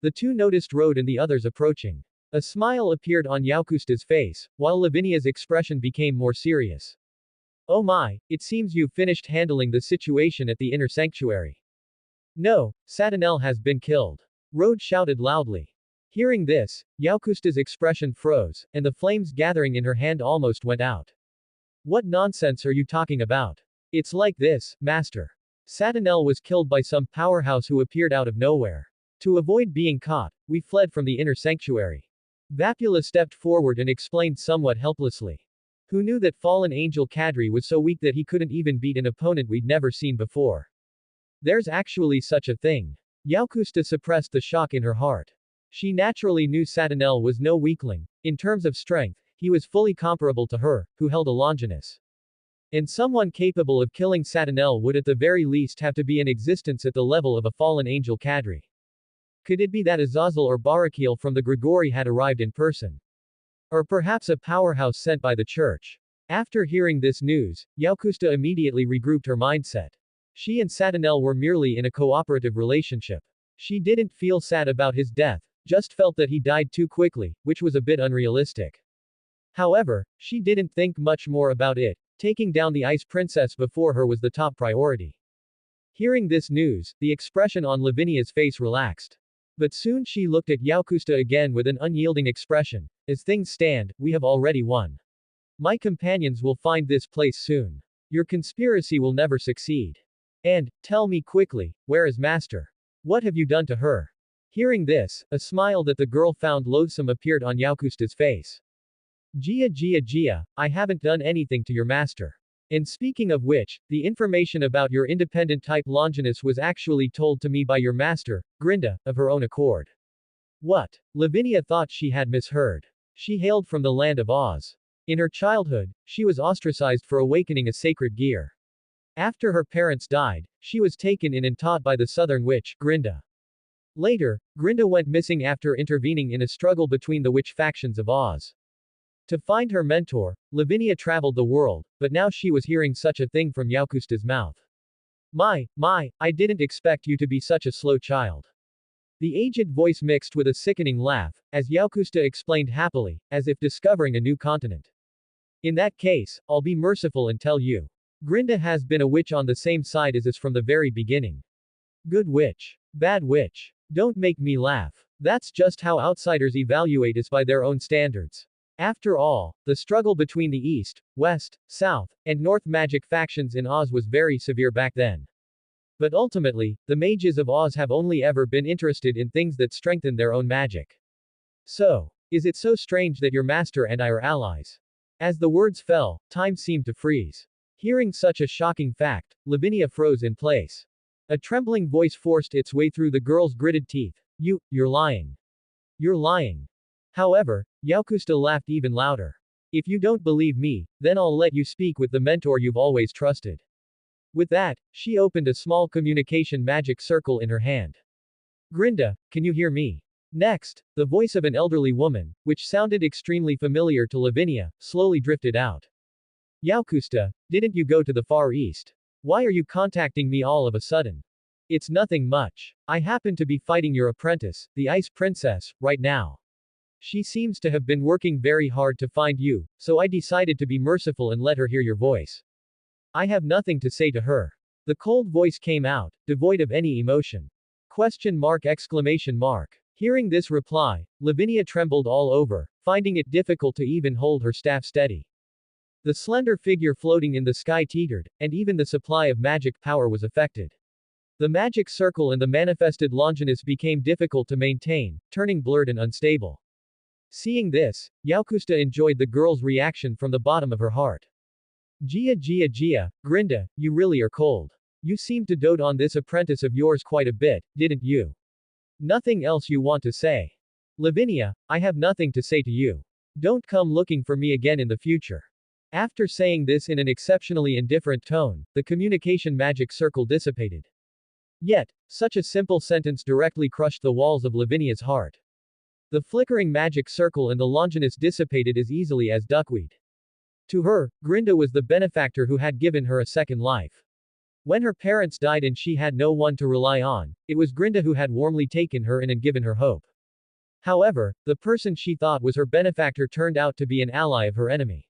The two noticed Rode and the others approaching. A smile appeared on Yaukusta's face, while Lavinia's expression became more serious. Oh my, it seems you've finished handling the situation at the inner sanctuary. No, Satanel has been killed. Rode shouted loudly. Hearing this, Yaukusta's expression froze, and the flames gathering in her hand almost went out. What nonsense are you talking about? It's like this, Master. Satanel was killed by some powerhouse who appeared out of nowhere. To avoid being caught, we fled from the inner sanctuary. Vapula stepped forward and explained somewhat helplessly. Who knew that fallen angel Kadri was so weak that he couldn't even beat an opponent we'd never seen before? There's actually such a thing. Yaukusta suppressed the shock in her heart. She naturally knew Satanel was no weakling. In terms of strength, he was fully comparable to her, who held a Longinus. And someone capable of killing Satanel would at the very least have to be in existence at the level of a fallen angel Kadri. Could it be that Azazel or Barakil from the Grigori had arrived in person? Or perhaps a powerhouse sent by the church? After hearing this news, Yaukusta immediately regrouped her mindset. She and Satanel were merely in a cooperative relationship. She didn't feel sad about his death, just felt that he died too quickly, which was a bit unrealistic. However, she didn't think much more about it. Taking down the Ice Princess before her was the top priority. Hearing this news, the expression on Lavinia's face relaxed. But soon she looked at Yaukusta again with an unyielding expression. As things stand, we have already won. My companions will find this place soon. Your conspiracy will never succeed. And, tell me quickly, where is Master? What have you done to her? Hearing this, a smile that the girl found loathsome appeared on Yaukusta's face. Gia, I haven't done anything to your master. And speaking of which, the information about your independent type Longinus was actually told to me by your master, Grinda, of her own accord. What? Lavinia thought she had misheard. She hailed from the land of Oz. In her childhood, she was ostracized for awakening a sacred gear. After her parents died, she was taken in and taught by the southern witch, Grinda. Later, Grinda went missing after intervening in a struggle between the witch factions of Oz. To find her mentor, Lavinia traveled the world, but now she was hearing such a thing from Yaukusta's mouth. My, I didn't expect you to be such a slow child. The aged voice mixed with a sickening laugh, as Yaukusta explained happily, as if discovering a new continent. In that case, I'll be merciful and tell you. Grinda has been a witch on the same side as us from the very beginning. Good witch. Bad witch. Don't make me laugh. That's just how outsiders evaluate us by their own standards. After all, the struggle between the East, West, South, and North magic factions in Oz was very severe back then. But ultimately, the mages of Oz have only ever been interested in things that strengthen their own magic. So, is it so strange that your master and I are allies? As the words fell, time seemed to freeze. Hearing such a shocking fact, Lavinia froze in place. A trembling voice forced its way through the girl's gritted teeth. You're lying. You're lying. However, Yaukusta laughed even louder. If you don't believe me, then I'll let you speak with the mentor you've always trusted. With that, she opened a small communication magic circle in her hand. Grinda, can you hear me? Next, the voice of an elderly woman, which sounded extremely familiar to Lavinia, slowly drifted out. Yaukusta, didn't you go to the Far East? Why are you contacting me all of a sudden? It's nothing much. I happen to be fighting your apprentice, the Ice Princess, right now. She seems to have been working very hard to find you, so I decided to be merciful and let her hear your voice. I have nothing to say to her. The cold voice came out, devoid of any emotion. Question mark exclamation mark. Hearing this reply, Lavinia trembled all over, finding it difficult to even hold her staff steady. The slender figure floating in the sky teetered, and even the supply of magic power was affected. The magic circle and the manifested Longinus became difficult to maintain, turning blurred and unstable. Seeing this, Yaukusta enjoyed the girl's reaction from the bottom of her heart. Gia, Grinda, you really are cold. You seemed to dote on this apprentice of yours quite a bit, didn't you? Nothing else you want to say? Lavinia, I have nothing to say to you. Don't come looking for me again in the future. After saying this in an exceptionally indifferent tone, the communication magic circle dissipated. Yet, such a simple sentence directly crushed the walls of Lavinia's heart. The flickering magic circle and the Longinus dissipated as easily as duckweed. To her, Grinda was the benefactor who had given her a second life. When her parents died and she had no one to rely on, it was Grinda who had warmly taken her in and given her hope. However, the person she thought was her benefactor turned out to be an ally of her enemy.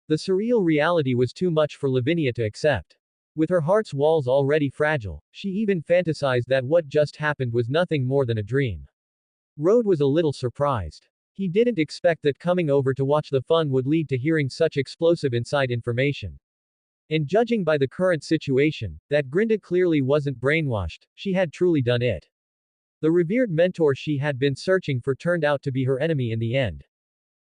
The surreal reality was too much for Lavinia to accept. With her heart's walls already fragile, she even fantasized that what just happened was nothing more than a dream. Rode was a little surprised. He didn't expect that coming over to watch the fun would lead to hearing such explosive inside information. And judging by the current situation, that Grinda clearly wasn't brainwashed, she had truly done it. The revered mentor she had been searching for turned out to be her enemy in the end.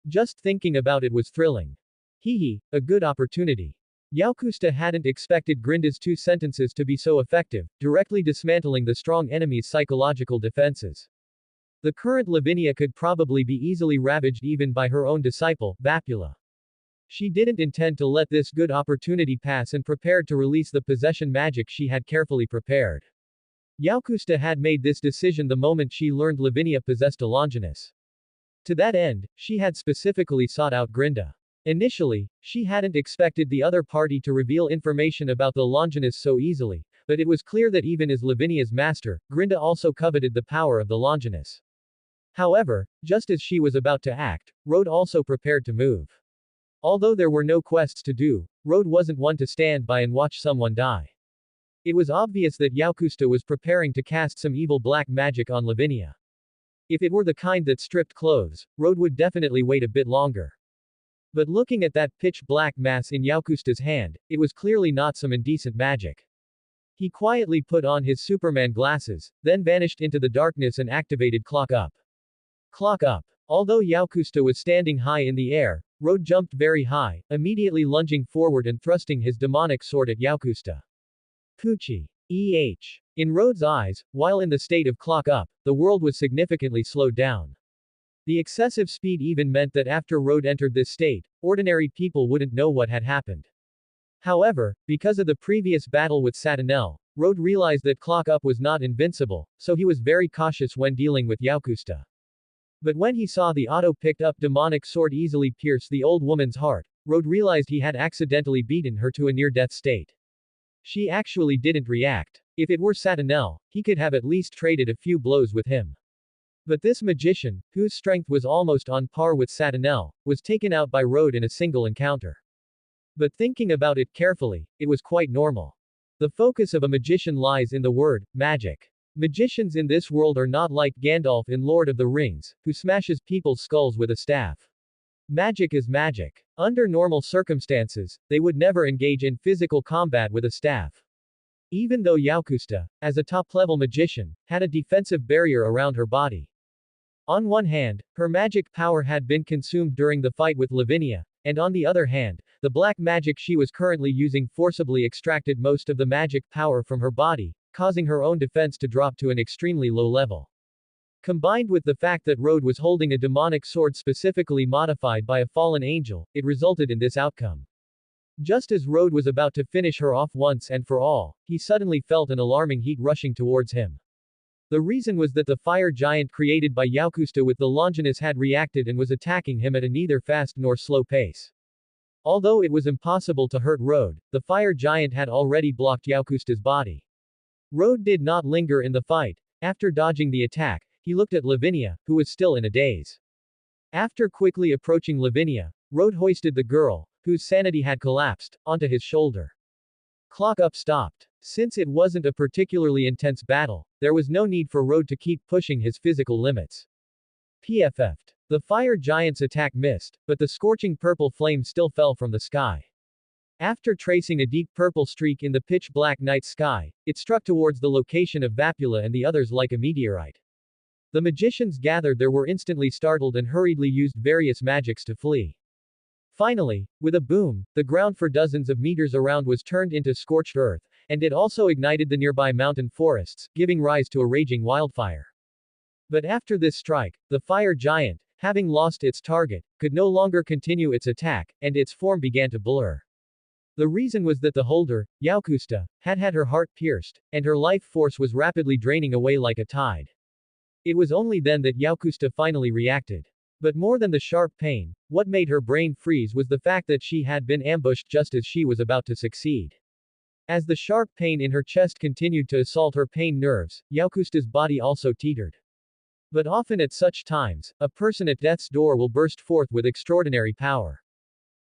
Just thinking about it was thrilling. Hee, a good opportunity. Yaukusta hadn't expected Grinda's 2 sentences to be so effective, directly dismantling the strong enemy's psychological defenses. The current Lavinia could probably be easily ravaged even by her own disciple, Vapula. She didn't intend to let this good opportunity pass and prepared to release the possession magic she had carefully prepared. Yaukusta had made this decision the moment she learned Lavinia possessed a Longinus. To that end, she had specifically sought out Grinda. Initially, she hadn't expected the other party to reveal information about the Longinus so easily, but it was clear that even as Lavinia's master, Grinda also coveted the power of the Longinus. However, just as she was about to act, Rode also prepared to move. Although there were no quests to do, Rode wasn't one to stand by and watch someone die. It was obvious that Yaukusta was preparing to cast some evil black magic on Lavinia. If it were the kind that stripped clothes, Rode would definitely wait a bit longer. But looking at that pitch-black mass in Yaukusta's hand, it was clearly not some indecent magic. He quietly put on his Superman glasses, then vanished into the darkness and activated Clock Up. Clock Up. Although Yaukusta was standing high in the air, Rode jumped very high, immediately lunging forward and thrusting his demonic sword at Yaukusta. Poochie. In Rode's eyes, while in the state of Clock Up, the world was significantly slowed down. The excessive speed even meant that after Rode entered this state, ordinary people wouldn't know what had happened. However, because of the previous battle with Satanel, Rode realized that Clock Up was not invincible, so he was very cautious when dealing with Yaukusta. But when he saw the auto-picked-up demonic sword easily pierce the old woman's heart, Rode realized he had accidentally beaten her to a near-death state. She actually didn't react. If it were Satanel, he could have at least traded a few blows with him. But this magician, whose strength was almost on par with Satanel, was taken out by Rode in a single encounter. But thinking about it carefully, it was quite normal. The focus of a magician lies in the word, magic. Magicians in this world are not like Gandalf in Lord of the Rings, who smashes people's skulls with a staff. Magic is magic. Under normal circumstances, they would never engage in physical combat with a staff. Even though Yaukusta, as a top-level magician, had a defensive barrier around her body. On one hand, her magic power had been consumed during the fight with Lavinia, and on the other hand, the black magic she was currently using forcibly extracted most of the magic power from her body, causing her own defense to drop to an extremely low level. Combined with the fact that Rode was holding a demonic sword specifically modified by a fallen angel, it resulted in this outcome. Just as Rode was about to finish her off once and for all, he suddenly felt an alarming heat rushing towards him. The reason was that the fire giant created by Yaukusta with the Longinus had reacted and was attacking him at a neither fast nor slow pace. Although it was impossible to hurt Rode, the fire giant had already blocked Yaukusta's body. Rode did not linger in the fight. After dodging the attack, he looked at Lavinia, who was still in a daze. After quickly approaching Lavinia, Rode hoisted the girl, whose sanity had collapsed, onto his shoulder. Clock Up stopped. Since it wasn't a particularly intense battle, there was no need for Rode to keep pushing his physical limits. PFF'd. The fire giant's attack missed, but the scorching purple flame still fell from the sky. After tracing a deep purple streak in the pitch-black night sky, it struck towards the location of Vapula and the others like a meteorite. The magicians gathered there were instantly startled and hurriedly used various magics to flee. Finally, with a boom, the ground for dozens of meters around was turned into scorched earth, and it also ignited the nearby mountain forests, giving rise to a raging wildfire. But after this strike, the fire giant, having lost its target, could no longer continue its attack, and its form began to blur. The reason was that the holder, Yaukusta, had had her heart pierced, and her life force was rapidly draining away like a tide. It was only then that Yaukusta finally reacted. But more than the sharp pain, what made her brain freeze was the fact that she had been ambushed just as she was about to succeed. As the sharp pain in her chest continued to assault her pain nerves, Yakusta's body also teetered. But often at such times, a person at death's door will burst forth with extraordinary power.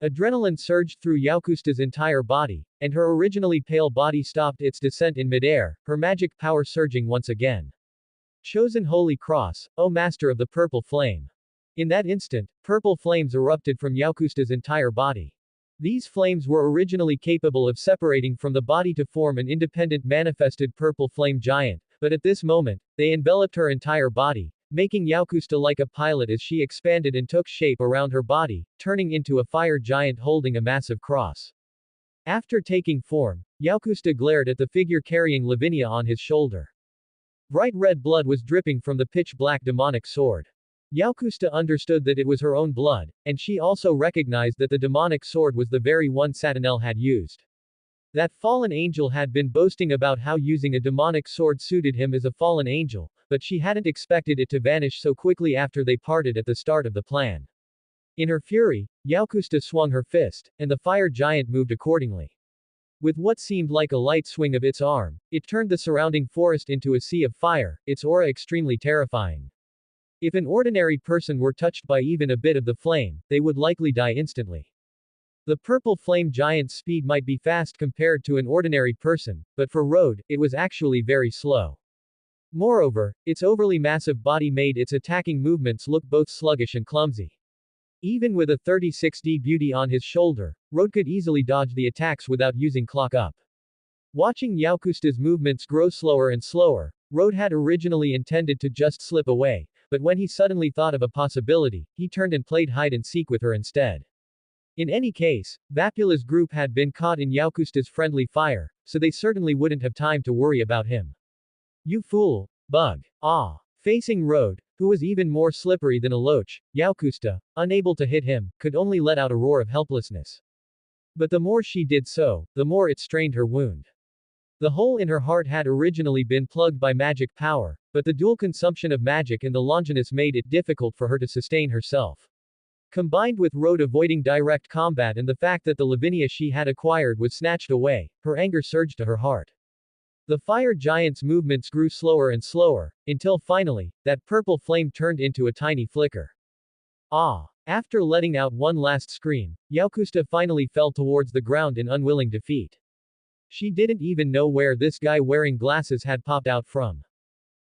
Adrenaline surged through Yakusta's entire body, and her originally pale body stopped its descent in midair, her magic power surging once again. Chosen Holy Cross, O Master of the Purple Flame. In that instant, purple flames erupted from Yakusta's entire body. These flames were originally capable of separating from the body to form an independent manifested purple flame giant, but at this moment, they enveloped her entire body, making Yakusta like a pilot as she expanded and took shape around her body, turning into a fire giant holding a massive cross. After taking form, Yakusta glared at the figure carrying Lavinia on his shoulder. Bright red blood was dripping from the pitch-black demonic sword. Yakusta understood that it was her own blood, and she also recognized that the demonic sword was the very one Satanel had used. That fallen angel had been boasting about how using a demonic sword suited him as a fallen angel, but she hadn't expected it to vanish so quickly after they parted at the start of the plan. In her fury, Yakusta swung her fist, and the fire giant moved accordingly. With what seemed like a light swing of its arm, it turned the surrounding forest into a sea of fire, its aura extremely terrifying. If an ordinary person were touched by even a bit of the flame, they would likely die instantly. The purple flame giant's speed might be fast compared to an ordinary person, but for Road, it was actually very slow. Moreover, its overly massive body made its attacking movements look both sluggish and clumsy. Even with a 36D beauty on his shoulder, Road could easily dodge the attacks without using clock up. Watching Yakusta's movements grow slower and slower, Road had originally intended to just slip away, but when he suddenly thought of a possibility, he turned and played hide-and-seek with her instead. In any case, Vapula's group had been caught in Yakusta's friendly fire, so they certainly wouldn't have time to worry about him. You fool! Bug! Ah! Facing Road, who was even more slippery than a loach, Yakusta, unable to hit him, could only let out a roar of helplessness. But the more she did so, the more it strained her wound. The hole in her heart had originally been plugged by magic power, but the dual consumption of magic and the Longinus made it difficult for her to sustain herself. Combined with Road avoiding direct combat and the fact that the Lavinia she had acquired was snatched away, her anger surged to her heart. The fire giant's movements grew slower and slower, until finally, that purple flame turned into a tiny flicker. Ah! After letting out one last scream, Yakusta finally fell towards the ground in unwilling defeat. She didn't even know where this guy wearing glasses had popped out from.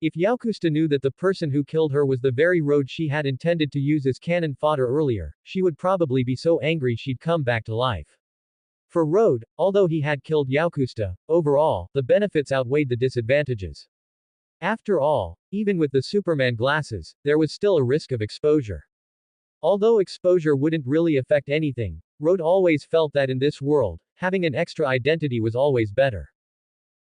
If Yakusta knew that the person who killed her was the very Road she had intended to use as cannon fodder earlier, she would probably be so angry she'd come back to life. For Road, although he had killed Yakusta, overall, the benefits outweighed the disadvantages. After all, even with the Superman glasses, there was still a risk of exposure. Although exposure wouldn't really affect anything, Road always felt that in this world, having an extra identity was always better.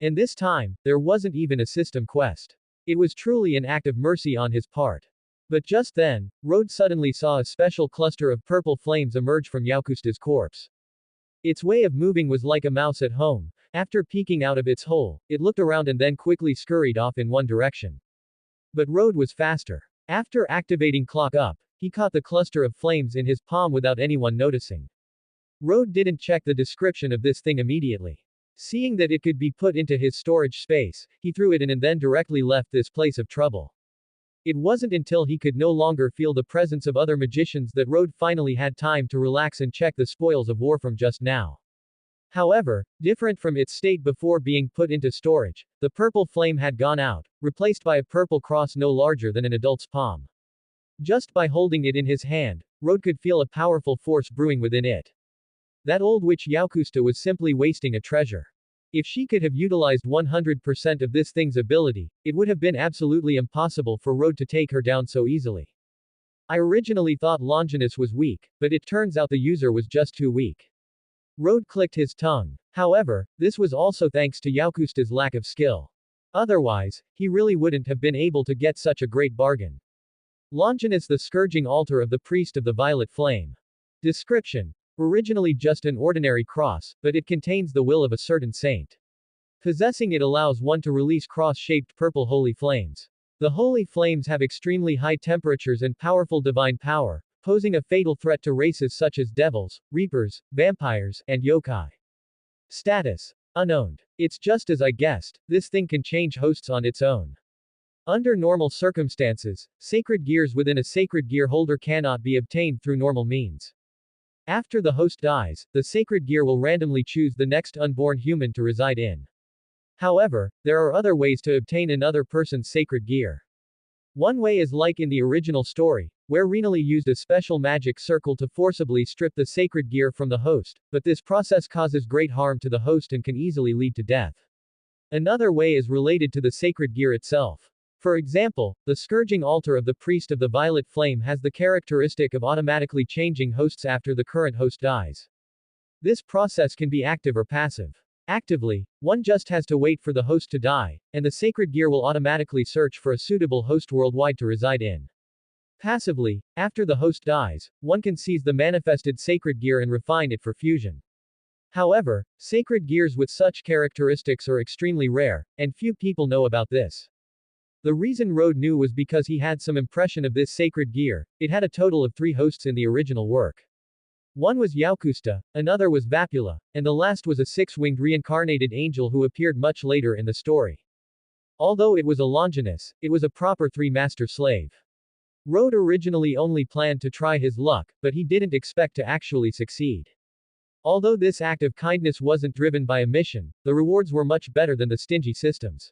And this time, there wasn't even a system quest. It was truly an act of mercy on his part. But just then, Road suddenly saw a special cluster of purple flames emerge from Yakusta's corpse. Its way of moving was like a mouse at home. After peeking out of its hole, it looked around and then quickly scurried off in one direction. But Road was faster. After activating Clock Up, he caught the cluster of flames in his palm without anyone noticing. Road didn't check the description of this thing immediately. Seeing that it could be put into his storage space, he threw it in and then directly left this place of trouble. It wasn't until he could no longer feel the presence of other magicians that Road finally had time to relax and check the spoils of war from just now. However, different from its state before being put into storage, the purple flame had gone out, replaced by a purple cross no larger than an adult's palm. Just by holding it in his hand, Road could feel a powerful force brewing within it. That old witch Yakusta was simply wasting a treasure. If she could have utilized 100% of this thing's ability, it would have been absolutely impossible for Road to take her down so easily. I originally thought Longinus was weak, but it turns out the user was just too weak. Road clicked his tongue. However, this was also thanks to Yakusta's lack of skill. Otherwise, he really wouldn't have been able to get such a great bargain. Longinus, the scourging altar of the priest of the violet flame. Description. Originally just an ordinary cross, but it contains the will of a certain saint. Possessing it allows one to release cross-shaped purple holy flames. The holy flames have extremely high temperatures and powerful divine power, posing a fatal threat to races such as devils, reapers, vampires, and yokai. Status. Unowned. It's just as I guessed, this thing can change hosts on its own. Under normal circumstances, sacred gears within a sacred gear holder cannot be obtained through normal means. After the host dies, the sacred gear will randomly choose the next unborn human to reside in. However, there are other ways to obtain another person's sacred gear. One way is like in the original story, where Renali used a special magic circle to forcibly strip the sacred gear from the host, but this process causes great harm to the host and can easily lead to death. Another way is related to the sacred gear itself. For example, the scourging altar of the priest of the violet flame has the characteristic of automatically changing hosts after the current host dies. This process can be active or passive. Actively, one just has to wait for the host to die, and the sacred gear will automatically search for a suitable host worldwide to reside in. Passively, after the host dies, one can seize the manifested sacred gear and refine it for fusion. However, sacred gears with such characteristics are extremely rare, and few people know about this. The reason Rode knew was because he had some impression of this sacred gear. It had a total of 3 hosts in the original work. One was Yaukusta, another was Vapula, and the last was a 6-winged reincarnated angel who appeared much later in the story. Although it was a Longinus, it was a proper 3-master slave. Rode originally only planned to try his luck, but he didn't expect to actually succeed. Although this act of kindness wasn't driven by a mission, the rewards were much better than the stingy systems.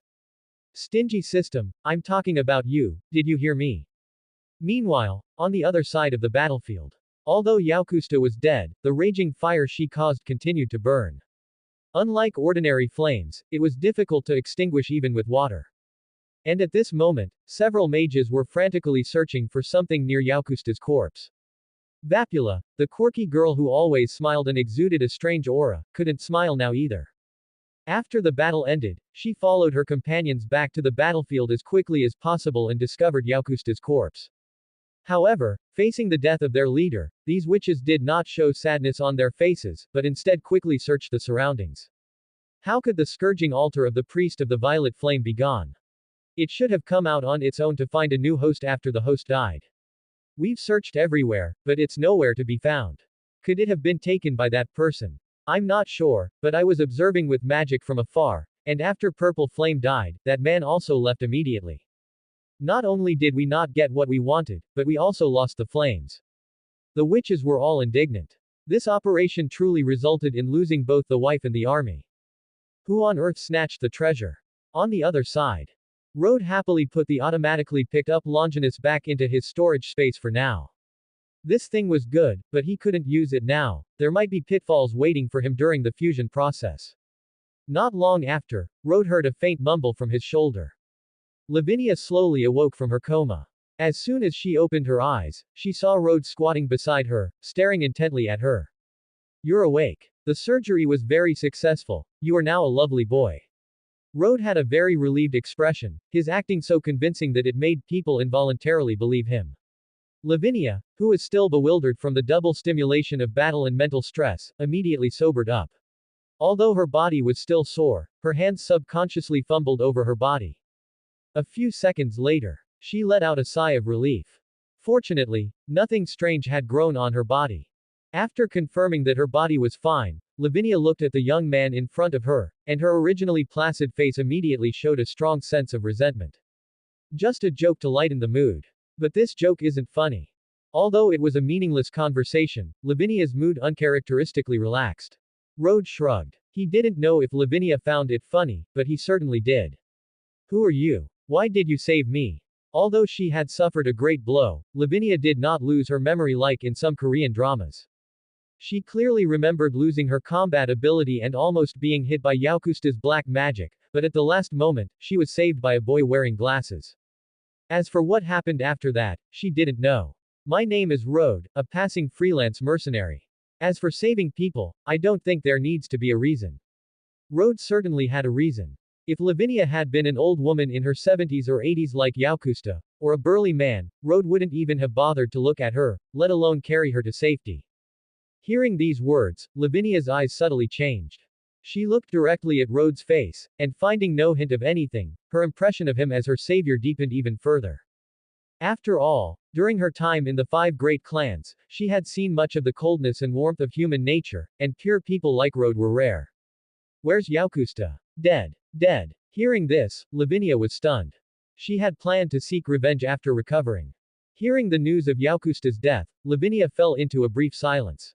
Stingy system, I'm talking about you, did you hear me? Meanwhile, on the other side of the battlefield. Although Yaukusta was dead, the raging fire she caused continued to burn. Unlike ordinary flames, it was difficult to extinguish even with water. And at this moment, several mages were frantically searching for something near Yaukusta's corpse. Vapula, the quirky girl who always smiled and exuded a strange aura, couldn't smile now either. After the battle ended, she followed her companions back to the battlefield as quickly as possible and discovered Yaukusta's corpse. However, facing the death of their leader, these witches did not show sadness on their faces, but instead quickly searched the surroundings. How could the scourging altar of the priest of the violet flame be gone? It should have come out on its own to find a new host after the host died. We've searched everywhere, but it's nowhere to be found. Could it have been taken by that person? I'm not sure, but I was observing with magic from afar, and after Purple Flame died, that man also left immediately. Not only did we not get what we wanted, but we also lost the flames. The witches were all indignant. This operation truly resulted in losing both the wife and the army. Who on earth snatched the treasure? On the other side. Rode happily put the automatically picked up Longinus back into his storage space for now. This thing was good, but he couldn't use it now. There might be pitfalls waiting for him during the fusion process. Not long after, Rode heard a faint mumble from his shoulder. Lavinia slowly awoke from her coma. As soon as she opened her eyes, she saw Rode squatting beside her, staring intently at her. You're awake. The surgery was very successful. You are now a lovely boy. Rode had a very relieved expression, his acting so convincing that it made people involuntarily believe him. Lavinia, who was still bewildered from the double stimulation of battle and mental stress, immediately sobered up. Although her body was still sore, her hands subconsciously fumbled over her body. A few seconds later, she let out a sigh of relief. Fortunately, nothing strange had grown on her body. After confirming that her body was fine, Lavinia looked at the young man in front of her, and her originally placid face immediately showed a strong sense of resentment. Just a joke to lighten the mood. But this joke isn't funny. Although it was a meaningless conversation, Lavinia's mood uncharacteristically relaxed. Rode shrugged. He didn't know if Lavinia found it funny, but he certainly did. Who are you? Why did you save me? Although she had suffered a great blow, Lavinia did not lose her memory like in some Korean dramas. She clearly remembered losing her combat ability and almost being hit by Yaukusta's black magic, but at the last moment, she was saved by a boy wearing glasses. As for what happened after that, she didn't know. My name is Rode, a passing freelance mercenary. As for saving people, I don't think there needs to be a reason. Rode certainly had a reason. If Lavinia had been an old woman in her 70s or 80s like Yaukusta, or a burly man, Rode wouldn't even have bothered to look at her, let alone carry her to safety. Hearing these words, Lavinia's eyes subtly changed. She looked directly at Rode's face, and finding no hint of anything, her impression of him as her savior deepened even further. After all, during her time in the 5 great clans, she had seen much of the coldness and warmth of human nature, and pure people like Rode were rare. Where's Yaukusta? Dead. Dead. Hearing this, Lavinia was stunned. She had planned to seek revenge after recovering. Hearing the news of Yaukusta's death, Lavinia fell into a brief silence.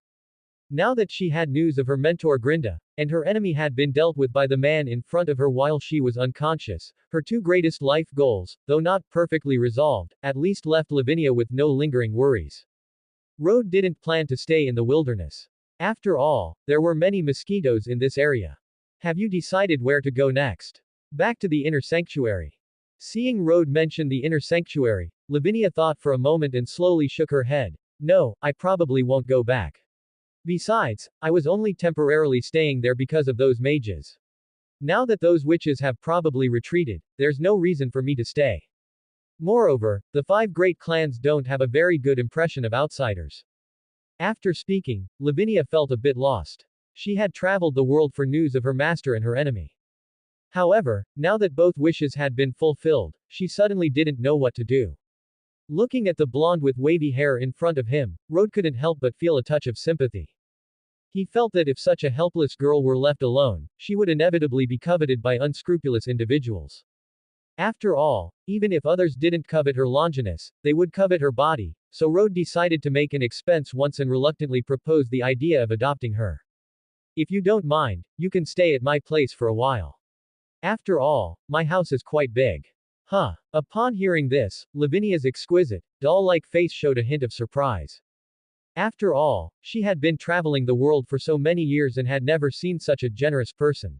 Now that she had news of her mentor Grinda, and her enemy had been dealt with by the man in front of her while she was unconscious, her two greatest life goals, though not perfectly resolved, at least left Lavinia with no lingering worries. Rode didn't plan to stay in the wilderness. After all, there were many mosquitoes in this area. Have you decided where to go next? Back to the inner sanctuary. Seeing Rode mention the inner sanctuary, Lavinia thought for a moment and slowly shook her head. No, I probably won't go back. Besides, I was only temporarily staying there because of those mages. Now that those witches have probably retreated, there's no reason for me to stay. Moreover, the five great clans don't have a very good impression of outsiders. After speaking, Lavinia felt a bit lost. She had traveled the world for news of her master and her enemy. However, now that both wishes had been fulfilled, she suddenly didn't know what to do. Looking at the blonde with wavy hair in front of him, Rode couldn't help but feel a touch of sympathy. He felt that if such a helpless girl were left alone, she would inevitably be coveted by unscrupulous individuals. After all, even if others didn't covet her longinus, they would covet her body, so Rode decided to make an expense once and reluctantly proposed the idea of adopting her. If you don't mind, you can stay at my place for a while. After all, my house is quite big. Huh. Upon hearing this, Lavinia's exquisite, doll-like face showed a hint of surprise. After all, she had been traveling the world for so many years and had never seen such a generous person.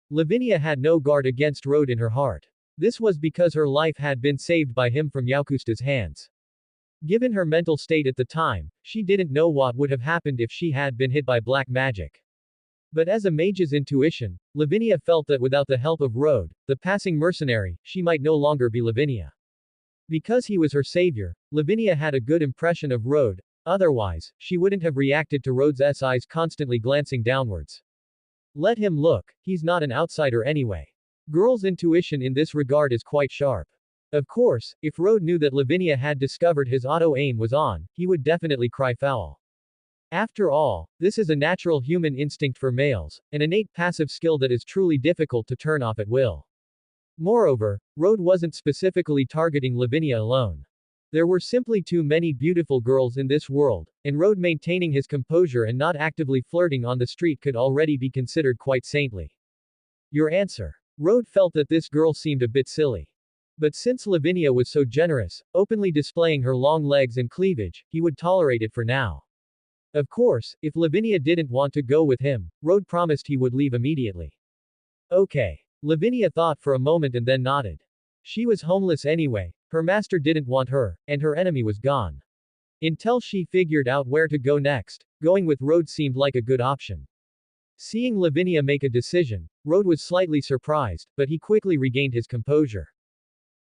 Lavinia had no guard against Rode in her heart. This was because her life had been saved by him from Yaukusta's hands. Given her mental state at the time, she didn't know what would have happened if she had been hit by black magic. But as a mage's intuition, Lavinia felt that without the help of Rode, the passing mercenary, she might no longer be Lavinia. Because he was her savior, Lavinia had a good impression of Rode, otherwise, she wouldn't have reacted to Rhodes' eyes constantly glancing downwards. Let him look, he's not an outsider anyway. Girls' intuition in this regard is quite sharp. Of course, if Rode knew that Lavinia had discovered his auto-aim was on, he would definitely cry foul. After all, this is a natural human instinct for males, an innate passive skill that is truly difficult to turn off at will. Moreover, Rode wasn't specifically targeting Lavinia alone. There were simply too many beautiful girls in this world, and Rode maintaining his composure and not actively flirting on the street could already be considered quite saintly. Your answer. Rode felt that this girl seemed a bit silly. But since Lavinia was so generous, openly displaying her long legs and cleavage, he would tolerate it for now. Of course, if Lavinia didn't want to go with him, Rode promised he would leave immediately. Okay. Lavinia thought for a moment and then nodded. She was homeless anyway, her master didn't want her, and her enemy was gone. Until she figured out where to go next, going with Rode seemed like a good option. Seeing Lavinia make a decision, Rode was slightly surprised, but he quickly regained his composure.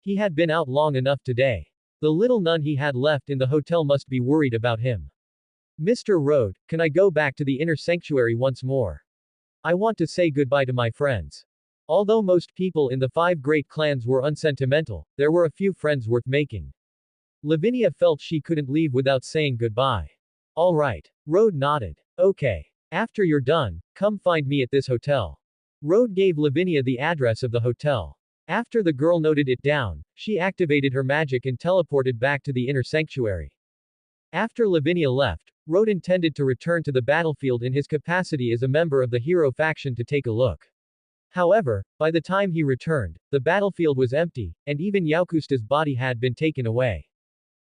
He had been out long enough today. The little nun he had left in the hotel must be worried about him. Mr. Rode, can I go back to the inner sanctuary once more? I want to say goodbye to my friends. Although most people in the five great clans were unsentimental, there were a few friends worth making. Lavinia felt she couldn't leave without saying goodbye. All right. Rode nodded. Okay. After you're done, come find me at this hotel. Rode gave Lavinia the address of the hotel. After the girl noted it down, she activated her magic and teleported back to the inner sanctuary. After Lavinia left, Rode intended to return to the battlefield in his capacity as a member of the hero faction to take a look. However, by the time he returned, the battlefield was empty, and even Yaukusta's body had been taken away.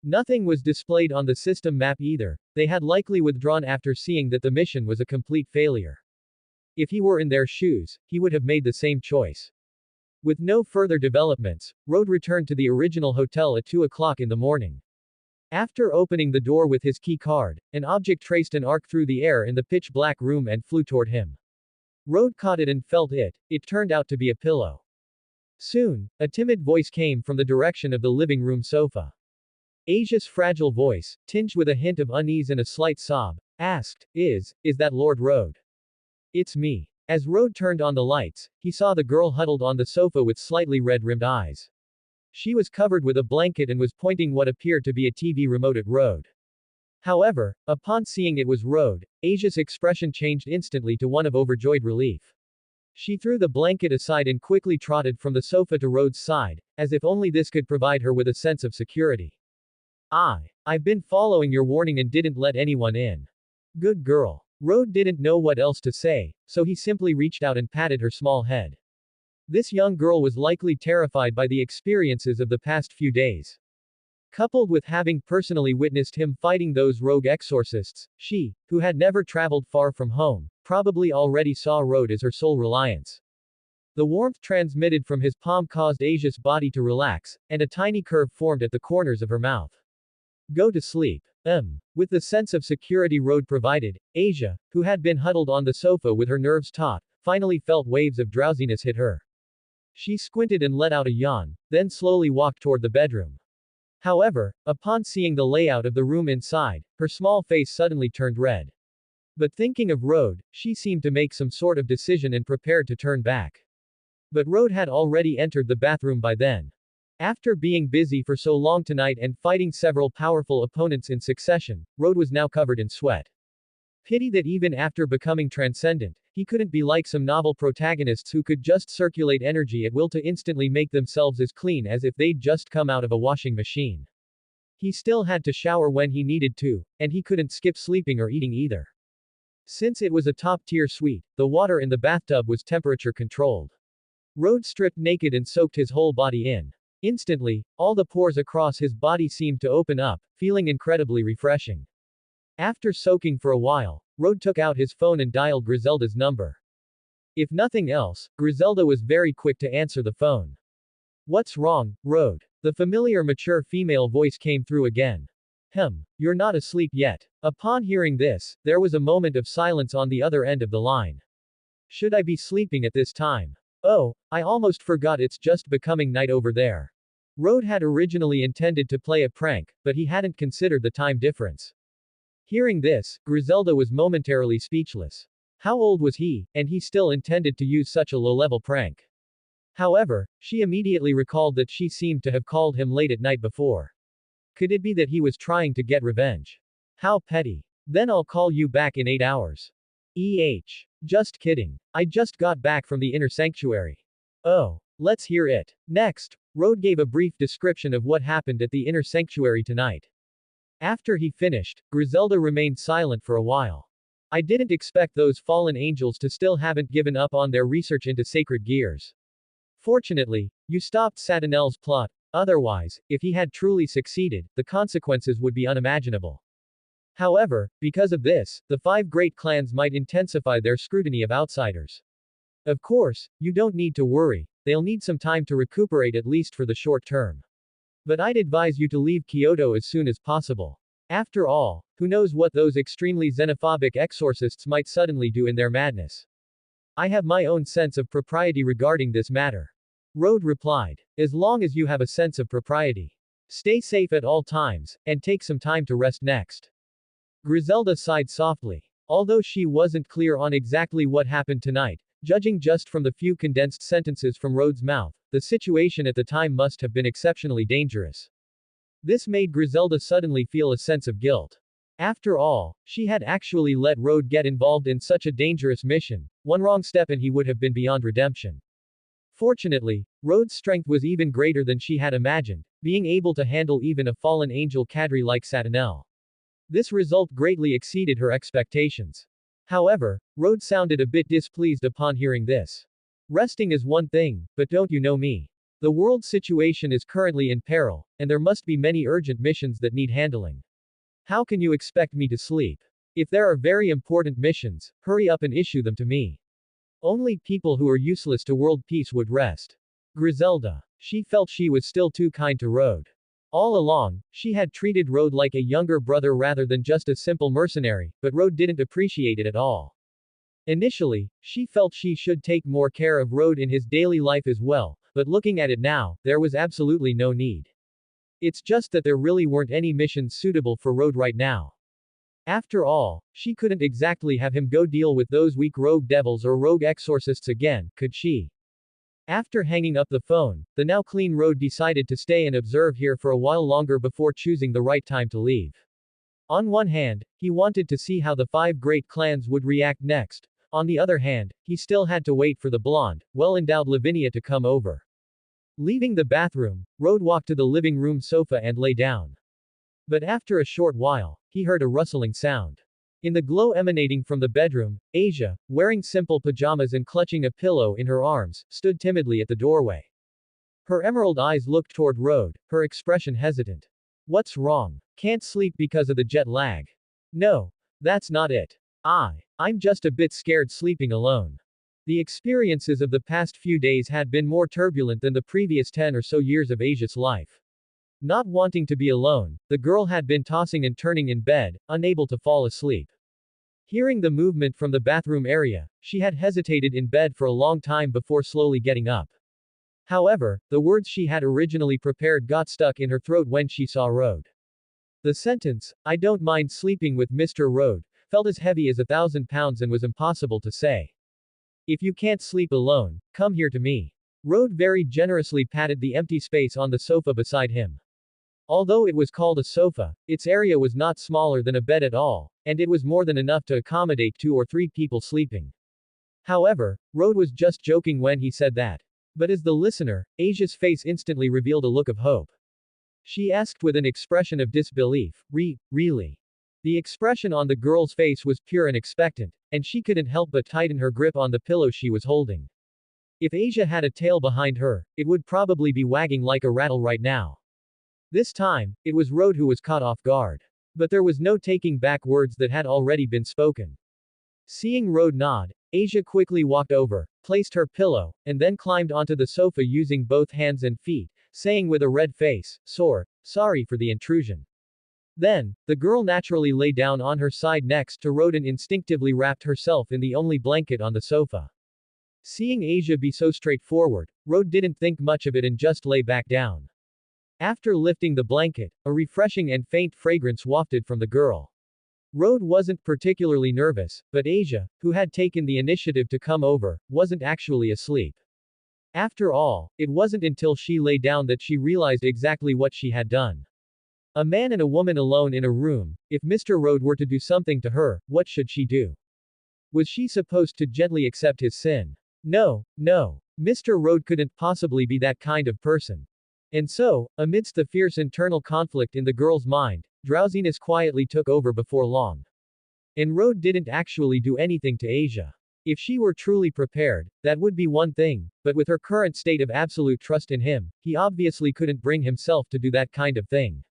Nothing was displayed on the system map either, they had likely withdrawn after seeing that the mission was a complete failure. If he were in their shoes, he would have made the same choice. With no further developments, Rode returned to the original hotel at 2 o'clock in the morning. After opening the door with his key card, an object traced an arc through the air in the pitch-black room and flew toward him. Rode caught it and felt it. It turned out to be a pillow. Soon, a timid voice came from the direction of the living room sofa. Asia's fragile voice, tinged with a hint of unease and a slight sob, asked, Is that Lord Rode? It's me. As Rode turned on the lights, he saw the girl huddled on the sofa with slightly red-rimmed eyes. She was covered with a blanket and was pointing what appeared to be a TV remote at Rode. However, upon seeing it was Rode, Asia's expression changed instantly to one of overjoyed relief. She threw the blanket aside and quickly trotted from the sofa to Rhode's side, as if only this could provide her with a sense of security. I've been following your warning and didn't let anyone in. Good girl. Rhode didn't know what else to say, so he simply reached out and patted her small head. This young girl was likely terrified by the experiences of the past few days. Coupled with having personally witnessed him fighting those rogue exorcists, she, who had never traveled far from home, probably already saw Rhode as her sole reliance. The warmth transmitted from his palm caused Asia's body to relax, and a tiny curve formed at the corners of her mouth. Go to sleep. With the sense of security Rhode provided, Asia, who had been huddled on the sofa with her nerves taut, finally felt waves of drowsiness hit her. She squinted and let out a yawn, then slowly walked toward the bedroom. However, upon seeing the layout of the room inside, her small face suddenly turned red. But thinking of Rhode, she seemed to make some sort of decision and prepared to turn back. But Rhode had already entered the bathroom by then. After being busy for so long tonight and fighting several powerful opponents in succession, Rhode was now covered in sweat. Pity that even after becoming transcendent, he couldn't be like some novel protagonists who could just circulate energy at will to instantly make themselves as clean as if they'd just come out of a washing machine. He still had to shower when he needed to, and he couldn't skip sleeping or eating either. Since it was a top-tier suite, the water in the bathtub was temperature controlled. Rhode stripped naked and soaked his whole body in. Instantly, all the pores across his body seemed to open up, feeling incredibly refreshing. After soaking for a while, Rhode took out his phone and dialed Griselda's number. If nothing else, Griselda was very quick to answer the phone. What's wrong, Rhode? The familiar mature female voice came through again. You're not asleep yet. Upon hearing this, there was a moment of silence on the other end of the line. Should I be sleeping at this time? Oh, I almost forgot it's just becoming night over there. Rhode had originally intended to play a prank, but he hadn't considered the time difference. Hearing this, Griselda was momentarily speechless. How old was he, and he still intended to use such a low-level prank? However, she immediately recalled that she seemed to have called him late at night before. Could it be that he was trying to get revenge? How petty. Then I'll call you back in 8 hours. Just kidding. I just got back from the inner sanctuary. Oh, let's hear it. Next, Rhode gave a brief description of what happened at the inner sanctuary tonight. After he finished, Griselda remained silent for a while. I didn't expect those fallen angels to still haven't given up on their research into sacred gears. Fortunately, you stopped Satanel's plot, otherwise, if he had truly succeeded, the consequences would be unimaginable. However, because of this, the 5 great clans might intensify their scrutiny of outsiders. Of course, you don't need to worry, they'll need some time to recuperate at least for the short term. But I'd advise you to leave Kyoto as soon as possible. After all, who knows what those extremely xenophobic exorcists might suddenly do in their madness. I have my own sense of propriety regarding this matter. Rhode replied. As long as you have a sense of propriety. Stay safe at all times, and take some time to rest next. Griselda sighed softly. Although she wasn't clear on exactly what happened tonight, judging just from the few condensed sentences from Rhode's mouth, the situation at the time must have been exceptionally dangerous. This made Griselda suddenly feel a sense of guilt. After all, she had actually let Rhode get involved in such a dangerous mission. One wrong step and he would have been beyond redemption. Fortunately, Rhode's strength was even greater than she had imagined, being able to handle even a fallen angel cadre like Satanel. This result greatly exceeded her expectations. However, Rhode sounded a bit displeased upon hearing this. Resting is one thing, but don't you know me? The world's situation is currently in peril, and there must be many urgent missions that need handling. How can you expect me to sleep? If there are very important missions, hurry up and issue them to me. Only people who are useless to world peace would rest. Griselda. She felt she was still too kind to Rhode. All along, she had treated Rhode like a younger brother rather than just a simple mercenary, but Rhode didn't appreciate it at all. Initially, she felt she should take more care of Rhode in his daily life as well, but looking at it now, there was absolutely no need. It's just that there really weren't any missions suitable for Rhode right now. After all, she couldn't exactly have him go deal with those weak rogue devils or rogue exorcists again, could she? After hanging up the phone, the now clean Rhode decided to stay and observe here for a while longer before choosing the right time to leave. On one hand, he wanted to see how the 5 great clans would react next. On the other hand, he still had to wait for the blonde, well-endowed Lavinia to come over. Leaving the bathroom, Rode walked to the living room sofa and lay down. But after a short while, he heard a rustling sound. In the glow emanating from the bedroom, Asia, wearing simple pajamas and clutching a pillow in her arms, stood timidly at the doorway. Her emerald eyes looked toward Rode, her expression hesitant. What's wrong? Can't sleep because of the jet lag. No, that's not it. I'm just a bit scared sleeping alone. The experiences of the past few days had been more turbulent than the previous 10 or so years of Asia's life. Not wanting to be alone, the girl had been tossing and turning in bed, unable to fall asleep. Hearing the movement from the bathroom area, she had hesitated in bed for a long time before slowly getting up. However, the words she had originally prepared got stuck in her throat when she saw Rode. The sentence, "I don't mind sleeping with Mr. Rode," felt as heavy as 1,000 pounds and was impossible to say. If you can't sleep alone, come here to me. Rode very generously patted the empty space on the sofa beside him. Although it was called a sofa, its area was not smaller than a bed at all, and it was more than enough to accommodate 2 or 3 people sleeping. However, Rode was just joking when he said that. But as the listener, Asia's face instantly revealed a look of hope. She asked with an expression of disbelief, Really? The expression on the girl's face was pure and expectant, and she couldn't help but tighten her grip on the pillow she was holding. If Asia had a tail behind her, it would probably be wagging like a rattle right now. This time, it was Rode who was caught off guard. But there was no taking back words that had already been spoken. Seeing Rode nod, Asia quickly walked over, placed her pillow, and then climbed onto the sofa using both hands and feet, saying with a red face, Sorry for the intrusion. Then, the girl naturally lay down on her side next to Rode and instinctively wrapped herself in the only blanket on the sofa. Seeing Asia be so straightforward, Rode didn't think much of it and just lay back down. After lifting the blanket, a refreshing and faint fragrance wafted from the girl. Rode wasn't particularly nervous, but Asia, who had taken the initiative to come over, wasn't actually asleep. After all, it wasn't until she lay down that she realized exactly what she had done. A man and a woman alone in a room, if Mr. Rode were to do something to her, what should she do? Was she supposed to gently accept his sin? No. Mr. Rode couldn't possibly be that kind of person. And so, amidst the fierce internal conflict in the girl's mind, drowsiness quietly took over before long. And Rode didn't actually do anything to Asia. If she were truly prepared, that would be one thing, but with her current state of absolute trust in him, he obviously couldn't bring himself to do that kind of thing.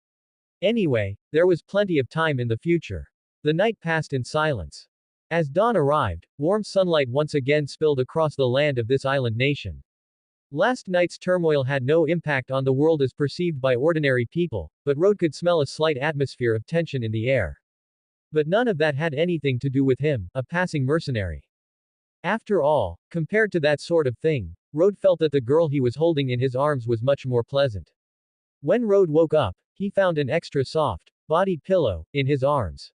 Anyway, there was plenty of time in the future. The night passed in silence. As dawn arrived, warm sunlight once again spilled across the land of this island nation. Last night's turmoil had no impact on the world as perceived by ordinary people, but Rode could smell a slight atmosphere of tension in the air. But none of that had anything to do with him, a passing mercenary. After all, compared to that sort of thing, Rode felt that the girl he was holding in his arms was much more pleasant. When Rode woke up, he found an extra soft, body pillow, in his arms.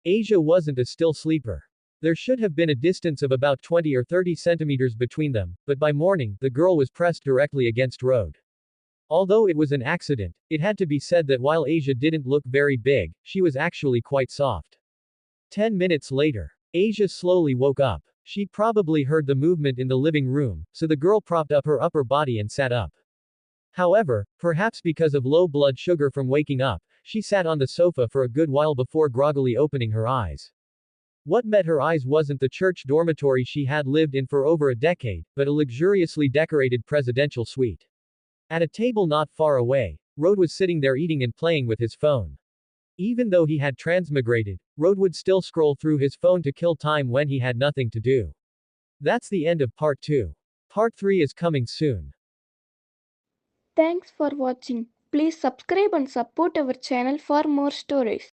Asia wasn't a still sleeper. There should have been a distance of about 20 or 30 centimeters between them, but by morning, the girl was pressed directly against Rode. Although it was an accident, it had to be said that while Asia didn't look very big, she was actually quite soft. 10 minutes later, Asia slowly woke up. She probably heard the movement in the living room, so the girl propped up her upper body and sat up. However, perhaps because of low blood sugar from waking up, she sat on the sofa for a good while before groggily opening her eyes. What met her eyes wasn't the church dormitory she had lived in for over a decade, but a luxuriously decorated presidential suite. At a table not far away, Rode was sitting there eating and playing with his phone. Even though he had transmigrated, Rode would still scroll through his phone to kill time when he had nothing to do. That's the end of part 2. Part 3 is coming soon. Thanks for watching. Please subscribe and support our channel for more stories.